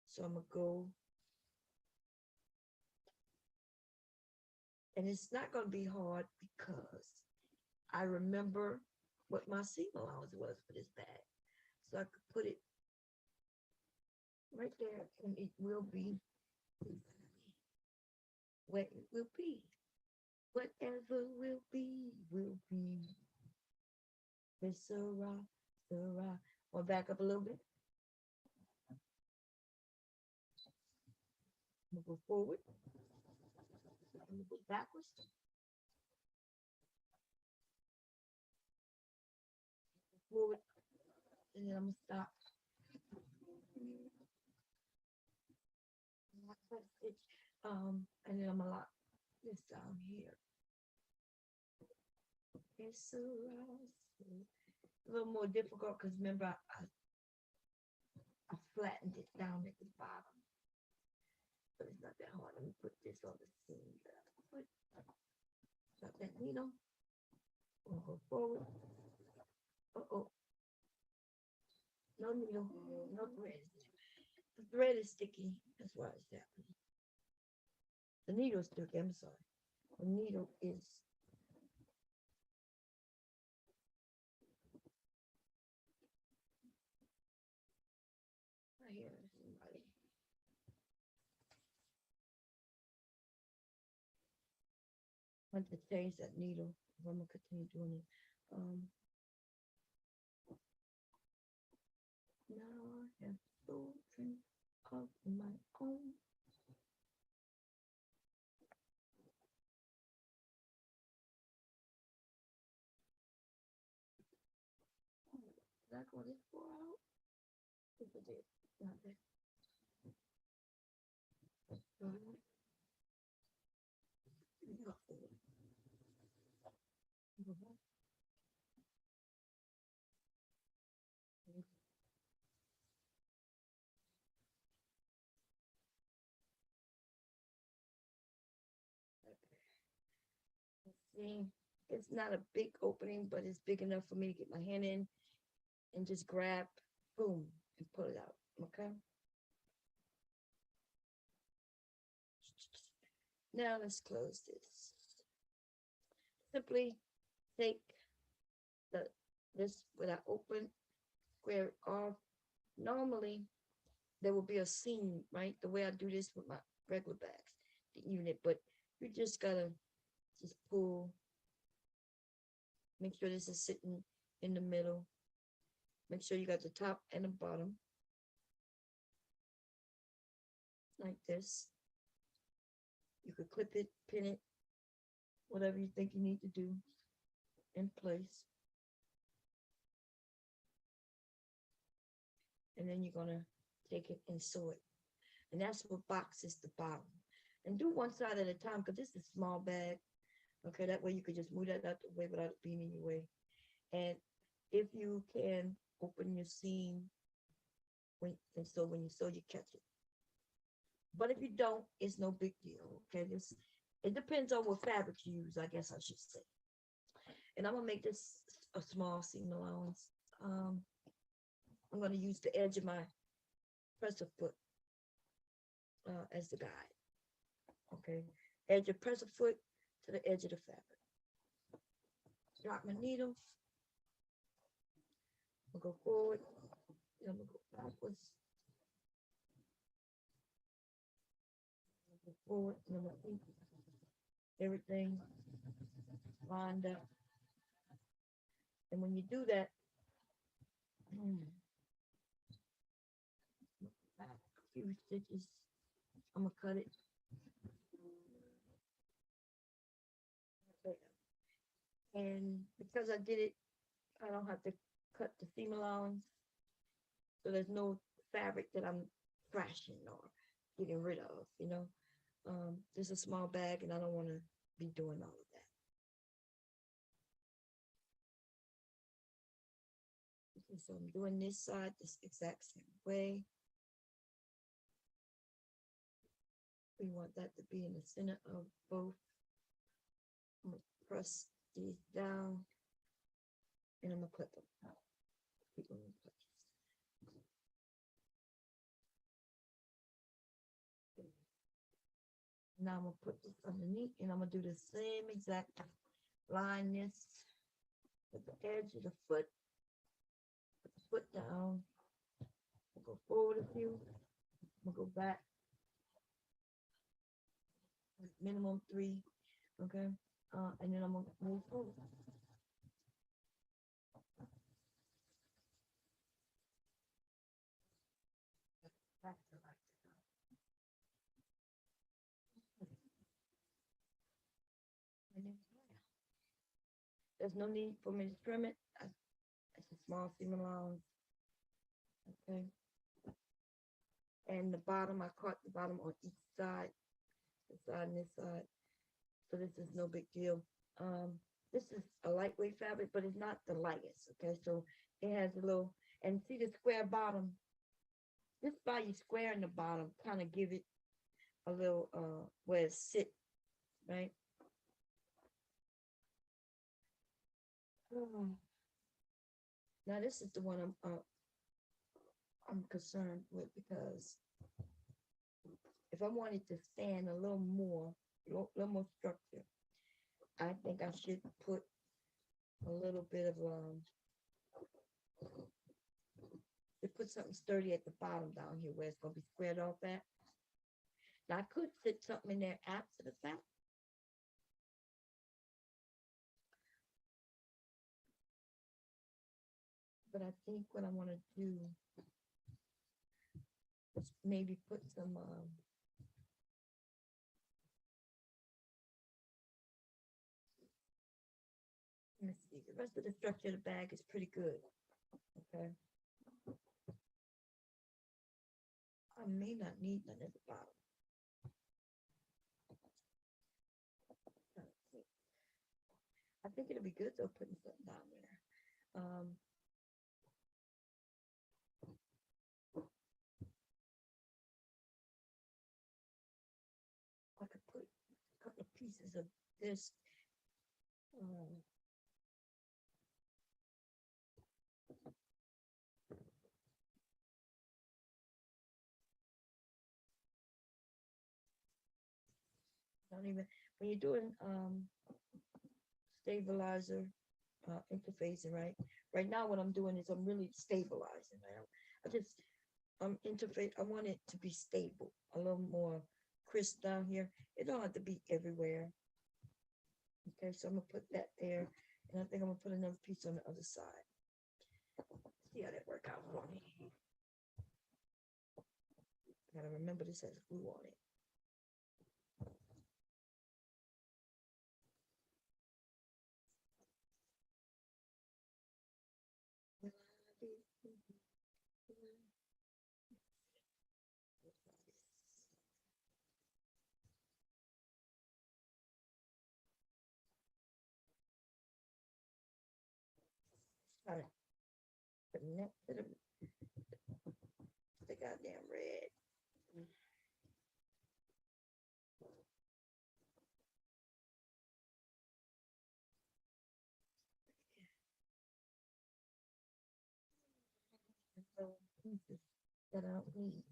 so I'm gonna go, and it's not gonna be hard because I remember what my seam allowance was for this bag. So I could put it right there and it will be what it will be. Whatever will be, will be. It's Sarah, Sarah. Or back up a little bit. I'm gonna go forward. I'm gonna go backwards. Forward. And then I'm gonna stop. And then I'm gonna lock this down here. It's a little more difficult because remember I flattened it down at the bottom, but it's not that hard. Let me put this on the seam that I put. Got that needle. We'll go forward. Uh-oh. No needle, no thread. The thread is sticky. That's why it's happening. The needle is sticky. I'm sorry. The needle is. I hear somebody. I want to change that needle. I'm gonna continue doing it. Now I have children of my own. Did I go this far out? Yes, I did. Not that. All right. Go forward. Go back. See, it's not a big opening, but it's big enough for me to get my hand in and just grab, boom, and pull it out. Okay. Now let's close this. Simply take this when I open, square it off. Normally there will be a seam, right? The way I do this with my regular bags, the unit, but you just gotta just pull. Make sure this is sitting in the middle. Make sure you got the top and the bottom. Like this. You could clip it, pin it, whatever you think you need to do in place. And then you're gonna take it and sew it. And that's what boxes the bottom. And do one side at a time because this is a small bag. Okay, that way you could just move that out the way without it being in your way. And if you can open your seam when you sew, you catch it. But if you don't, it's no big deal. Okay, it depends on what fabric you use, I guess I should say. And I'm gonna make this a small seam allowance. I'm gonna use the edge of my presser foot as the guide. Okay, edge of presser foot to the edge of the fabric. Drop my needle. I'm gonna go forward. Then I'm gonna go backwards. Go forward. And I'm gonna keep everything lined up. And when you do that, back a few stitches. I'm gonna cut it. And because I did it, I don't have to cut the seam allowance. So there's no fabric that I'm thrashing or getting rid of, you know. This is a small bag and I don't want to be doing all of that. Okay, so I'm doing this side this exact same way. We want that to be in the center of both. I'm gonna press these down and I'm gonna clip them. Keep them in place. Now I'm gonna put this underneath and I'm gonna do the same exact line this with the edge of the foot, put the foot down, go forward a few, I'm gonna go back, minimum 3, okay? And then I'm gonna move forward. Back to right. And then, yeah. There's no need for me to trim it. It's a small seam allowance. Okay. And the bottom, I caught the bottom on each side, this side and this side. So this is no big deal. This is a lightweight fabric, but it's not the lightest. Okay, so it has a little, and see the square bottom. This by you square in the bottom, kind of give it a little where it sit, right? Now this is the one I'm concerned with, because if I wanted to stand a little more, little more structure, I think I should put a little bit of to put something sturdy at the bottom down here where it's gonna be squared off at. Now I could fit something in there after the fact. But I think what I want to do is maybe put some let me see, the rest of the structure of the bag is pretty good. Okay. I may not need none at the bottom. I think it'll be good though putting something down there. I could put a couple of pieces of this. Don't even, when you're doing stabilizer interfacing, right? Right now what I'm doing is I'm really stabilizing. I just interface, I want it to be stable, a little more crisp down here. It don't have to be everywhere. Okay, so I'm gonna put that there, and I think I'm gonna put another piece on the other side. See how that work out for me. Gotta remember this has glue on it. Try to connect to the goddamn red. Pieces that I don't need.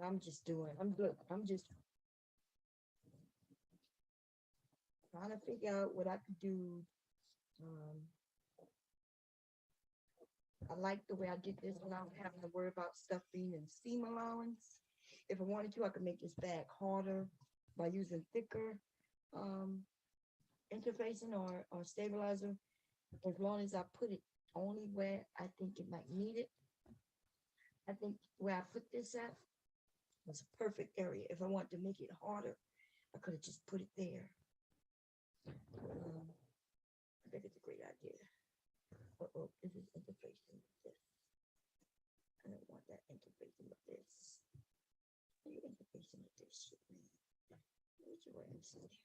I'm just doing, I'm just trying to figure out what I could do. I like the way I did this without having to worry about stuff being in seam allowance. If I wanted to, I could make this bag harder by using thicker um, interfacing or stabilizer, as long as I put it only where I think it might need it. I think where I put this at was a perfect area. If I want to make it harder, I could have just put it there. I think it's a great idea. Oh, this is interfacing with this. I don't want that interfacing with this. You interfacing with this shit, man. Where's your ransom there?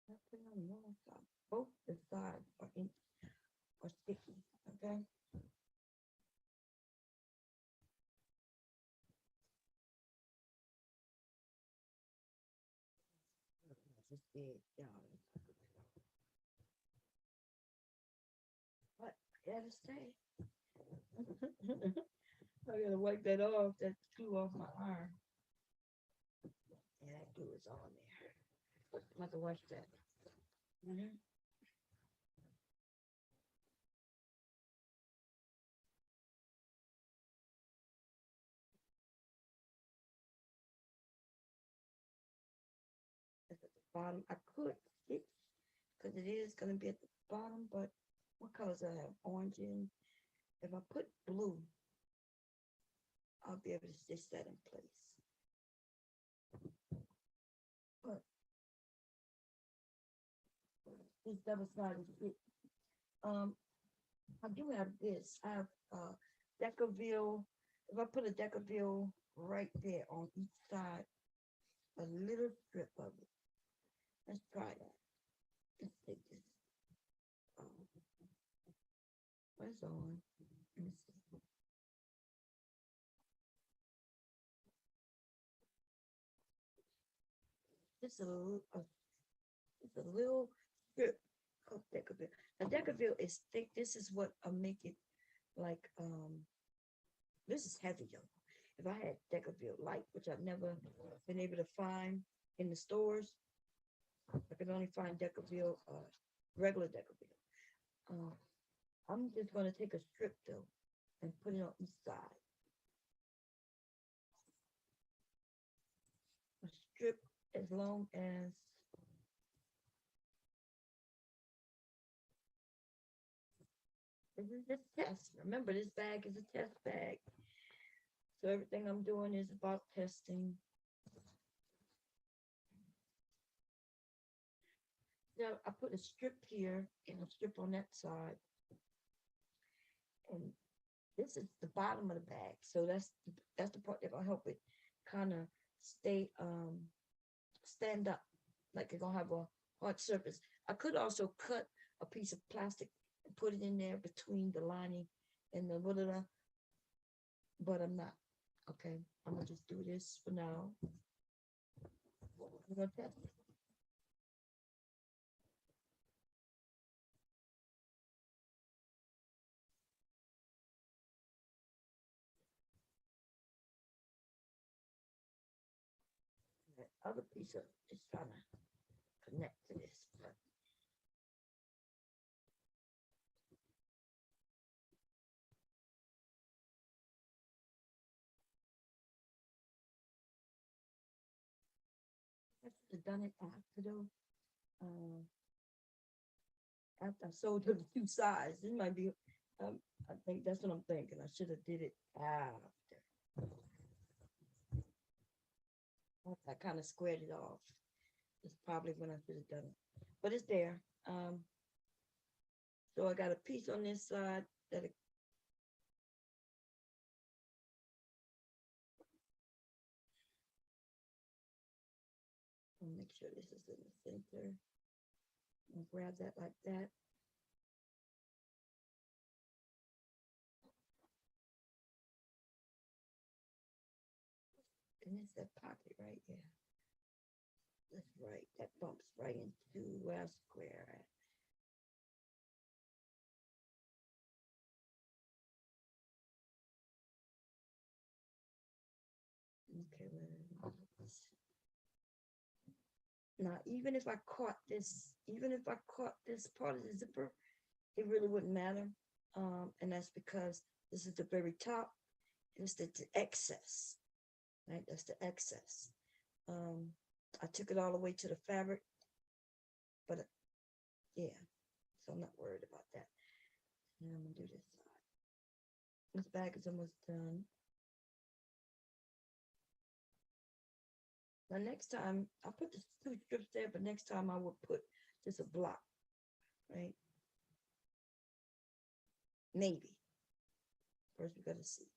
I put it on the wrong side. Both the sides are sticky. Okay. Just big, y'all. But I gotta stay. I gotta wipe that off. That glue off my arm. Yeah, that glue is on there. I'm have to wash that. Mm-hmm. It's at the bottom. I could stitch because it is gonna be at the bottom, but what colors do I have? Orange in. If I put blue, I'll be able to stitch that in place. But this double sided stitch. I do have this. I have Decaville. If I put a Decaville right there on each side, a little strip of it. Let's try that. Let's take this. Um, what's on? Let me see. Just just a little strip of Decaville. Now Decaville is thick. This is what I make it like. This is heavy, y'all. If I had Decaville light, which I've never been able to find in the stores, I could only find Decaville, regular Decaville. I'm just gonna take a strip though and put it on each side. A strip as long as this is just test. Remember, this bag is a test bag. So everything I'm doing is about testing. Yeah, I put a strip here and a strip on that side. And this is the bottom of the bag. So that's the part that gonna help it kind of stay stand up. Like it's gonna have a hard surface. I could also cut a piece of plastic and put it in there between the lining and the blah, blah, blah, but I'm not. Okay, I'm gonna just do this for now. I'm gonna test it. That other piece of is trying to connect to this, but I should have done it after though. After I sold her the two sides, it might be. Um, I think that's what I'm thinking. I should have did it after. I kind of squared it off. It's probably when I should have done it, but it's there. So I got a piece on this side that I'll make sure this is in the center. And grab that like that. And it's that pocket right here. That's right. That bumps right into where I square at. Okay, Now, even if I caught this, even if I caught this part of the zipper, it really wouldn't matter. And that's because this is the very top. It's the excess, right? That's the excess. I took it all the way to the fabric, but yeah, so I'm not worried about that. And I'm gonna do this side. This bag is almost done. Now next time, I put the two strips there, but next time I would put just a block, right? Maybe. First we gotta see.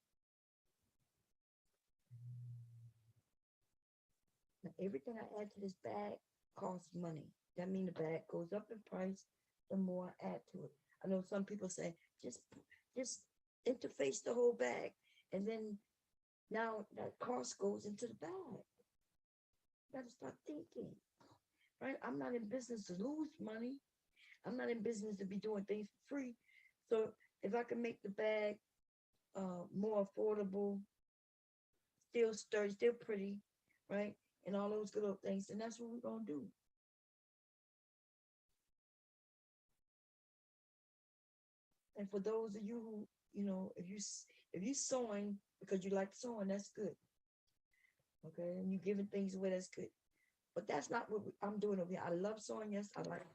Now everything I add to this bag costs money. That means the bag goes up in price the more I add to it. I know some people say just interface the whole bag, and then now that cost goes into the bag. You gotta start thinking, right? I'm not in business to lose money. I'm not in business to be doing things for free. So if I can make the bag more affordable, still sturdy, still pretty, right? And all those good old things, and that's what we're gonna do. And for those of you who, if you sewing because you like sewing, that's good. Okay, and you giving things away, that's good. But that's not what I'm doing over here. I love sewing, yes, I like,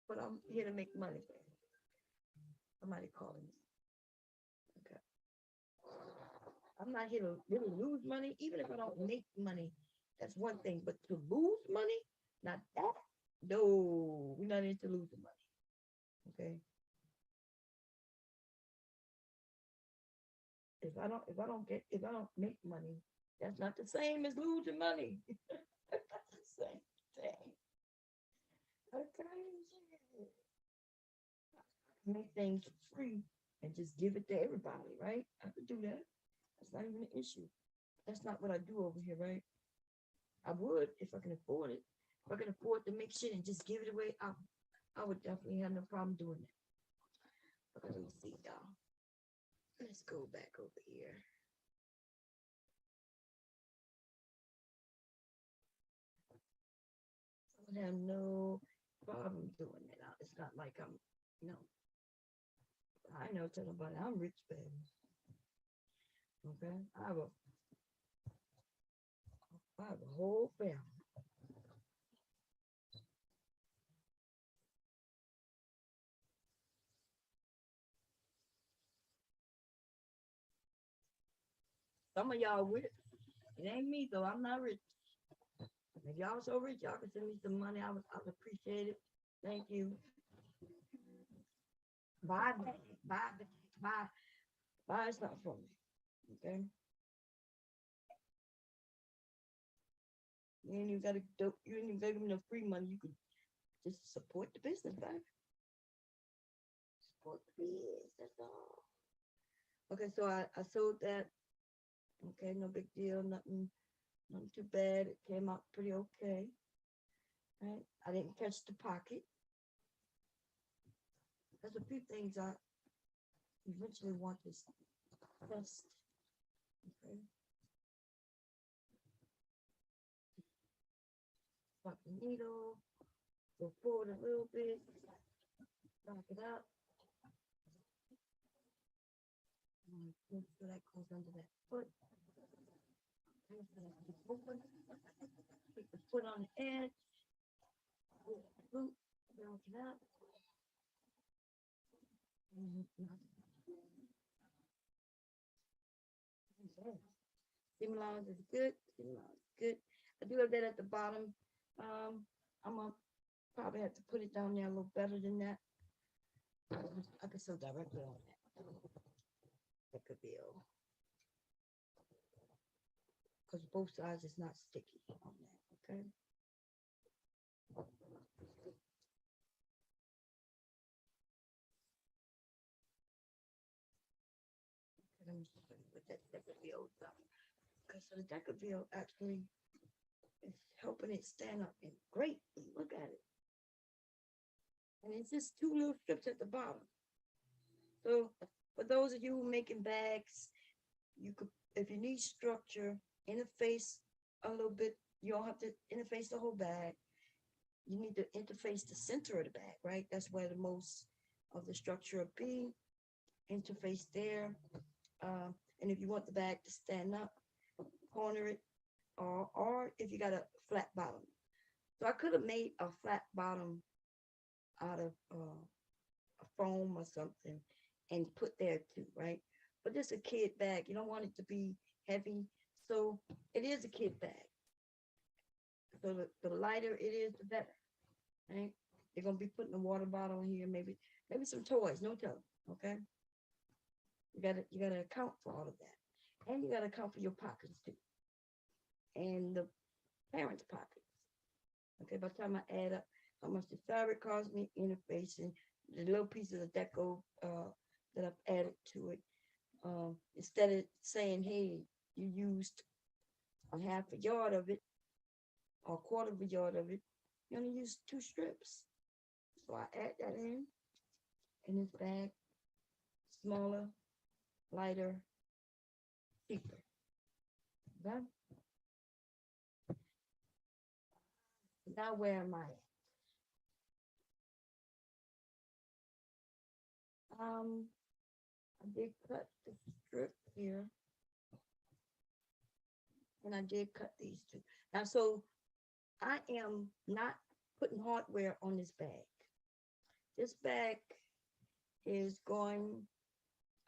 but I'm here to make money. Somebody calling me. Okay, I'm not here to really lose money, even if I don't make money. That's one thing, but to lose money, not that. No, we're not into losing money. Okay. If I don't make money, that's not the same as losing money. That's the same thing. Okay. Make things free and just give it to everybody, right? I could do that. That's not even an issue. That's not what I do over here, right? I would if I can afford it. If I can afford to make shit and just give it away, I would definitely have no problem doing that. But let me see, y'all. Let's go back over here. I would have no problem doing it. It's not like I'm, you know, I know tell nobody I'm rich, baby. Okay, I have a whole family. Some of y'all rich. It ain't me though. I'm not rich. If y'all so rich, y'all can send me some money. I would appreciate it. Thank you. Buy that. Buy that. Buy. It's not for me. Okay. You ain't even gotta do. You ain't even gotta give me no free money. You could just support the business, baby. Support the business. That's all. Okay, so I sold that. Okay, no big deal. Nothing too bad. It came out pretty okay. Right. I didn't catch the pocket. There's a few things I eventually want to test. Okay. Stop the needle. Go forward a little bit. Back it up. Make sure that goes under that foot. Make sure that keep open. Keep the foot on the edge. Boot. Back it up. Seam is good. Seam is good. I do have that at the bottom. I'm gonna probably have to put it down there a little better than that. I could sew directly on that. That could be all. Because both sides is not sticky on that. Okay. Let me show you what that Decaville does. Okay, so the Decaville actually is helping it stand up and great. Look at it. And it's just two little strips at the bottom. So for those of you who are making bags, you could, if you need structure, interface a little bit You don't have to interface the whole bag. You need to interface the center of the bag, right? That's where the most of the structure will be. Interface there. And if you want the bag to stand up, corner it, or if you got a flat bottom. So I could have made a flat bottom out of a foam or something and put there too, right? But this is a kid bag. You don't want it to be heavy. So it is a kid bag. So the lighter it is, the better, right? They're gonna be putting a water bottle in here, maybe some toys, no telling, okay? You gotta account for all of that. And you gotta account for your pockets too. And the parents' pockets. Okay, by the time I add up how much the fabric cost me, interfacing, the little pieces of deco that I've added to it, instead of saying, hey, you used a half a yard of it or a quarter of a yard of it, you only use 2 strips. So I add that in this bag, smaller, lighter, cheaper. Okay? Now where am I at? I did cut the strip here, and I did cut these 2. Now, so I am not putting hardware on this bag. This bag is going,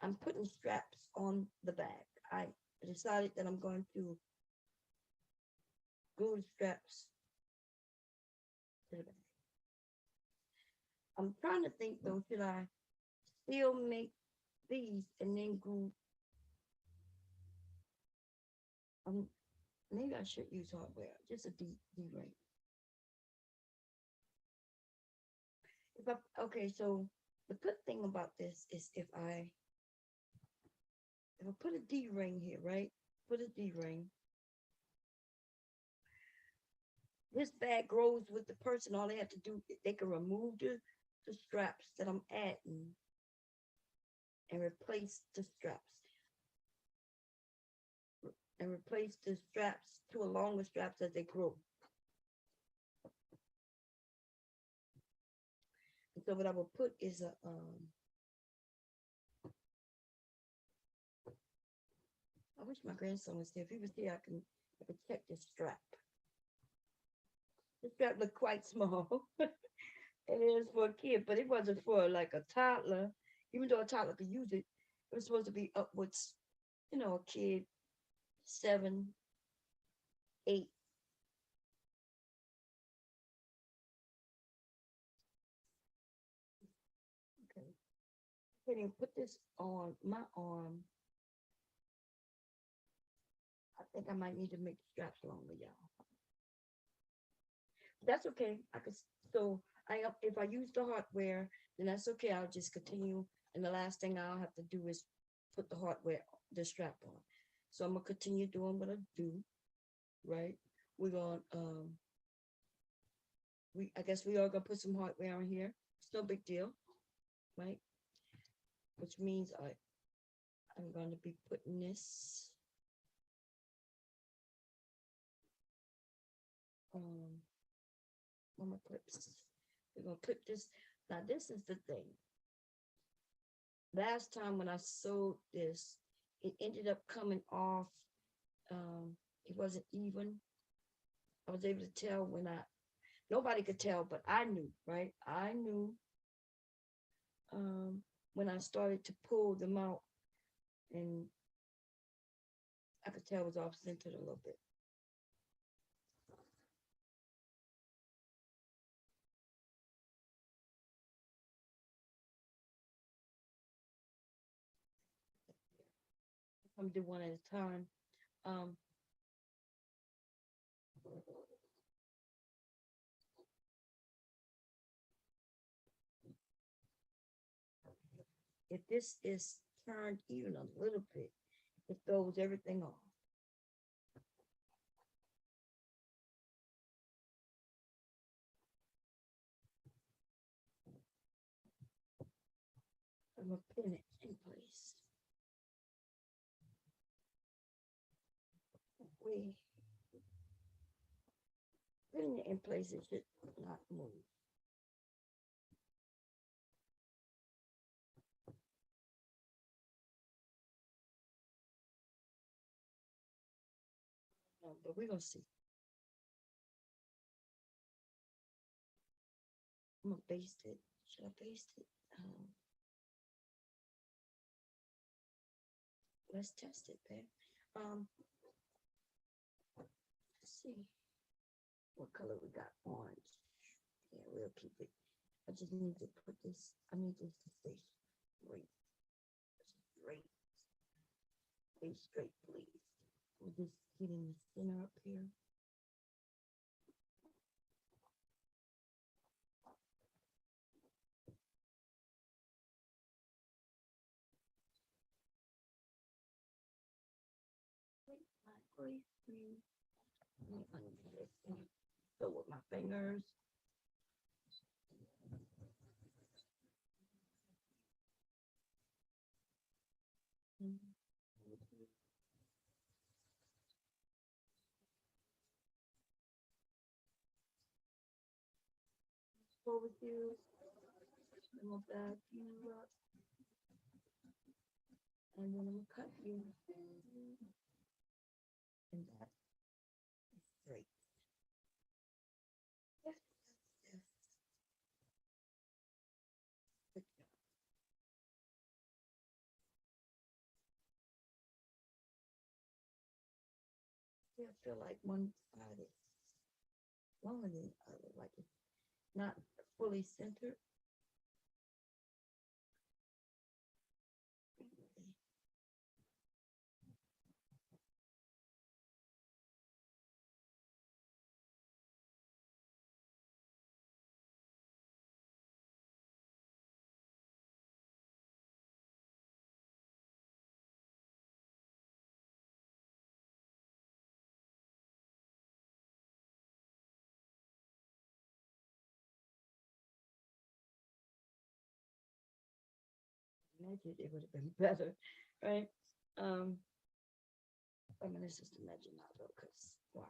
I'm putting straps on the bag. I decided that I'm going to glue the straps to the bag. I'm trying to think though, should I still make these and then glue? Maybe I should use hardware, just a D-ring. Okay, so the good thing about this is if I put a D-ring here, right? Put a D-ring. This bag grows with the person. All they have to do, they can remove the straps that I'm adding and replace the straps. And replace the straps to a longer straps as they grow. And so what I will put is a I wish my grandson was here. If he was here, I could check this strap. The strap looked quite small. It is for a kid, but it wasn't for like a toddler. Even though a toddler could use it, it was supposed to be upwards, a kid 7, 8. Okay. Can you put this on my arm? I think I might need to make the straps longer, y'all. That's okay. So if I use the hardware, then that's okay. I'll just continue. And the last thing I'll have to do is put the strap on. So I'm gonna continue doing what I do, right? We're gonna I guess we are gonna put some hardware on here. It's no big deal, right? Which means I'm gonna be putting this on my clips. We're gonna clip this. Now this is the thing. Last time when I sewed this, it ended up coming off. It wasn't even. I was able to tell nobody could tell, but I knew, right? I knew when I started to pull them out, and I could tell it was off centered a little bit. I'm gonna do one at a time. If this is turned even a little bit, it throws everything off. I'm gonna pin it in place. Putting it in place, it should not move. But we're gonna see. I'm gonna baste it. Should I baste it? Let's test it, babe. Let's see what color we got. Orange. Yeah, we'll keep it. I just need to put this. I need this to stay straight. Straight. Stay straight, please. We're just getting the center up here. My boyfriend. So with my fingers. Go with you. I'm gonna back you up. And then I'm gonna cut you. And that is straight. Yes, yes. Good job. Yeah, I feel like one side is longer than the other, like it's not fully centered. Imagine it would have been better, right? Um, I mean, it's just imagine now though, because why?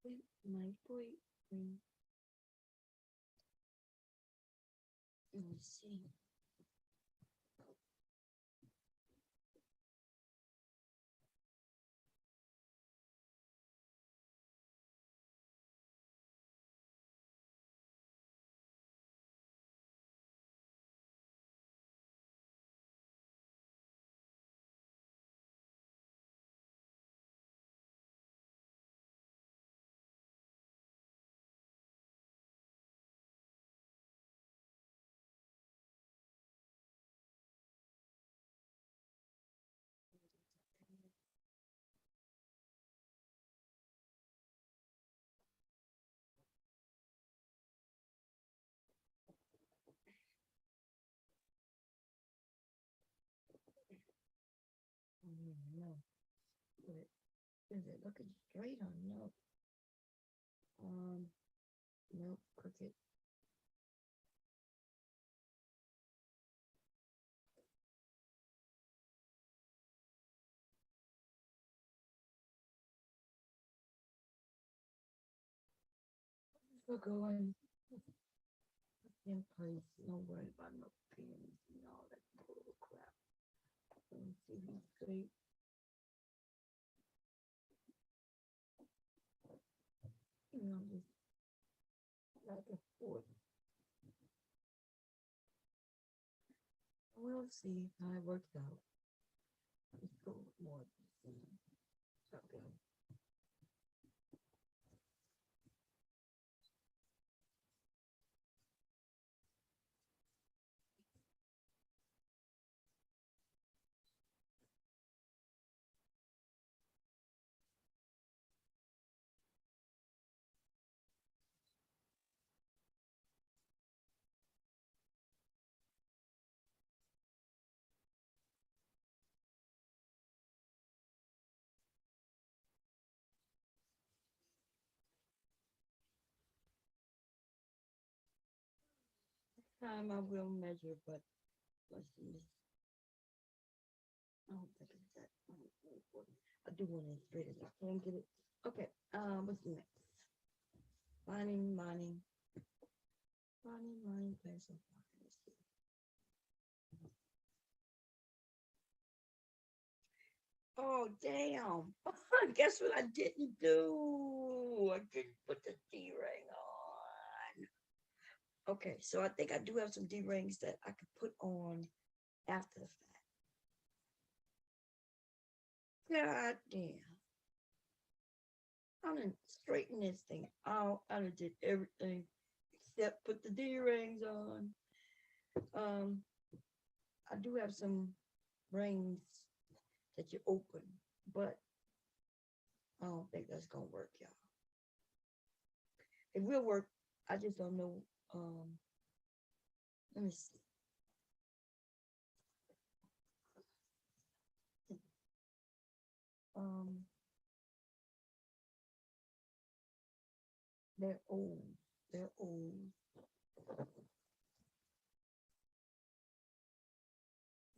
Because my boyfriend, let me see. I don't even know. But is it looking straight or no? Nope, crooked. We're going in place. No worry about no pins and all that bull crap. Let me see if he's straight. You know, just back and forth. We'll see how it works out. Let's go with more. Okay. time I will measure, but let's see. I don't think it's that. I do want to straight it. I can't get it. Okay. What's next? Lining, lining, lining, lining, pencil. Let's see. Oh, damn. Guess what I didn't do? I didn't put the D-ring on. Okay, so I think I do have some D-rings that I could put on after the fact. God damn. I'm gonna straighten this thing out. I done did everything except put the D-rings on. I do have some rings that you open, but I don't think that's gonna work, y'all. It will work. I just don't know. Let me see. Um, they're old. They're old.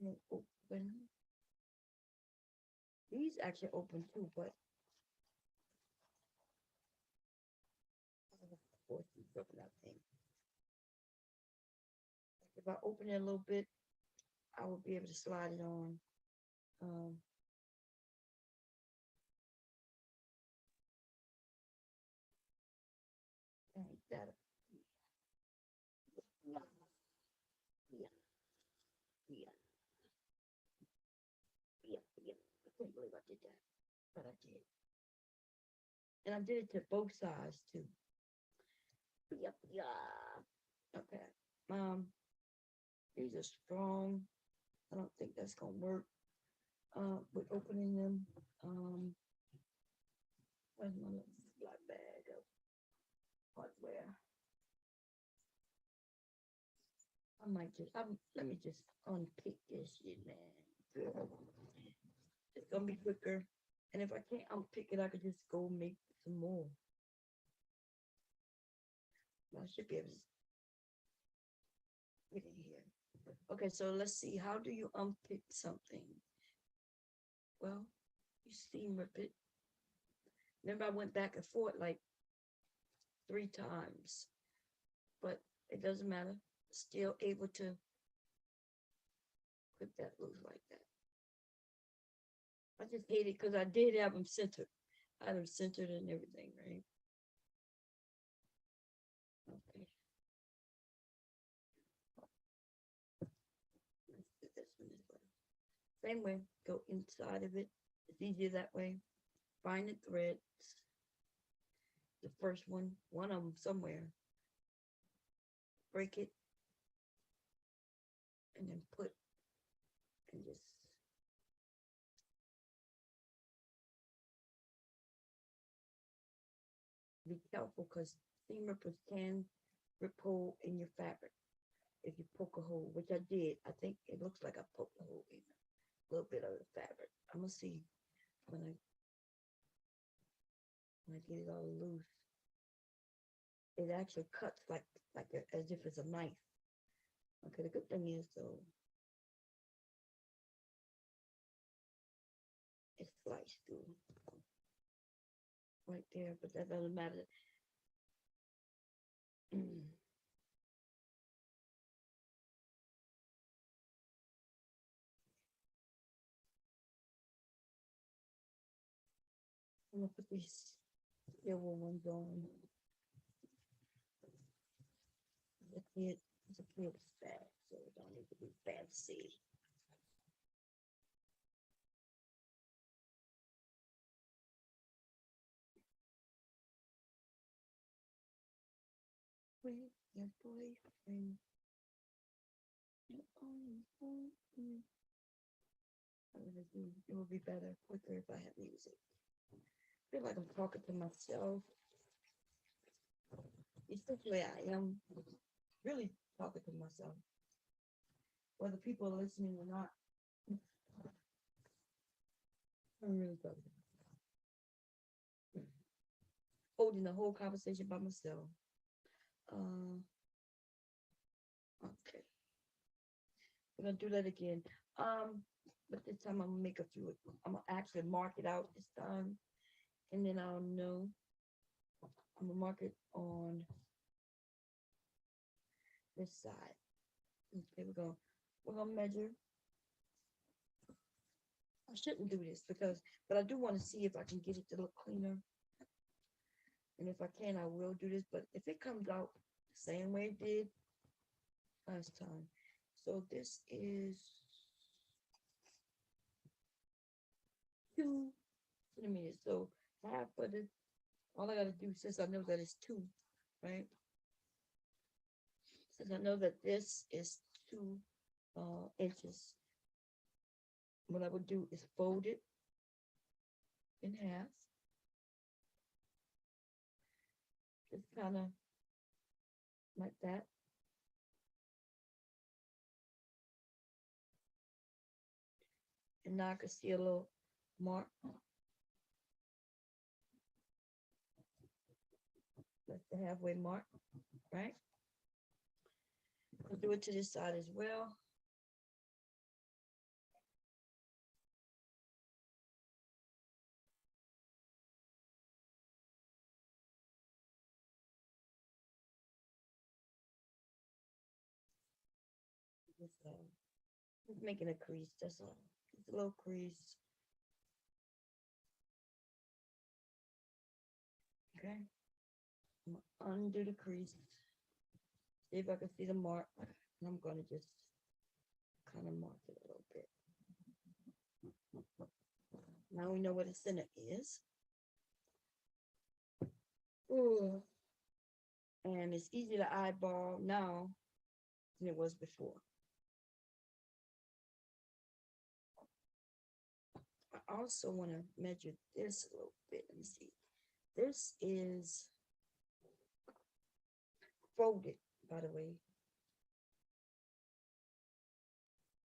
They open. These actually open too, but of course these open that thing. If I open it a little bit, I will be able to slide it on. Like that. Yeah, yeah, yeah, yeah. I can't believe I did that, but I did. And I did it to both sides too. Yep, yeah. Okay. These are strong. I don't think that's gonna work. With opening them. Where's my little black bag of hardware? I might just, let me just unpick this shit, man. It's gonna be quicker. And if I can't unpick it, I could just go make some more. I should be able to get in here. Okay, so let's see. How do you unpick something? Well, you steam rip it. Remember, I went back and forth like 3 times, but it doesn't matter. Still able to put that loose like that. I just hate it because I did have them centered. I had them centered and everything, right? Okay. Let's do this one as well. Same way, go inside of it. It's easier that way. Find the threads. The first one of them somewhere. Break it. And then put and just be careful because seam rippers can rip hole in your fabric if you poke a hole, which I did. I think it looks like I poked a hole in a little bit of the fabric. I'm gonna see when I get it all loose. It actually cuts as if it's a knife. Okay, the good thing is though, it's sliced through right there, but that doesn't matter. I'm gonna put these silver ones on. It's a kid's bag, so it don't need to be fancy. With your boyfriend. It would be better, quicker if I had music. I feel like I'm talking to myself. Essentially, I am really talking to myself. Whether people are listening or not, I'm really talking to myself. Holding the whole conversation by myself. Okay. We're gonna do that again. But this time I'm gonna make a few. I'm gonna actually mark it out this time, and then I'll know. I'm gonna mark it on this side. Okay, we're gonna measure. I shouldn't do this but I do want to see if I can get it to look cleaner. And if I can, I will do this. But if it comes out the same way it did last time. So this is 2 centimeters. So half of the, all I gotta do, since I know that it's 2, right? Since I know that this is 2 inches, what I would do is fold it in half. Just kind of like that. And now I can see a little mark. That's the halfway mark, right? I'll do it to this side as well. Just making a crease, that's all. Just a little crease. Okay. I'm gonna undo the crease. See if I can see the mark. And I'm gonna just kind of mark it a little bit. Now we know where the center is. Ooh. And it's easy to eyeball now than it was before. I also want to measure this a little bit. Let me see. This is folded, by the way.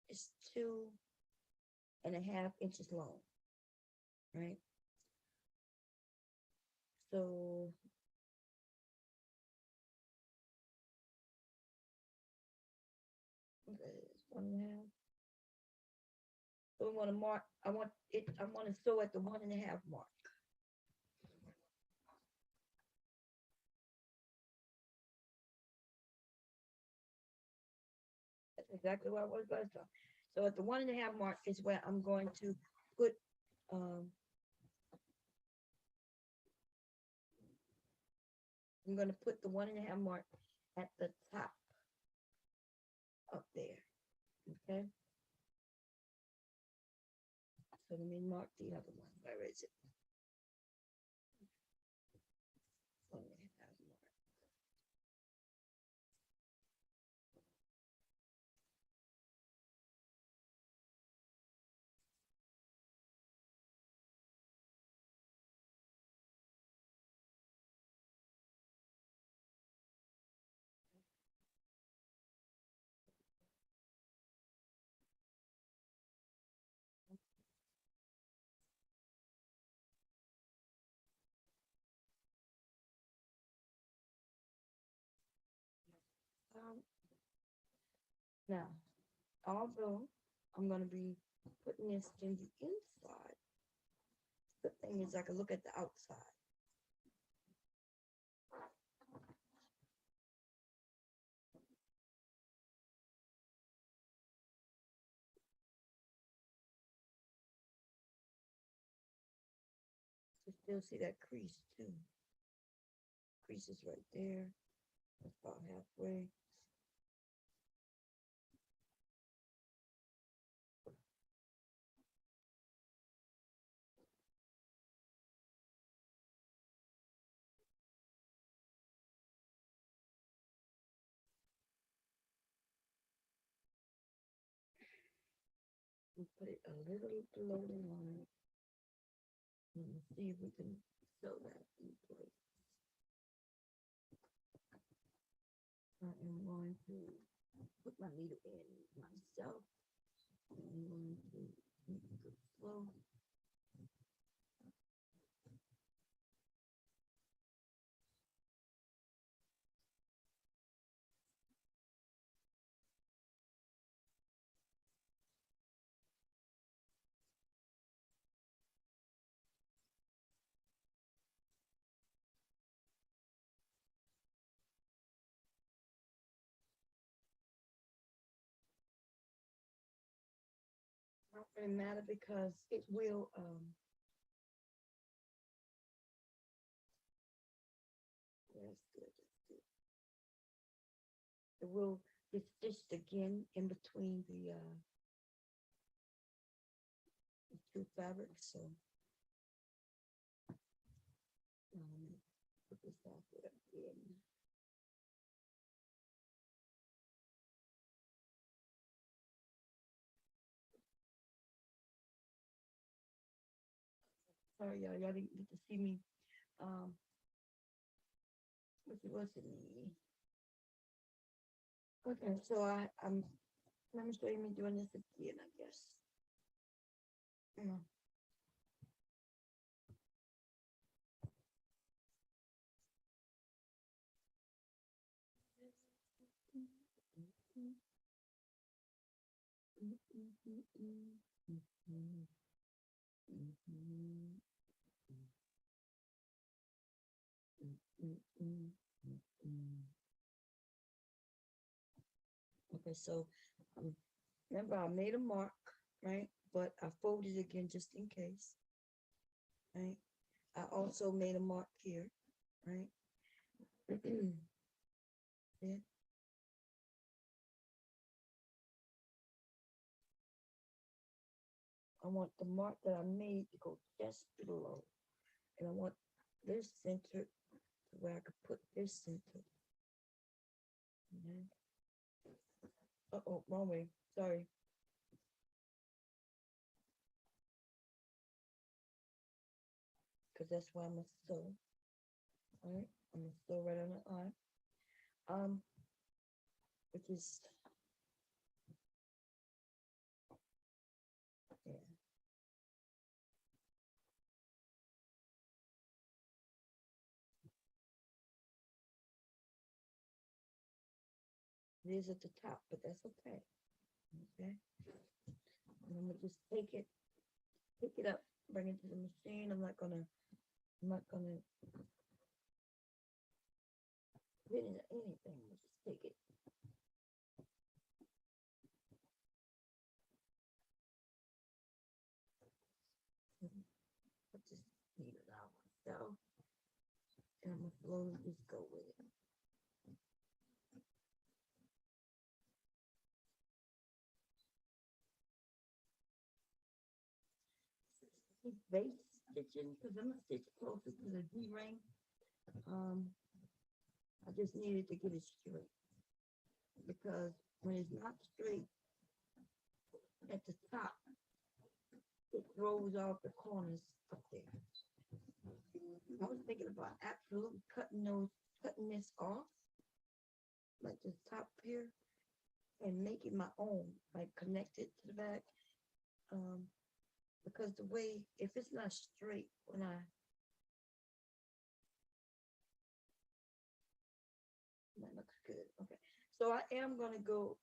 It's 2.5 inches long, right? So okay, it's 1.5. So we want to mark. I want to sew at the 1.5 mark. That's exactly what I was last time. So at the 1.5 mark is where I'm going to put I'm going to put the 1.5 mark at the top up there. Okay. So let me mark the other one. Where is it? 1.5 mark. Now, although I'm going to be putting this in the inside, the thing is I can look at the outside. You still see that crease too. Crease is right there. That's about halfway. And put it a little below the line. And see if we can sew that in place. I am going to put my needle in myself. I'm going to make it go slow. really matter because it will that's good, that's good. It will get stitched again in between the two fabrics. So let me put this back again. Sorry, y'all didn't get to see me. Um, what's it mean? Okay, so I'm let me show you me doing this again, I guess. Mm. Okay, so um, remember I made a mark, right? But I folded again just in case, right? I also made a mark here, right? Yeah. I want the mark that I made to go just below. And I want this centered to where I could put this centered. Uh-oh, wrong way. Sorry. Because that's why I'm gonna sew. All right. I'm gonna sew right on the eye. Which is yeah. It is at the top, but that's okay. Okay. And I'm gonna just pick it up, bring it to the machine. I'm not gonna put it in anything. I'll just take it. Put this needle out myself. And I'm gonna slowly just go with it. Keep base stitching because I'm gonna stitch closer to the D ring. I just needed to get it straight because when it's not straight at the top, it throws off the corners up there. I was thinking about absolutely cutting this off, like the top here, and make it my own, like connect it to the back. Um, because the way, if it's not straight, that looks good. Okay, so I am gonna go.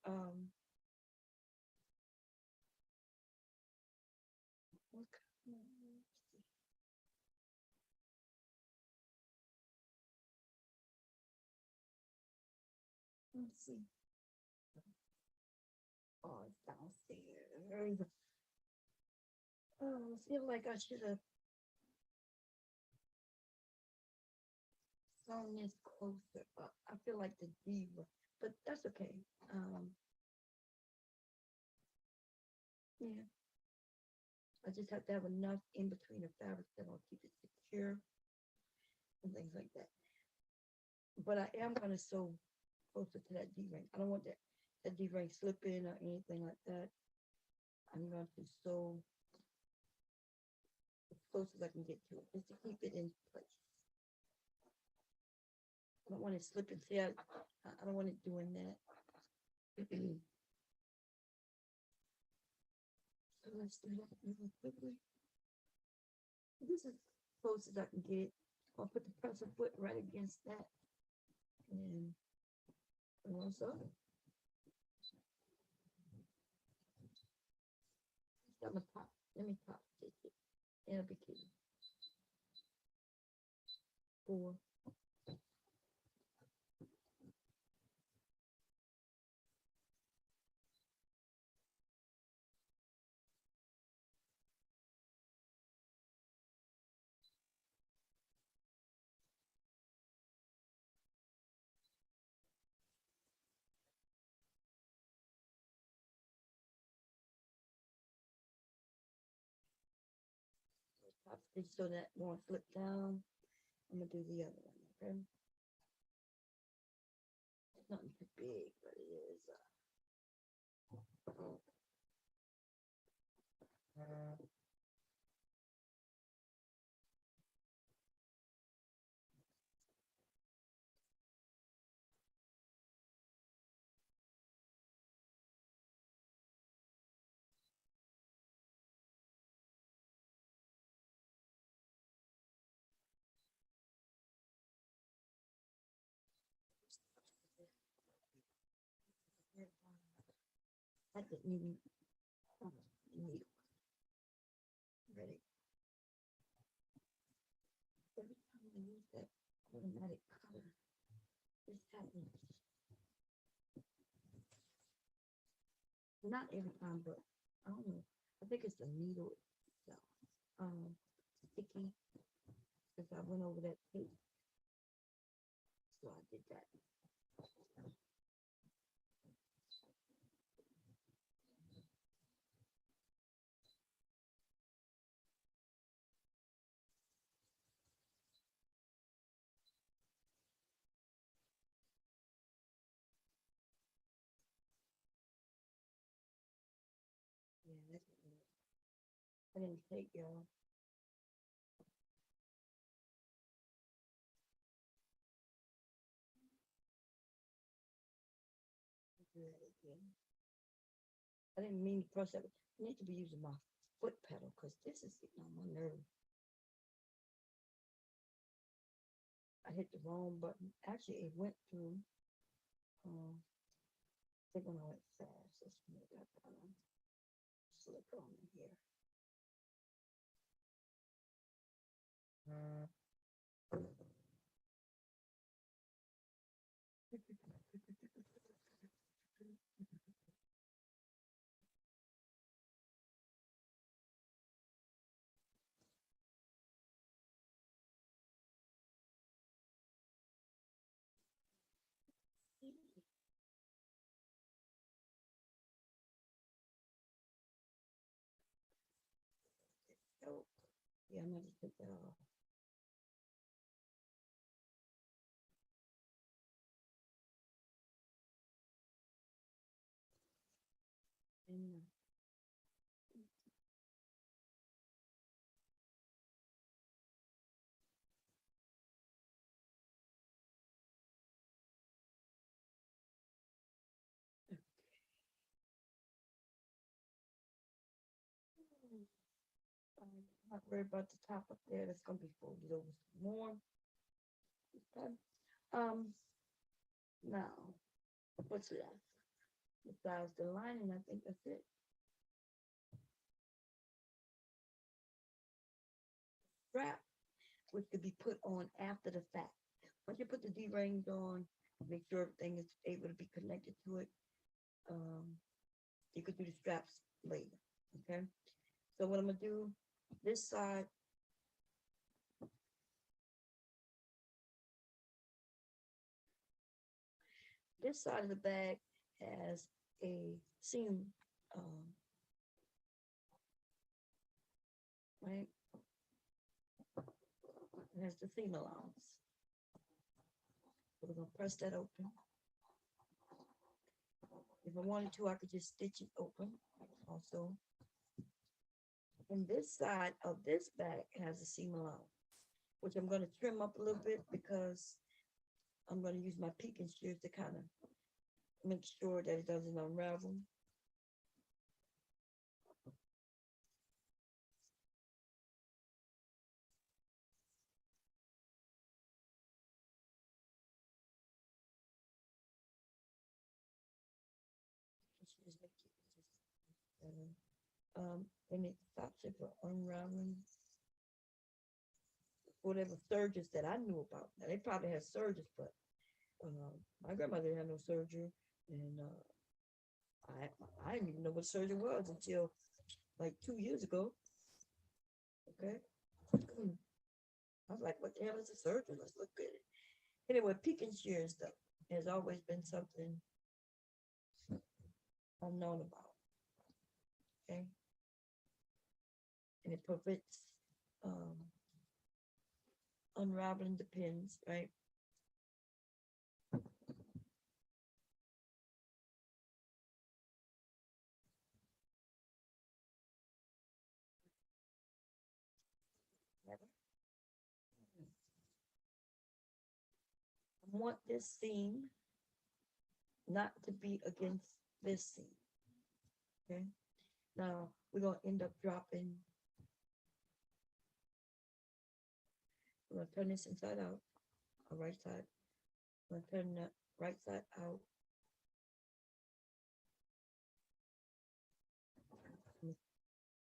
Let's see. Oh, it's downstairs. Oh, I feel like I should have sewn this closer up. I feel like the diva, but that's okay. Yeah, I just have to have enough in between the fabrics that will keep it secure and things like that. But I am gonna sew closer to that D ring. I don't want that D ring slipping or anything like that. I'm going to sew as close as I can get to it, just to keep it in place. I don't want it slipping. See, I don't want it doing that. So let's do that really quickly. This is as close as I can get. I'll put the presser foot right against that. And also, I'm gonna top. Let me top stitch it. It'll be cute. 4, top stitch so that won't flip down. I'm gonna do the other one, okay? It's nothing too big, but it is. I didn't even need ready. Every time I use that automatic color, this happens. Not every time, but I don't know. I think it's the needle itself. Sticky because I went over that tape, so I did that. Yeah, that's it. I didn't take y'all. Do that again. I didn't mean to press that. I need to be using my foot pedal because this is getting on my nerve. I hit the wrong button. Actually, it went through. I think when I went fast, let's make that kind of slip on here. Oh, yeah, I'm gonna just take that off. And I'm not worried about the top up there. That's gonna be folded over some more. Okay. Now, what's left? Besides the lining, I think that's it. Strap, which could be put on after the fact. Once you put the D-rings on, make sure everything is able to be connected to it. You could do the straps later. Okay. So what I'm gonna do, this side, of the bag has a seam, right? It has the seam allowance. So we're gonna press that open. If I wanted to, I could just stitch it open also. And this side of this bag has a seam allowance, which I'm going to trim up a little bit because I'm going to use my peeking shears to kind of make sure that it doesn't unravel. And it stops it from unraveling. Whatever surges that I knew about. Now they probably had surges, but my grandmother had no surgery, and I didn't even know what surgery was until like 2 years ago. Okay, I was like, "What the hell is a surgery? Let's look at it." Anyway, peeking shears though has always been something unknown about. Okay, and it prevents unraveling the pins, right? I want this seam not to be against this seam. Okay. Now we're gonna end up dropping. We're gonna turn this inside out, our right side. I'm gonna turn the right side out.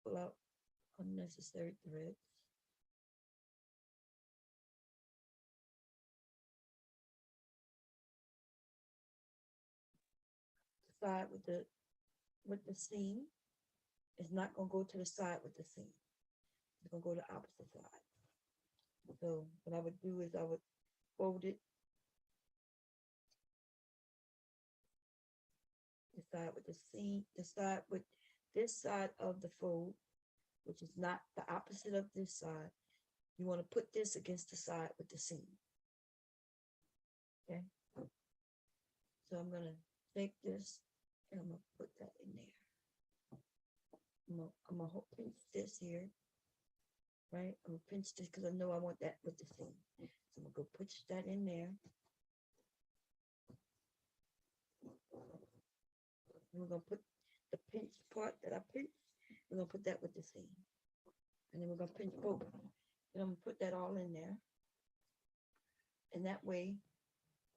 Pull out unnecessary threads. Side with the seam is not gonna go to the side with the seam. It's gonna go to the opposite side. So what I would do is I would fold it the side with the seam, the side with this side of the fold, which is not the opposite of this side. You want to put this against the side with the seam. Okay. So I'm gonna take this and I'm gonna put that in there. I'm gonna pinch this here, right? I'm gonna pinch this because I know I want that with the seam. So I'm gonna go push that in there. And we're gonna put the pinch part that I pinched. We're gonna put that with the seam, and then we're gonna pinch both. And I'm gonna put that all in there, and that way,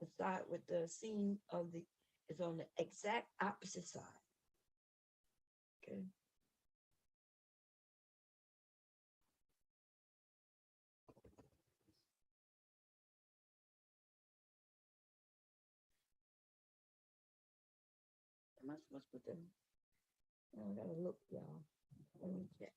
the side with the seam of the is on the exact opposite side. Okay. Am I supposed to put them? I gotta look, y'all. Let me check.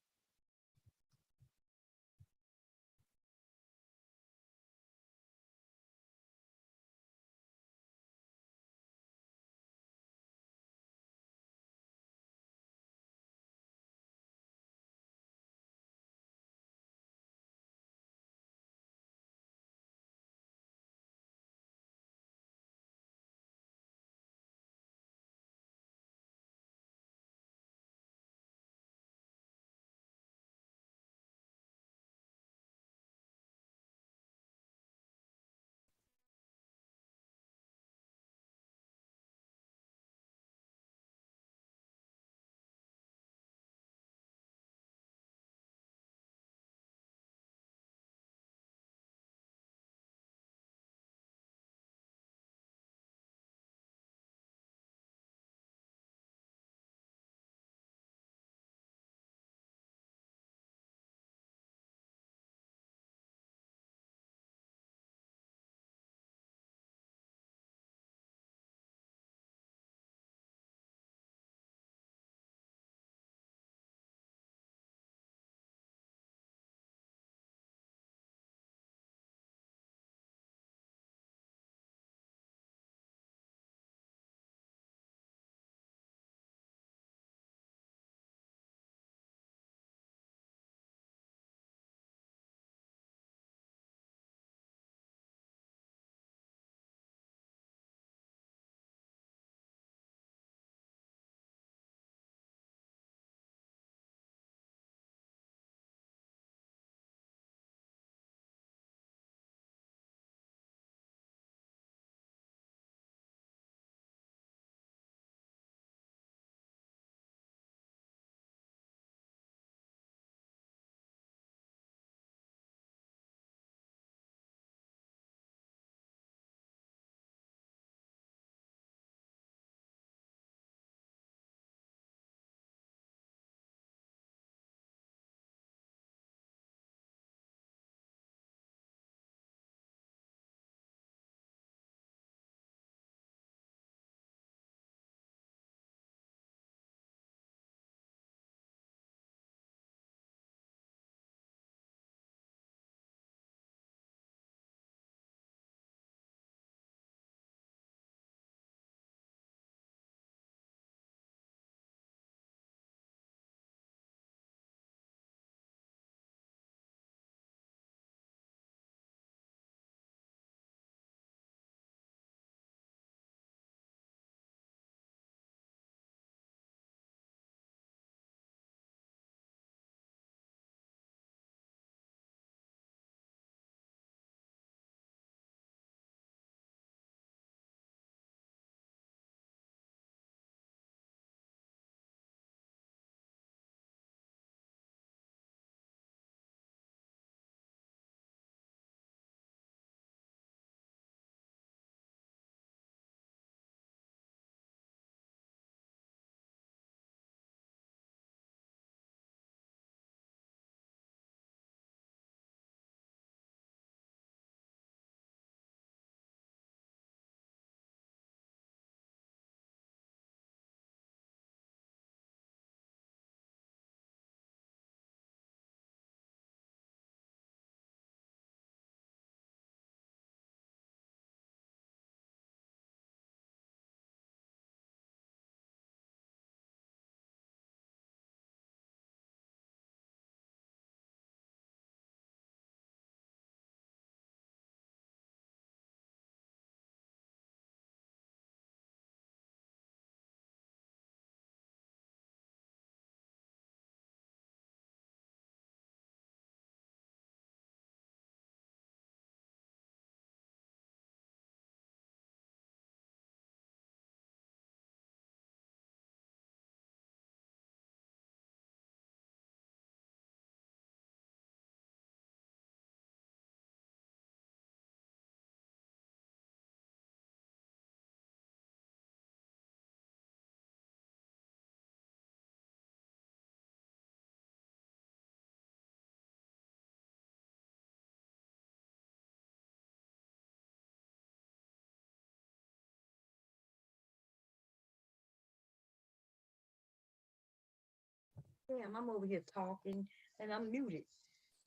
Damn, I'm over here talking and I'm muted.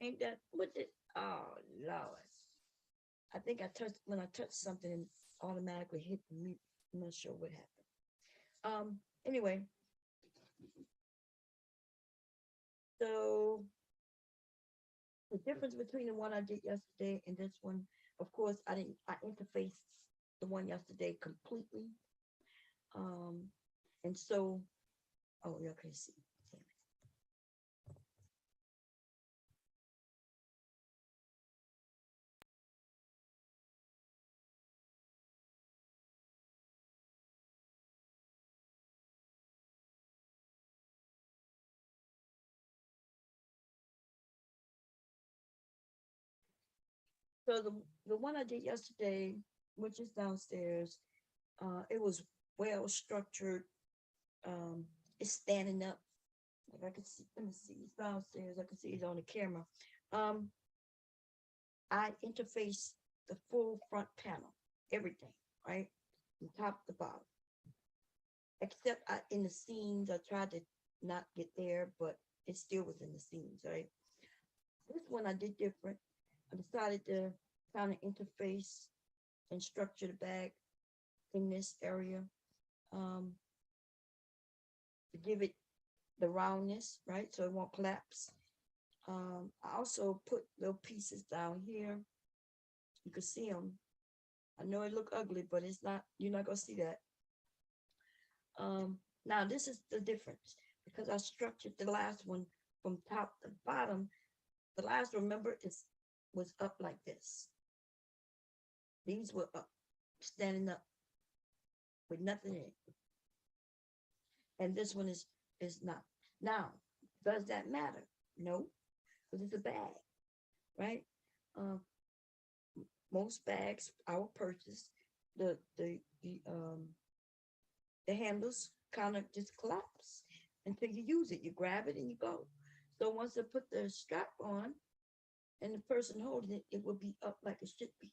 Ain't that what the oh Lord. I think I touched when I touched something and automatically hit the mute. I'm not sure what happened. Anyway, so the difference between the one I did yesterday and this one, of course, I interfaced the one yesterday completely. Um, and so, oh, yeah, okay, see. So the one I did yesterday, which is downstairs, it was well structured. Um, it's standing up. Like I can see, let me see, it's downstairs. I can see it on the camera. Um, I interface the full front panel, everything, right? From top to bottom. Except in the seams, I tried to not get there, but it still was in the seams, right? This one I did different. I decided to kind of interface and structure the bag in this area um, to give it the roundness, right? So it won't collapse. I also put little pieces down here. You can see them. I know it look ugly, but it's not, you're not gonna see that. Now this is the difference because I structured the last one from top to bottom. The last, remember, was up like this. These were up, standing up with nothing in it. And this one is not. Now, does that matter? No, because it's a bag, right? Um, most bags I will purchase, the handles kind of just collapse until you use it. You grab it and you go. So once I put the strap on and the person holding it, it will be up like it should be.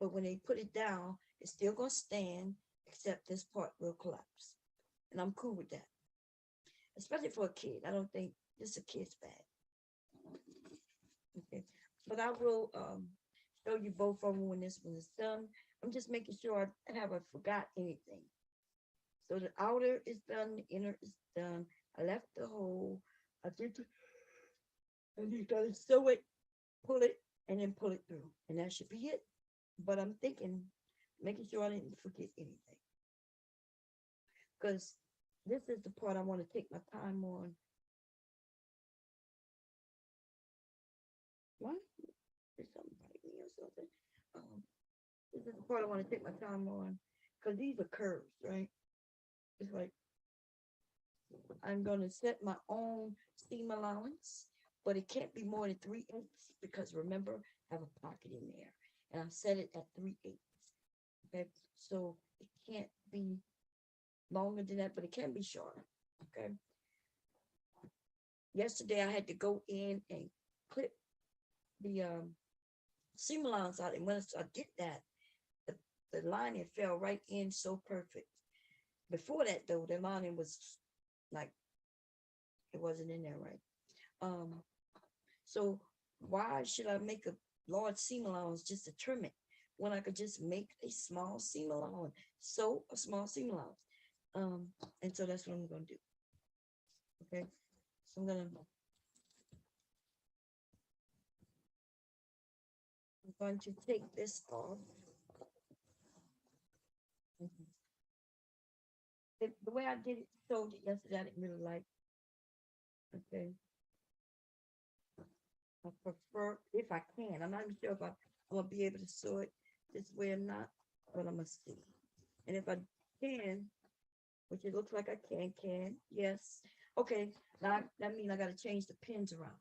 But when they put it down, it's still gonna stand, except this part will collapse. And I'm cool with that. Especially for a kid. I don't think this is a kid's bag. Okay. But I will show you both of them when this one is done. I'm just making sure I haven't forgot anything. So the outer is done, the inner is done. I left the hole. I did the, and you gotta sew it, pull it, and then pull it through. And that should be it. But I'm thinking, making sure I didn't forget anything. Because this is the part I want to take my time on. What? Did something bite me or something? This is the part I want to take my time on. Because these are curves, right? It's like I'm going to set my own seam allowance, but it can't be more than 3/8 because remember, I have a pocket in there and I set it at 3/8. Okay, so it can't be longer than that, but it can be shorter. Okay. Yesterday I had to go in and clip the seam allowance out, and once I did that, the, the lining fell right in so perfect. Before that though, the lining was like it wasn't in there right. So why should I make a large seam allowance just to trim it when I could just make a small seam allowance? So a small seam allowance. And so that's what I'm gonna do. Okay. So I'm going to take this off. The way I did it, showed it yesterday, I didn't really like. Okay. I prefer, if I can, I'm not even sure if I'm gonna be able to sew it this way or not, but I'm gonna see. And if I can, which it looks like I can, yes. Okay, now that means I gotta change the pins around.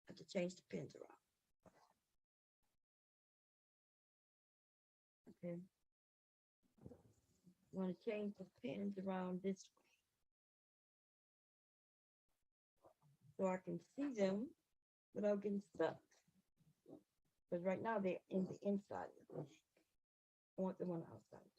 I have to change the pins around. Okay. I'm gonna change the pins around this way so I can see them without getting stuck. Because right now they're in the inside of the bag. I want them on the outside.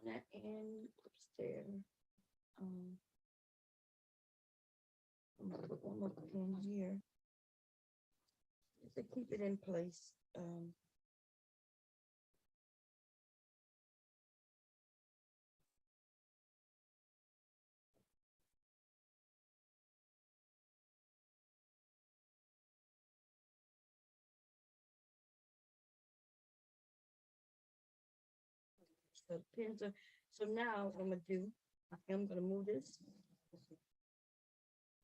on that end upstairs. I'm gonna put one more pin here just to keep it in place. So the pins are, so now what I'm gonna do, I'm gonna move this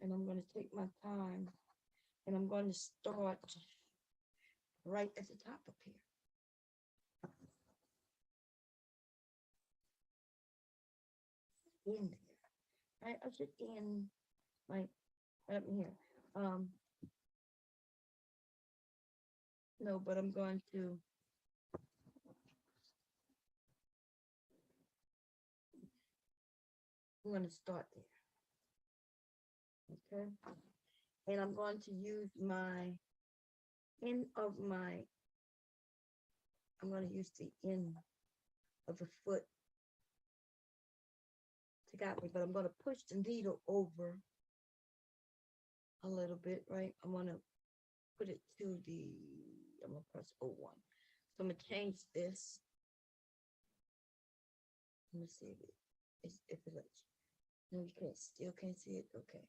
and I'm gonna take my time and I'm going to start right at the top up here. In there. I should in like up here. No, but I'm going to start there. Okay. And I'm going to use my end of my, I'm going to use the end of the foot to guide me, but I'm going to push the needle over a little bit, right? I'm going to put it to the, I'm going to press O1. So I'm going to change this. Let me see if it lets you. No, you can't, still can't see it. Okay.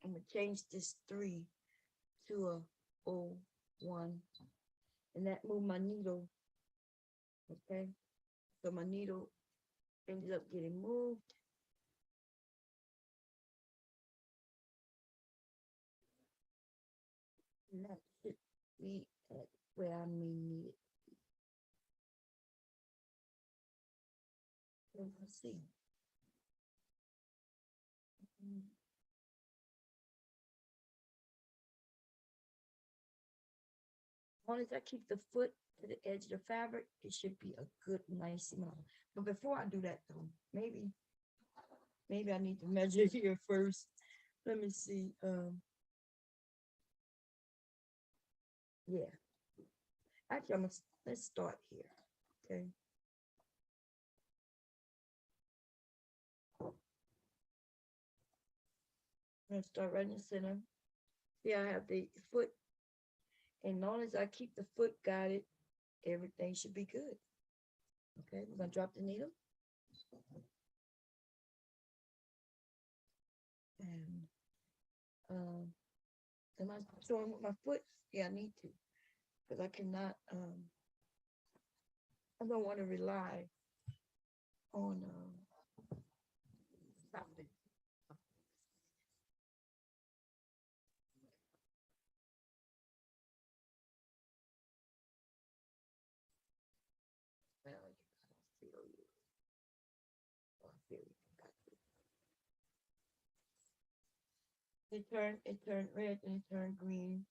I'm gonna change this 3 to a 01, and that moved my needle. Okay, so my needle ended up getting moved. And that should be at where I may need it. Let's see. As long as I keep the foot to the edge of the fabric, it should be a good, nice amount. But before I do that, though, maybe I need to measure here first. Let me see. Yeah. Actually, let's start here. Okay. I'm gonna start right in the center. See, I have the foot, and as long as I keep the foot guided, everything should be good. Okay, we're gonna drop the needle. And am I showing with my foot? Yeah, I need to, because I cannot, I don't want to rely on something. Well, I feel you. I feel you. It turned red and it turned green.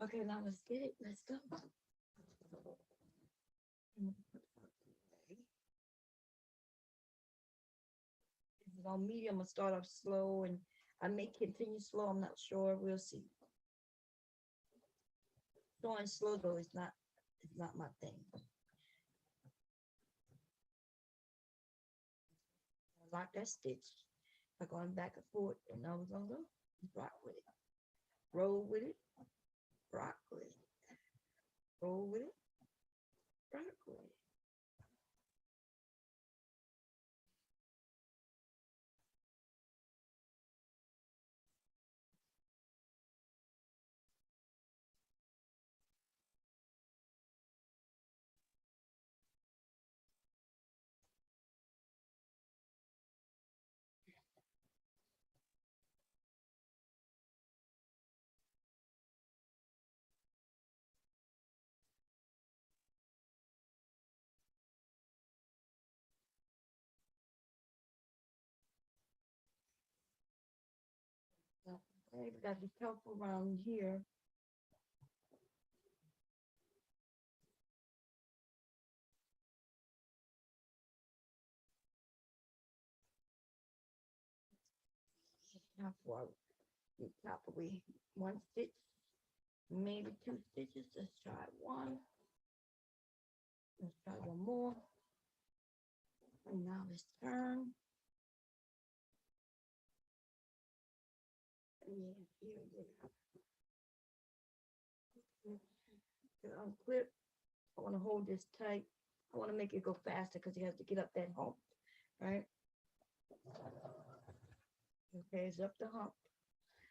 Okay, now let's get it. Let's go. If it's on medium, I'm gonna start off slow and I may continue slow. I'm not sure. We'll see. Going slow though is not, it's not my thing. I like that stitch. I'm going back and forth, and I was gonna go rock with it, roll with it, rock with it, roll with it, rock with it. So, okay, we gotta be careful around here. How far we top away? One stitch, maybe 2 stitches. Let's try one. Let's try one more. And now let's turn. Yeah, here. Unclip. I want to hold this tight. I want to make it go faster because you have to get up that hump, right? Okay, it's up the hump.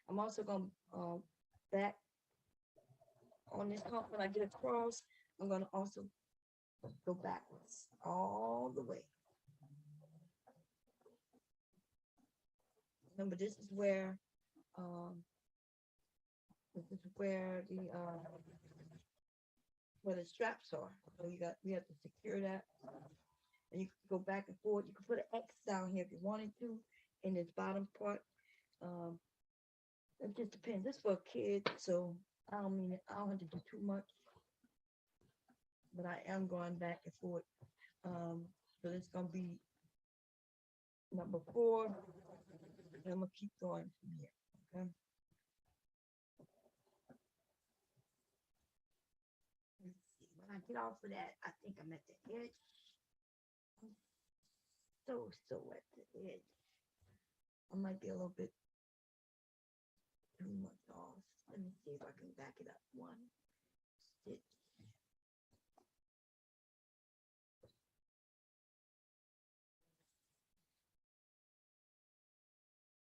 I'm also going to back on this hump when I get across. I'm going to also go backwards all the way. Remember, this is where the straps are. So we have to secure that. And you can go back and forth. You can put an X down here if you wanted to in this bottom part. It just depends. This is for a kid, so I don't have to do too much. But I am going back and forth. So it's gonna be number 4. And I'm gonna keep going from here. Okay. Let's see. When I get off of that, I think I'm at the edge. I'm so at the edge. I might be a little bit too much off. Let me see if I can back it up 1 stitch.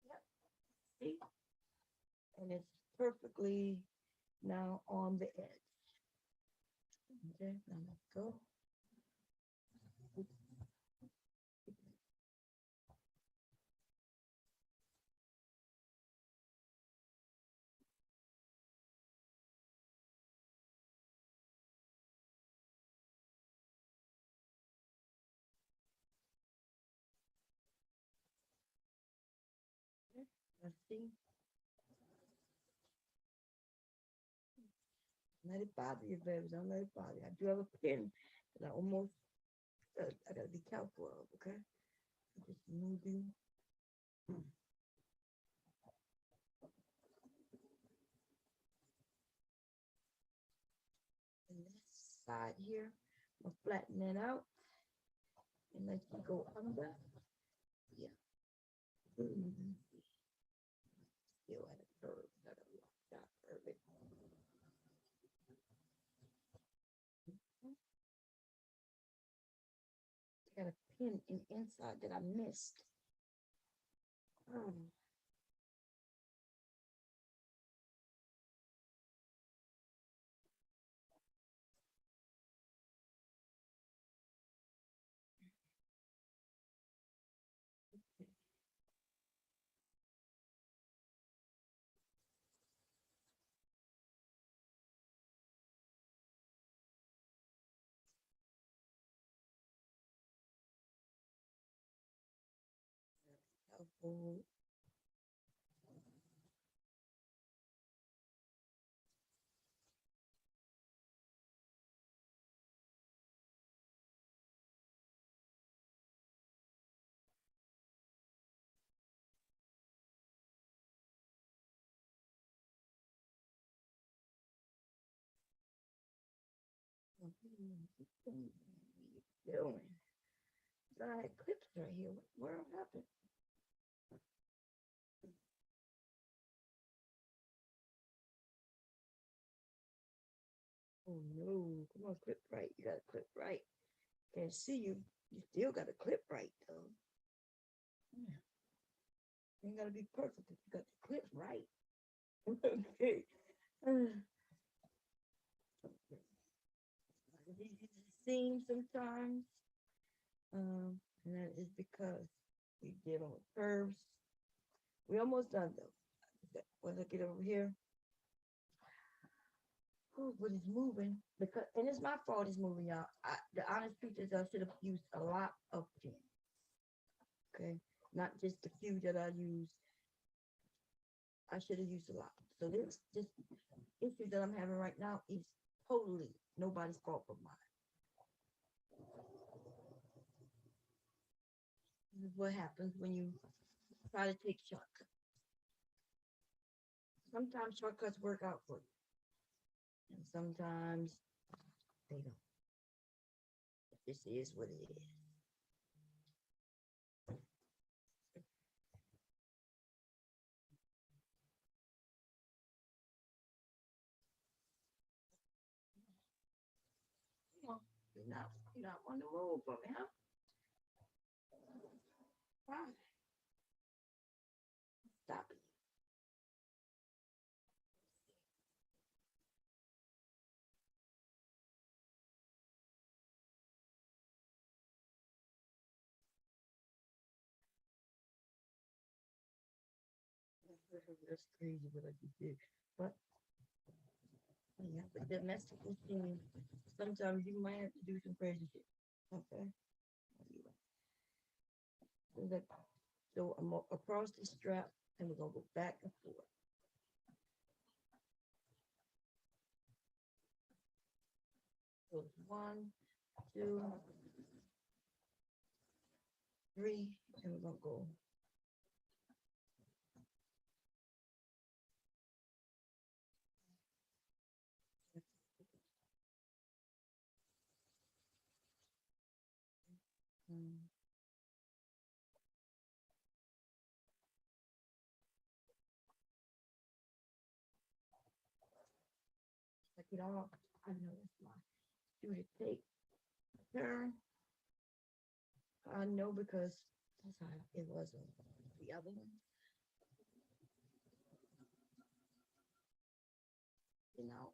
Yep. See? And it's perfectly now on the edge. Okay, now let's go. Let's see. Let it bother you, baby. Don't let it bother you. I do have a pin that I almost, I gotta be careful of, okay? Just moving. And this side here, I'm gonna flatten that out and let you go under. Yeah. Still at a curve, not a sharp curve. I got a pin in inside that I missed. Helpful. What are you doing? I had clips right here. What happened? Oh no, come on, clip right. You gotta clip right. Can't see you. You still gotta clip right though. Yeah. You ain't gotta be perfect if you got the clip right. Okay. It's easy to seam sometimes. And that is because we dealing with curves. We almost done though. Once I get over here. Oh, but it's moving because, and it's my fault it's moving, y'all. The honest truth is I should have used a lot of pins. Okay, not just the few that I use. I should have used a lot. So this issue that I'm having right now is totally nobody's fault but mine. This is what happens when you try to take shortcuts. Sometimes shortcuts work out for you. And sometimes they don't. This is what it is. Come on. You're not on the move for me, huh? Why? Stop it. That's crazy what I just did. But yeah, but domestic machine, sometimes you might have to do some crazy shit. Okay. So that so I'm across the strap and we're gonna go back and forth. So it's 1, 2, 3, and we're gonna go. Mm. Check it out. I know it's my do the tape turn. I know because that's how it was on the other one. You know.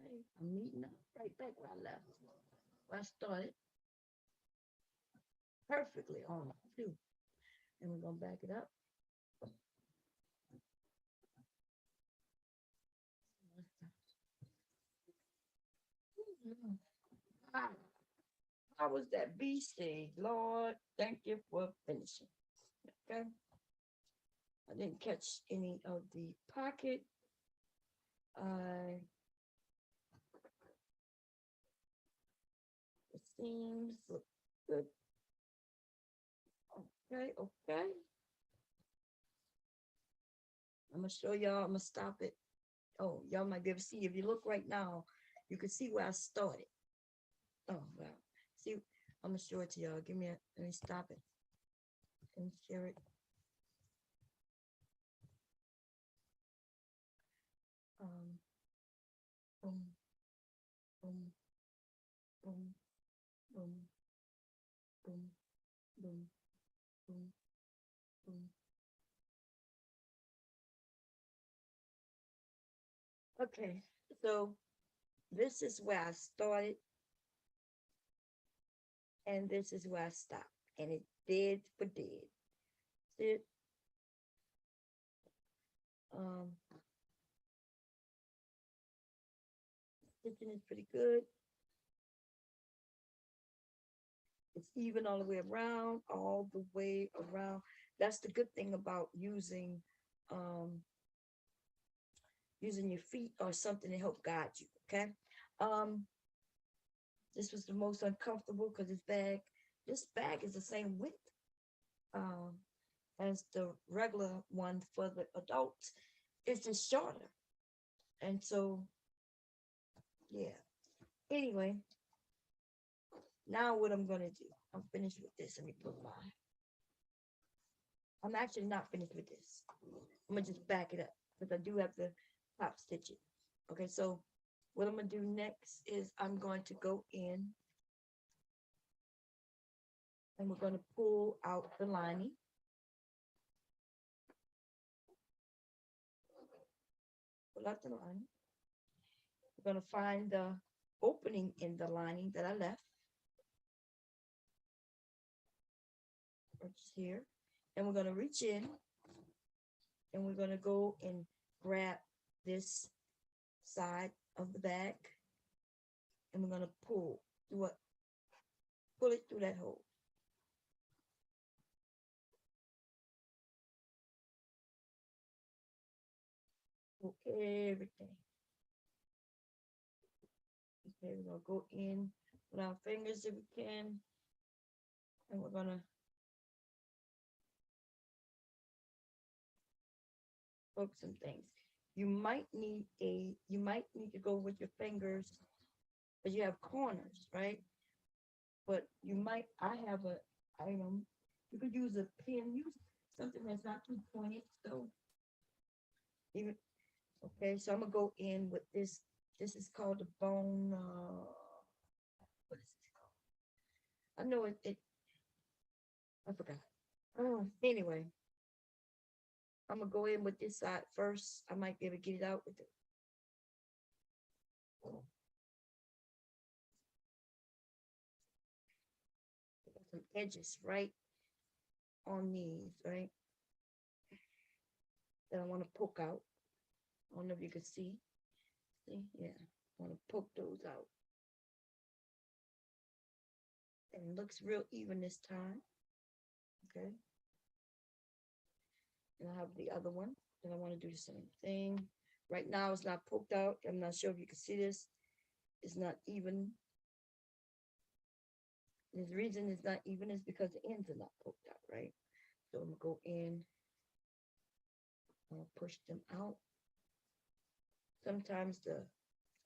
Hey, I'm meeting up right back where I left. Where I started perfectly on too. And we're gonna back it up. How how was that B stage? Lord, thank you for finishing. Okay. I didn't catch any of the pocket. I the seams look good. Okay, okay. I'm gonna show y'all. I'm gonna stop it. Oh, y'all might be able to see. If you look right now, you can see where I started. Oh wow. See, I'm gonna show it to y'all. Let me stop it and share it. Um, boom, boom, boom, boom, boom, boom, boom, boom. Okay, so this is where I started, and this is where I stopped, and it did for did. It um stitching is pretty good. It's even all the way around, all the way around. That's the good thing about um using your feet or something to help guide you. Okay. Um, this was the most uncomfortable because this bag is the same width um as the regular one for the adults. It's just shorter. And so yeah. Anyway, now what I'm gonna do, I'm finished with this. Let me put my I'm actually not finished with this. I'm gonna just back it up because I do have to top stitch it. Okay, so what I'm gonna do next is I'm going to go in and we're gonna pull out the lining. Pull out the lining. We're gonna find the opening in the lining that I left, which is here, and we're gonna reach in and we're gonna go and grab this side of the bag, and we're gonna pull it through that hole. Pull everything. Okay, we're gonna go in with our fingers if we can, and we're gonna poke some things. You might need to go with your fingers, because you have corners, right? But I have a item. You could use a pin, use something that's not too pointed. So even okay, so I'm gonna go in with this. This is called the bone. What is this called? I know it. I forgot. Anyway, I'm gonna go in with this side first. I might be able to get it out with it. Some edges right on these, right? That I want to poke out. I don't know if you can see. See, yeah, I want to poke those out. And it looks real even this time. Okay. And I have the other one. And I want to do the same thing. Right now it's not poked out. I'm not sure if you can see this. It's not even. And the reason it's not even is because the ends are not poked out, right? So I'm gonna go in. I'll push them out. Sometimes the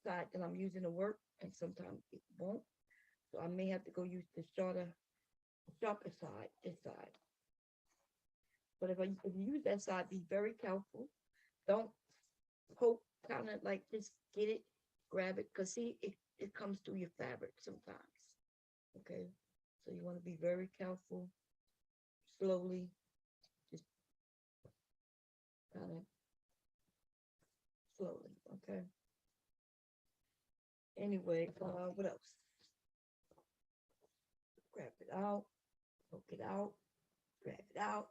side that I'm using to work, and sometimes it won't. So I may have to go use the sharper side, this side. But if you use that side, be very careful. Don't poke kind of like just get it, grab it, because see, it comes through your fabric sometimes. Okay. So you want to be very careful, slowly, just kind of slowly. Okay. Anyway, what else? Grab it out, poke it out, grab it out,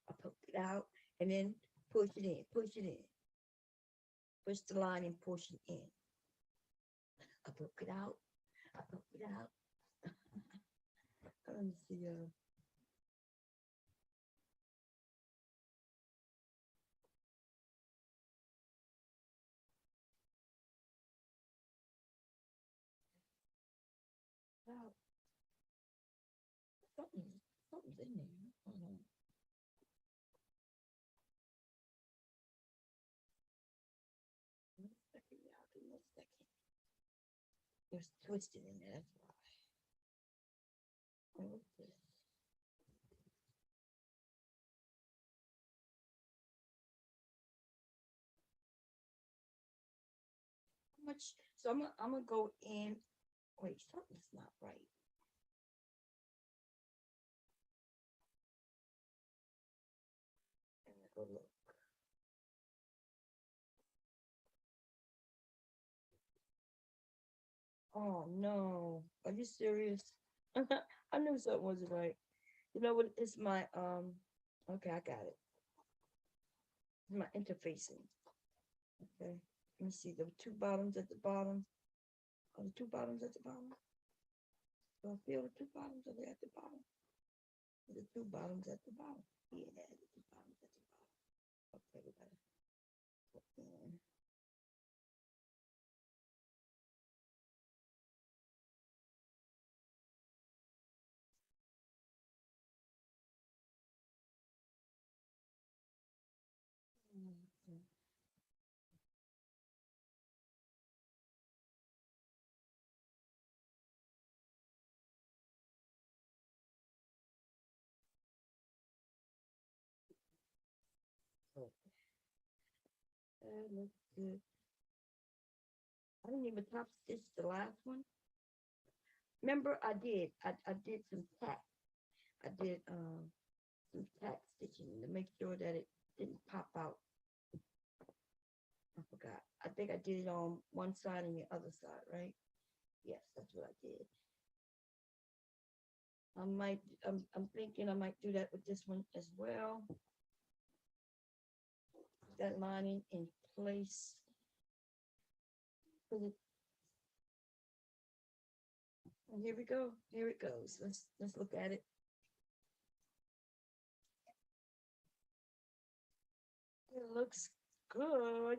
I poke it out, and then push it in, push it in. Push the line and push it in. I poke it out, I poke it out. Let me see. Out. Something's in there. Hold on. One second, y'all. Give me a second. There's twisted in there. That's why. What's this? How much? So I'm gonna go in. Wait, something's not right. I'm gonna go look. Oh no. Are you serious? I knew something wasn't right. You know what? It's my okay, I got it. It's my interfacing. Okay. Let me see the two bottoms at the bottom. Are the two bottoms at the bottom? Do I feel the two bottoms? Are they at the bottom? The two bottoms at the bottom. Yeah, the two bottoms at the bottom. Okay, we gotta put in. Oh, that looks good. I didn't even top stitch the last one. Remember, I did some tack. I did some tack stitching to make sure that it didn't pop out. I forgot. I think I did it on one side and the other side, right? Yes, that's what I did. I'm thinking I might do that with this one as well. that lining in place. Put it. And here we go. Here it goes. Let's look at it. It looks good.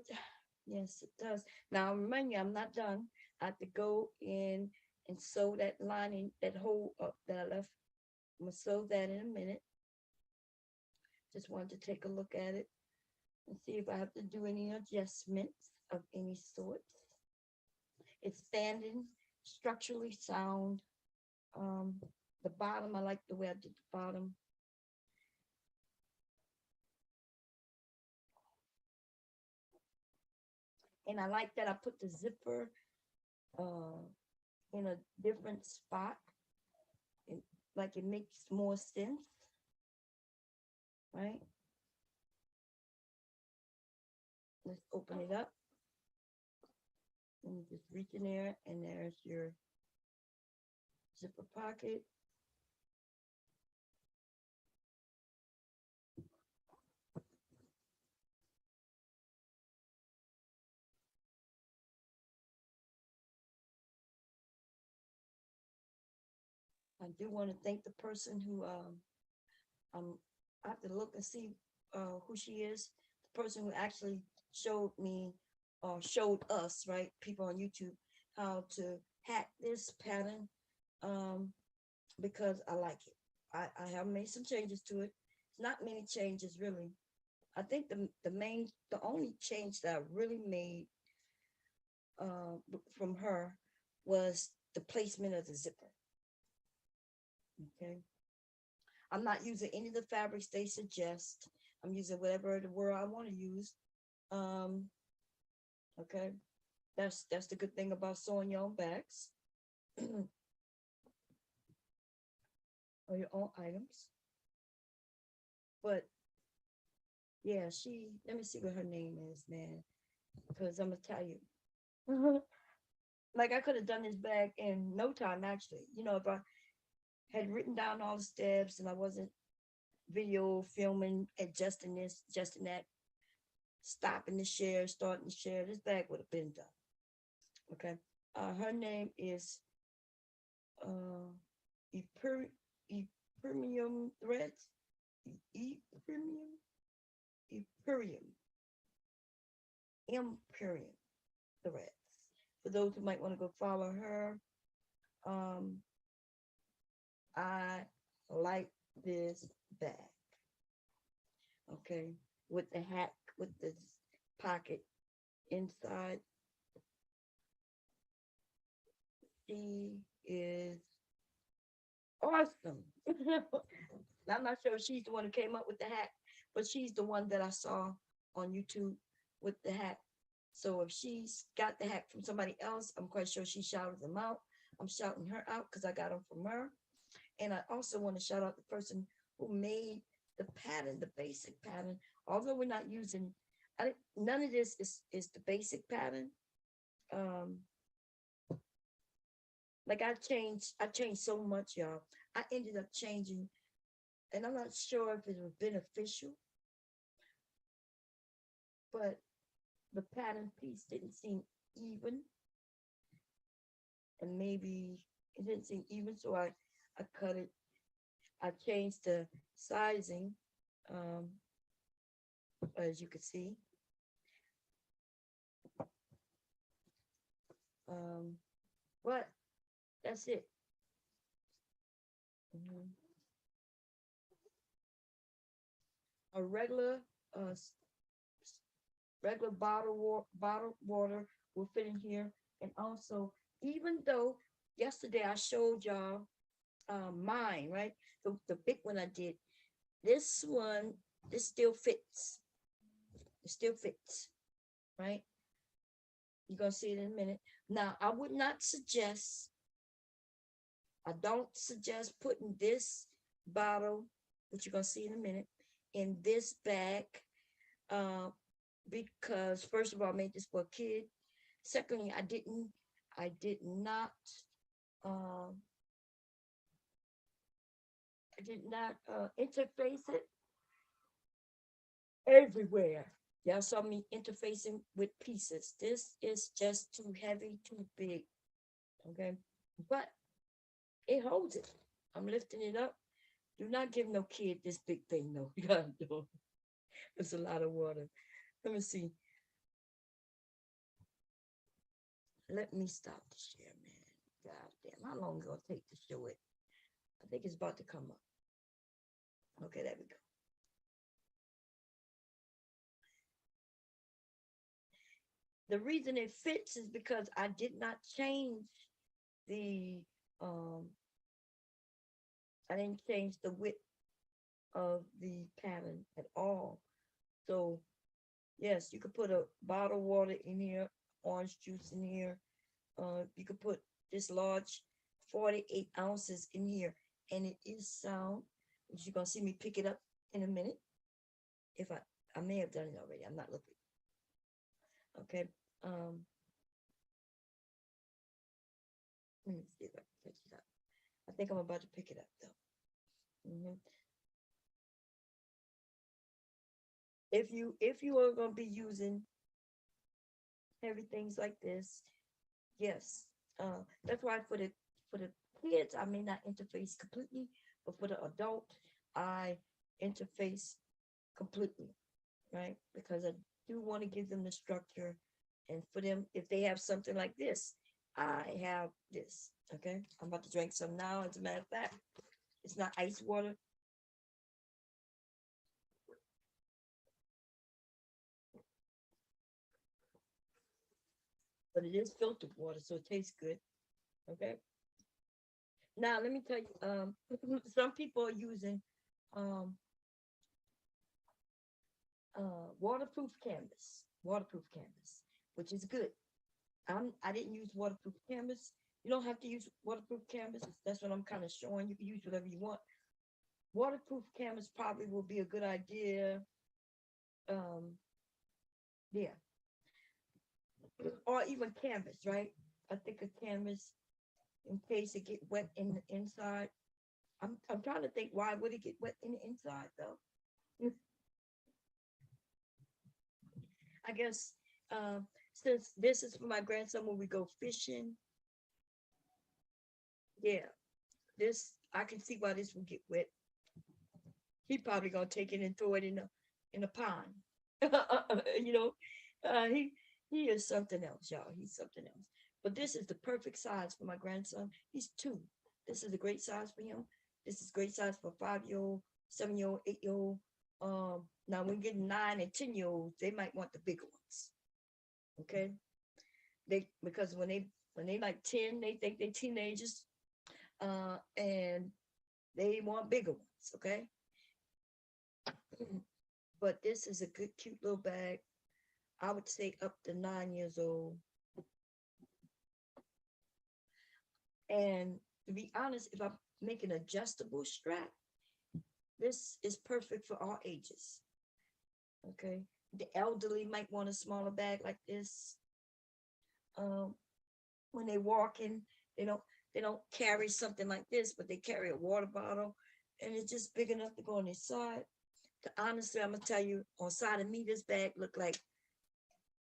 Yes, it does. Now, remind you, I'm not done. I have to go in and sew that lining, that hole up that I left. I'm going to sew that in a minute. Just wanted to take a look at it and see if I have to do any adjustments of any sort. It's standing, structurally sound. The bottom, I like the way I did the bottom. And I like that I put the zipper in a different spot. Like it makes more sense, right? Let's open it up. And you just reach in there and there's your zipper pocket. I do want to thank the person who I have to look and see who she is. The person who actually showed me or showed us, right, people on YouTube, how to hack this pattern because I like it. I have made some changes to it. Not many changes really. I think the only change that I really made from her was the placement of the zipper. Okay. I'm not using any of the fabrics they suggest. I'm using whatever the word I want to use. Okay. That's the good thing about sewing your own bags. Or your own items. But yeah, let me see what her name is, man. Because I'm gonna tell you. Like I could have done this bag in no time, actually. You know, if I had written down all the steps and I wasn't video filming, adjusting this, adjusting that, stopping the share, starting the share, this bag would have been done. Okay. Her name is Imperium Threads. Imperium Threads. For those who might want to go follow her, I like this bag. Okay, with the hat, with the pocket inside. She is awesome. I'm not sure if she's the one who came up with the hat, but she's the one that I saw on YouTube with the hat. So if she's got the hat from somebody else, I'm quite sure she shouted them out. I'm shouting her out because I got them from her. And I also want to shout out the person who made the pattern, the basic pattern. Although we're not using, none of this is the basic pattern. Like I changed so much, y'all. I ended up changing, and I'm not sure if it was beneficial, but the pattern piece didn't seem even. And maybe it didn't seem even, so I cut it. I changed the sizing, as you can see. But that's it. A regular bottle water will fit in here. And also, even though yesterday I showed y'all mine, right? The big one I did. This one, this still fits. It still fits, right? You're gonna see it in a minute. Now, I would not suggest, I don't suggest putting this bottle, which you're gonna see in a minute, in this bag, because first of all, I made this for a kid. Secondly, I did not interface it everywhere. Y'all saw me interfacing with pieces. This is just too heavy, too big. Okay. But it holds it. I'm lifting it up. Do not give no kid this big thing, though. You gotta do it. It's a lot of water. Let me see. Let me stop the share, man. God damn. How long is it gonna take to show it? I think it's about to come up. Okay, there we go. The reason it fits is because I did not change the um I didn't change the width of the pattern at all. So yes, you could put a bottle of water in here, orange juice in here. You could put this large 48 ounces in here, and it is sound. You're gonna see me pick it up in a minute. If I may have done it already. I'm not looking. Okay. Um, Let me see if I can catch it up. I think I'm about to pick it up though. Mhm. If you are gonna be using heavy things like this, yes. That's why for the kids, I may not interface completely, but for the adult, I interface completely, right? Because I do want to give them the structure, and for them, if they have something like this, I have this. Okay, I'm about to drink some now. As a matter of fact, it's not ice water. But it is filtered water, so it tastes good. Okay. Now let me tell you, some people are using um waterproof canvas, which is good. I didn't use waterproof canvas. You don't have to use waterproof canvas. That's what I'm kind of showing. You can use whatever you want. Waterproof canvas probably will be a good idea. Um, yeah, or even canvas, right? I think a canvas in case it get wet in the inside. I'm trying to think why would it get wet in the inside though? I guess since this is for my grandson when we go fishing, yeah, this I can see why this will get wet. He probably gonna take it and throw it in a pond. you know, he is something else, y'all. He's something else. But this is the perfect size for my grandson. He's 2. This is a great size for him. This is great size for 5-year old, 7-year old, 8-year old. Now when getting 9 and 10-year olds, they might want the bigger ones. Okay, they because when they like 10, they think they teenagers, and they want bigger ones. Okay, but this is a good, cute little bag. I would say up to 9 years old. And to be honest, if I make an adjustable strap, this is perfect for all ages. Okay, the elderly might want a smaller bag like this. Um, when they walking, they don't they don't carry something like this, but they carry a water bottle, and it's just big enough to go on their side. Honestly, I'm gonna tell you, on side of me, this bag look like,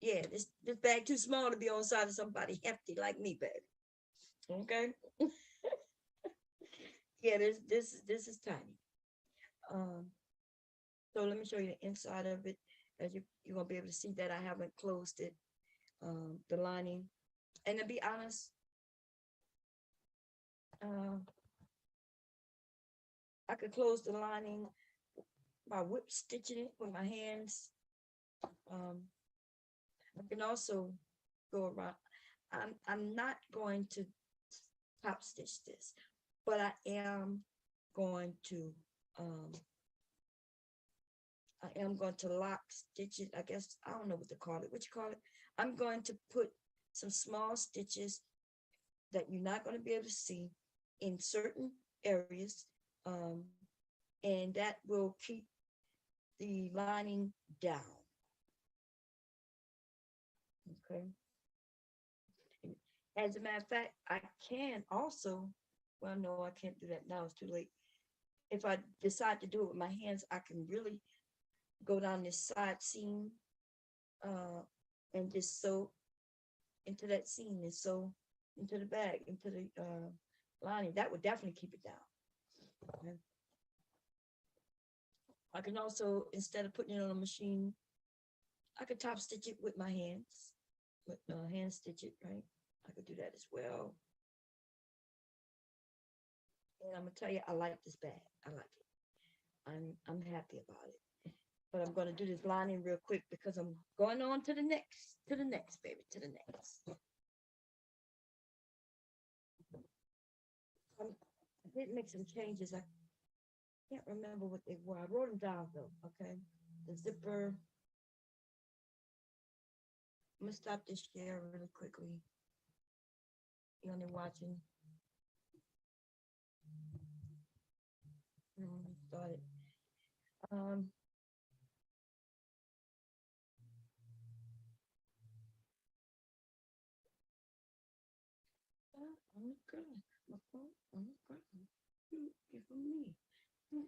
yeah, this bag too small to be on side of somebody hefty like me, baby. Okay, yeah, this is tiny. Um, so let me show you the inside of it, as you're gonna be able to see that I haven't closed it, the lining. And to be honest, uh, I could close the lining by whip stitching it with my hands. Um, I can also go around. I'm not going to top stitch this, but I am going to um lock stitch it. I guess I don't know what to call it. What you call it? I'm going to put some small stitches that you're not going to be able to see in certain areas, um, and that will keep the lining down. Okay. As a matter of fact, I can also, well, no, I can't do that now. It's too late. If I decide to do it with my hands, I can really go down this side seam uh, and just sew into that seam and sew into the bag, into the lining. That would definitely keep it down. Okay. I can also, instead of putting it on a machine, I could top stitch it with my hands, with hand stitch it, right? I could do that as well. And I'm gonna tell you, I like this bag. I like it. I'm happy about it. But I'm gonna do this lining real quick because I'm going on to the next, baby, to the next. I did make some changes. I can't remember what they were. I wrote them down though. Okay, the zipper. I'm gonna stop this share really quickly. You only watching. Started. Um, I'm good. My phone. I'm good. Give me. Yeah.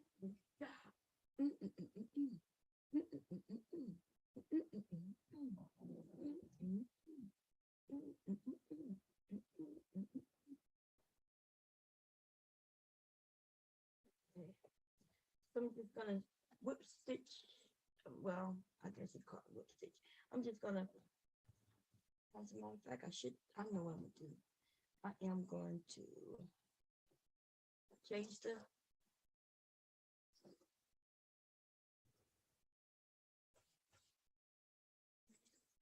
So I'm just gonna whip stitch. Well, I guess you call it whip stitch. I'm just gonna, as a matter of fact, I know what I'm gonna do. I am going to change the,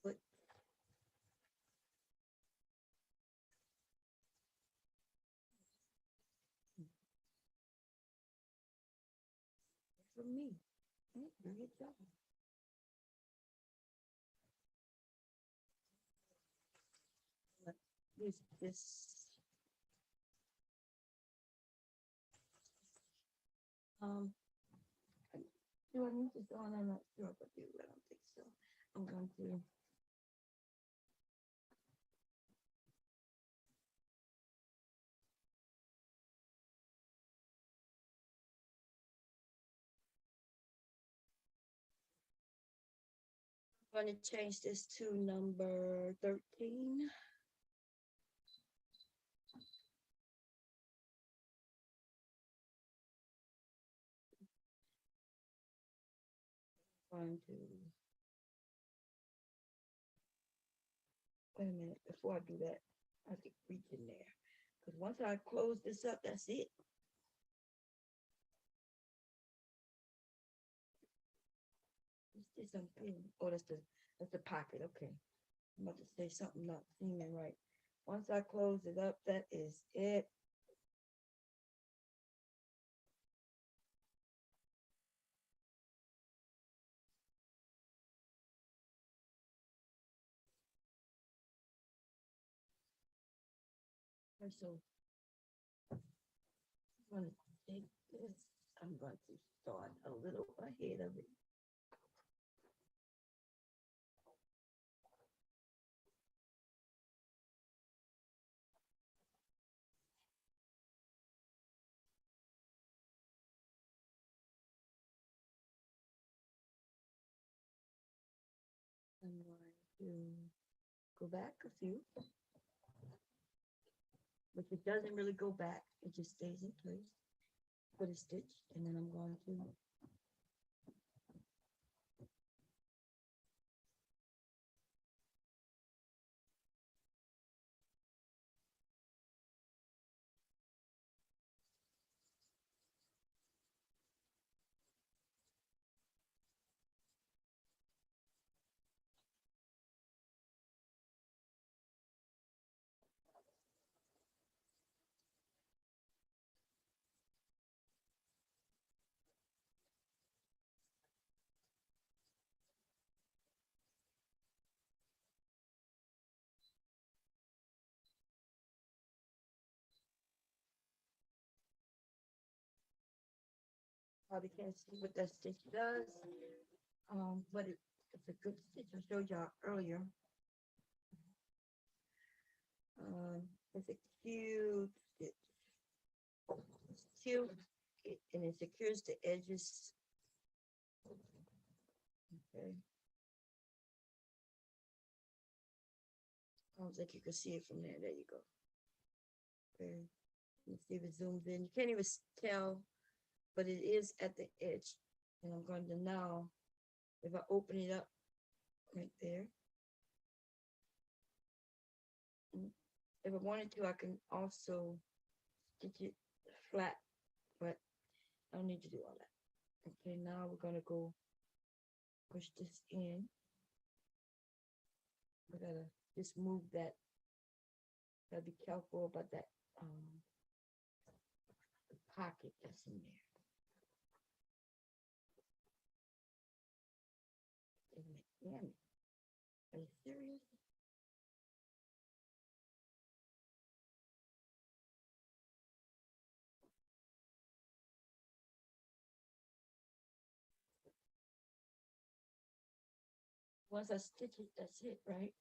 but for me, bring it down. But this, um, do I need this on? I'm not sure if I do. I don't think so. I'm going to, change this to number 13. Going to, wait a minute, before I do that, I have to reach in there. Because once I close this up, that's it. What's this I'm feeling? Oh, that's the pocket. Okay. I'm about to say something not seeming right. Once I close it up, that is it. So I'm going to take this. I'm going to start a little ahead of it. I'm going to go back a few, but it doesn't really go back. It just stays in place. Put a stitch, and then I'm going to probably can't see what that stitch does, but it's a good stitch. I showed y'all earlier. It's a cute stitch. It's cute, and it secures the edges. Okay. don't think you can see it from there. There you go. Okay. Let's see if it zooms in. You can't even tell, but it is at the edge. And I'm going to now, if I open it up right there, if I wanted to, I can also stitch it flat, but I don't need to do all that. Okay, now we're gonna go push this in. We gotta just move that. Gotta be careful about that the pocket that's in there. Damn it. Are you serious? Once I stitch it, that's it, right?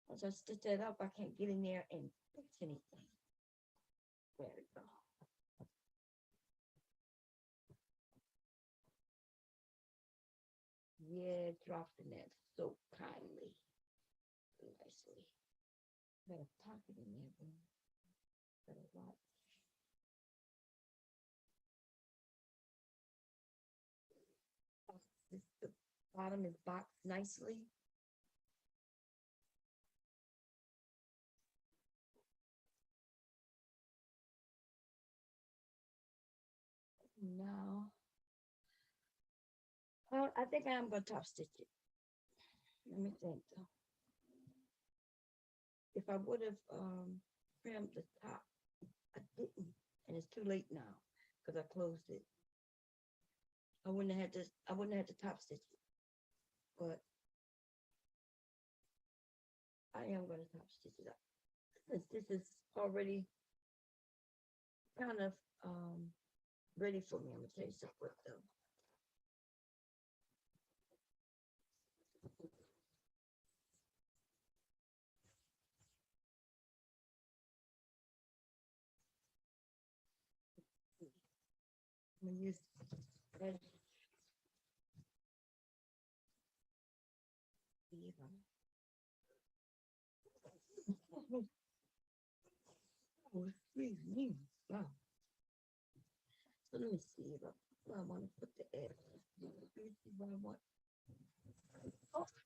Once I stitch that up, I can't get in there and fix anything. There we go. Yeah, dropped in there so kindly, nicely. Got a pocket in there, but better watch. The bottom is boxed nicely. Now, I think I am gonna top stitch it. Let me think though. If I would have trimmed the top, I didn't, and it's too late now because I closed it. I wouldn't have had to. I wouldn't have had to top stitch it, but I am gonna top stitch it up. Since this is already kind of ready for me, I'm gonna tell you something though. I'm gonna use that. Oh, excuse me. Wow. So let me see if I want to put the egg. Let me see what I want.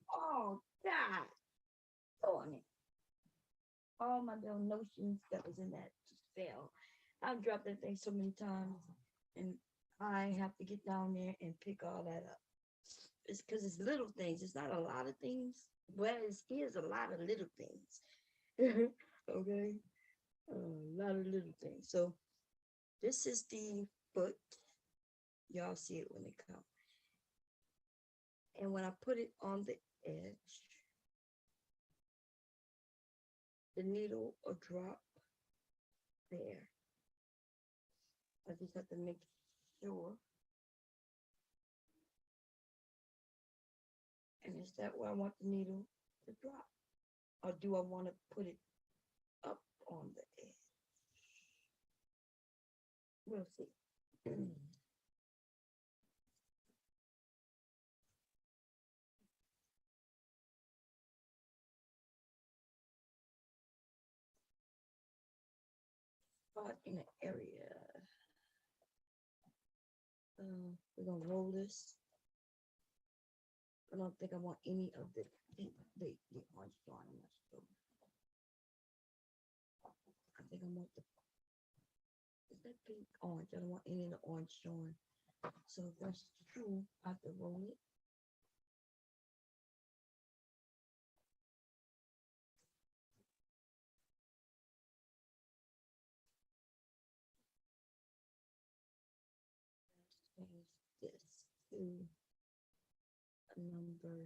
Oh, God. Darn it. All my little notions that was in that just fell. I've dropped that thing so many times, and I have to get down there and pick all that up. It's because it's little things. It's not a lot of things. Well, it is a lot of little things. Okay, a lot of little things. So this is the foot. Y'all see it when it comes. And when I put it on the edge, the needle will drop there. I just have to make sure. And is that where I want the needle to drop? Or do I want to put it up on the edge? We'll see. Spot in the area. We're gonna roll this. I don't think I want any of the orange on this. I think I want the, is that pink orange? I don't want any of the orange showing. So if that's true, I have to roll it. Change this to a number.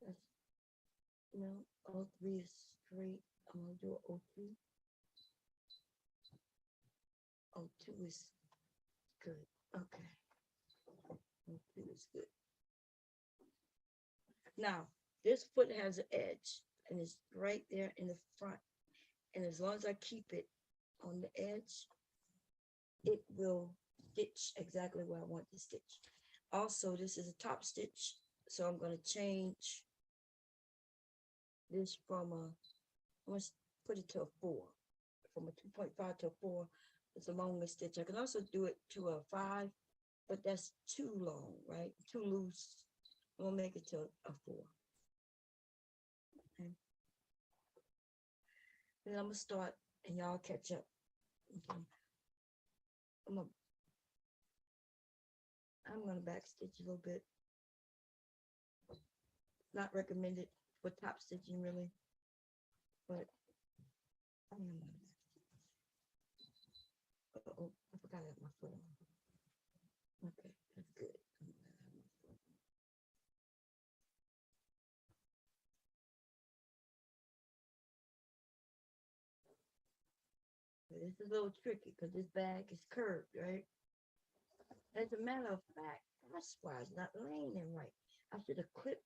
That's, no, O3 is straight. I'm gonna do O2. O2 is good. Okay. O2 is good. Now, this foot has an edge and it's right there in the front. And as long as I keep it on the edge, it will stitch exactly where I want to stitch. Also, this is a top stitch, so I'm going to change this from a, I'm going to put it to a 4, from a 2.5 to a 4. It's a longest stitch. I can also do it to a 5, but that's too long, right? Too loose. I'm going to make it to a 4. Okay. Then I'm going to start, and y'all catch up. Okay. I'm gonna back stitch a little bit. Not recommended for top stitching really, but I'm gonna back stitch. Uh-oh, I forgot I have my foot on. Okay, that's good. This is a little tricky because this bag is curved, right? As a matter of fact, that's why it's not laying right. I should have clipped.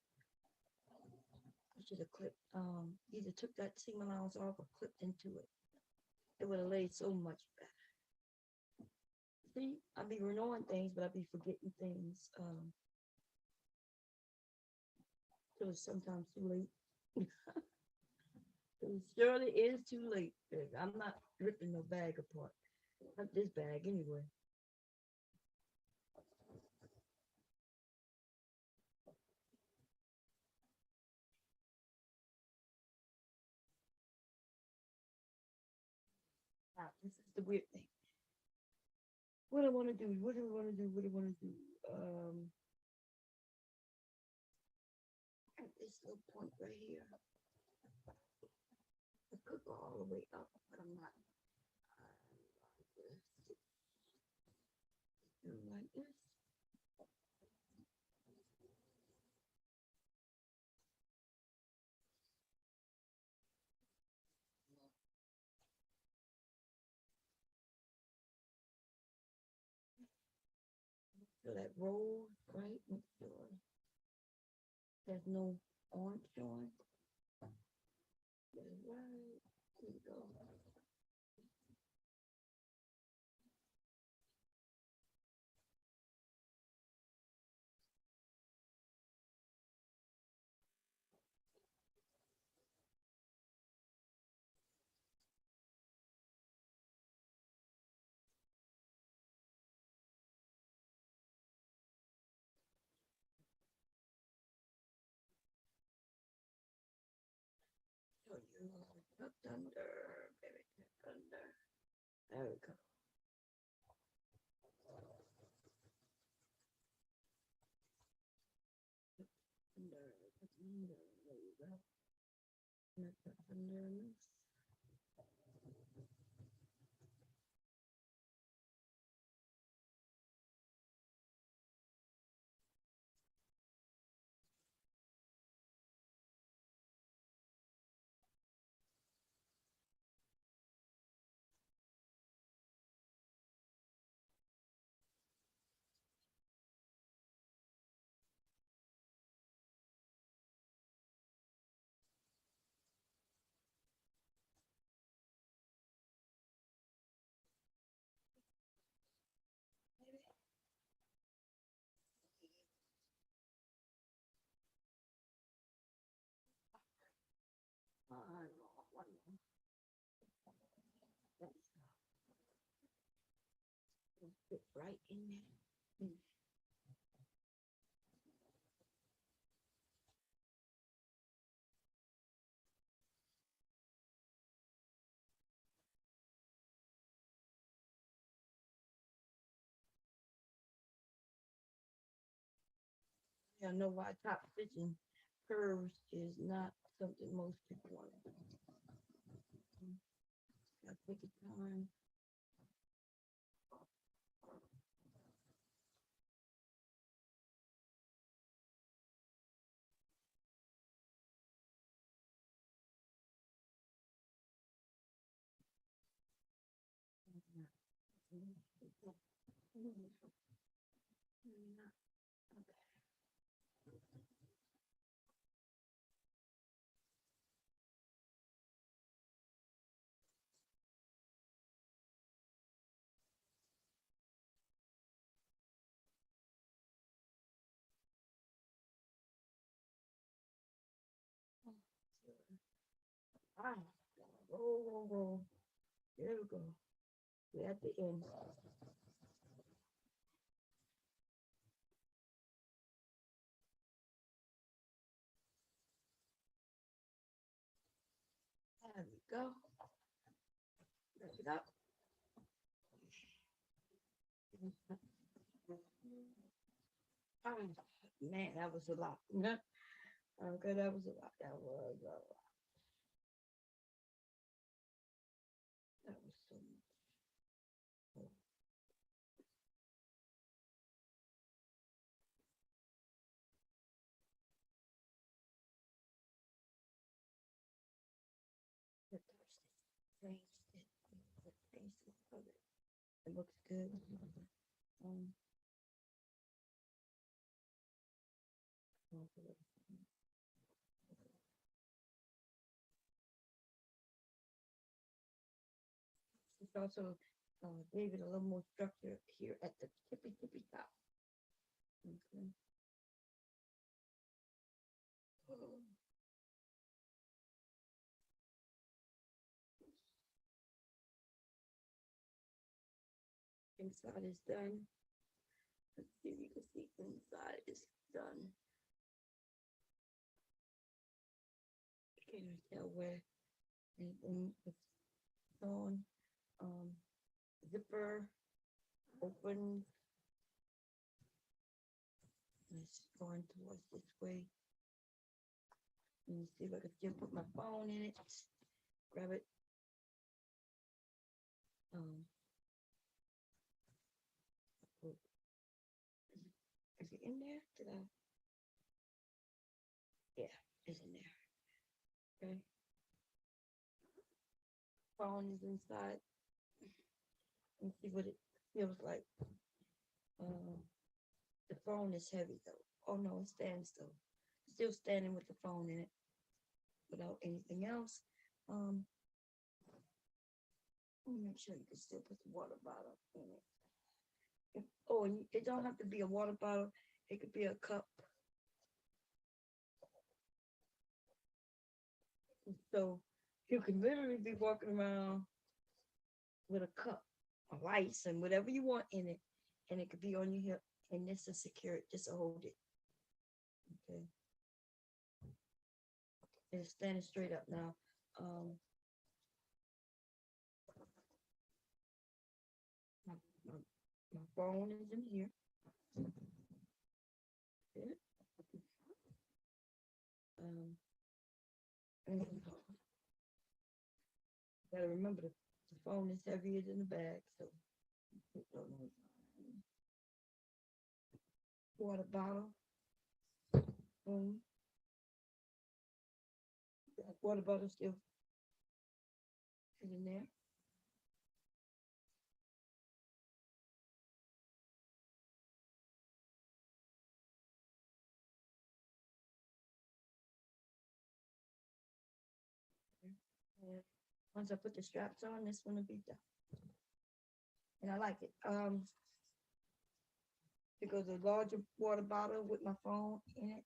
Either took that seam allowance off or clipped into it. It would have laid so much better. See, I be knowing things, but I be forgetting things. So it's sometimes too late. It surely is too late. I'm not ripping no bag apart. Not this bag anyway. Now, this is the weird thing. What I want to do? What do I want to do? What do I want to do? At this little point right here. I could go all the way up, but I'm not. Like this. So that roll, right? Make sure there's no orange showing. Right. Here we go. So you tucked under, baby, tucked under. There we go. Under, there you go. Tucked under this. Fit right in there. I know why top stitching curves is not something most people want to do. I take your time. Ah, whoa, whoa, whoa. There we go. We're at the end. There we go. Wrap it up. Oh, man, that was a lot. Yeah. Okay, that was a lot. That was a lot. That was so much. The thirsty. The taste of it. It looks good. Um, it's also gave it a little more structure here at the tippy top. Okay. Inside is done. Let's see if you can see inside is done. You can't tell where anything is on. Zipper open. It's going towards this way. Let me see if I can still put my phone in it. Grab it. Is it in there? Did I? Yeah, it's in there. Okay. Phone is inside. Let's see what it feels like. The phone is heavy though. Oh no, it stands still. Still standing with the phone in it without anything else. Let me make sure you can still put the water bottle in it. Oh, and it don't have to be a water bottle. It could be a cup. So you can literally be walking around with a cup of ice and whatever you want in it, and it could be on your hip, and this is secure it, just to hold it. Okay. And it's standing straight up now. My, my, my phone is in here. Yeah. And gotta remember the phone is heavier than the bag, so water bottle. Water bottle still in there. And once I put the straps on, this one will be done. And I like it. Because a larger water bottle with my phone in it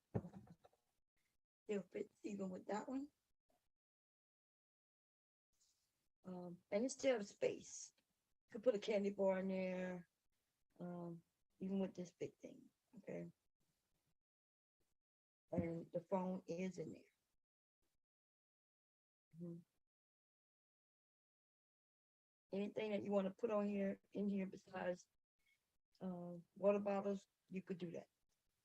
still fits even with that one. And it's still space. Could put a candy bar in there, even with this big thing. Okay. And the phone is in there. Mhm. Anything that you want to put on here in here besides water bottles, you could do that.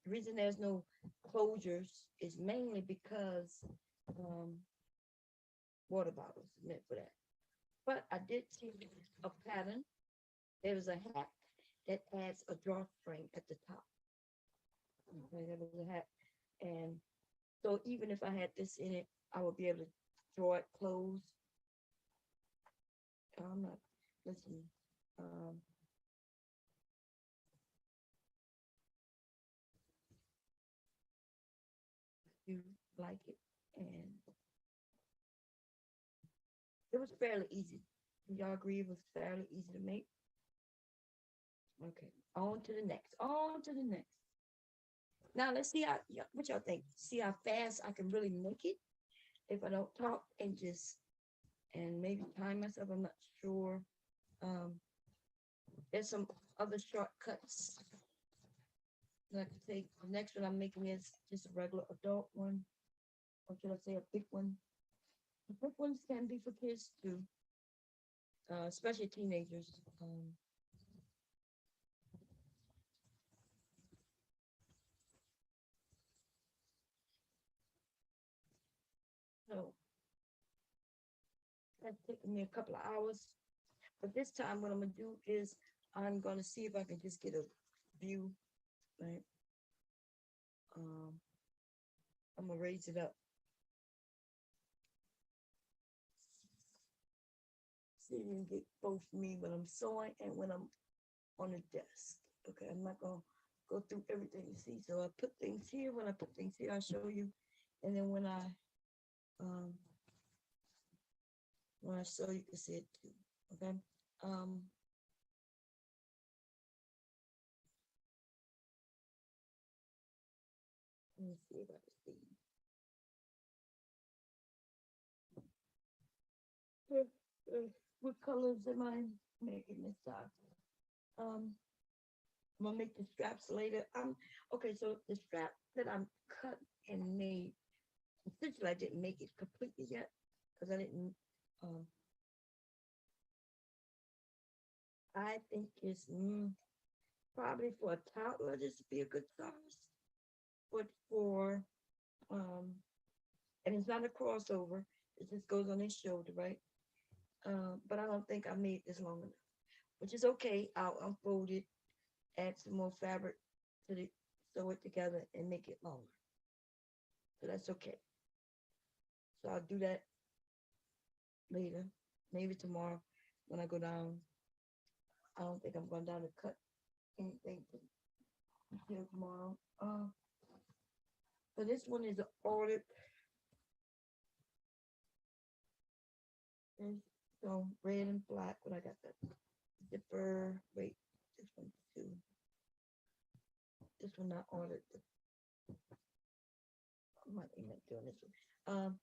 The reason there's no closures is mainly because water bottles is meant for that. But I did see a pattern. There was a hat that adds a drawstring at the top. Okay, there was a hat. And so even if I had this in it, I would be able to draw it closed. I'm not listening. You like it, and it was fairly easy. Y'all agree it was fairly easy to make? Okay, on to the next. On to the next. Now let's see how what y'all think. See how fast I can really make it, if I don't talk and maybe time myself, I'm not sure. Um, there's some other shortcuts that I can take. The next one I'm making is just a regular adult one, or should I say a big one? The big ones can be for kids too, especially teenagers. So that's taken me a couple of hours. But this time, what I'm gonna do is I'm gonna see if I can just get a view, right? Um, I'm gonna raise it up, see if you can get both me when I'm sewing and when I'm on the desk. Okay, I'm not gonna go through everything you see. So I put things here. When I put things here, I show you, and then um when I show you can see it too. Okay. Um, let me see if I can see. What colors am I making this time? Um, I'm gonna make the straps later. Okay, so the strap that I'm cut and made, essentially I didn't make it completely yet because I didn't. Um, I think it's probably for a toddler. This would be a good size, but for um, and it's not a crossover. It just goes on his shoulder, right? But I don't think I made this long enough, which is okay. I'll unfold it, add some more fabric to the sew it together and make it longer. So that's okay. So I'll do that later, maybe tomorrow when I go down. I don't think I'm going down to cut anything until tomorrow. So this one is an ordered. So red and black. What I got that zipper. Wait, this one too. This one not ordered. I might end up doing this one.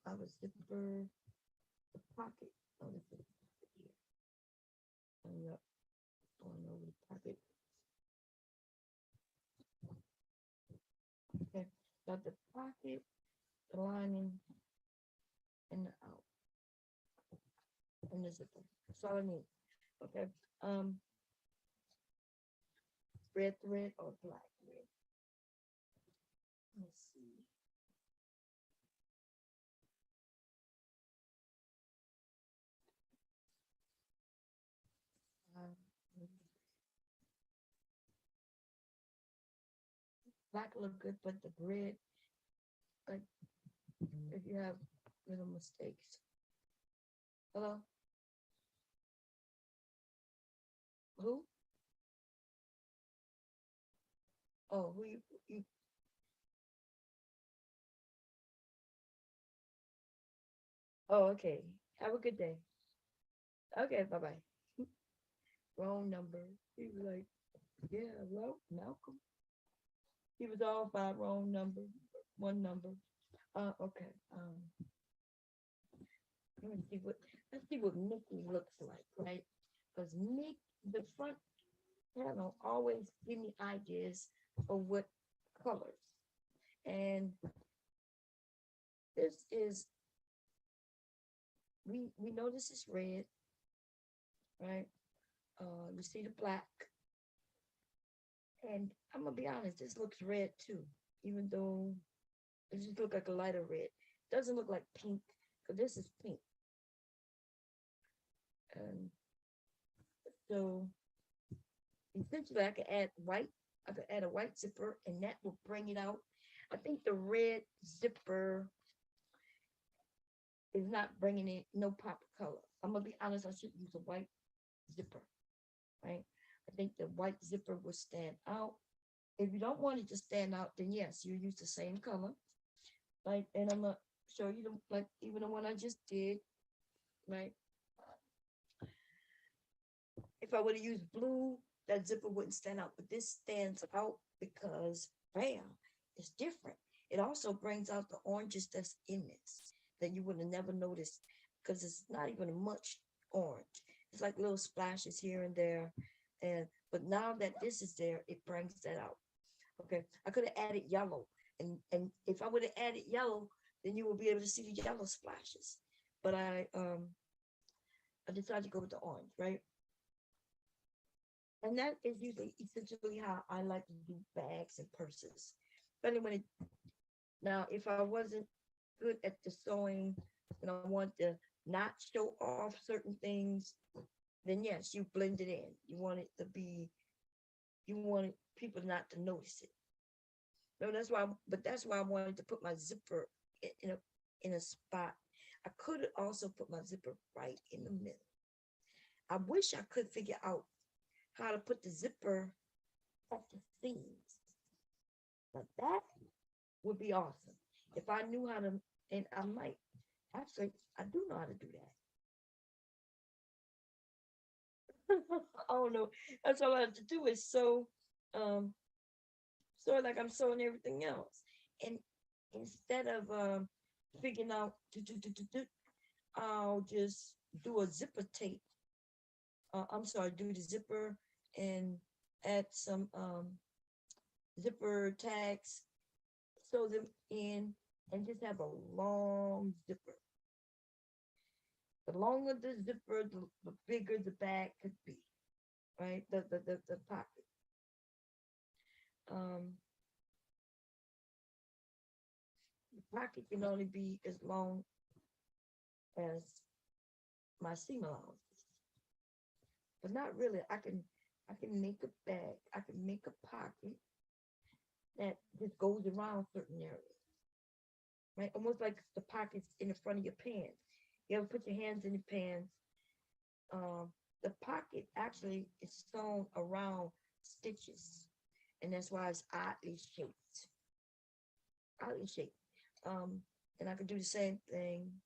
I was zipper the pocket. Oh, this is here. And up going over the pocket. Okay, got the pocket, the lining, and the out, and the zipper. That's all I need. Okay. Um, red thread or black thread. Let's see. Um, black look good, but the red, like if you have little mistakes. Hello? Who? Oh, who you oh, okay. Have a good day. Okay, bye-bye. Wrong number. He was like, yeah, well, Malcolm. He was all by wrong number, one number. Okay. Let me see what let's see what Mickey looks like, right? Because Mick, the front panel always give me ideas of what colors. And this is we know this is red, right? You see the black, and I'm gonna be honest, this looks red too, even though it just look like a lighter red. Doesn't look like pink, because this is pink. And so essentially I could add white. I could add a white zipper, and that will bring it out. I think the red zipper is not bringing it no pop of color. I'm gonna be honest. I should use a white zipper, right? I think the white zipper will stand out. If you don't want it to stand out, then yes, you use the same color. Like, and I'm gonna show you the like even the one I just did, right? If I would have used blue, that zipper wouldn't stand out, but this stands out because bam, it's different. It also brings out the oranges that's in this that you would have never noticed because it's not even much orange. It's like little splashes here and there. And but now that this is there, it brings that out. Okay, I could have added yellow, and if I would have added yellow, then you will be able to see the yellow splashes. But I decided to go with the orange, right? And that is usually essentially how I like to do bags and purses. But when it now, if I wasn't good at the sewing and I want to not show off certain things, then yes, you blend it in. You want it to be, you want people not to notice it. No, that's why, but that's why I wanted to put my zipper in a spot. I could also put my zipper right in the middle. I wish I could figure out how to put the zipper at the seams. But that would be awesome. If I knew how to, and I might, actually, I do know how to do that. I don't know. That's all I have to do is um, sew like I'm sewing everything else. And instead of figuring out, I'll just do a zipper tape. I'm sorry, do the zipper and add some zipper tags, sew them in, and just have a long zipper. The longer the zipper, the bigger the bag could be, right? The pocket. Um, the pocket can only be as long as my seam allowances, but not really. I can make a bag. I can make a pocket that just goes around certain areas, right? Almost like the pockets in the front of your pants. You ever put your hands in your pants? The pocket actually is sewn around stitches, and that's why it's oddly shaped. Oddly shaped. And I could do the same thing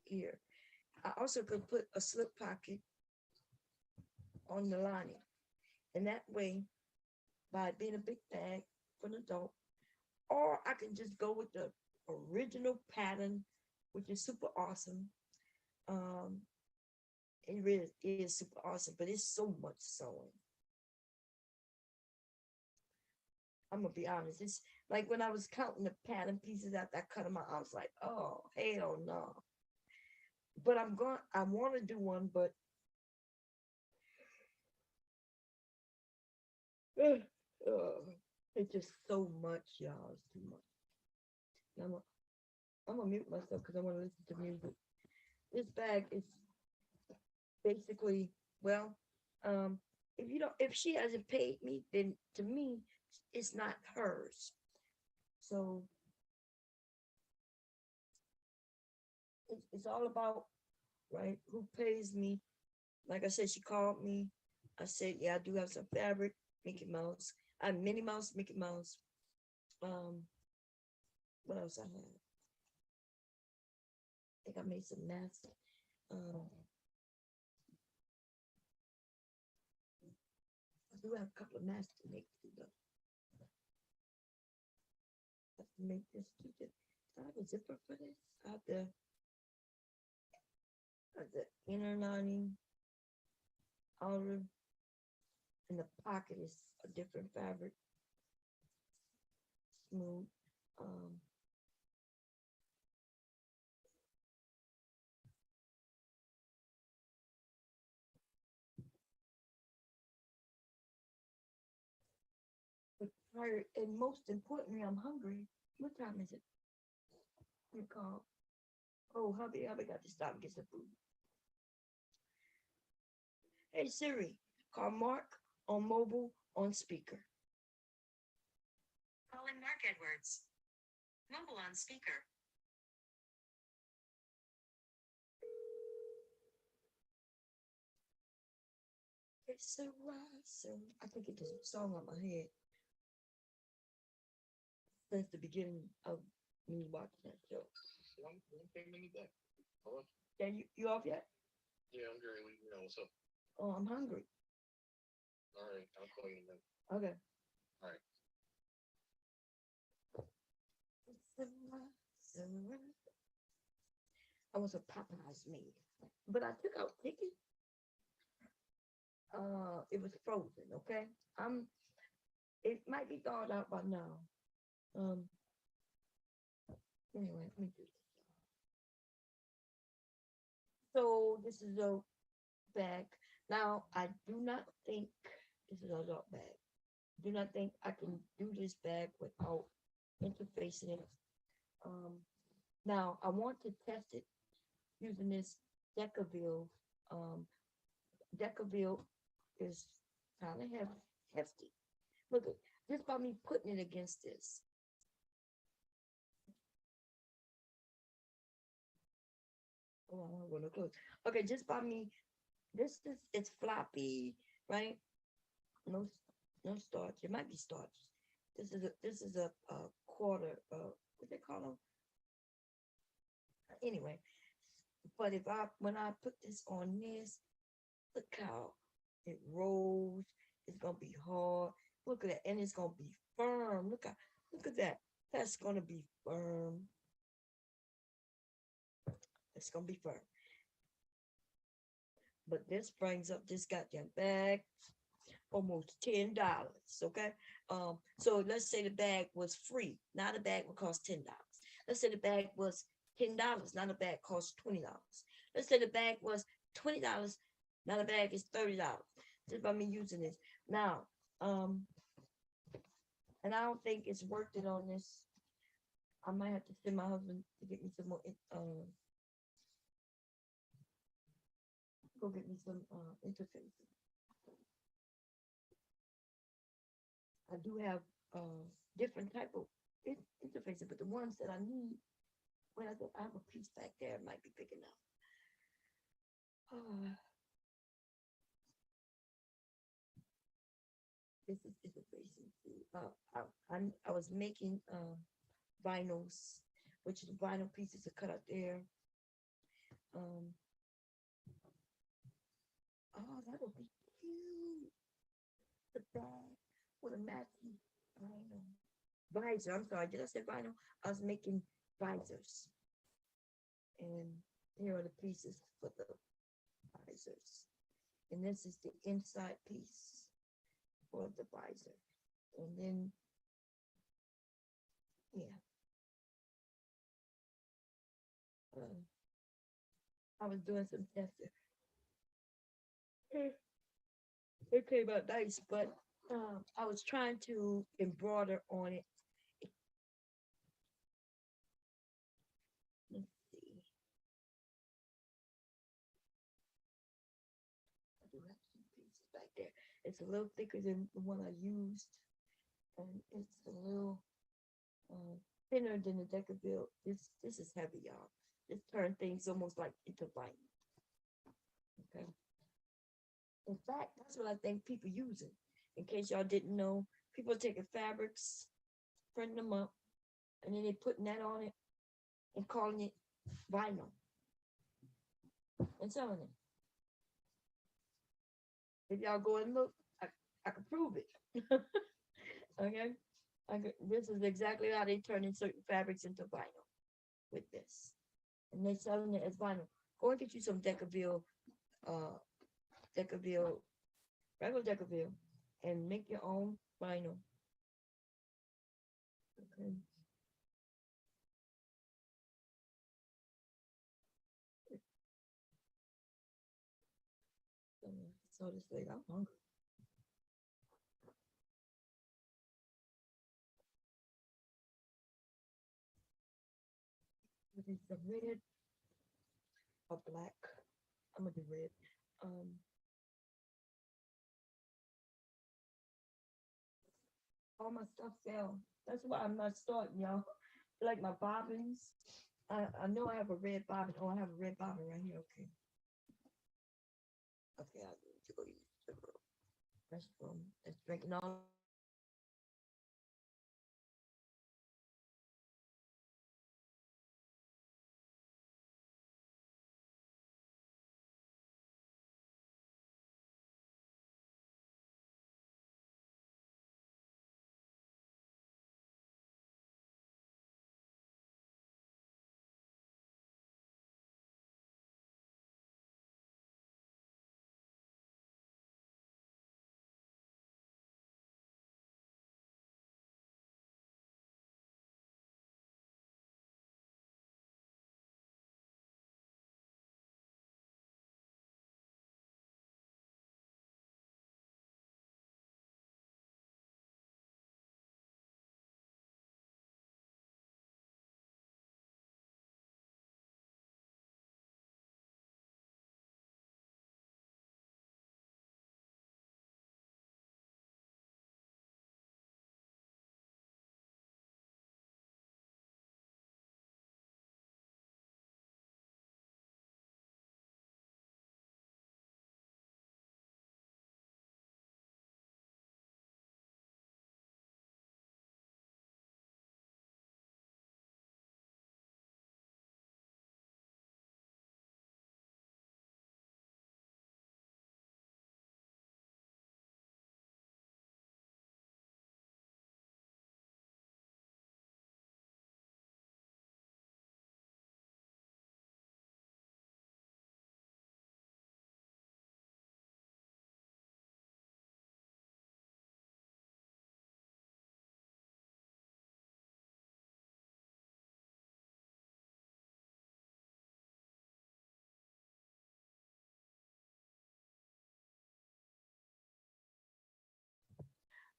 here. I also could put a slip pocket on the lining, and that way, by being a big bag for an adult, or I can just go with the original pattern, which is super awesome. Um, it really is super awesome, but it's so much sewing. I'm gonna be honest. It's like when I was counting the pattern pieces after I cut them out, I was like, oh hell no. But I want to do one, but it's just so much, y'all. It's too much. I'm gonna mute myself because I want to listen to music. This bag is basically, well, um, if she hasn't paid me, then to me, it's not hers. So it's all about, right, who pays me. Like I said, she called me. I said, yeah, I do have some fabric, Mickey Mouse. I have Minnie Mouse, Mickey Mouse. Um, what else I have? I think I made some masks. I do have a couple of masks to make too, though. I have to make this too. Do I have a zipper for this? I have the inner lining, outer, and the pocket is a different fabric, smooth. Um, but tired, and most importantly, I'm hungry. What time is it? You call. Oh, hubby got to stop and get some food. Hey Siri, call Mark on mobile on speaker. Calling Mark Edwards. Mobile on speaker. It's a rise. I can get this song on my head since the beginning of me watching that show. One minute back. Hold on. Yeah, you off yet? Yeah, I'm Gary. You know what's up? Oh, I'm hungry. All right, I'll call you in a minute. Okay. All right. I was a Popeyes maid, but I took out chicken. It was frozen. Okay, it might be thawed out by now. Um, anyway, let me do this. So this is a bag. Now I do not think this is a adult bag. Do not think I can do this bag without interfacing it. Um, Now I want to test it using this Decaville. Um, Decaville is kind of hefty. Look at just by me putting it against this. Oh, I want to close. Okay, just by me. This is it's floppy, right? No, no starch. It might be starch. This is a quarter. What they call them? Anyway, but if I when I put this on this, look how it rolls. It's gonna be hard. Look at that, and it's gonna be firm. Look at that. That's gonna be firm. It's gonna be firm. But this brings up this goddamn bag almost $10. Okay. So let's say the bag was free. Now the bag would cost $10. Let's say the bag was $10. Now the bag costs $20. Let's say the bag was $20. Now the bag is $30. Just by me using this. Now, and I don't think it's worth it on this. I might have to send my husband to get me some more go get me some interfaces. I do have different type of interfaces, but the ones that I need, when I have a piece back there, it might be big enough. This is interfacing. I was making vinyls, which the vinyl pieces are cut out there. Um, oh, that would be cute. The bag with a matching vinyl. Visor. I'm sorry. Did I say vinyl? I was making visors. And here are the pieces for the visors. And this is the inside piece for the visor. And then, yeah. I was doing some testing. It came out nice, but I was trying to embroider on it. Let's see. I do have some pieces back there. It's a little thicker than the one I used, and it's a little thinner than the Decaville. This is heavy, y'all. This turn things almost like into vinyl. Okay. In fact, that's what I think people using. In case y'all didn't know, people taking fabrics, printing them up, and then they putting that on it and calling it vinyl and selling it. If y'all go and look, I can prove it. Okay, this is exactly how they turn in certain fabrics into vinyl with this, and they selling it as vinyl. Go and get you some Decaville, Decaville, regular Decaville, and make your own vinyl. Okay. So this thing, I'm hungry. With some red or black. I'm gonna do red. All my stuff fell. That's why I'm not starting, y'all. Like my bobbins. I know I have a red bobbin. Oh, I have a red bobbin right here. Okay. Okay, I need to go use the restroom. It's drinking all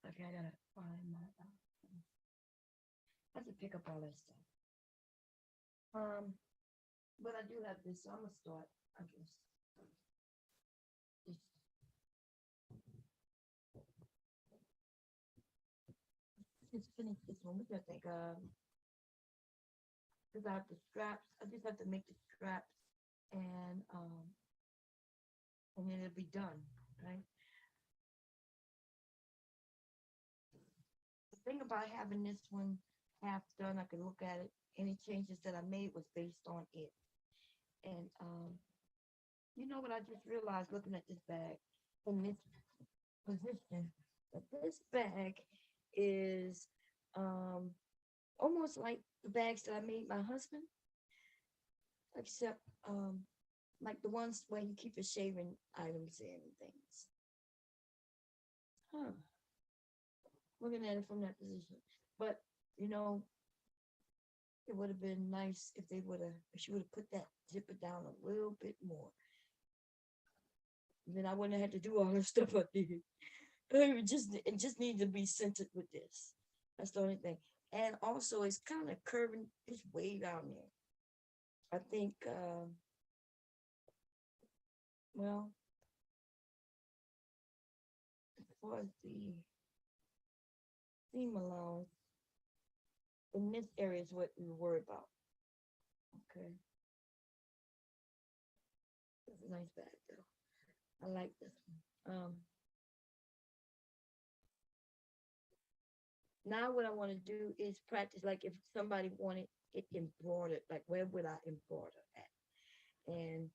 Okay, I gotta find my. I have to pick up all that stuff. But I do have this, so I'm gonna start. I guess. Just finish this one. What do I think? Because I have the straps. I just have to make the straps, and and then it'll be done, right? The thing about having this one half done, I can look at it. Any changes that I made was based on it. And you know what I just realized looking at this bag in this position, that this bag is almost like the bags that I made my husband, except like the ones where you keep your shaving items in and things. Huh. Looking at it from that position. But you know, it would have been nice if if she would have put that zipper down a little bit more. Then I wouldn't have had to do all the stuff I did. It just needs to be centered with this. That's the only thing. And also it's kind of curving, it's way down there. I think well, as far as the seam allowance in this area is what we worry about. Okay. It's a nice bag though. I like this one. Now what I want to do is practice, like if somebody wanted it embroidered, like where would I embroider at? And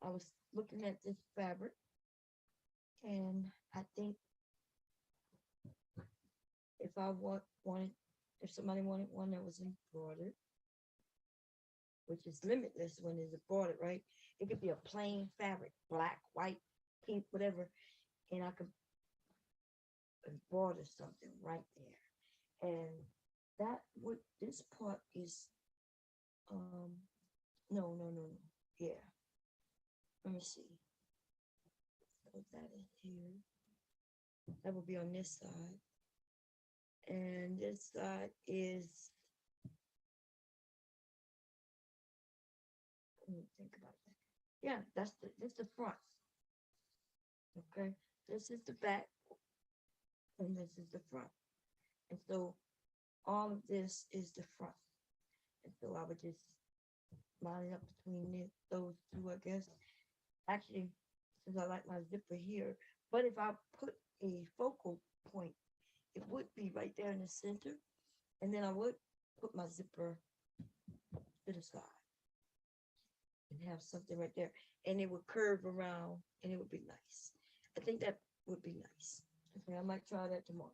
I was looking at this fabric, and I think if I wanted, if somebody wanted one that was embroidered, which is limitless when it's embroidered, right? It could be a plain fabric, black, white, pink, whatever, and I could embroider something right there. And that would, this part is, no. Yeah. Let me see. So that is here. That will be on this side. And this side is, let me think about that. Yeah, this is the front. Okay. This is the back. And this is the front. And so all of this is the front. And so I would just line it up between those two, I guess. Actually, since I like my zipper here, but if I put a focal point, it would be right there in the center. And then I would put my zipper to the side and have something right there. And it would curve around and it would be nice. I think that would be nice. Okay, I might try that tomorrow.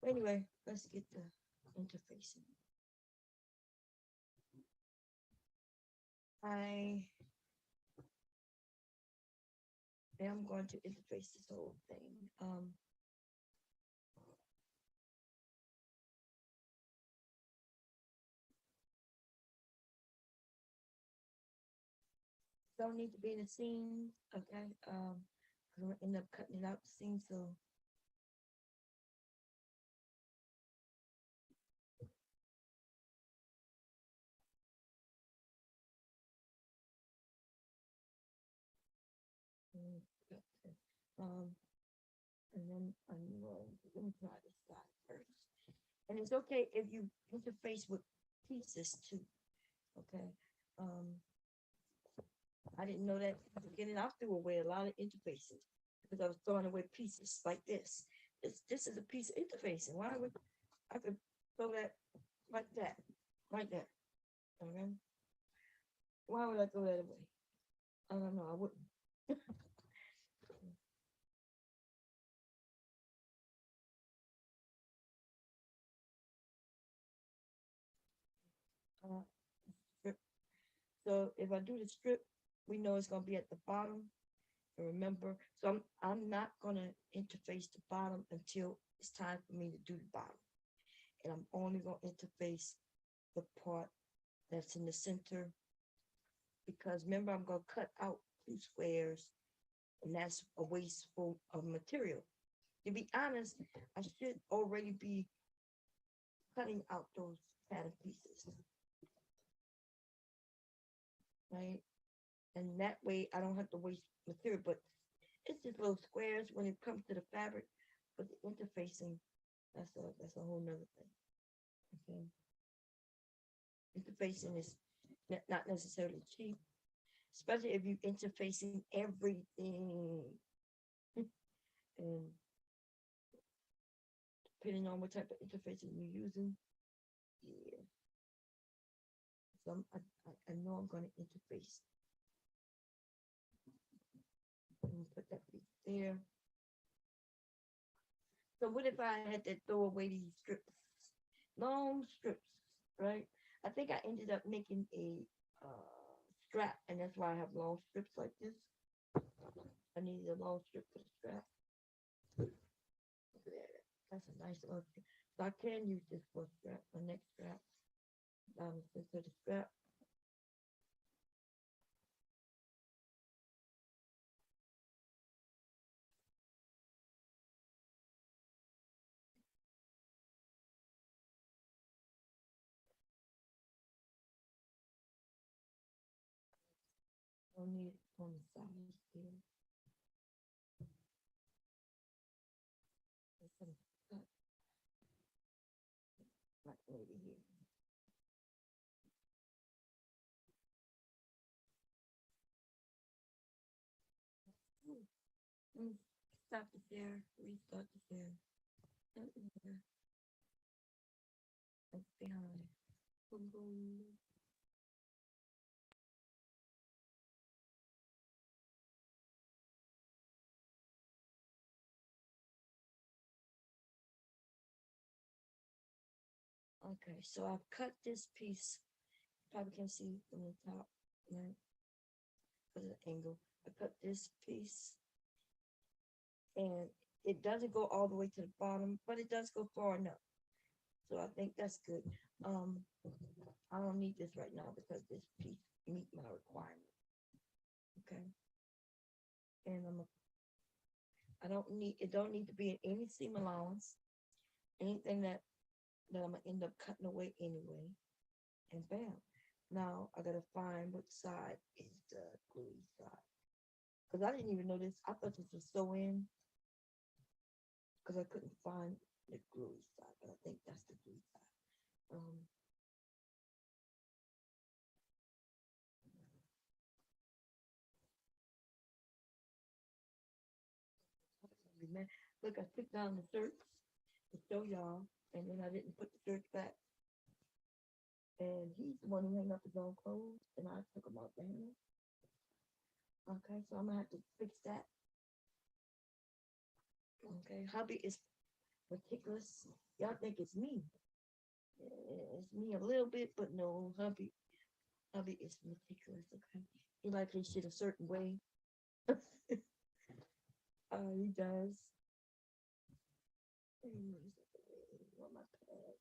Anyway, let's get the interfacing. I am going to interface this whole thing. Don't need to be in the scene, okay? I'm gonna end up cutting it out the scene, so um, and then let me try this side first. And it's okay if you interface with pieces too, okay? I didn't know that at the beginning. I threw away a lot of interfacing because I was throwing away pieces like this. This is a piece of interfacing. Why would I could throw that like that, right there? Okay. Why would I throw that away? I don't know. I wouldn't. Strip. So if I do the strip, we know it's gonna be at the bottom. And remember, so I'm not gonna interface the bottom until it's time for me to do the bottom. And I'm only gonna interface the part that's in the center because remember I'm gonna cut out 2 squares and that's a wasteful of material. To be honest, I should already be cutting out those pattern pieces, right? And that way I don't have to waste material, but it's just little squares when it comes to the fabric, but the interfacing, that's a whole nother thing. Okay. Interfacing is not necessarily cheap, especially if you're interfacing everything. And depending on what type of interfacing you're using, yeah. So I know I'm going to interface. Put that piece there. So what if I had to throw away these strips, long strips, right? I think I ended up making a strap, and that's why I have long strips like this. I needed a long strip for the strap. Look at that. That's a nice long strip. So I can use this for a strap, my next strap. Down the center of the strap. Don't need it on the side here. There's some cut like over here. Stop the share, restart the share. That's behind. Boom, boom. Okay, so I've cut this piece. Probably can see from the top, right? For the angle. I cut this piece, and it doesn't go all the way to the bottom, but it does go far enough. So I think that's good. I don't need this right now because this piece meet my requirement. Okay. And I don't need it. Don't need to be in any seam allowance. Anything that I'm gonna end up cutting away anyway. And bam. Now I gotta find which side is the gluey side. Because I didn't even know this. I thought this was sew in. Because I couldn't find the gluey side, but I think that's the gluey side. Look, I took down the shirts to show y'all, and then I didn't put the shirts back. And he's the one who hung up his own clothes, and I took them out the hanger. Okay, so I'm gonna have to fix that. Okay, hubby is meticulous. Y'all think it's me. It's me a little bit, but no, hubby is meticulous. Okay, he likes his shit a certain way. He does. What my pad?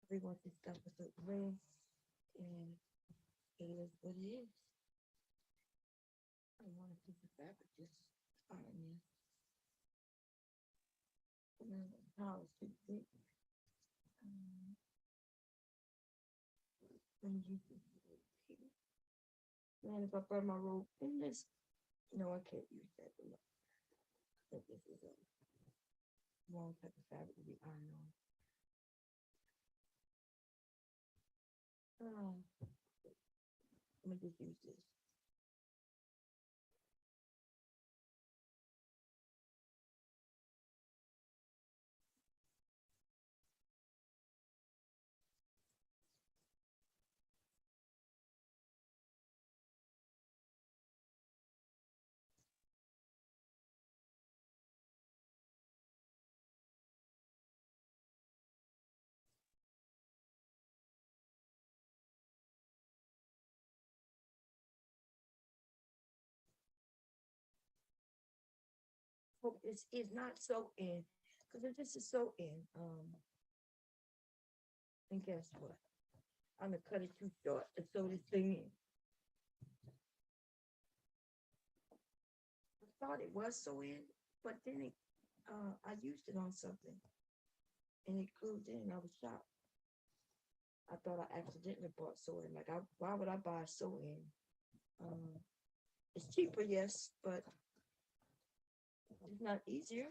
He wants his stuff a certain way, and it is what it is. I want a piece of fabric just iron this. And then the towel is too big. Man, if I burn my robe in this, no, I can't use that. I think this is a wrong type of fabric to be ironed on. Let me just use this. Hope this is not so in, because if this is so in, and guess what? I'm gonna cut it too short and sew this thing in. thought it was sew in, but then I used it on something and it closed in. I was shocked. I thought I accidentally bought sew in. Like, why would I buy sew in? It's cheaper, yes, but it's not easier.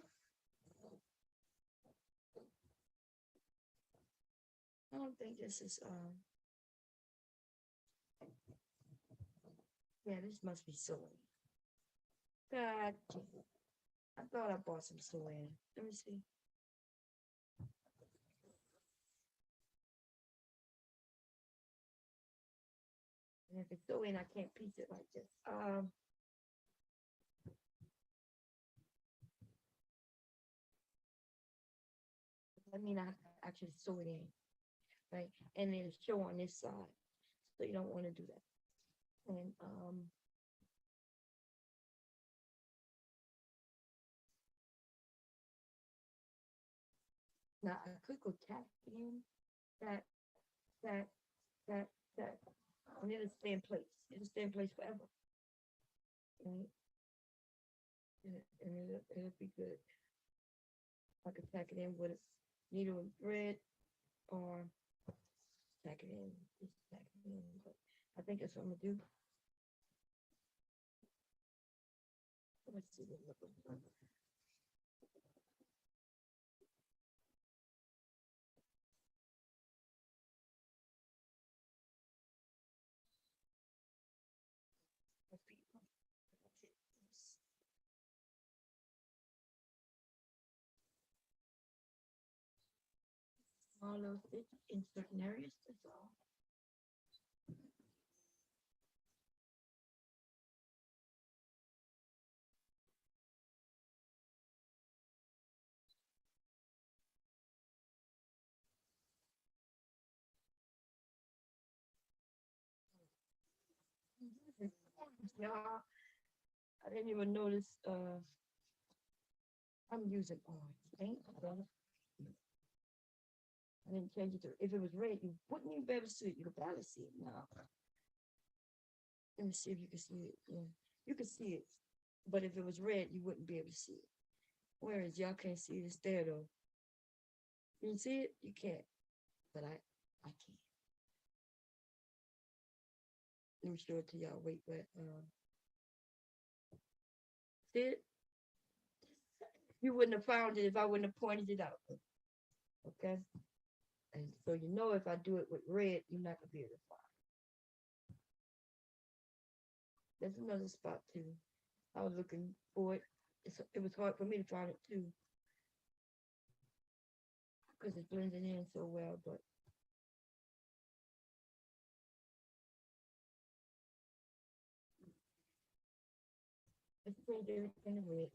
I don't think this is yeah, this must be sew in. God, I thought I bought some sew in. Let me see. And if it's sew in, I can't piece it like this. I mean, I have to actually sew it in, right? And then show on this side. So you don't want to do that. And now I could go tack in that, that, that, that, and it'll stay in place. It'll stay in place forever. Right? And it'll be good. I could tack it in with a needle and thread, or tack it in, just tack it in. But I think that's what I'm gonna do. Let's see what it looks like. All those stitches in certain areas, that's all. Y'all, I didn't even notice I'm using orange paint. I didn't change it to, if it was red, you wouldn't even be able to see it. You could barely see it now. Let me see if you can see it. Yeah, you can see it. But if it was red, you wouldn't be able to see it. Whereas y'all can't see it, it's there though. You can see it? You can't. But I can. Let me show it to y'all. Wait, but see it? You wouldn't have found it if I wouldn't have pointed it out. Okay? And so you know if I do it with red, you're not gonna be able to find it. There's another spot too. I was looking for it. It was hard for me to find it too. Because it's blending in so well, but it's still there in the red.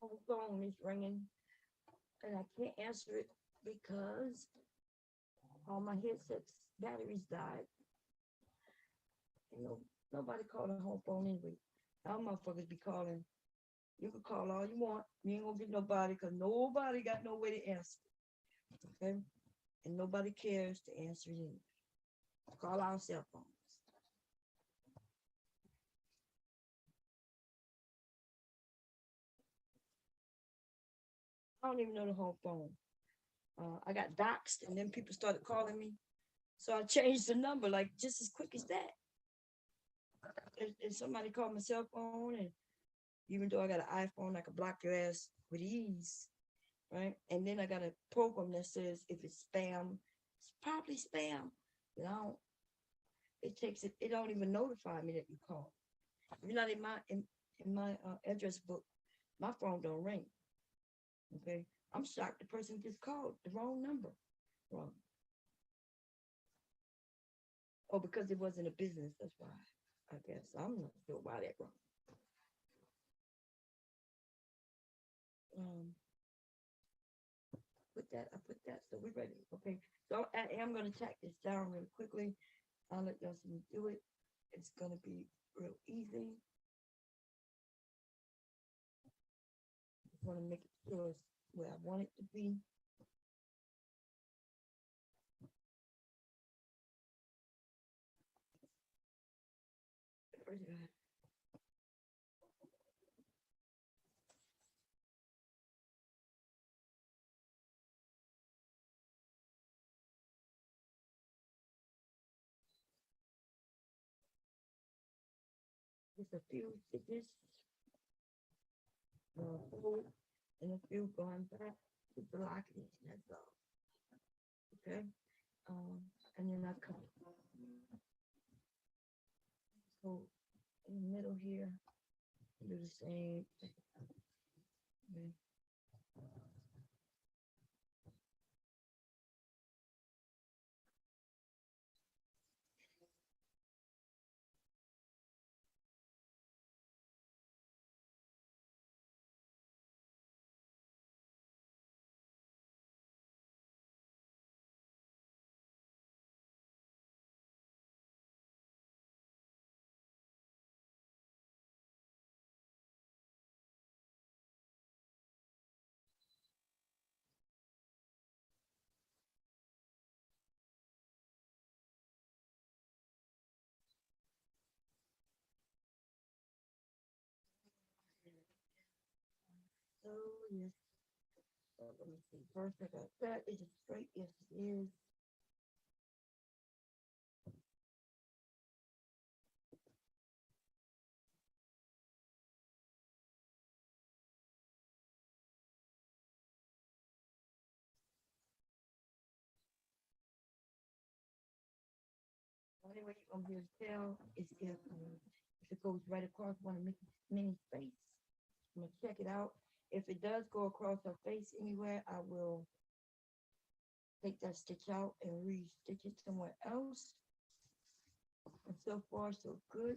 My phone is ringing and I can't answer it because all my headsets batteries died. You know, nobody called a home phone anyway. Our motherfuckers be calling. You can call all you want. You ain't gonna get nobody because nobody got no way to answer. Okay? And nobody cares to answer it anyway. Call our cell phones. I don't even know the home phone. I got doxxed and then people started calling me. So I changed the number like just as quick as that. And somebody called my cell phone, and even though I got an iPhone, I can block your ass with ease, right? And then I got a program that says if it's spam, it's probably spam. But I don't, it don't even notify me that you called. If you're not in my address book, my phone don't ring. Okay. I'm shocked the person just called the wrong number. Wrong. Oh, because it wasn't a business, that's why. I guess I'm not sure why that wrong. I put that, so we're ready, okay? So I am gonna tack this down really quickly. I'll let y'all see me do it. It's gonna be real easy. Just wanna make it sure it's where I want it to be. Where's it at? Just a few stitches, forward, and a few going back to block it, that's all. Okay, and then I come, so in the middle here, do the same thing. Okay. So yes, let me see. First, I got that. Is it straight? Yes, it is. Only way you're gonna be able to tell is if it goes right across one of Minnie's face. I'm gonna check it out. If it does go across her face anywhere, I will take that stitch out and re-stitch it somewhere else. And so far, so good.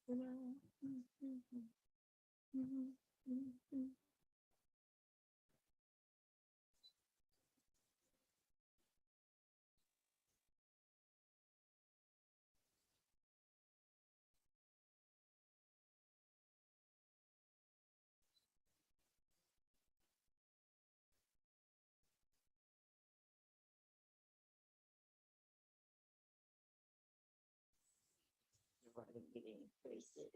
Right, getting faces.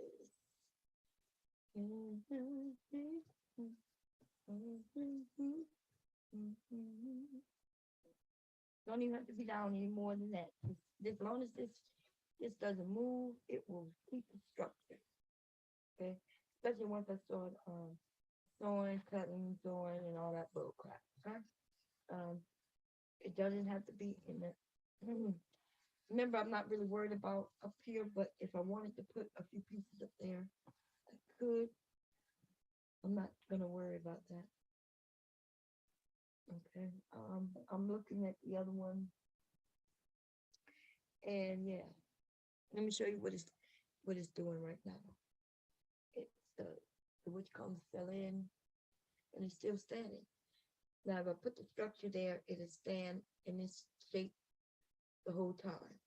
Don't even have to be down any more than that. As long as this doesn't move, it will keep the structure. Okay, especially once I start sewing, cutting, sewing, and all that bull crap. Okay, um, it doesn't have to be in the. Remember, I'm not really worried about up here, but if I wanted to put a few pieces up there, I could. I'm not gonna worry about that. Okay. I'm looking at the other one, and yeah, let me show you what it's doing right now. It's the which comes fell in, and it's still standing. Now, if I put the structure there, it'll stand in this shape the whole time.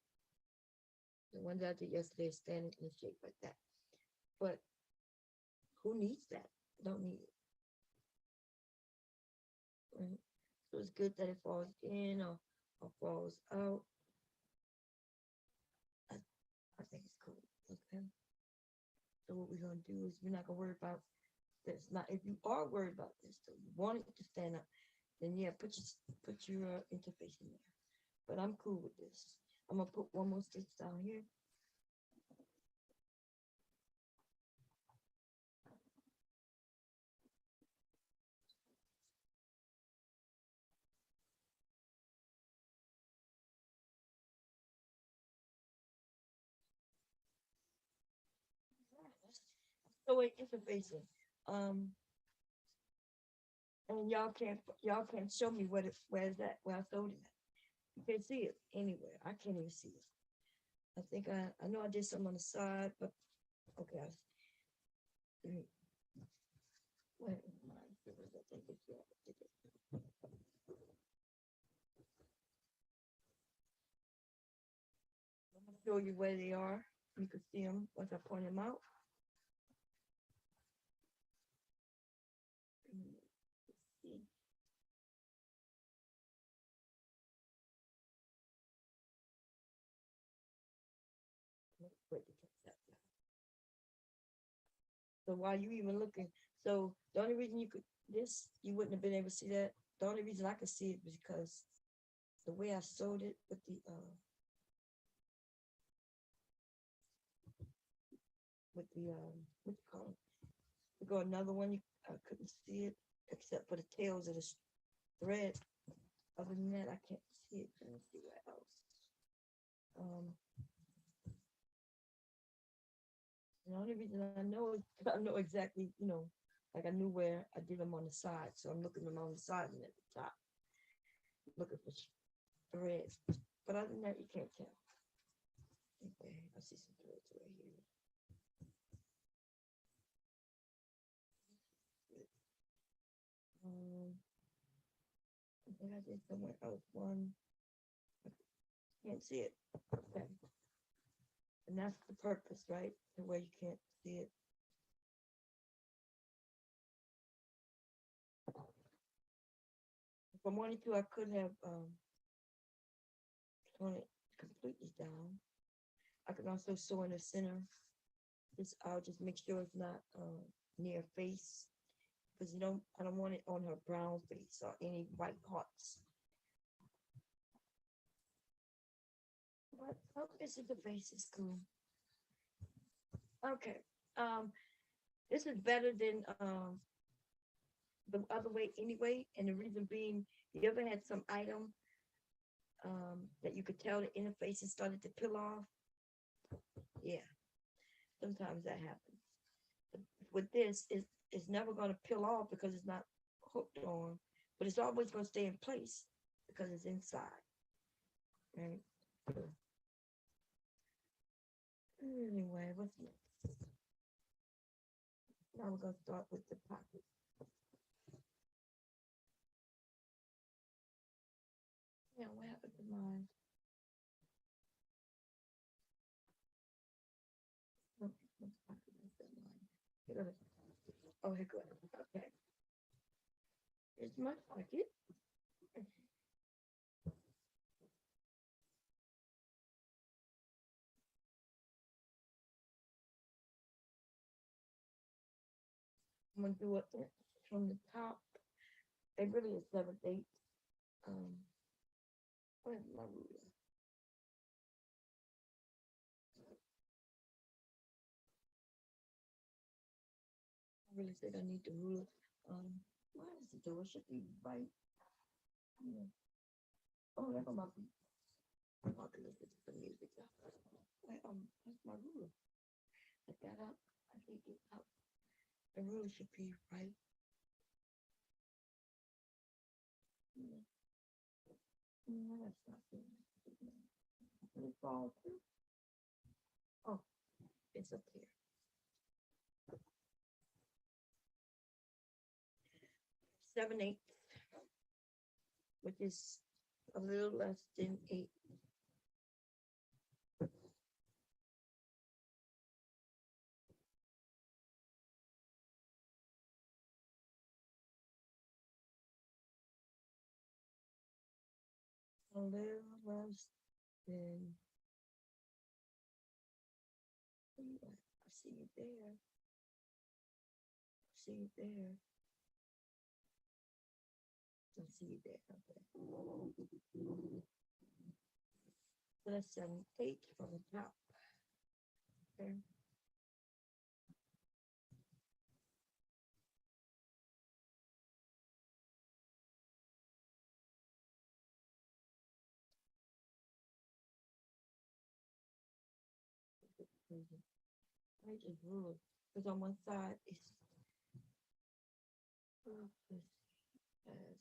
The ones I did yesterday is standing in a shape like that. But who needs that? Don't need it. Right? So it's good that it falls in or falls out. I think it's cool. Okay. So what we're gonna do is we're not gonna worry about this. Now, if you are worried about this, so you want it to stand up, then yeah, put your interface in there. But I'm cool with this. I'm gonna put one more stitch down here. So it interfacing. Um, And y'all can't show me where's that, where I sold it at. You can't see it anywhere. I can't even see it. I think I know I did some on the side, but okay. Wait, I think it's I'm gonna show you where they are. You can see them once I point them out. Let's see. Let's break the text out. So while you even looking, so the only reason you wouldn't have been able to see that. The only reason I could see it was because the way I sewed it with the what you call it? To go another one, I couldn't see it except for the tails of the thread. Other than that, I can't see it. Let me see what else. The only reason I know is 'cause I know exactly, like I knew where I did them on the side. So I'm looking them on the side and at the top, looking for threads. But other than that, you can't tell. Okay, I see some threads right here. I think I did somewhere else one. Can't see it. Okay. And that's the purpose, right? The way you can't see it. If I wanted to, I could have torn it completely down. I could also sew in the center. I'll just make sure it's not near face, because I don't want it on her brown face or any white parts. But this is the face is cool. Okay. This is better than the other way anyway, and the reason being, you ever had some item that you could tell the interfaces started to peel off? Yeah, sometimes that happens. But with this, it's never going to peel off because it's not hooked on, but it's always going to stay in place because it's inside. Right? Anyway, what's next? Now we're going to start with the pocket. Yeah, what happened to mine? Oh, here goes. Okay. Here's my pocket. I'm gonna do it from the top. It really is 7/8. Where's my ruler? I really think I need the ruler. Why is the door should be right? Yeah. Oh, that's my feet. I'm about to listen to the music. That's my ruler. I got up. I think it up. The ruler should be right. Yeah. No, that's not good. Let it fall too. Oh, it's up here. 7/8, which is a little less than 8. A little less than. I see it there. I see it there. I see it there. Okay. So that's 7/8 from the top. Okay. I just rule because on one side it's as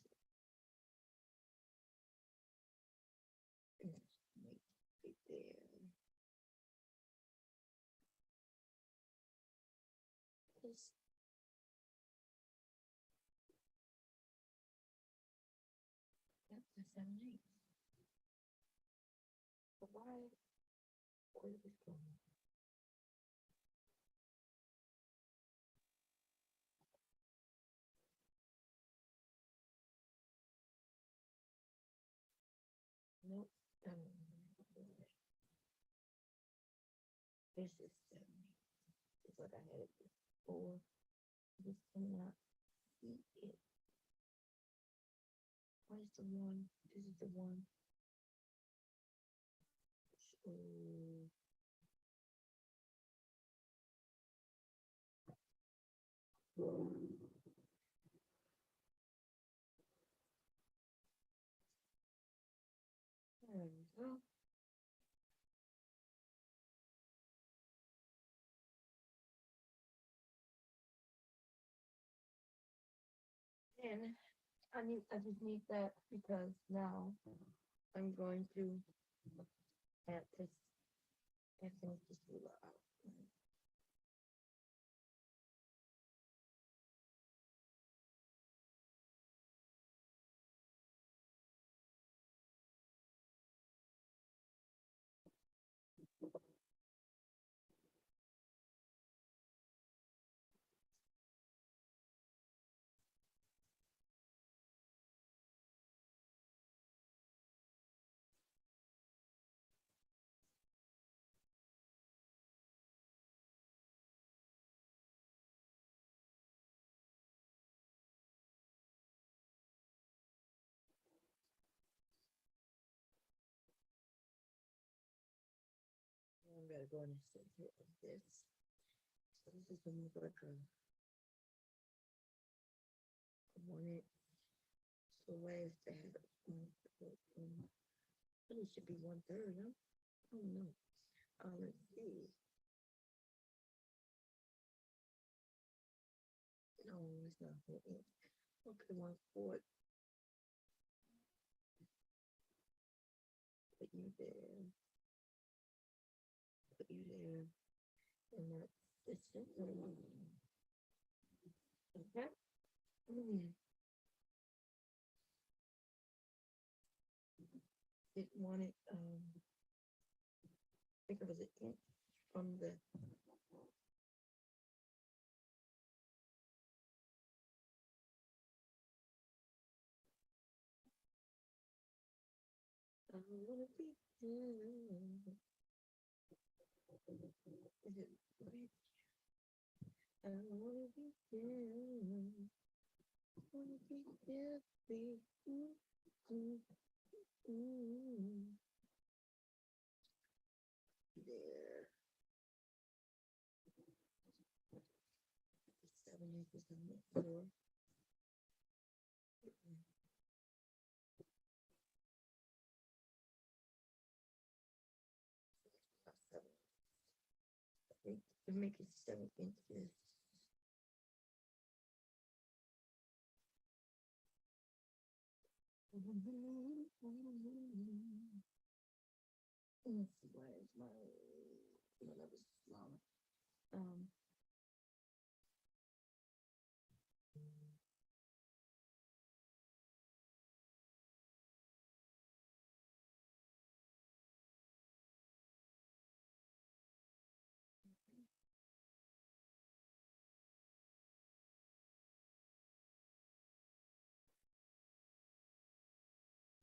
let's make it there. This yep, the 7/8. But why where is this going? Nope. This is 7/8. Is what I had it before. This cannot see it. What is the one? This is the one. So there we go. And I just need that because now I'm going to add this and finish this ruler out. I'm gonna go in the center of this. So this is the like I want it. So where is that? It should be 1/3, huh? Oh no. Let's see. No, it's not 4 inch. Okay, 1/4. Put you there. Put you there. And that's the center. Okay. It wanted I think it was an inch from the I wanna be there. Is it right? I wanna be there. Wanna be there, baby. Mm, mm. There. 7 inches on the floor. About 7. I think to make it 7 inches. Let's see, where is my no, that was smaller. I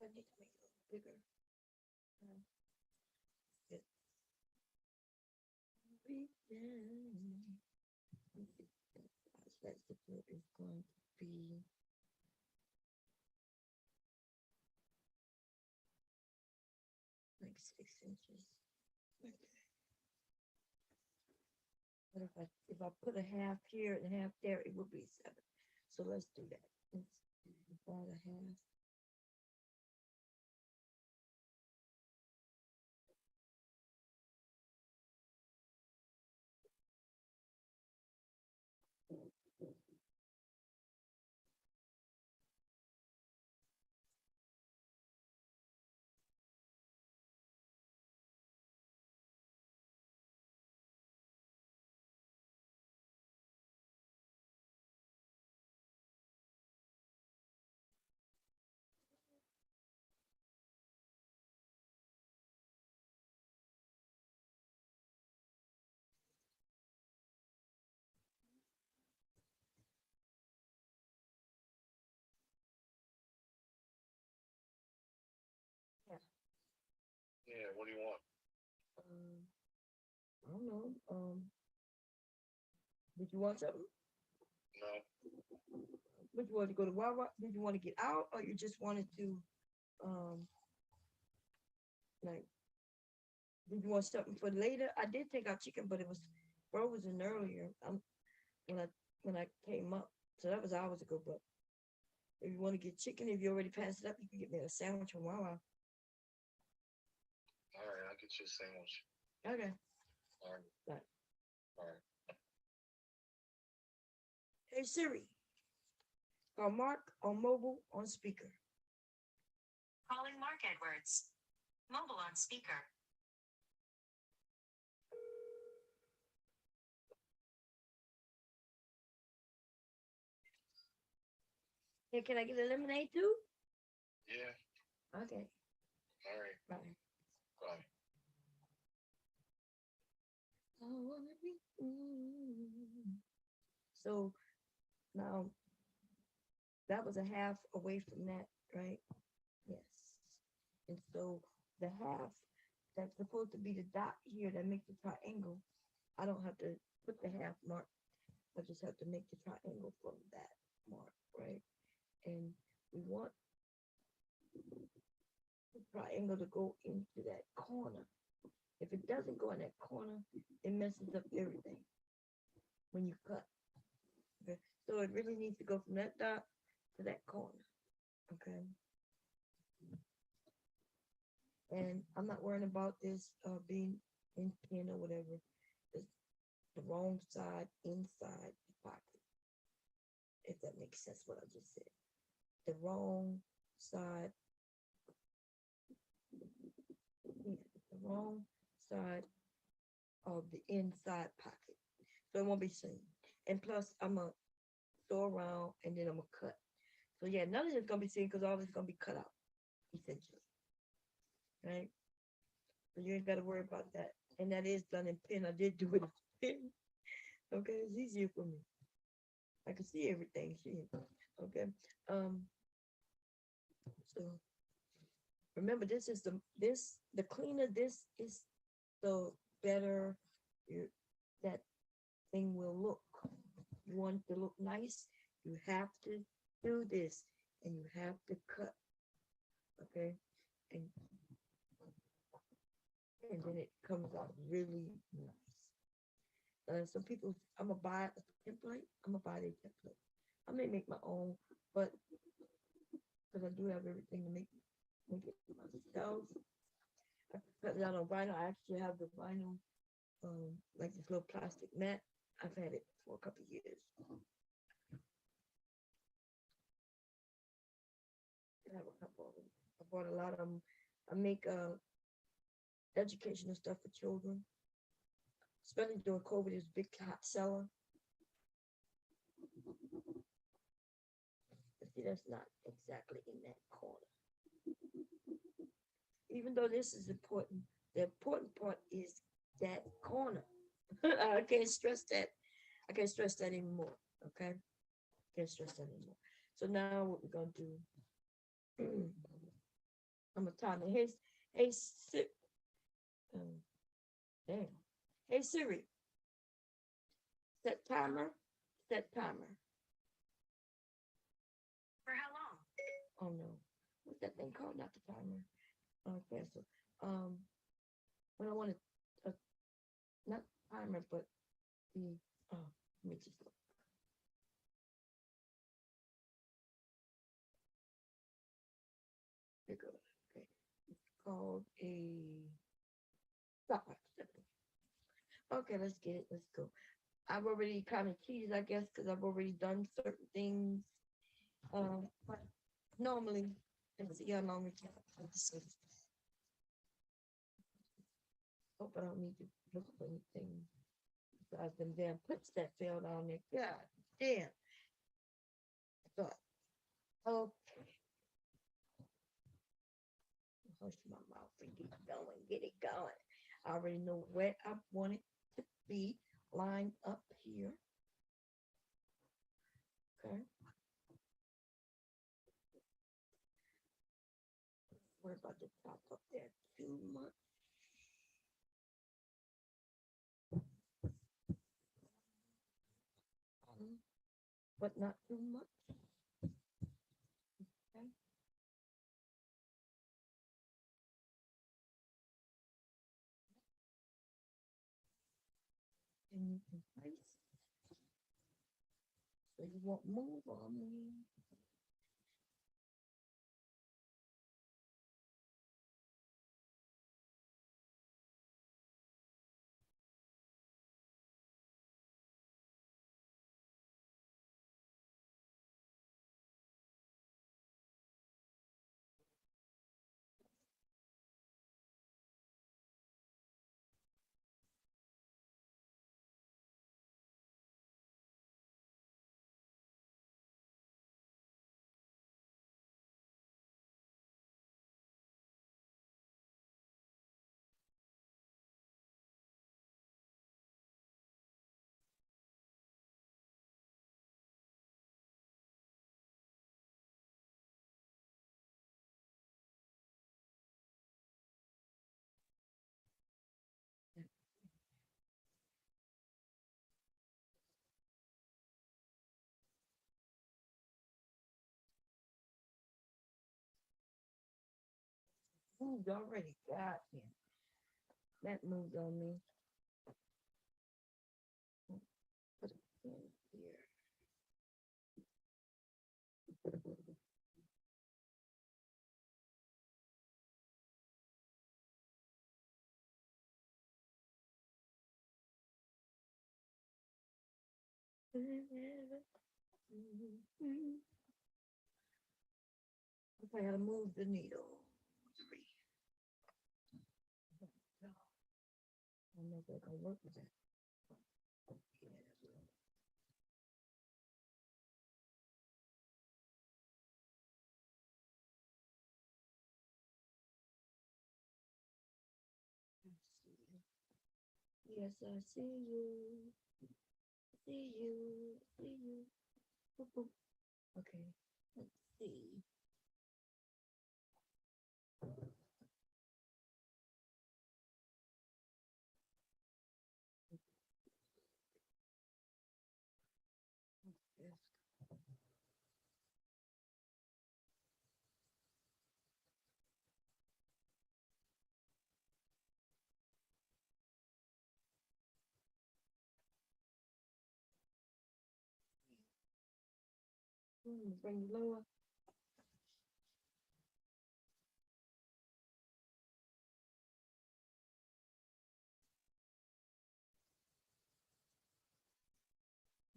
need to make it a little bigger. It, that zipper is going to be like 6 inches. Okay. But if I put a half here and a half there, it would be 7. So let's do that. It's about a half. Yeah, what do you want? I don't know. Did you want something? No. Did you want to go to Wawa? Did you want to get out, or you just wanted to, like, did you want something for later? I did take out chicken, but it was frozen earlier. When I came up, so that was hours ago. But if you want to get chicken, if you already passed it up, you can get me a sandwich from Wawa. All right, I'll get you a sandwich. Okay. All right. Right. All right. Hey Siri, call Mark on mobile on speaker. Calling Mark Edwards. Mobile on speaker. Hey, can I get a lemonade too? Yeah. Okay. All right. Bye. Bye. So now that was a half away from that, right? Yes. And so the half that's supposed to be the dot here that makes the triangle, I don't have to put the half mark. I just have to make the triangle from that mark, right? And we want the triangle to go into that corner. If it doesn't go in that corner, it messes up everything when you cut. Okay, so it really needs to go from that dot to that corner. Okay. And I'm not worrying about this being in pin or whatever. It's the wrong side inside the pocket. If that makes sense, what I just said. The wrong side. The wrong side of the inside pocket. So it won't be seen. And plus, I'm going to throw around and then I'm going to cut. So yeah, none of this is going to be seen because all this is going to be cut out, essentially. Right? So you ain't got to worry about that. And that is done in pen. I did do it in pen. Okay, it's easier for me. I can see everything. Okay. So remember, this is the cleaner this is, the better that thing will look. You want it to look nice, you have to do this, and you have to cut. Okay, and then it comes out really nice. Some people, I'm gonna buy a template. I'm gonna buy a template. I may make my own, but because I do have everything to make it myself. I cut it out on vinyl. I actually have the vinyl, like this little plastic mat. I've had it for a couple of years. I have a couple of them. I bought a lot of them. I make educational stuff for children. Especially during COVID, it's a big hot seller. But see, that's not exactly in that corner. Even though this is important, the important part is that corner. I can't stress that. I can't stress that anymore. Okay, can't stress that anymore. So now what we're gonna do? I'm gonna time it. Hey, damn. Hey Siri, set timer. Set timer. For how long? Oh no, what's that thing called? Not the timer. Okay, so when I want to, not timer, but the let me just look. There you go. Okay, it's called a stopwatch. Okay, let's get it. Let's go. I've already kind of cheated, I guess, because I've already done certain things. But normally, let's see how long we can. Hope I don't need to look for anything besides them damn puts that fell down there. God damn. But okay. Hush my mouth and get it going. I already know where I want it to be lined up here. Okay. What about the top up there too much? But not too much. Okay. And you can place. So you won't move on me. Moved already. God damn. That moved on me. Put it in here. I gotta move the needle. Three. I don't know if they're gonna work with that. Yeah, that's what yes, I see you. See you. See you. Boop, boop. Okay. Let's see. Yes. Bring you lower.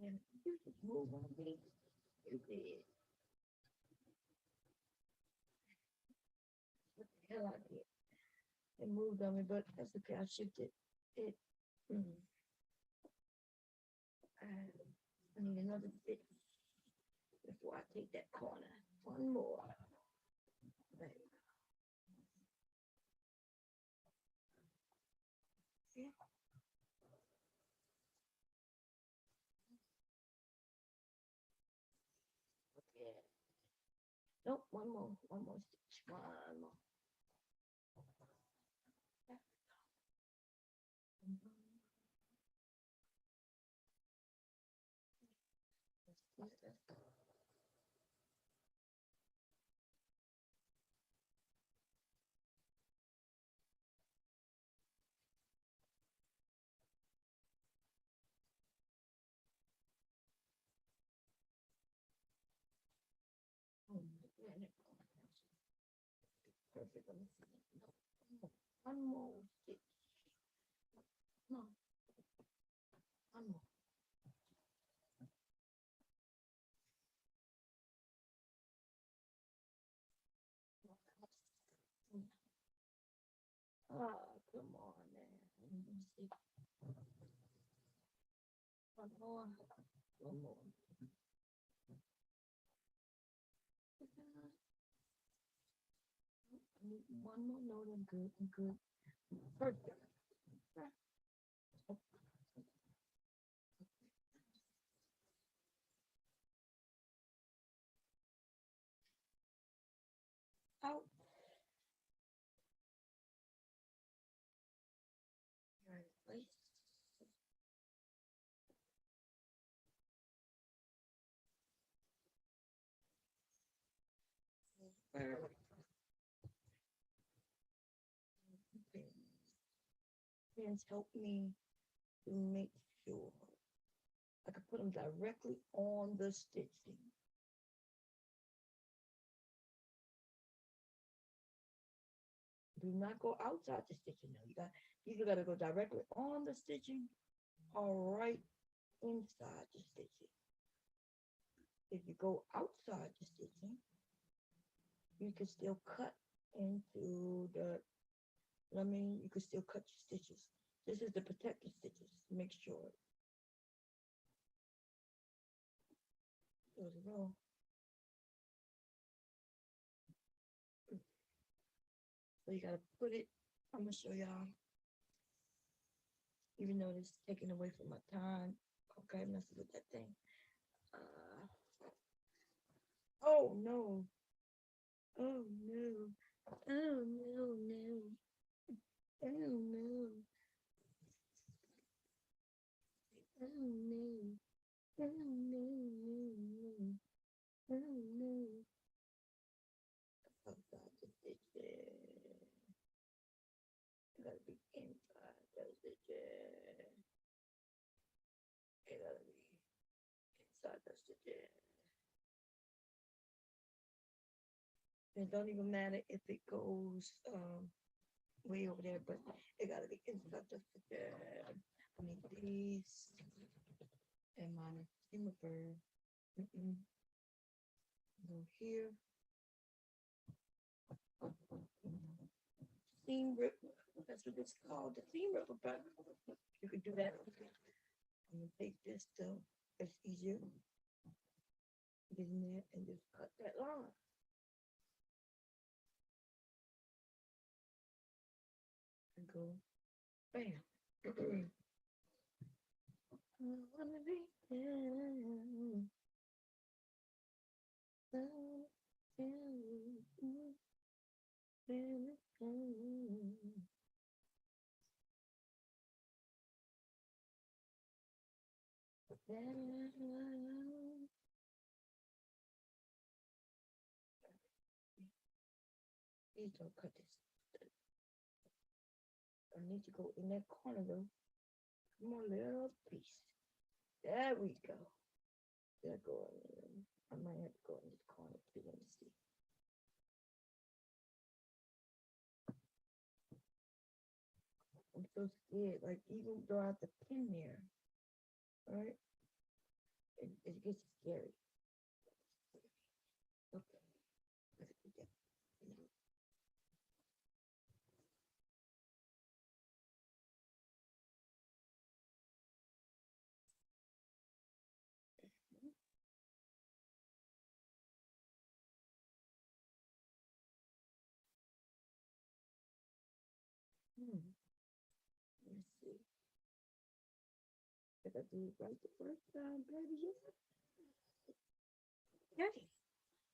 And you just move on me. You did. What the hell I did? It moved on me, but that's okay. I shifted it. Mm. I need another bit before I take that corner. One more. There you go. Yeah. Okay. Nope, one more stitch, one more. Perfect. Let me see. No, one more stitch. No, one more. Ah, come on, man. Let me see. One more. One more. I need one more note. I'm good. I'm good. Perfect. Out. Right? Perfect. Pins help me to make sure I can put them directly on the stitching. Do not go outside the stitching. No, you either gotta go directly on the stitching or right inside the stitching. If you go outside the stitching, you can still cut into the, I mean, you can still cut your stitches. This is the protective stitches to make sure. There we go. So you gotta put it, I'm gonna show y'all. Even though it's taking away from my time. Okay, messing with that thing. Oh no. Oh no. Oh no, no. Oh no. Oh no. Oh no, no, no. Oh no. Outside the stitches. It gotta be inside the stitches. It gotta be inside the stitches. It don't even matter if it goes way over there, but it gotta be inside the stitches. I need these and my steamer bird. Go here. Seam rip. That's what it's called, the seam ripper button. You could do that. I'm gonna take this though. It's easier. Get in there and just cut that line. And go bam. I wanna be down. Please don't cut this. I need to go in that corner though. Come on, little piece. There we go. There go. I might have to go in this corner too. Let me see. I'm so scared. Like even though I have the pin there, right? It gets scary. Okay. Let's do that. Let's see. If I do it right the first time, baby, yeah. Okay.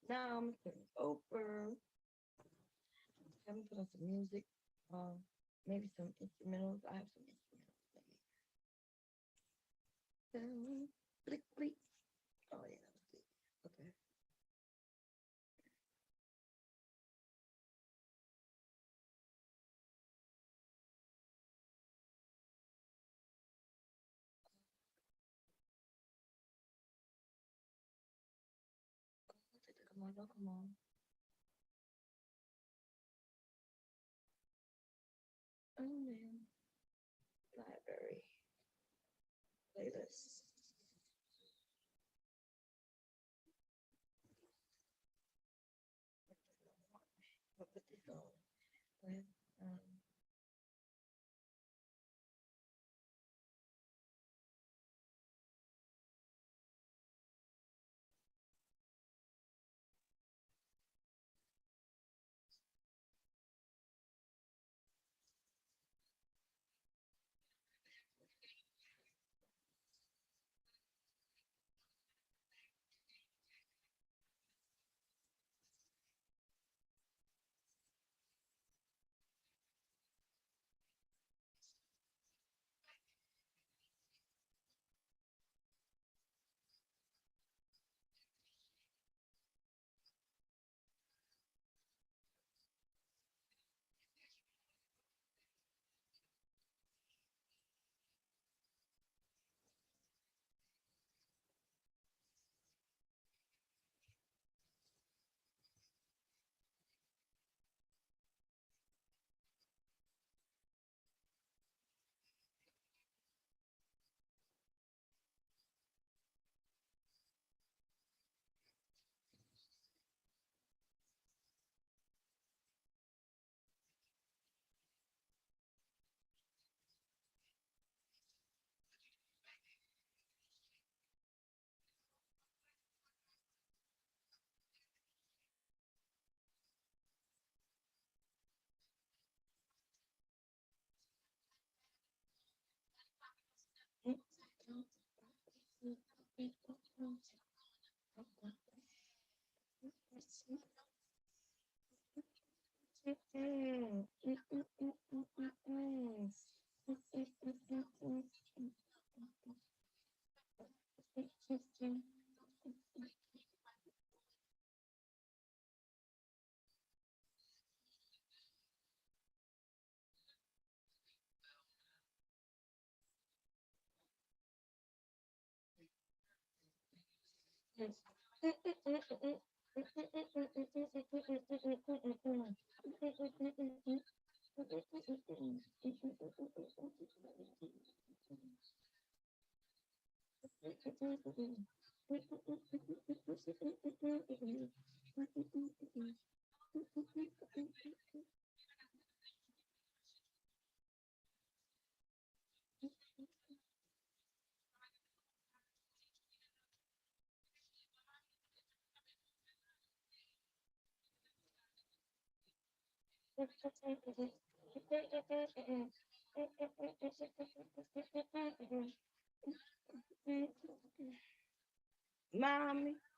Now I'm turn it over. I'm gonna put on some music. Maybe some instrumentals. I have some instrumentals. Maybe. Blick, blick. Oh yeah, that was good. Okay. Come on, no, come on. Oh man. Library. Playlist. I'll put this on. With, Mommy,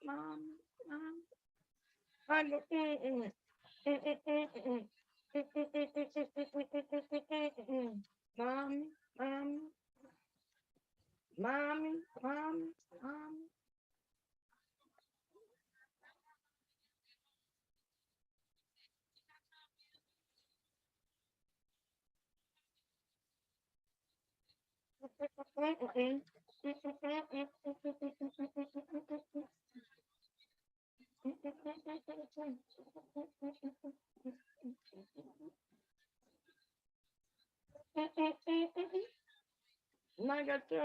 mommy, mommy. I go, mommy, mommy, mommy, mommy, mommy. I got to,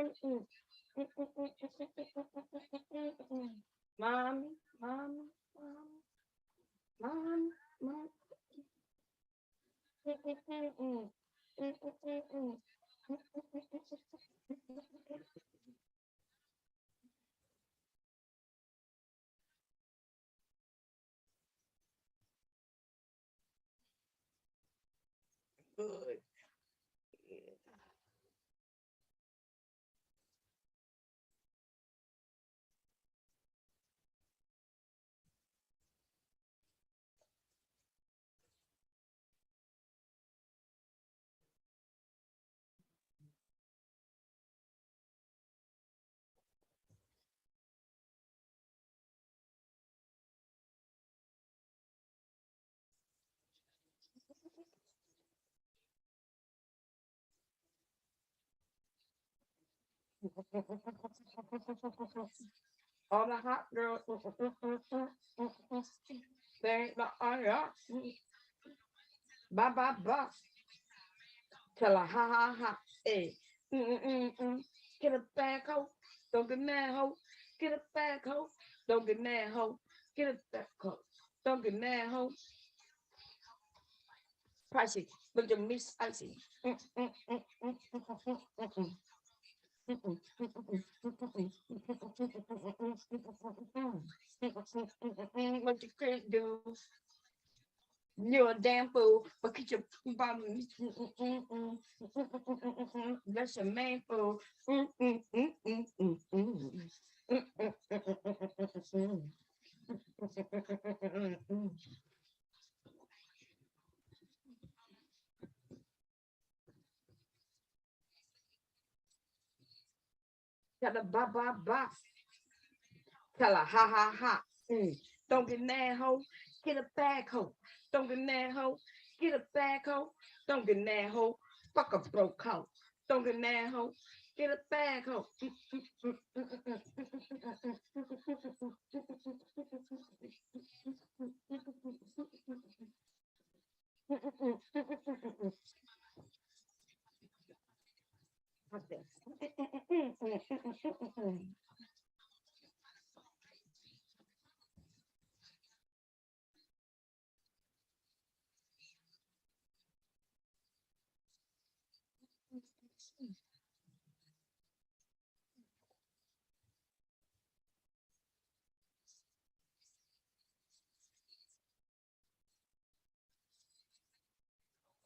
mommy, mommy, mommy, mommy, good. All the hot girls, they ain't the yeah. Ba ba ba. Tell her ha ha ha. Hey. Get a back hoe. Don't get mad hoe. Get a back hoe. Don't get mad hoe. Get a back hoe. Don't get mad hoe. Pricey. Look at me spicy. What you can't do. You're a damn fool, but get your bottom. That's your main fool. Tell her ba ba ba. Tell her ha ha ha. Don't get mad, ho. Get a bag, ho. Don't get mad, ho. Get a bag, ho. Don't get mad, ho. Fuck a broke hoe. Don't get mad, ho. Get a bag, ho.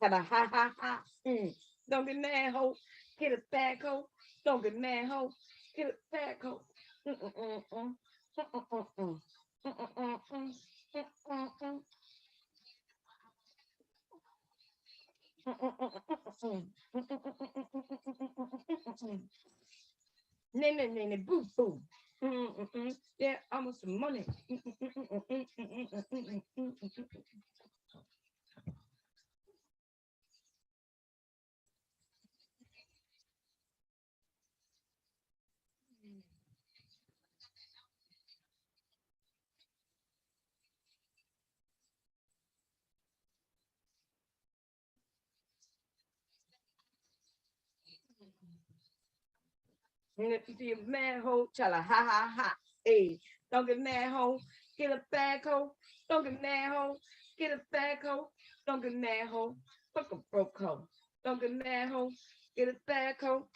Have a ha ha ha. Don't get mad, ho. Get a bag, ho. Don't get mad, ho. Get a bag, ho. Nene, boo, boo. Yeah, almost some money. And if you see a man hoe, tell her ha ha ha. Hey, don't get mad hoe, get a bag hoe. Don't get mad hoe, get a bag hoe. Don't get mad hoe, fuck a broke hoe. Don't get mad hoe, get a bag hoe.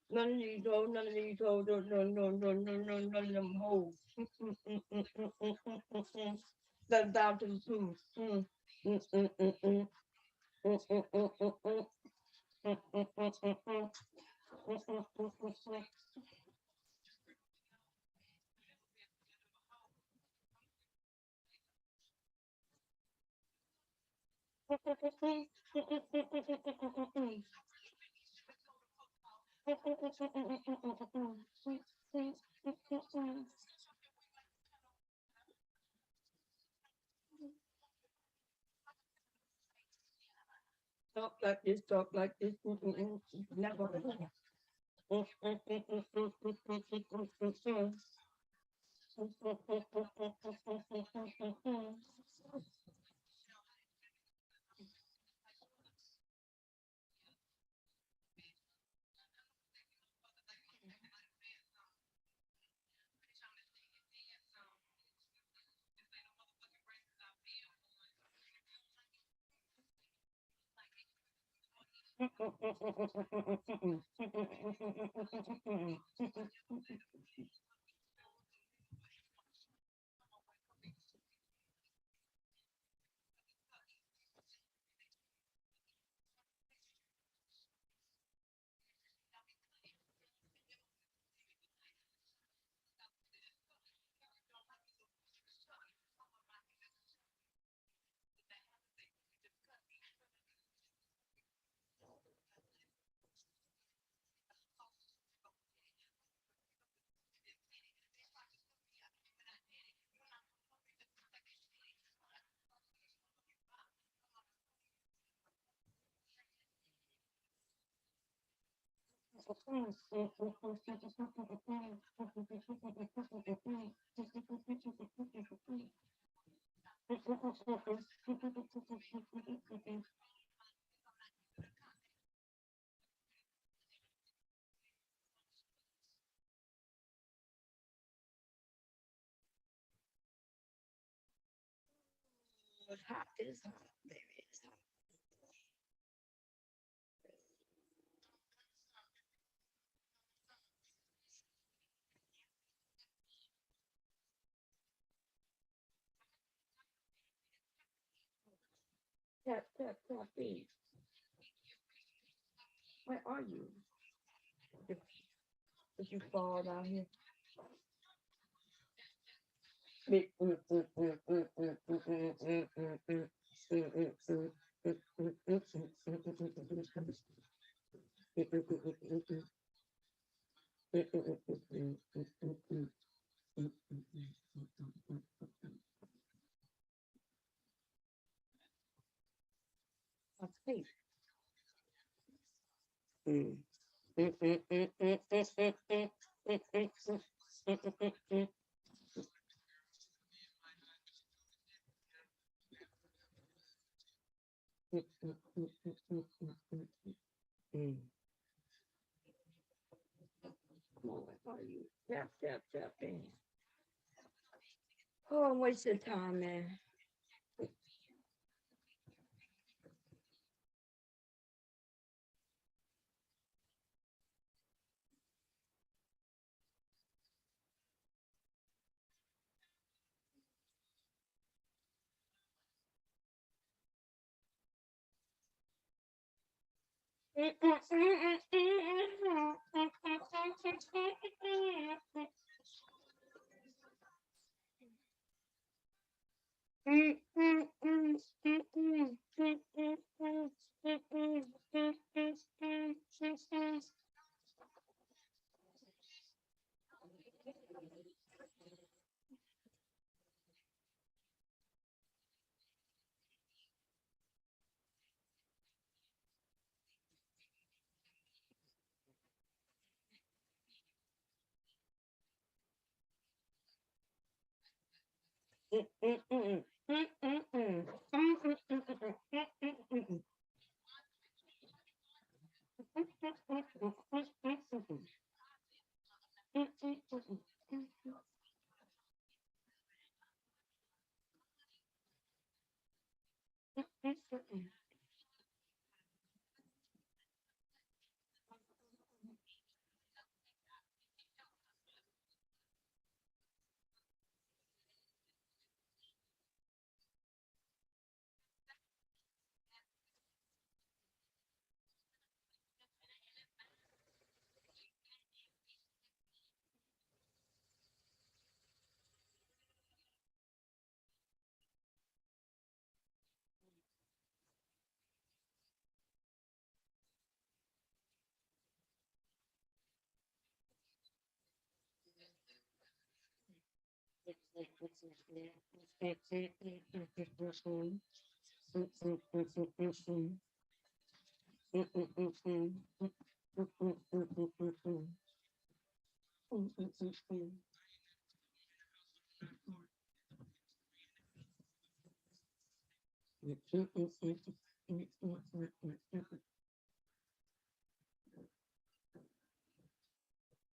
None of these hoes, none of these hoes, none of them hoes. That's down to the food. Talk like this, talk like this. Never. It's hot. It is hot, baby. It's hot. Tap, tap, tap, baby. Where are you? If you fall down here. Okay. How you tap, tap, tap in. Oh, I'm wasting time, man.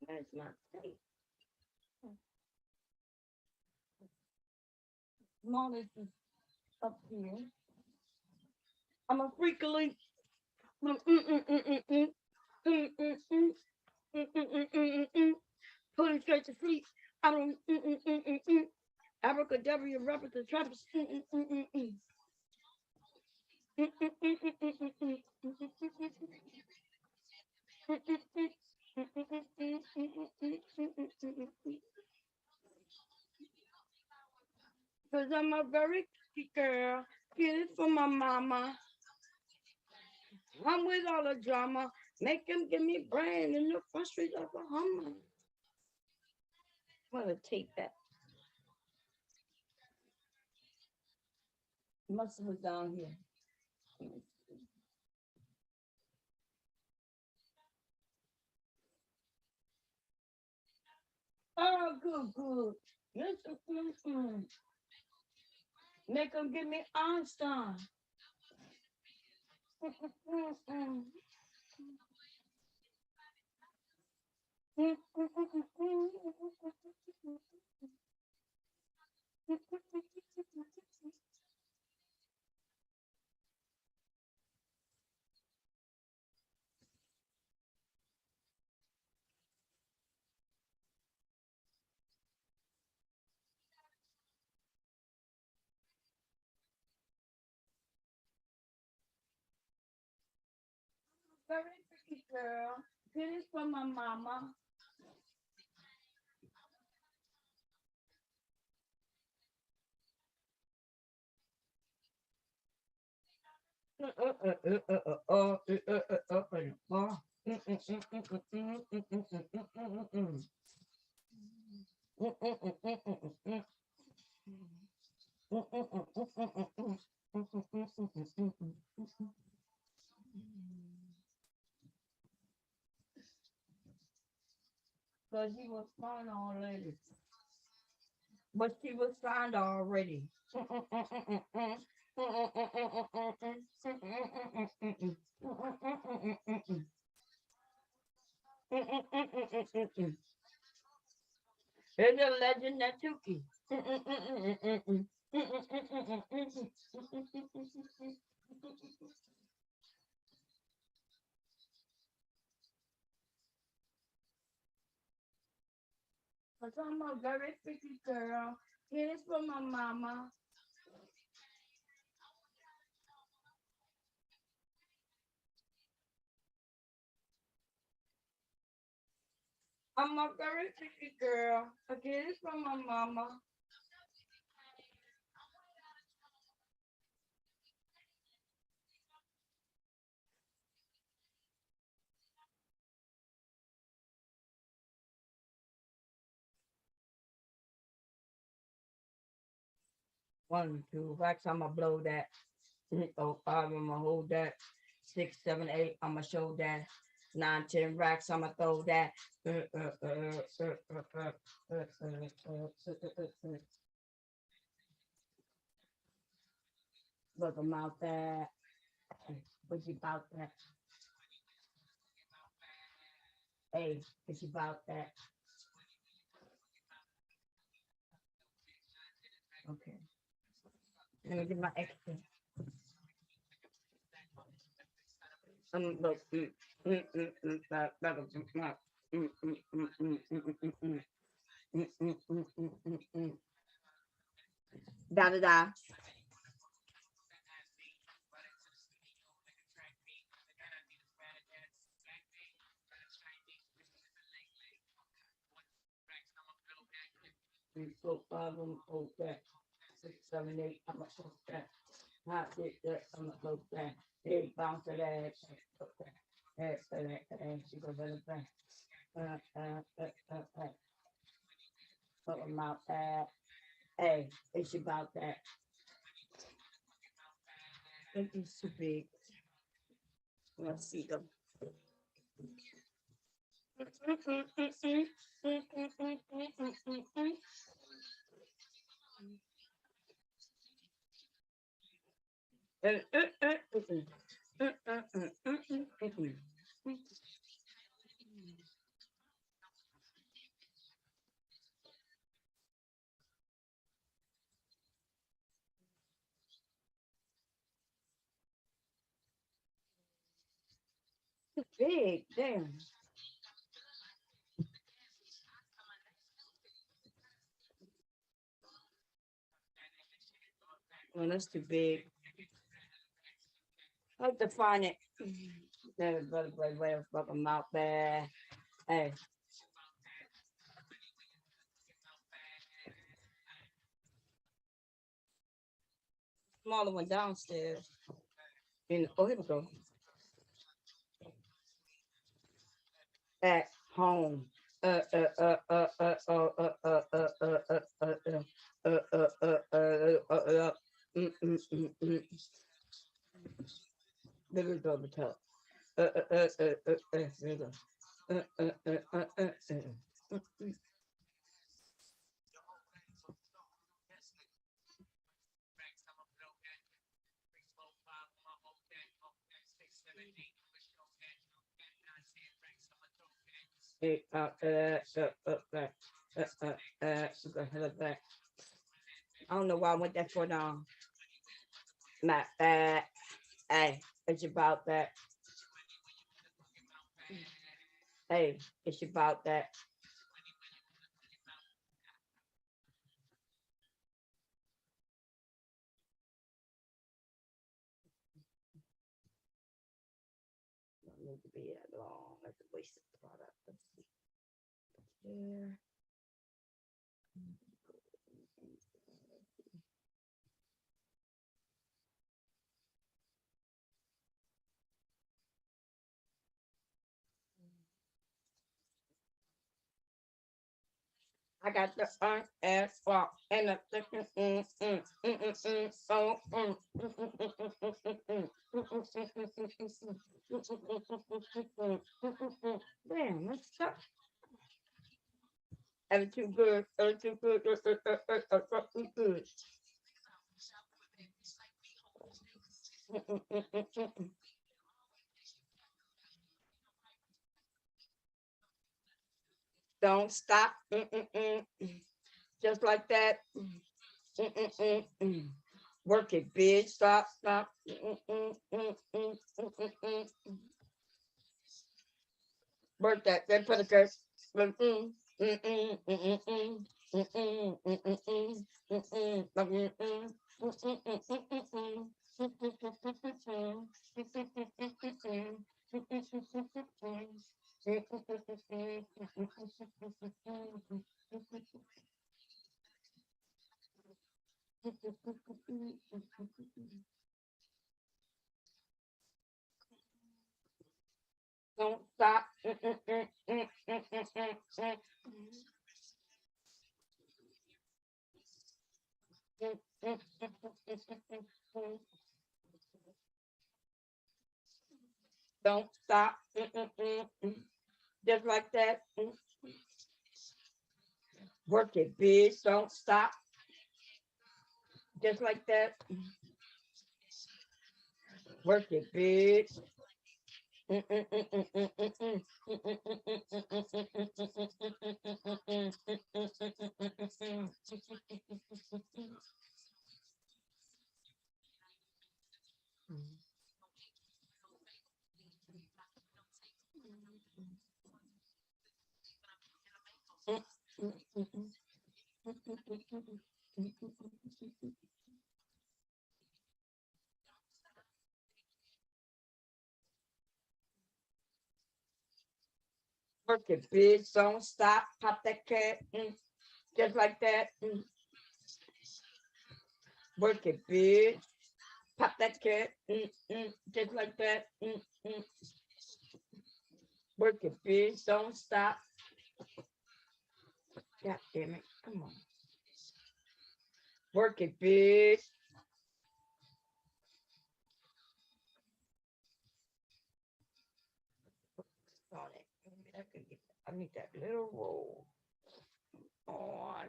That's my state. Smallest is up here. I'm a freakily. Put him straight to sleep. I don't. Abracadabra, replica, trappers. Cause I'm a very pretty girl. Get it from my mama. I'm with all the drama. Make him give me brain and the frustrated of a hummer. I'm gonna tape that. Must have was down here. Oh, good, good. Listen, make him give me Einstein. Very pretty girl. Get it from my mama. Because he was fine already. But she was signed already. Here's a legend that Tuki. Cause I'm a very pretty girl. Get it from my mama. I'm a very pretty girl. I get it from my mama. One, two, wax, I'ma blow that. Oh, five, I'ma hold that. 6, 7, 8, I'ma show that. 9, 10 racks, I'ma throw that. Look about that. What you about that? Hey, what you about that? Okay. Let me get my extra. Look. Da da da. Four, five, I'm hold that. 6, 7, 8, I'm gonna hold that. Hot dick that, I'm gonna hold that. Hey, bounce that ass. Hold that. Hey, she goes in the back. Put them out that. Hey, it's about that. It's too big. Let's see them. Big, damn. Well, that's too big. I have to find it. There's butterfly way of fucking mouth there. Hey. Smaller one downstairs. Oh, here we go. At home. There we go, the top. There we go. I don't know why I went that far down. Not bad. Hey, it's about that. Hey, it's about that. Don't need to be that long. That's a waste of product. Let's see. There. I got the ass walk and the damn, that's tough. Too good, too good, good. Don't stop. Just like that. Work it big. Stop. Stop. Work that. Then put a curse. Don't stop. Don't stop. Just like that. Work it big. Don't stop. Just like that. Work it big. Work it big. Don't stop. Pop that cat. Just like that. Work it big. Pop that cat. Just like that. Work it big. Don't stop. God damn it. Come on. Work it big. On it. I need that little roll on.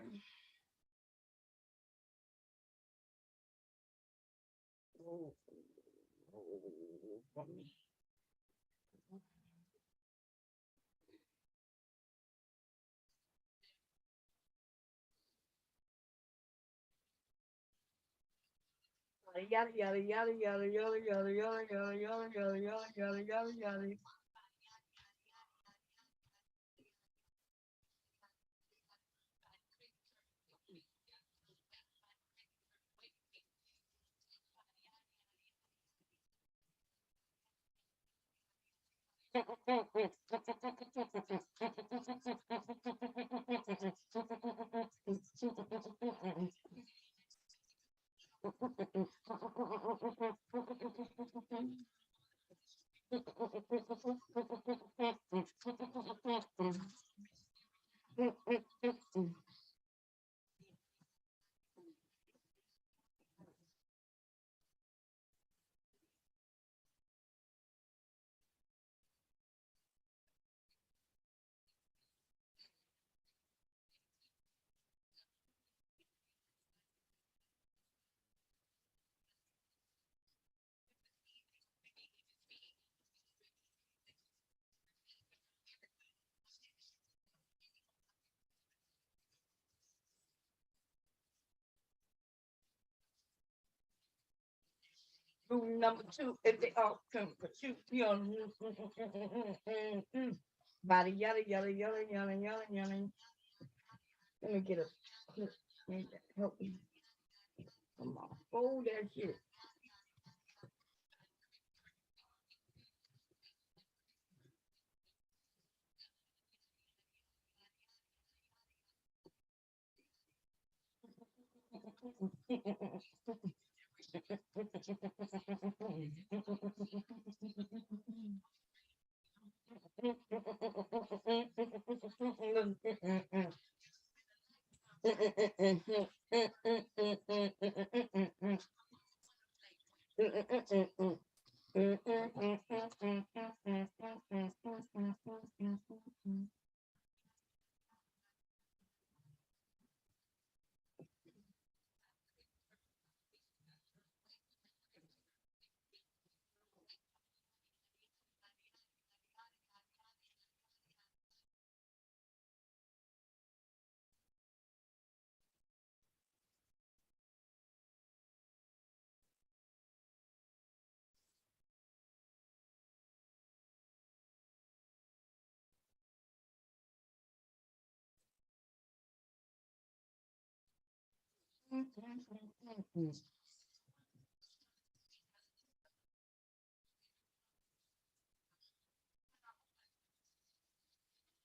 For me. Yada yada yada yada yada yada yada yada yada yada yada yada yada yada. Rule number two, if they all come for you, you know, body yada yada yada yada yada yada. Let me get a help me. Come on, fold that shit.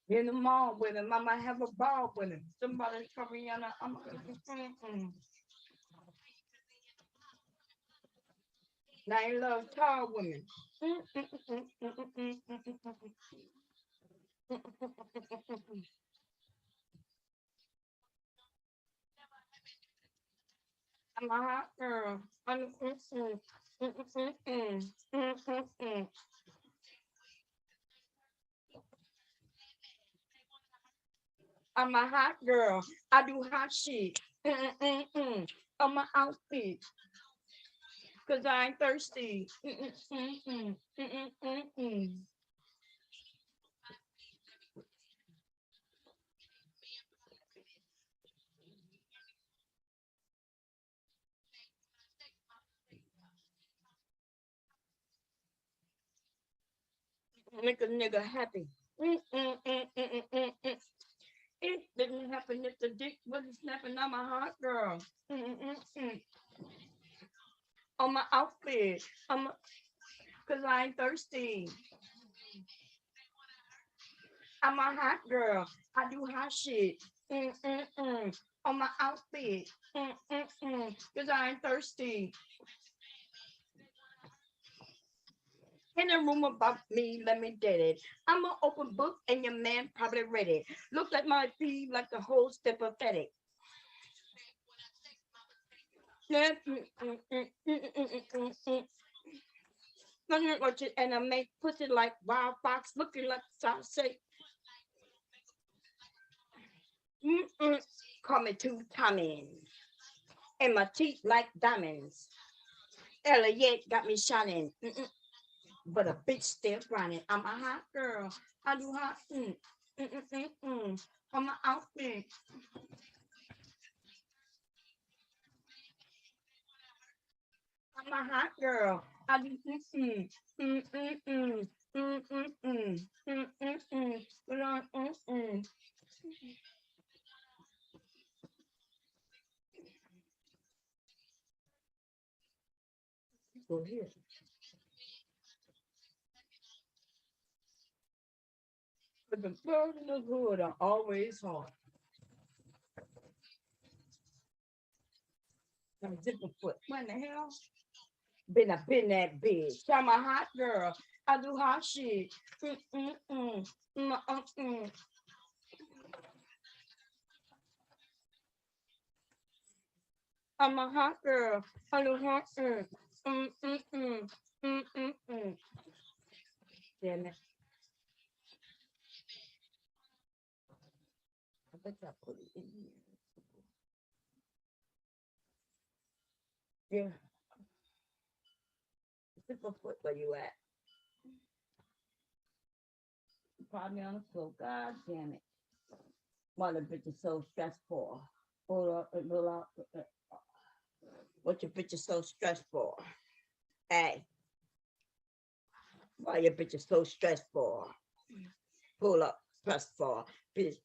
In the mall with him, I might have a ball with him. Somebody come in and now I love tall women. I'm a hot girl. I'm a hot girl. I do hot shit. On my outfit. Cause I ain't thirsty. Make a nigga happy. It didn't happen if the dick wasn't snapping. I'm a hot girl. On my outfit. Cause I ain't thirsty. I'm a hot girl. I do hot shit. On my outfit. Cause I ain't thirsty. In a room about me, let me get it. I'm an open book and your man probably read it. Look at my feet like the whole step pathetic. And I make pussy like wild fox looking like sausage. Call me two Tommy. And my teeth like diamonds. Elliot got me shining. But a bitch still grinding. I'm a hot girl. I do hot. On my outfit. I'm a hot girl. I do Go here. But the bird in the hood are always hard. I'm zipper foot. What the hell? I've been that bitch. I'm a hot girl. I do hot shit. I'm a hot girl. I do hot shit. Damn it. I bet I put it in here. Yeah. Zipper foot, where you at? Probably on the floor. God damn it. Why the bitch is so stressful? Hold up and roll out. What your bitch is so stressful? Hey. Why your bitch is so stressful? Pull up, press for. Bitch,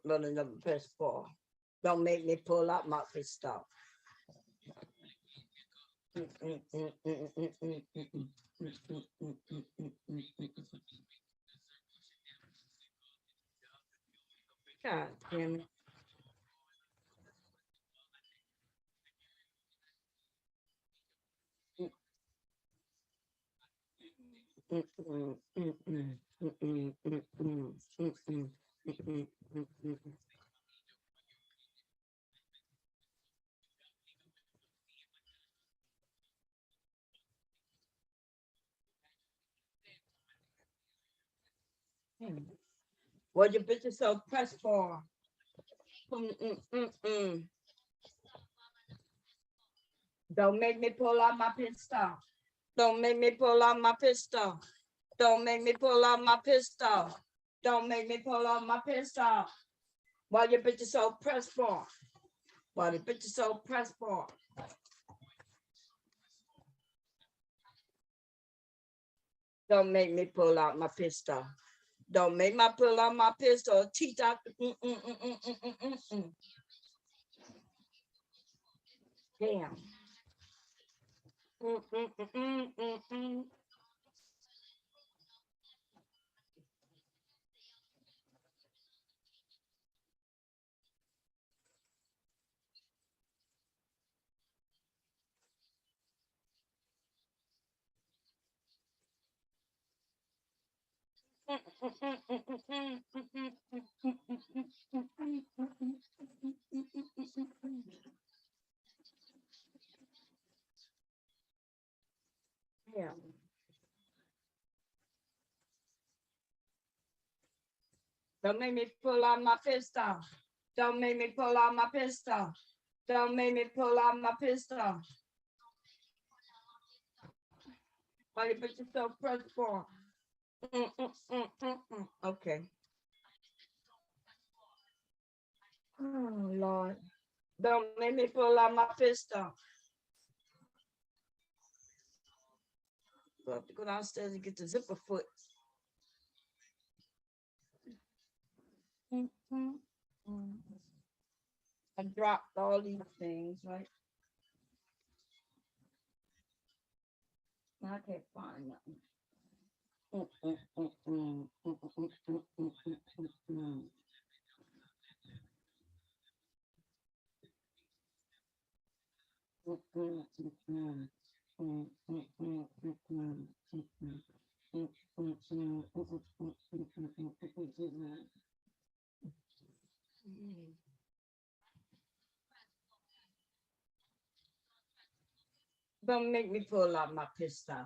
running up, press for. Don't make me pull out my fist stuff. God damn it. What your bitch is so pressed for? Don't make me pull out my pistol. Don't make me pull out my pistol. Don't make me pull out my pistol. Don't make me pull out my pistol. Why your bitch is so pressed for? Why the bitch is so pressed for? Don't make me pull out my pistol. Don't make me pull out my pistol. Teeth out. Damn. Mm, mm, mm, mm, mm, mm. Yeah. Don't make me pull out my pistol. Don't make me pull out my pistol. Don't make me pull out my pistol. Why you put yourself pressed for? Okay. Oh Lord. Don't make me pull out my pistol. We'll have to go downstairs and get the zipper foot. I dropped all these things, right? I can't find nothing. Don't make me pull out my pistol.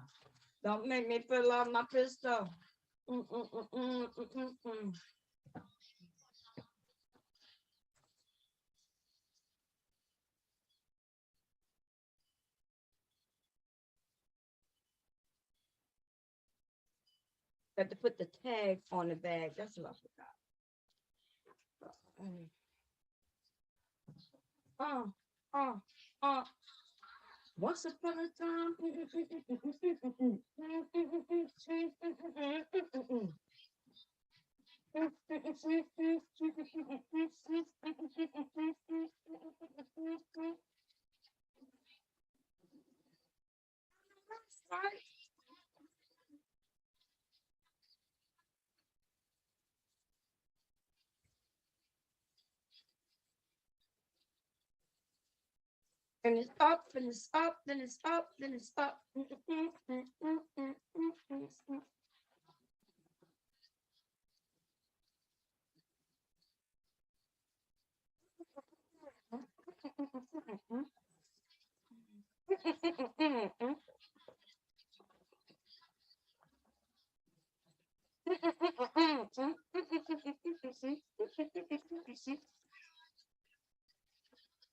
Don't make me pull out my pistol. Got to put the tag on the bag. That's what I forgot. Once upon a time. And it's up, and it's up, then it's up, then it's up.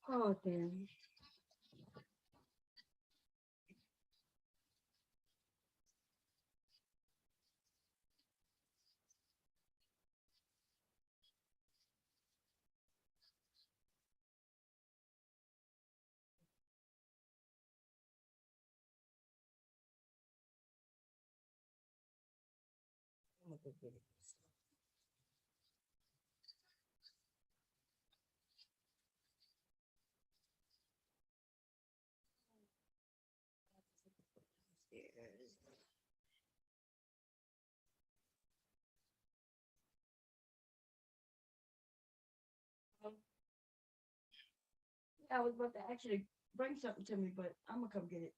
Oh, damn. I'm gonna go get it. I was about to actually bring something to me, but I'm gonna come get it.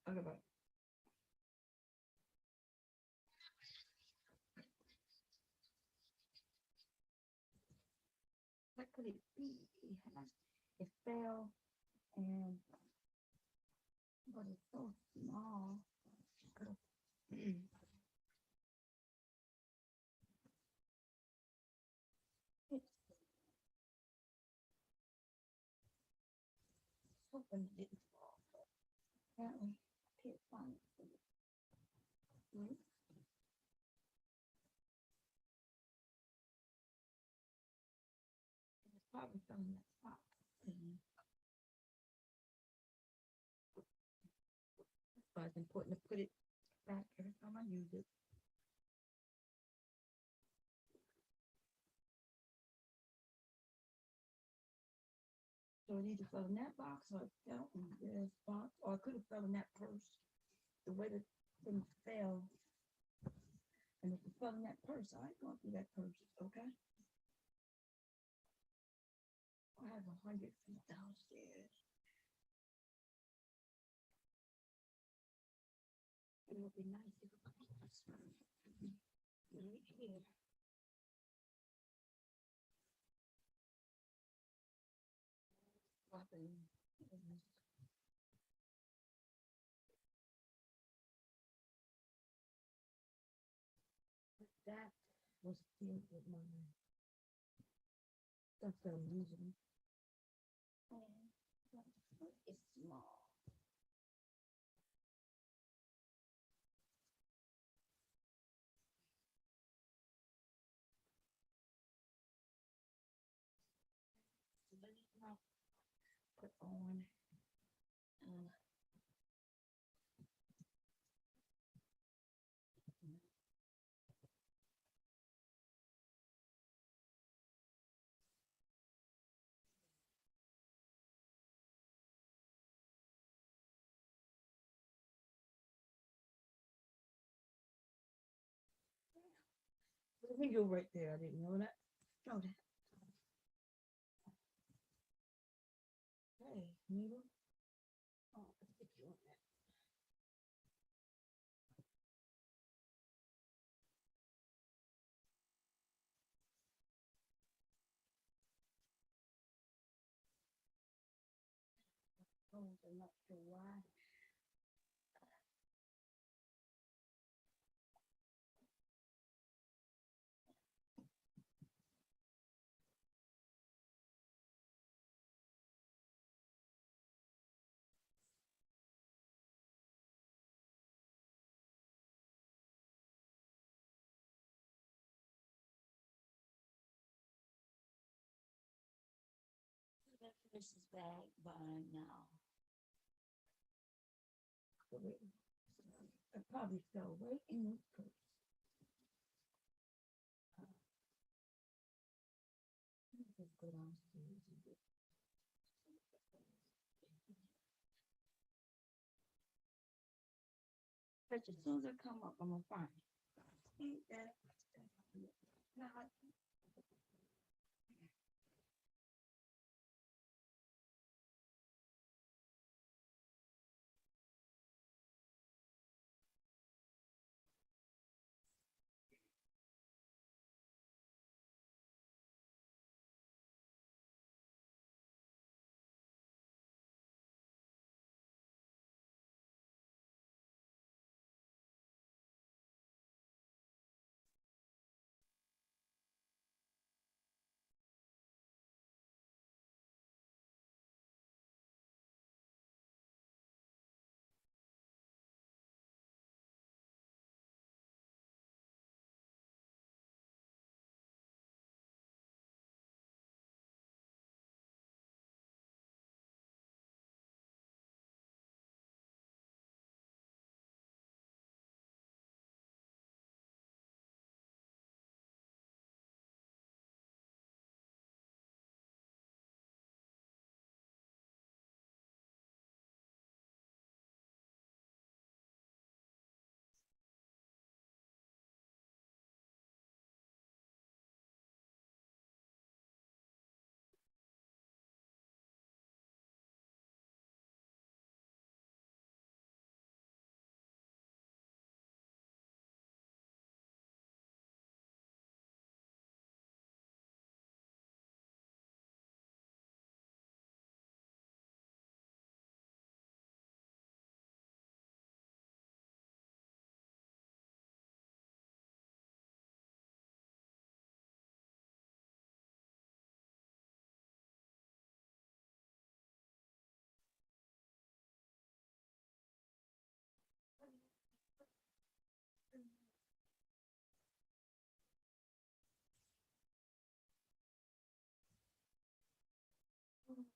Okay, bye. What could it be? It fell and but it's so small. It's hoping it didn't fall. Apparently, I can't find it. It's probably from that top. That's why it's important to put it back every time I use it. So it either fell in that box or it fell in this box, or it could have fell in that purse. The way the thing fell. And if it fell in that purse, I ain't going through that purse, okay? I have 100 feet downstairs. It would be nice if it could keep this right here. Dropping. That was filled with my stuff that I'm using. And it's small. Put on the video right there. I didn't know that. Know that. Hey, needle. Oh, let's get you on that. Oh, I'm not sure why. This is bag by now. I probably fell right in this purse. Let me just go downstairs and get. But as soon as I come up, I'm gonna find it. Ain't that? God.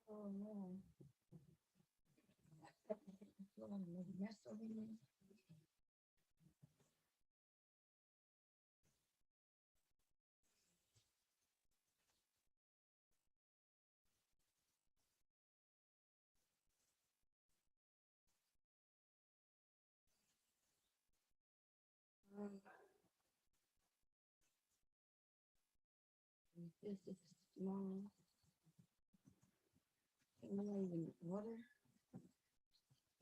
Oh no. I feel like I made a mess over here. This is small. And not even water.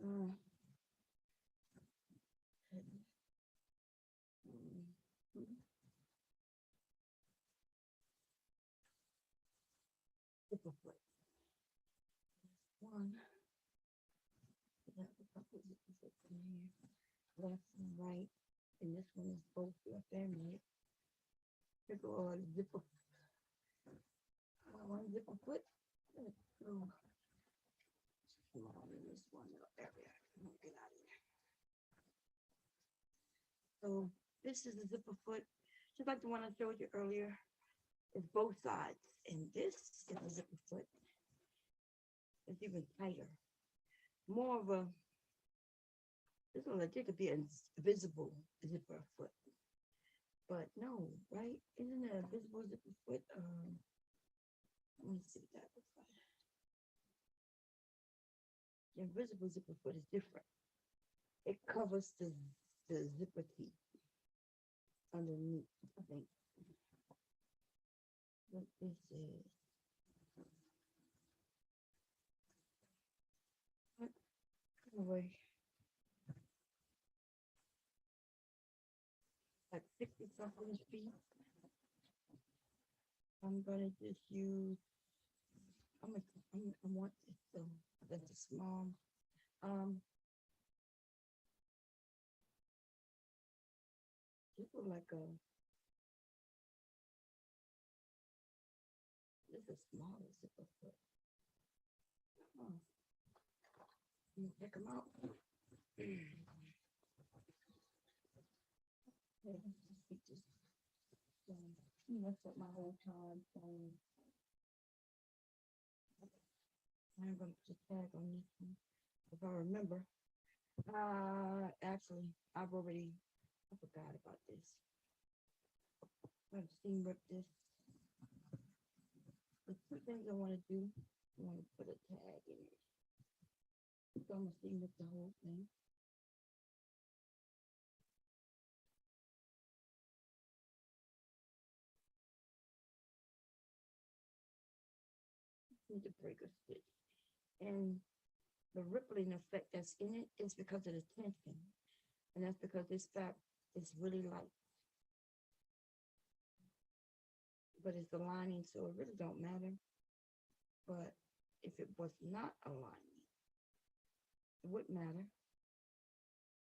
Uh, zipper foot. One. Yeah, a couple zipper foots in here. Left and right. And this one is both left and right. Here go a zipper. One zipper foot. Let's go. Come on, in this one little area. Come on, get out of here. So this is a zipper foot, just like the one I showed you earlier. It's both sides, and this is a zipper foot. It's even tighter. More of a. This one like it could be a visible zipper foot, but no, right? Isn't it a visible zipper foot? Let me see what that looks like. The invisible zipper foot is different. It covers the zipper teeth underneath, I think. What this is. Anyway, like 60 something feet. I'm gonna just use. I want this so that's a small. Um, this is like a. This is small zipper foot. Oh, let me check them out. Yeah, let's just keep this. Mess up my whole time. I'm gonna put a tag on this one if I remember. Actually, I forgot about this. I've seen rip this. The two things I want to do, I want to put a tag in it. So I'm gonna see rip the whole thing. Need to break a stitch. And the rippling effect that's in it is because of the tension. And that's because this fabric is really light. But it's the lining, so it really don't matter. But if it was not a lining, it wouldn't matter.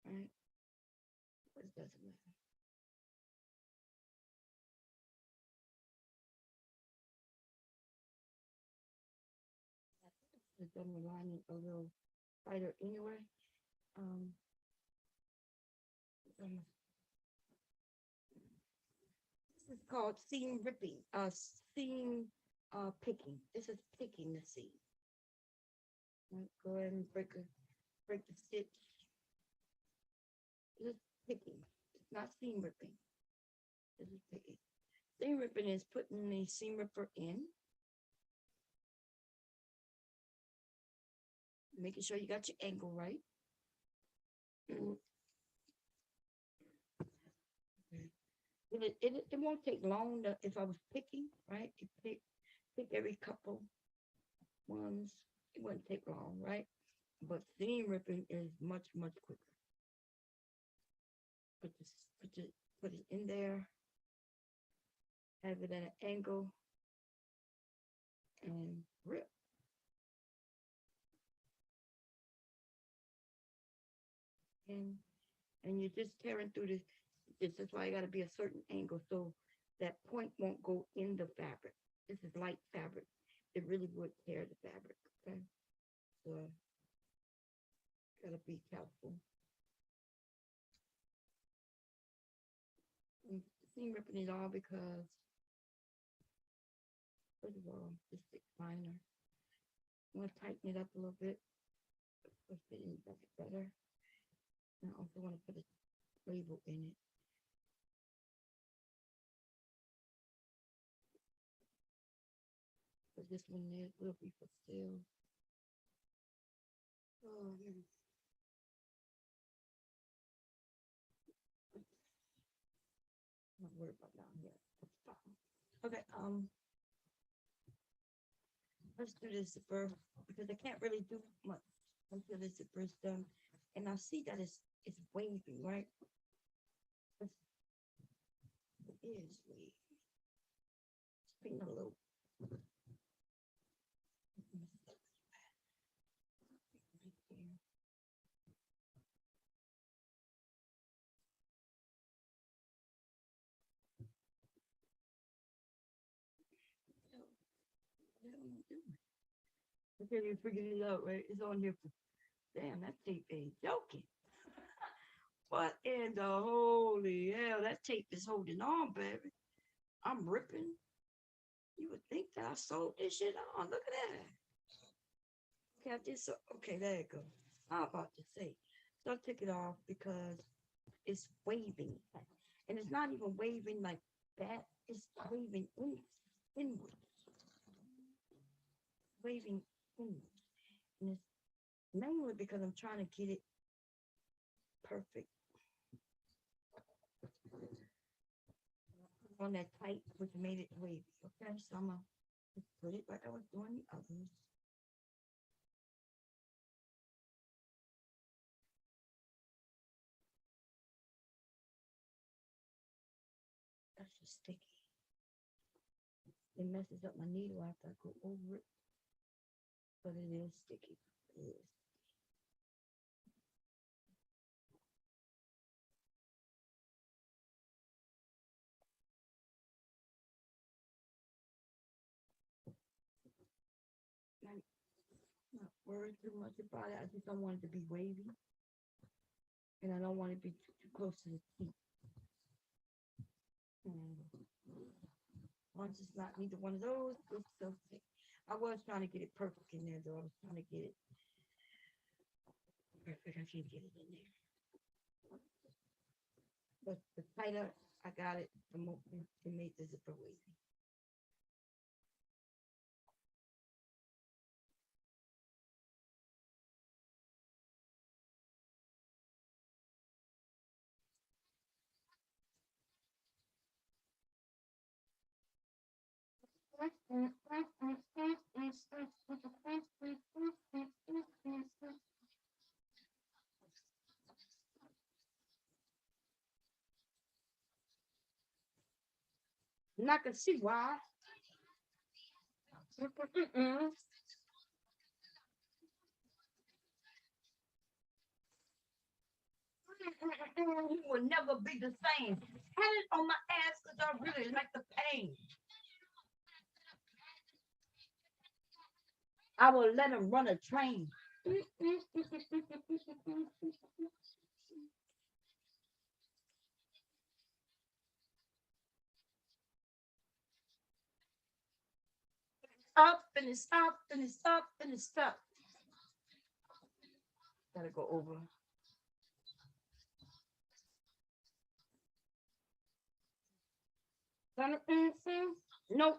Right? But it doesn't matter. It's done the lining a little tighter anyway. Um, this is called seam ripping, seam picking. This is picking the seam. Right, go ahead and break the stitch. This is picking. It's not seam ripping. This is picking. Seam ripping is putting the seam ripper in, making sure you got your angle right. It won't take long if I was picking, right? You pick every couple ones. It wouldn't take long, right? But seam ripping is much quicker. Put it in there, have it at an angle, and rip. And you're just tearing through this. This is why you got to be a certain angle so that point won't go in the fabric. This is light fabric. It really would tear the fabric. Okay, so gotta be careful. And seam ripping it all because first of all, this thick finer. I want to tighten it up a little bit. Push it in better. And I also want to put a label in it. But this one there will be for sale. Oh, not worried about down here. Okay, let's do the zipper because I can't really do much until the zipper is done. And I see that it's wavy, right? It is wavy. Spin a little. Okay, you figured it out, right? It's on here. Damn, that tape ain't joking. What in the holy hell? That tape is holding on, baby. I'm ripping. You would think that I sold this shit on. Look at that. Okay, I did so. Okay, there you go. I'm about to say. So I took it off because it's waving. And it's not even waving like that. It's waving inward. Waving inward. And it's mainly because I'm trying to get it perfect. On that tight, which made it wavy. Okay, so I'm gonna put it like I was doing the others. That's just sticky. It messes up my needle after I go over it, but it is sticky. It is. I'm not worried too much about it. I just don't want it to be wavy, and I don't want it to be too close to the teeth. Once it's not neither one of those, it's so thick. I was trying to get it perfect in there, though. I was trying to get it perfect. I can't get it in there. But the tighter I got it, the more it made the zipper wavy. And I can see why. You will never be the same. Had it on my ass because I really like the pain. I will let him run a train. Up and it's up and it's up and it's up. Gotta go over. No.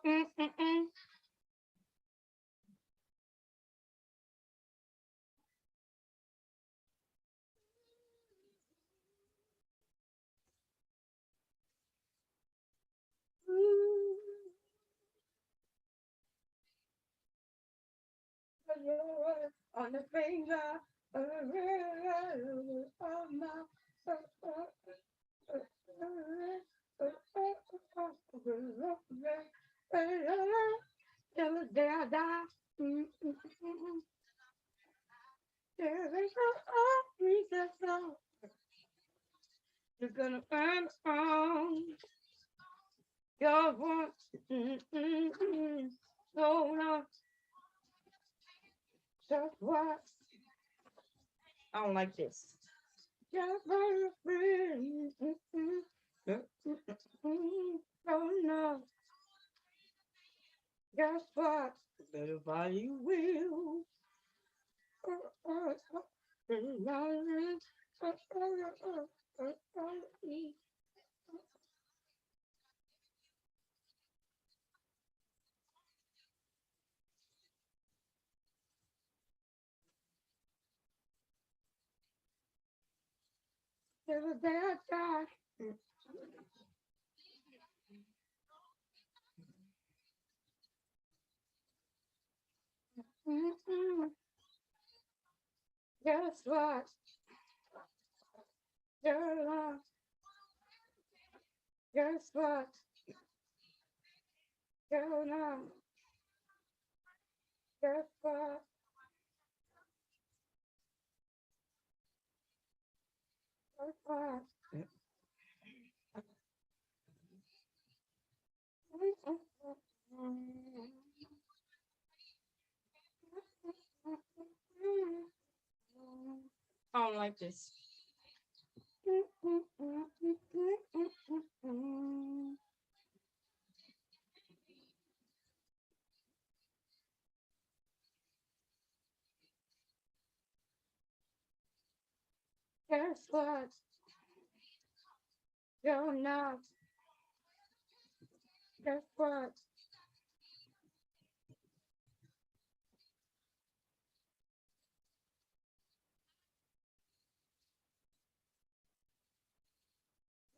On the finger of my till the day I die. There is no reason so you're gonna earn on your want. So now, that's why I don't like this. Just for a friend. Oh no. Guess what? Better buy you will. Till the day I die. Mm-mm. Guess what? Girl, guess what? Girl, guess what? Guess what? I don't like this. Guess what? You're not. Guess what?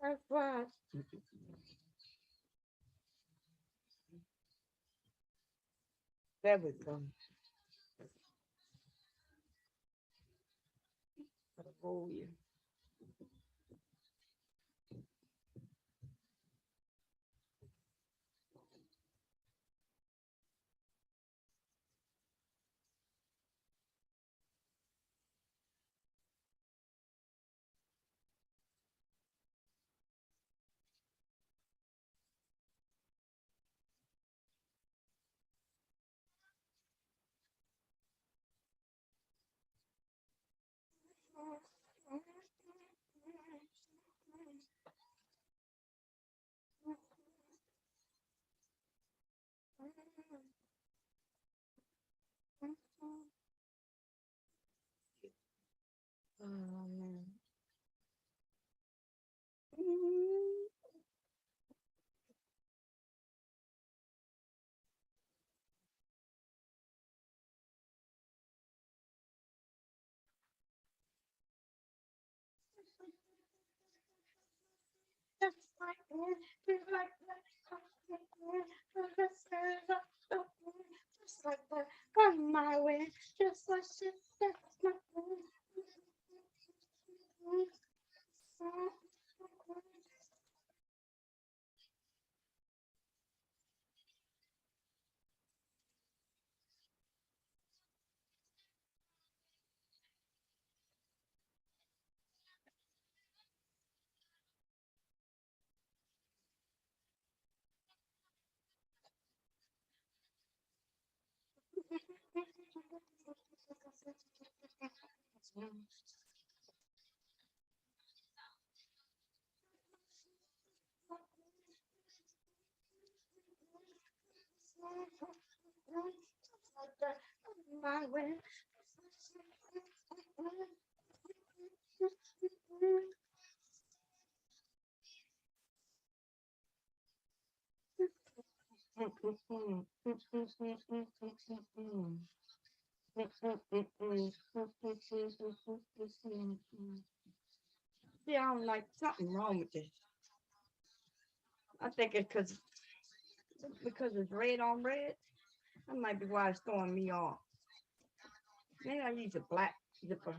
Guess what? There we go. Oh, yeah. Oh, man. Just like that, just like that, just like that, come my way, just like shit, that's my way. My way. Yeah, I'm like something wrong with this. I think it's because it's red on red. That might be why it's throwing me off. Maybe I use a black zipper.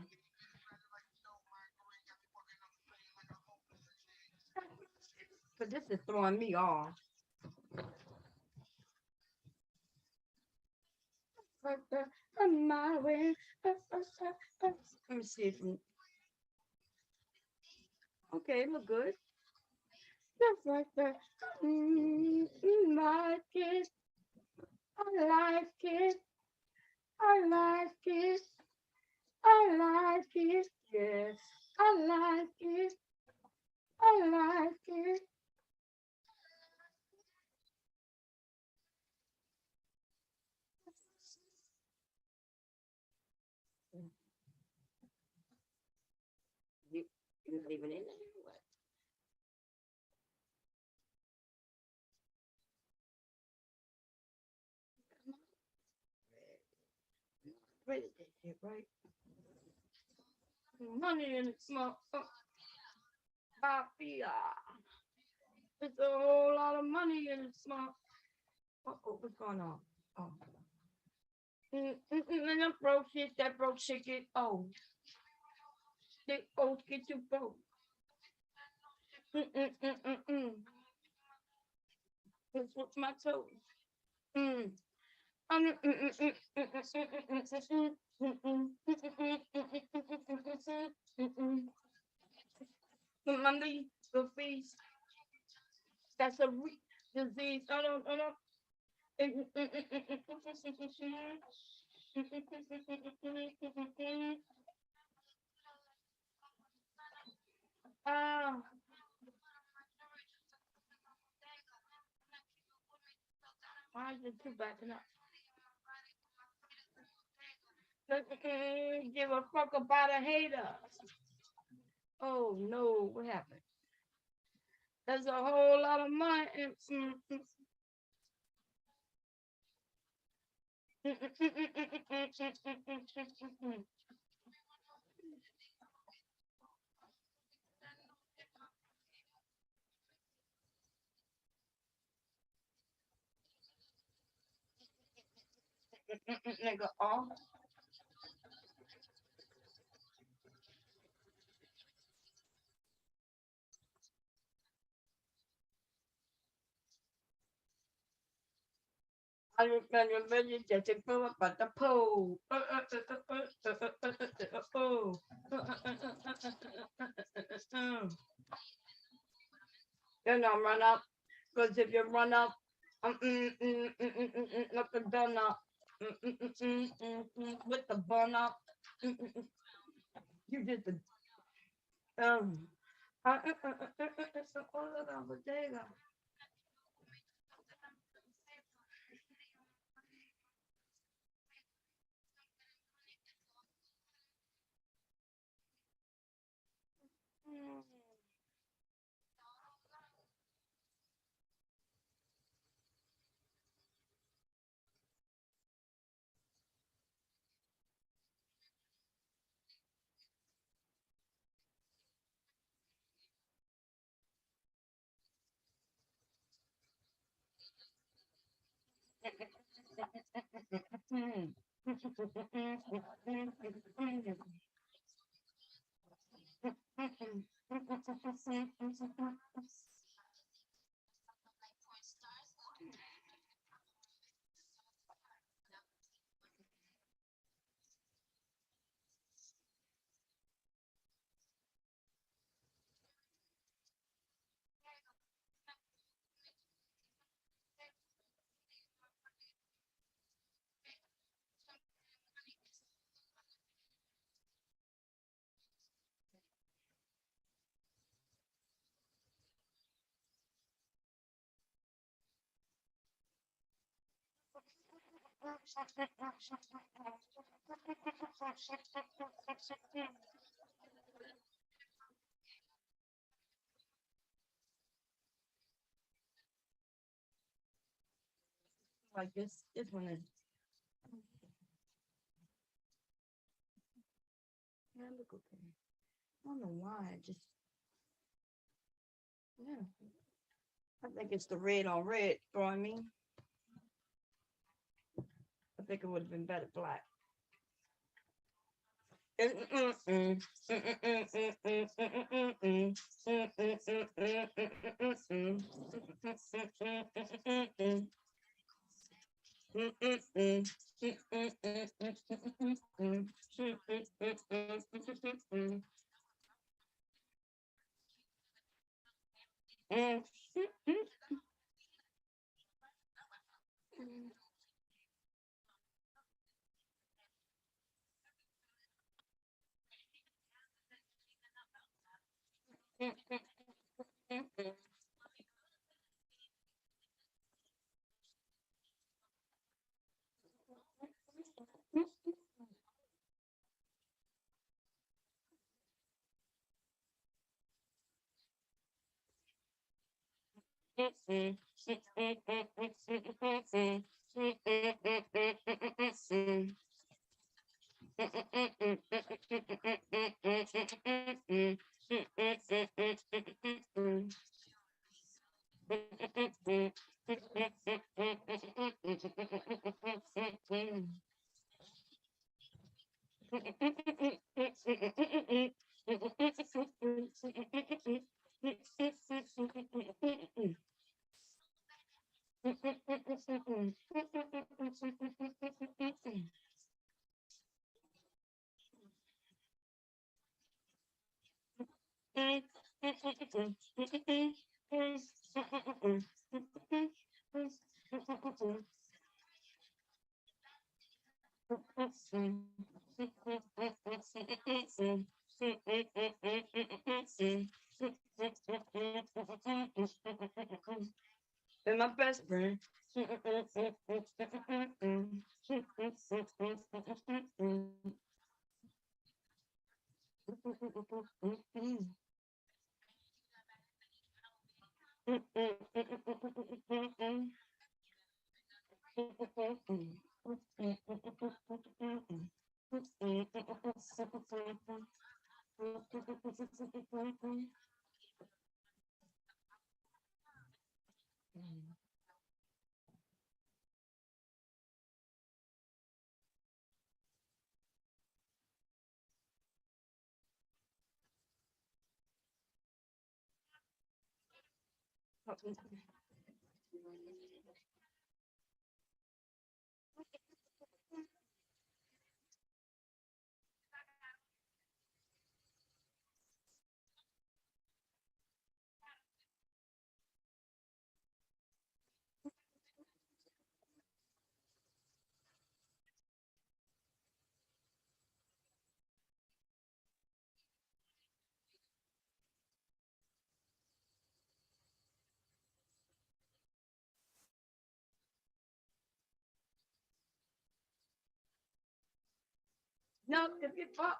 But this is throwing me off. My way. Let me see if okay, look good. Just like that. Like it. I like it. I like it. I like it. Yes. I like it. I like it. You, you leaving in there? What? Where did that shit, right? Money in it, small. Mafia. It's a whole lot of money in it, small. Oh, what's going on? Oh. And I broke shit, that broke shit get old. They old get too broke. It's with my toes. Mm. My knee, the face, that's a disease. I don't. Ah, why is it too backing up? Give a fuck about a hater. Oh no, what happened? There's a whole lot of money. Nigga, off. I remember you just a pull up at the pole. Then I run up, because if you run up, look the gun up, with the bun up, you did the bodega. Like this one is. Yeah, look okay. I don't know why. I just yeah. I think it's the red on red. You know what I mean? I think it would have been better black. And my best friend. No, if you fuck.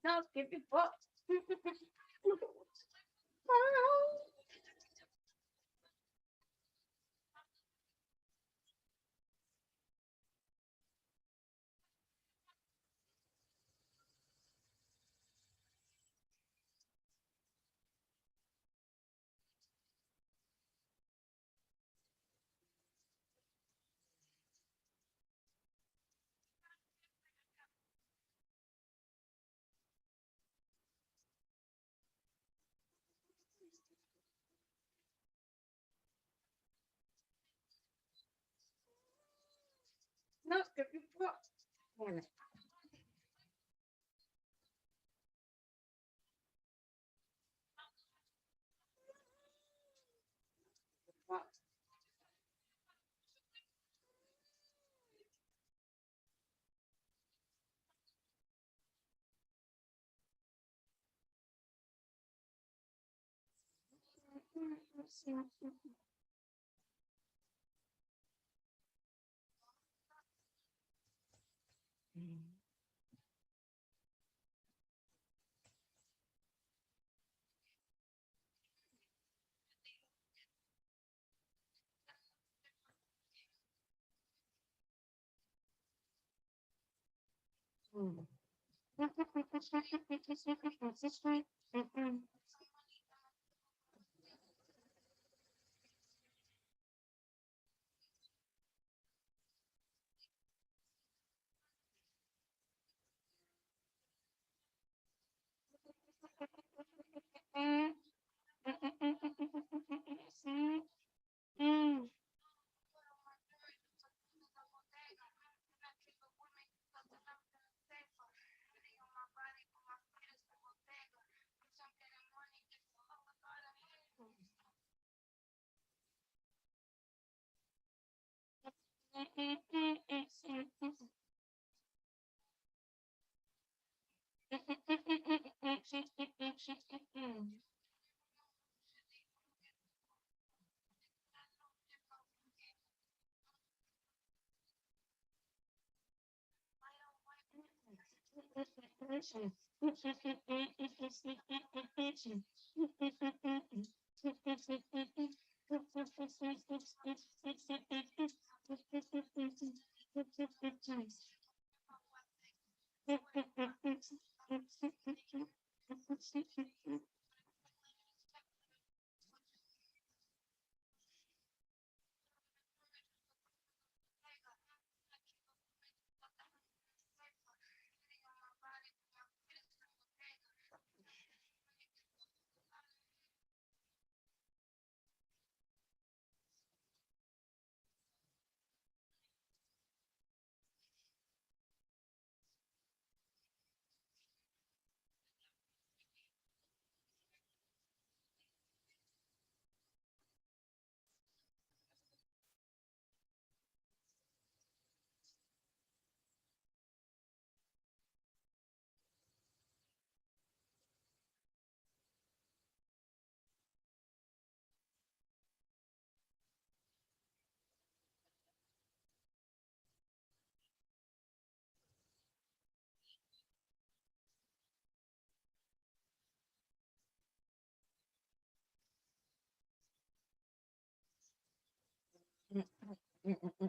No, if you fuck. No, if you fuck. Yikes.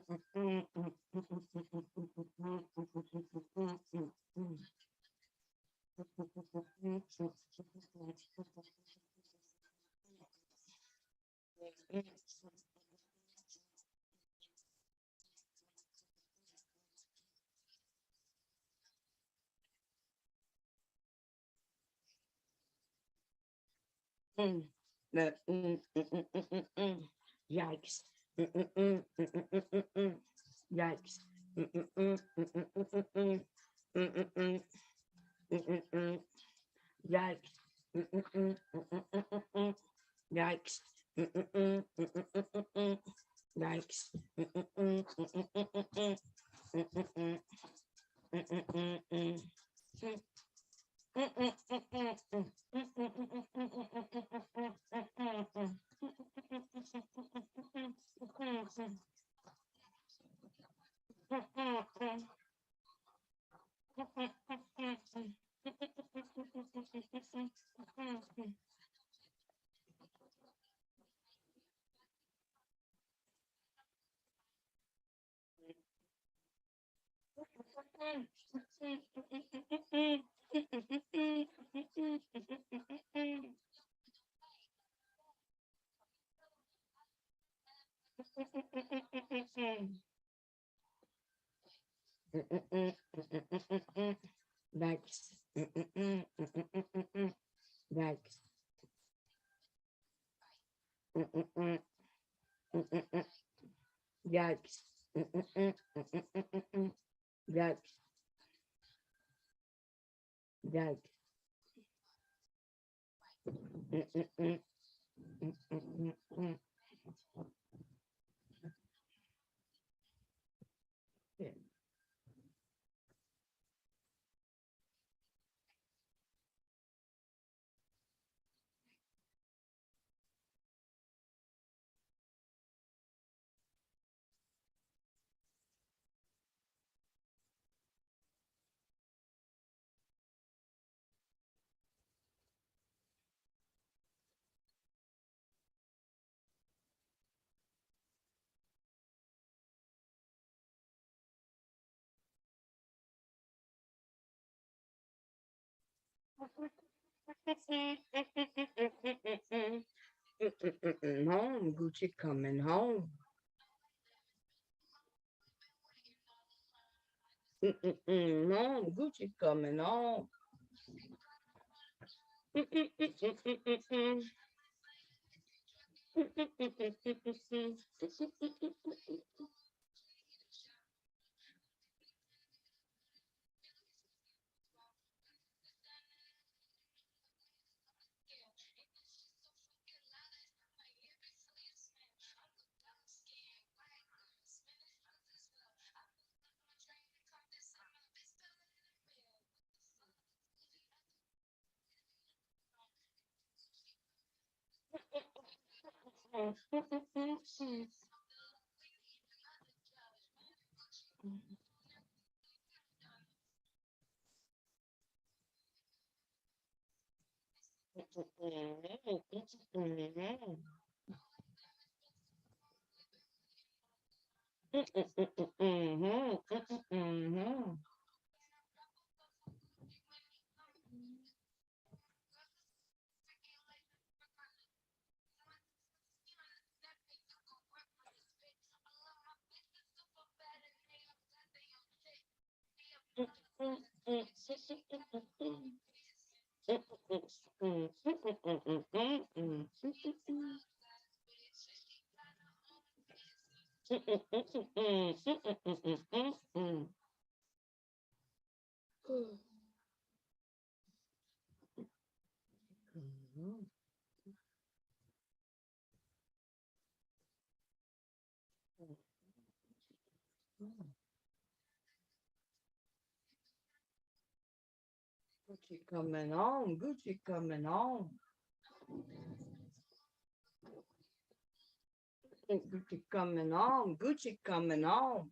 Yikes. Yikes. Yikes. Yikes. Yikes. Yikes. Yikes. Yikes. Yikes. Home, Gucci coming home. Home, Gucci coming home. Gucci coming home. Gucci coming home. Gucci coming home. Gucci coming home.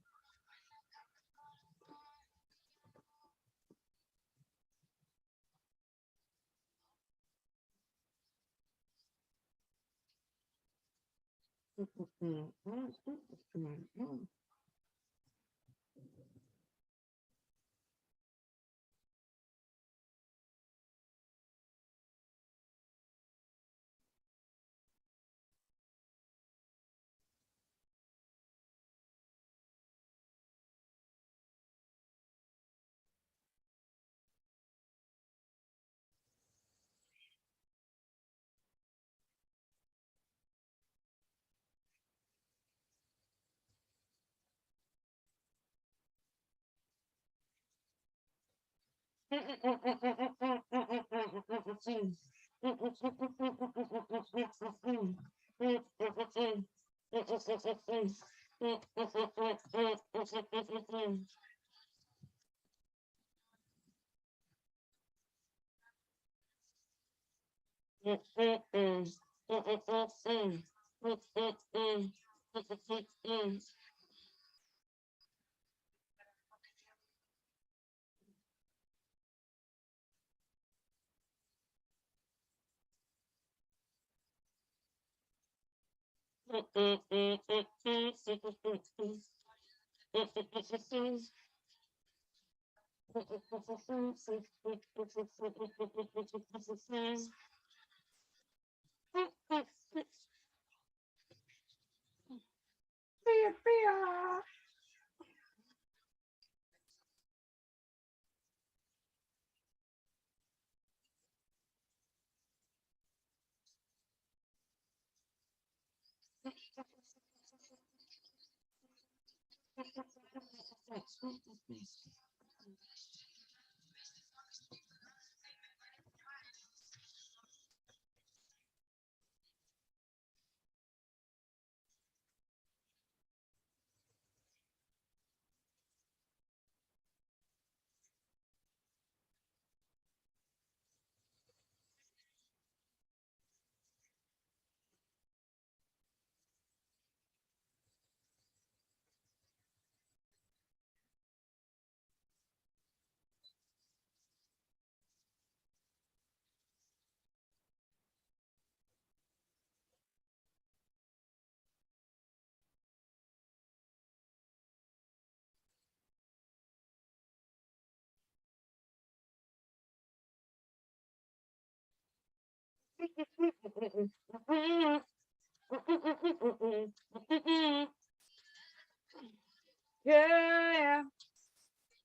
Yeah,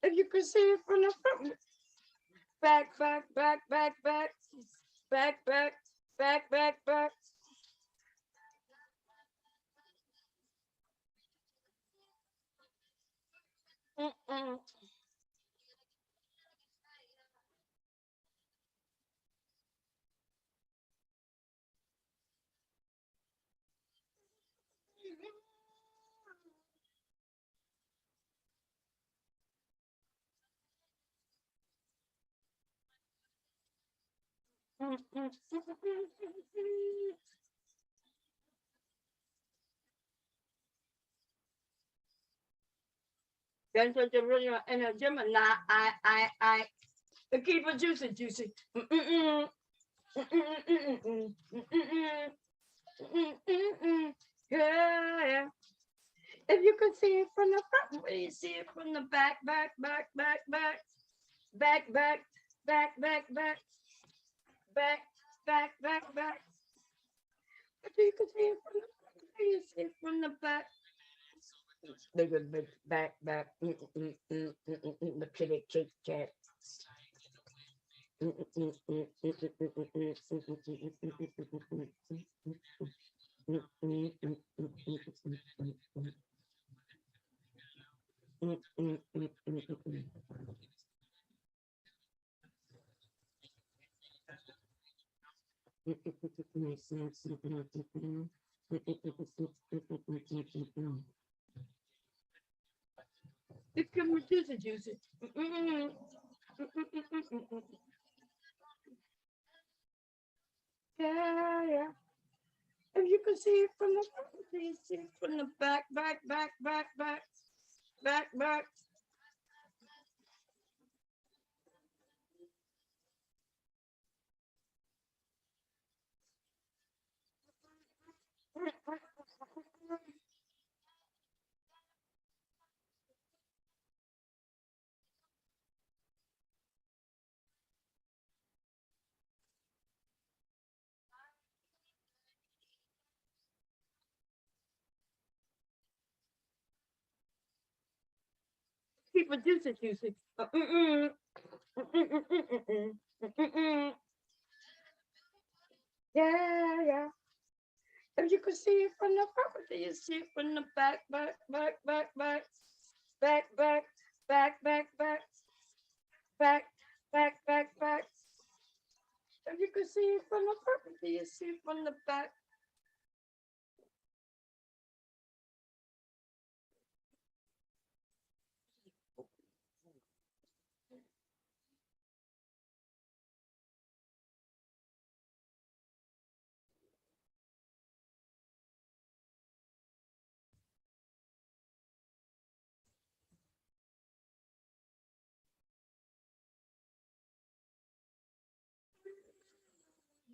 if you could see it from the front, back, back, back, back, back, back, back, back, back, back. Mm-mm. That's what you're really in a gym and I to keep it juicy, juicy. Mm-mm-mm. Mm-mm-mm-mm-mm. Mm-mm-mm. Mm-mm-mm. Yeah. If you could see it from the front, what do you see it from the back, back, back, back, back, back, back, back, back, back, back, back, back, back. If you could see it from the front, what do you see it from the back? Look at the back, back. The kitty, kitty, cat. It can reduce it, juice it. Yeah, yeah. If you can see it from the front, please see it from the back, back, back, back, back, back, back. producer juicy. Yeah, yeah. If you could see it from the front, do you see it from the back, back, back, back, back, back, back, back, back, back, back, back, back, back. If you could see it from the front, do you see it from the back?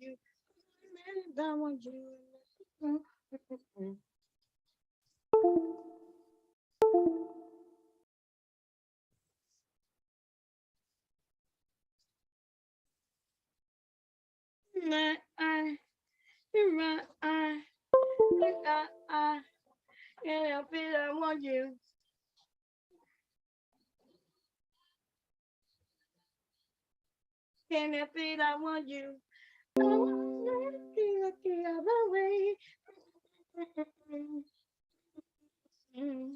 You, man, I want you. Right, you're right, can't help it, I want you. Can't help it, I want you. I want you the other way. I want you.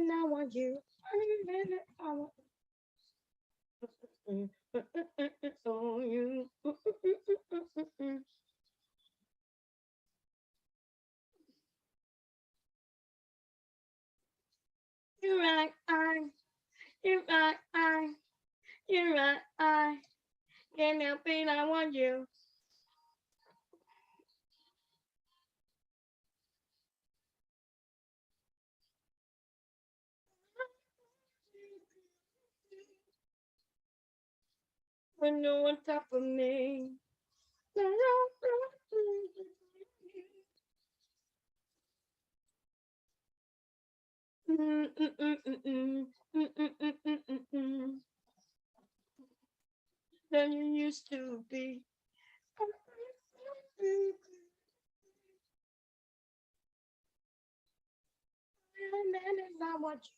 I want oh, you. You're right, you're right, you're right, can't help it, I want you. When you're on top of me. Than you used to be. I want you.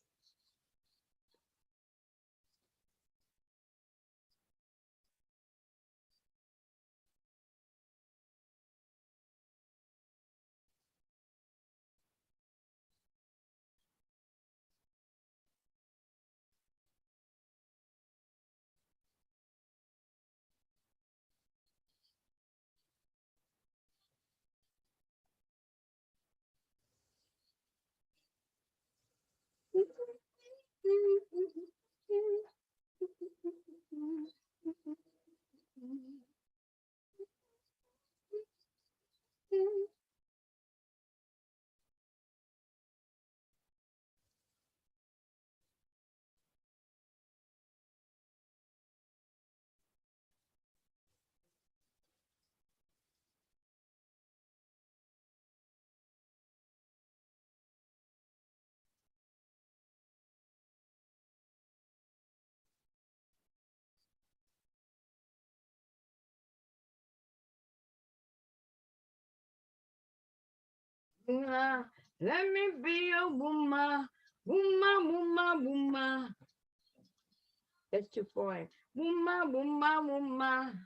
Let me be a woman, woman, woman, woman. That's too far. Woman, woman, woman,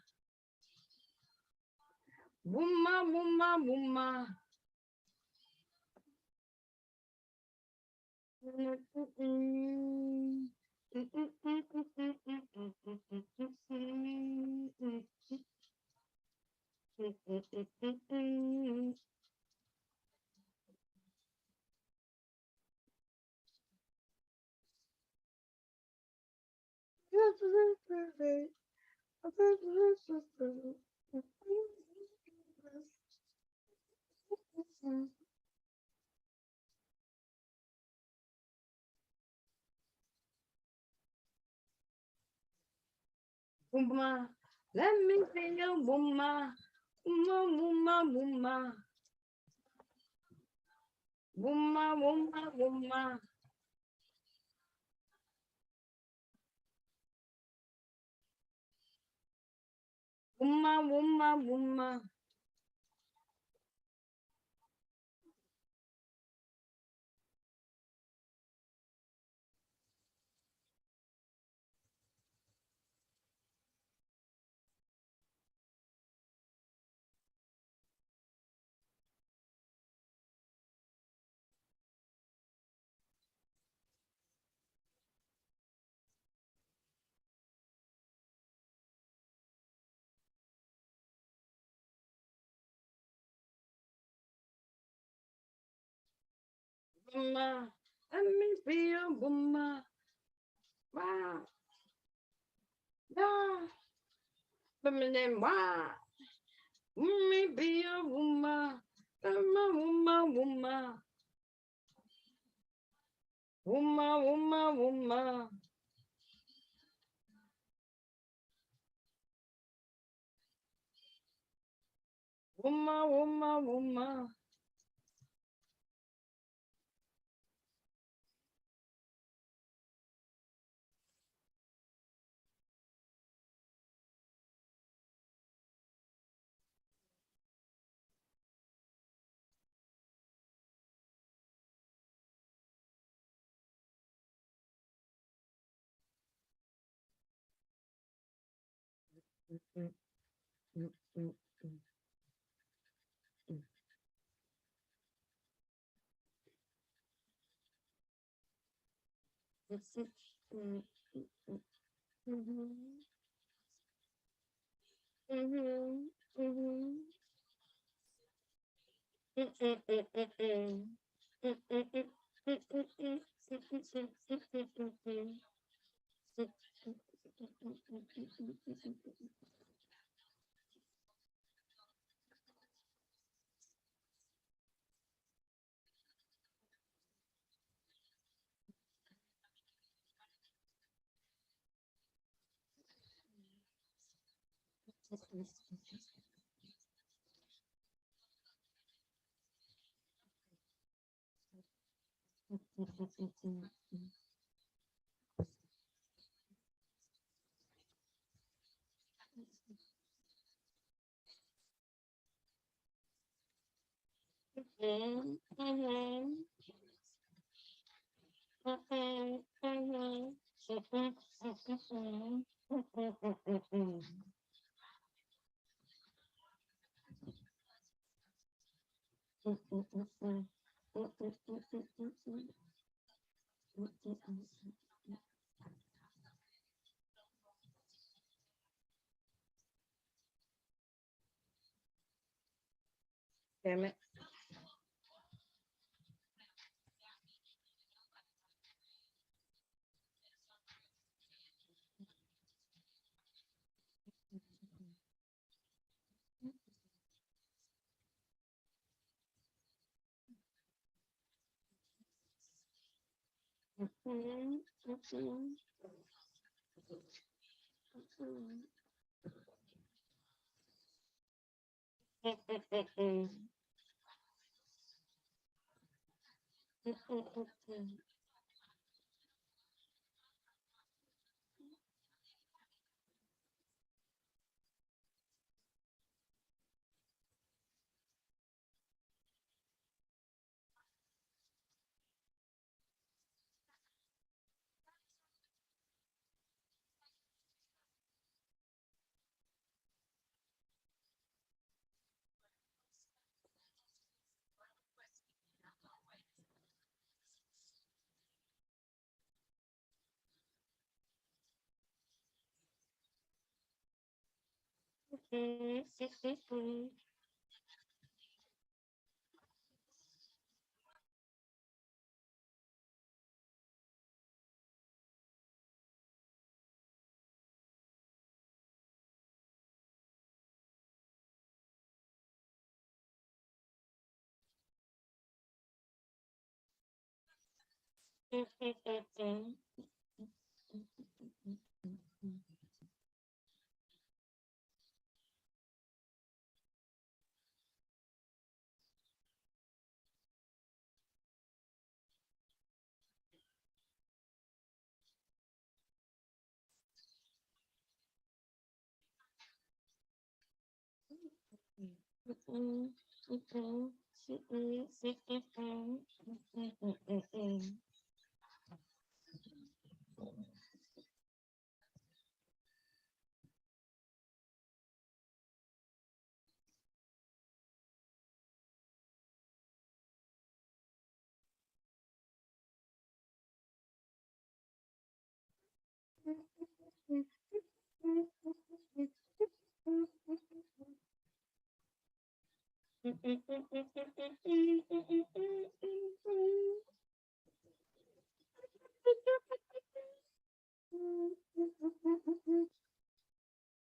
woman, woman, woman. Woman, let me be a woman, Wooma, wooma, wooma. Wooma, wooma, wooma. Wooma, wooma, wooma. Wooma, let me be a wooma. Wow. Yeah. Let me then wow. Let me be a wooma. Wooma, wooma, wooma. Wooma, wooma, wooma. Wooma, wooma, wooma. Mm, mm, mm, mm, mm. Mm, mm, mm, mm, mhm, mhm, mhm. Mm, mm, mm, mm, mm. Mm, mm, mm, mm, mm, mm, mm, mm, mm, mm, mm, mm. Mm, mm, mm, mm, mm, mm, mm, mm. Mhm, mhm, mhm, mhm. Mhm, mhm, mhm, mhm. Mm, mm, mm, mm. Mm, mm, mm, mm, mm, mm. Mm, mm, mm, mm. Damn it. Mhm, mhm, mhm, mm, mm, mm, mm. Mm, mm, mm, mm. Mm, mm, mm, mm. Mm, mm, mm, mm. Mm, mm, mm, mm.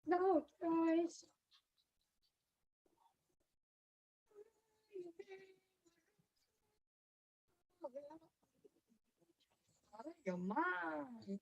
No, guys. Your mind.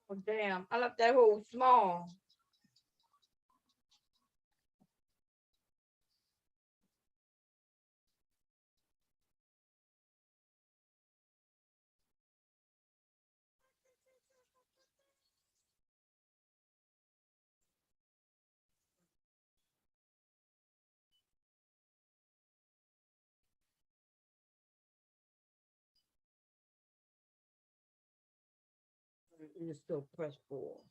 Oh, damn, I left that hole small. It's still pressed for.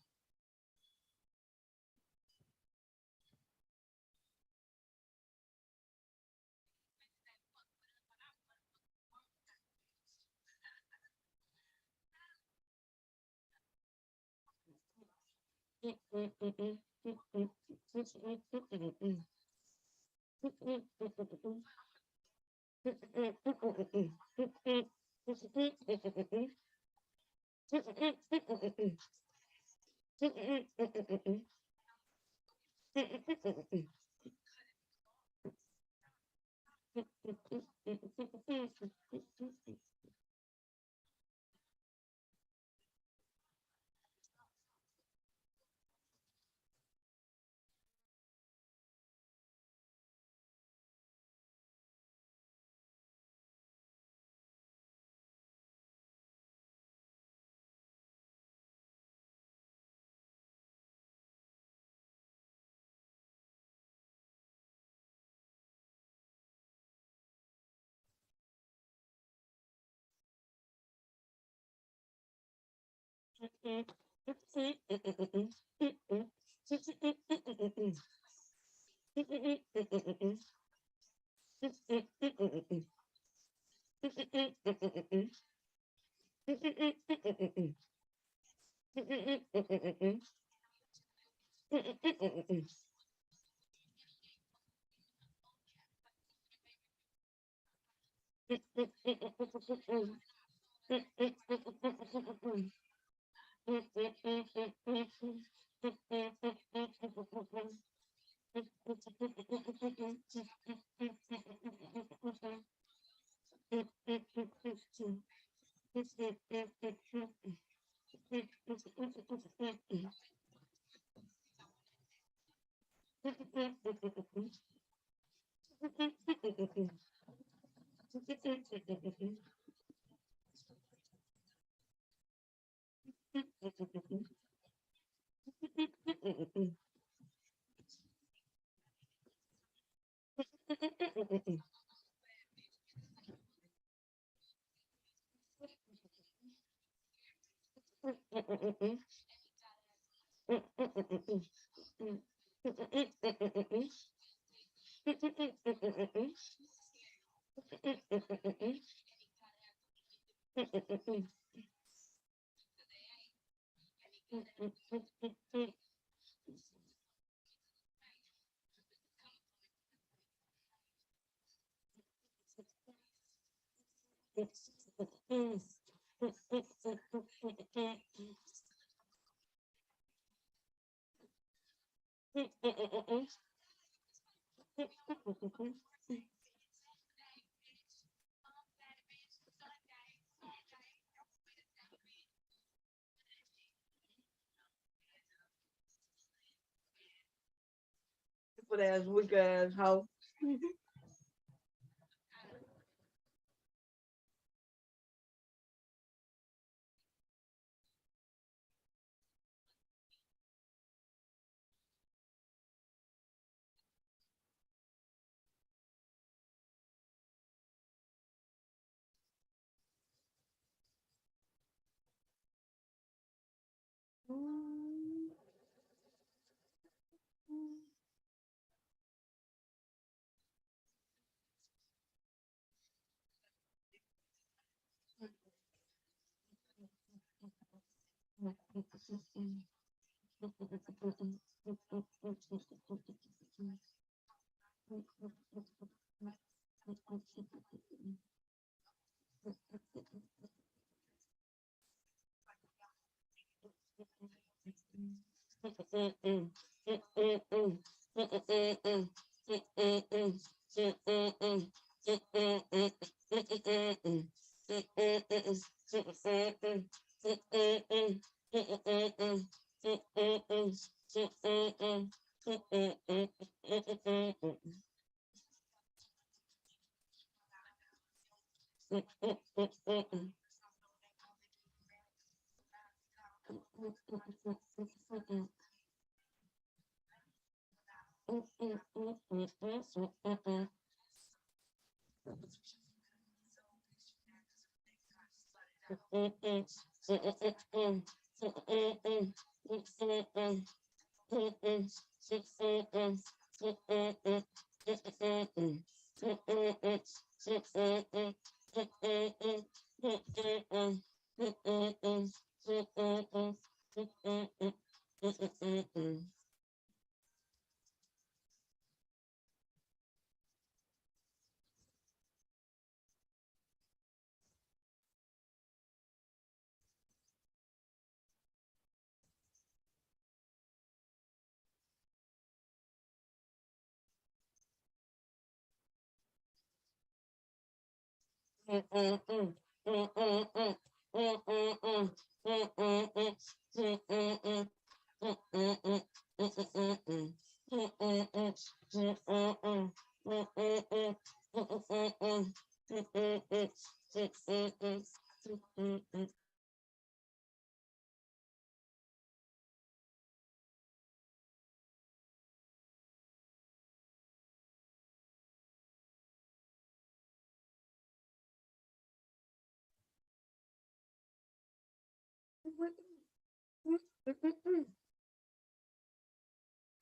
Stupid ass, weak ass hoe.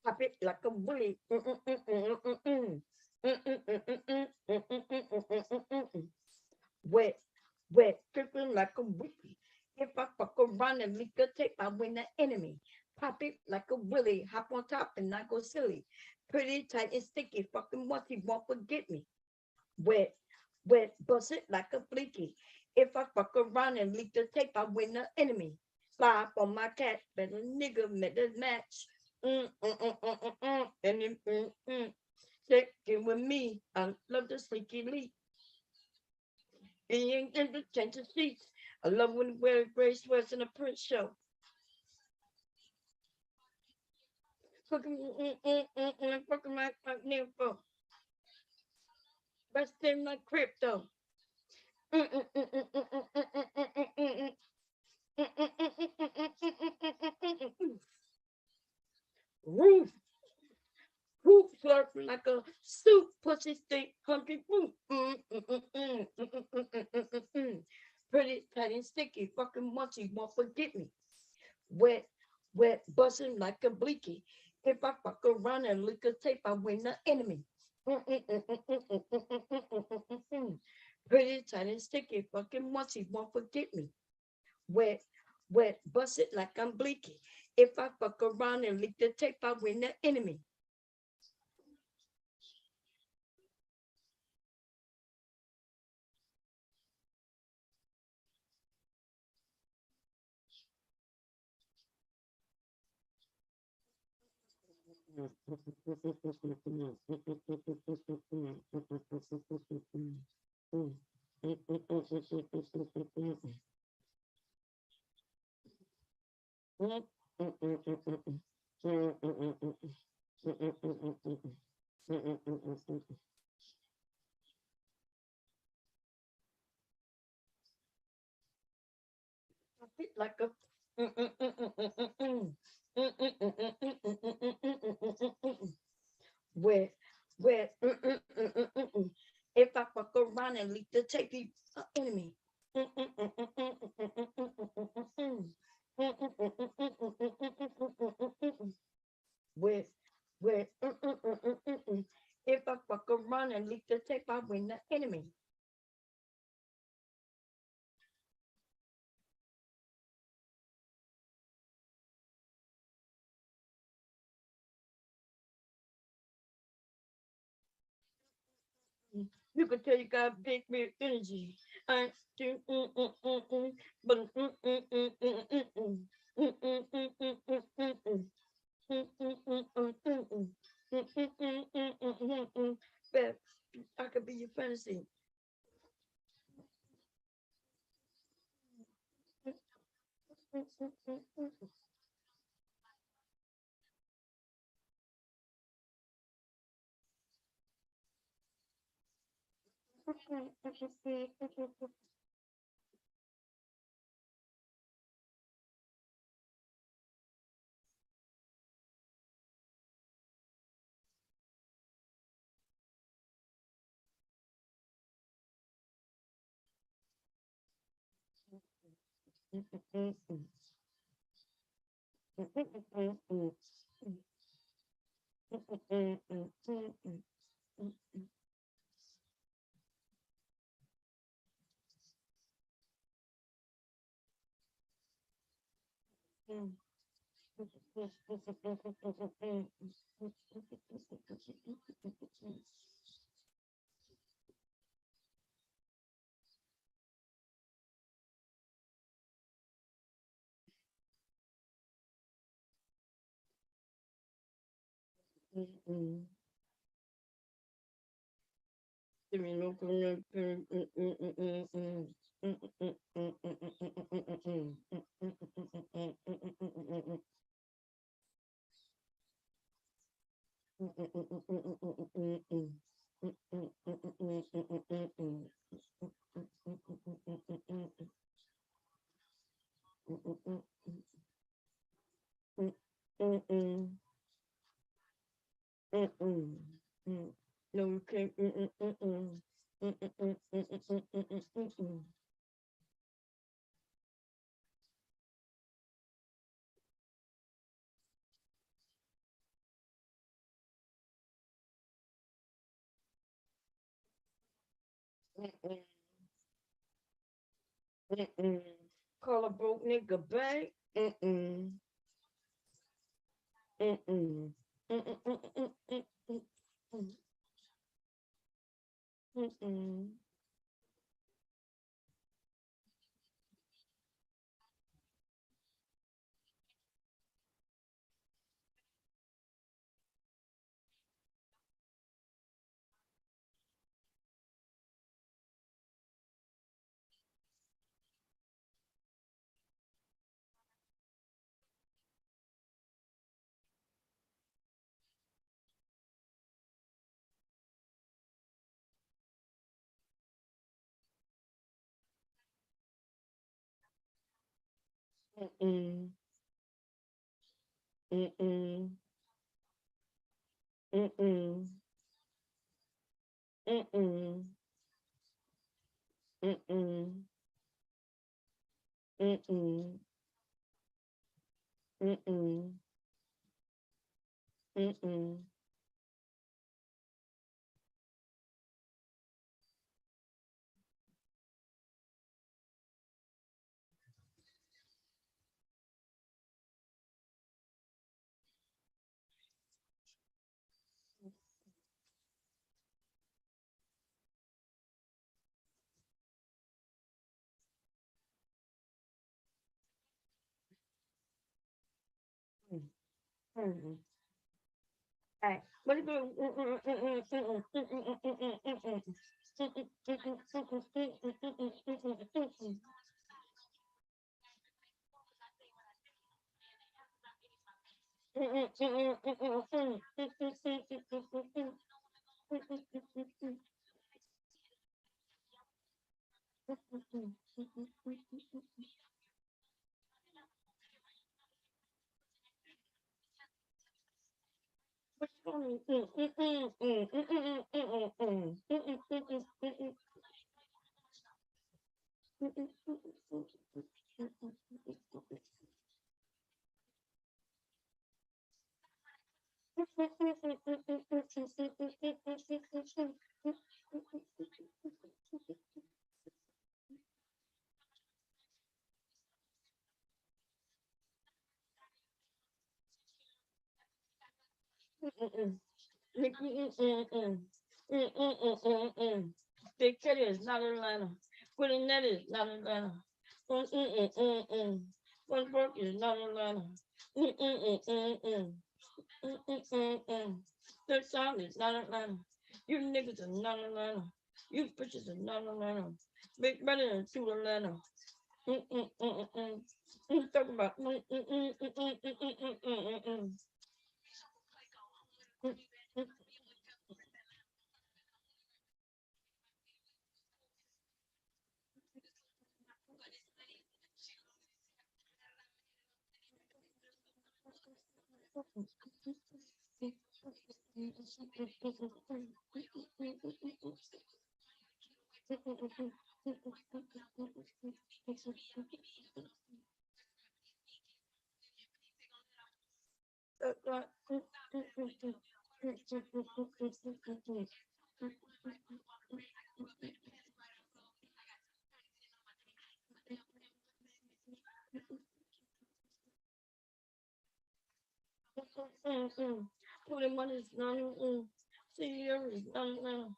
Pop it like a bully. Wet, wet, dripping like a whippy. If I fuck around and lick a tape, I win the enemy. Pop it like a willy, hop on top and not go silly. Pretty tight and sticky, fucking once he won't forget me. Wet, wet, bust it like a fleeky. If I fuck around and leak the tape, I win the enemy. Fly up on my cat, better nigga, met the match. And then, check in with me. I love the sneaky leak. Being in the change of seats. I love when you wear gray sweats in a print show. fucking my nympho. Best in my crypto. Roof, roof slurping like a soup, pussy stink, hunky fruit. Pretty, tiny, sticky, fucking mushy, won't forget me. Wet, wet, busting like a bleaky. If I fuck around and lick a tape, I win the enemy. Pretty, tiny, sticky, fucking mushy, won't forget me. Wet, wet, bust it like I'm bleaky. If I fuck around and lick the tape, I win the enemy. Like a wet, wet. If I fuck around and leak the tape, he enemy. Wet, wet. If I fuck around and leak the tape, I win the enemy. You could tell you got big energy. I do, but but I could be your fantasy. No, you can't. Call a broke nigga back. Mm-mm. Mm-mm. Mm-mm. Mm-mm. Mm-mm. Mm-mm. Mm-mm. Mm-mm. Mm-mm. Hey, what you doing? Big Teddy is not Atlanta. Willie Nettie is not Atlanta. One Brook is not Atlanta. That sound is not Atlanta. You niggas are not Atlanta. You bitches are not Atlanta. Big Brother is to Atlanta. Talk about. Put him on his nine. See, there is none.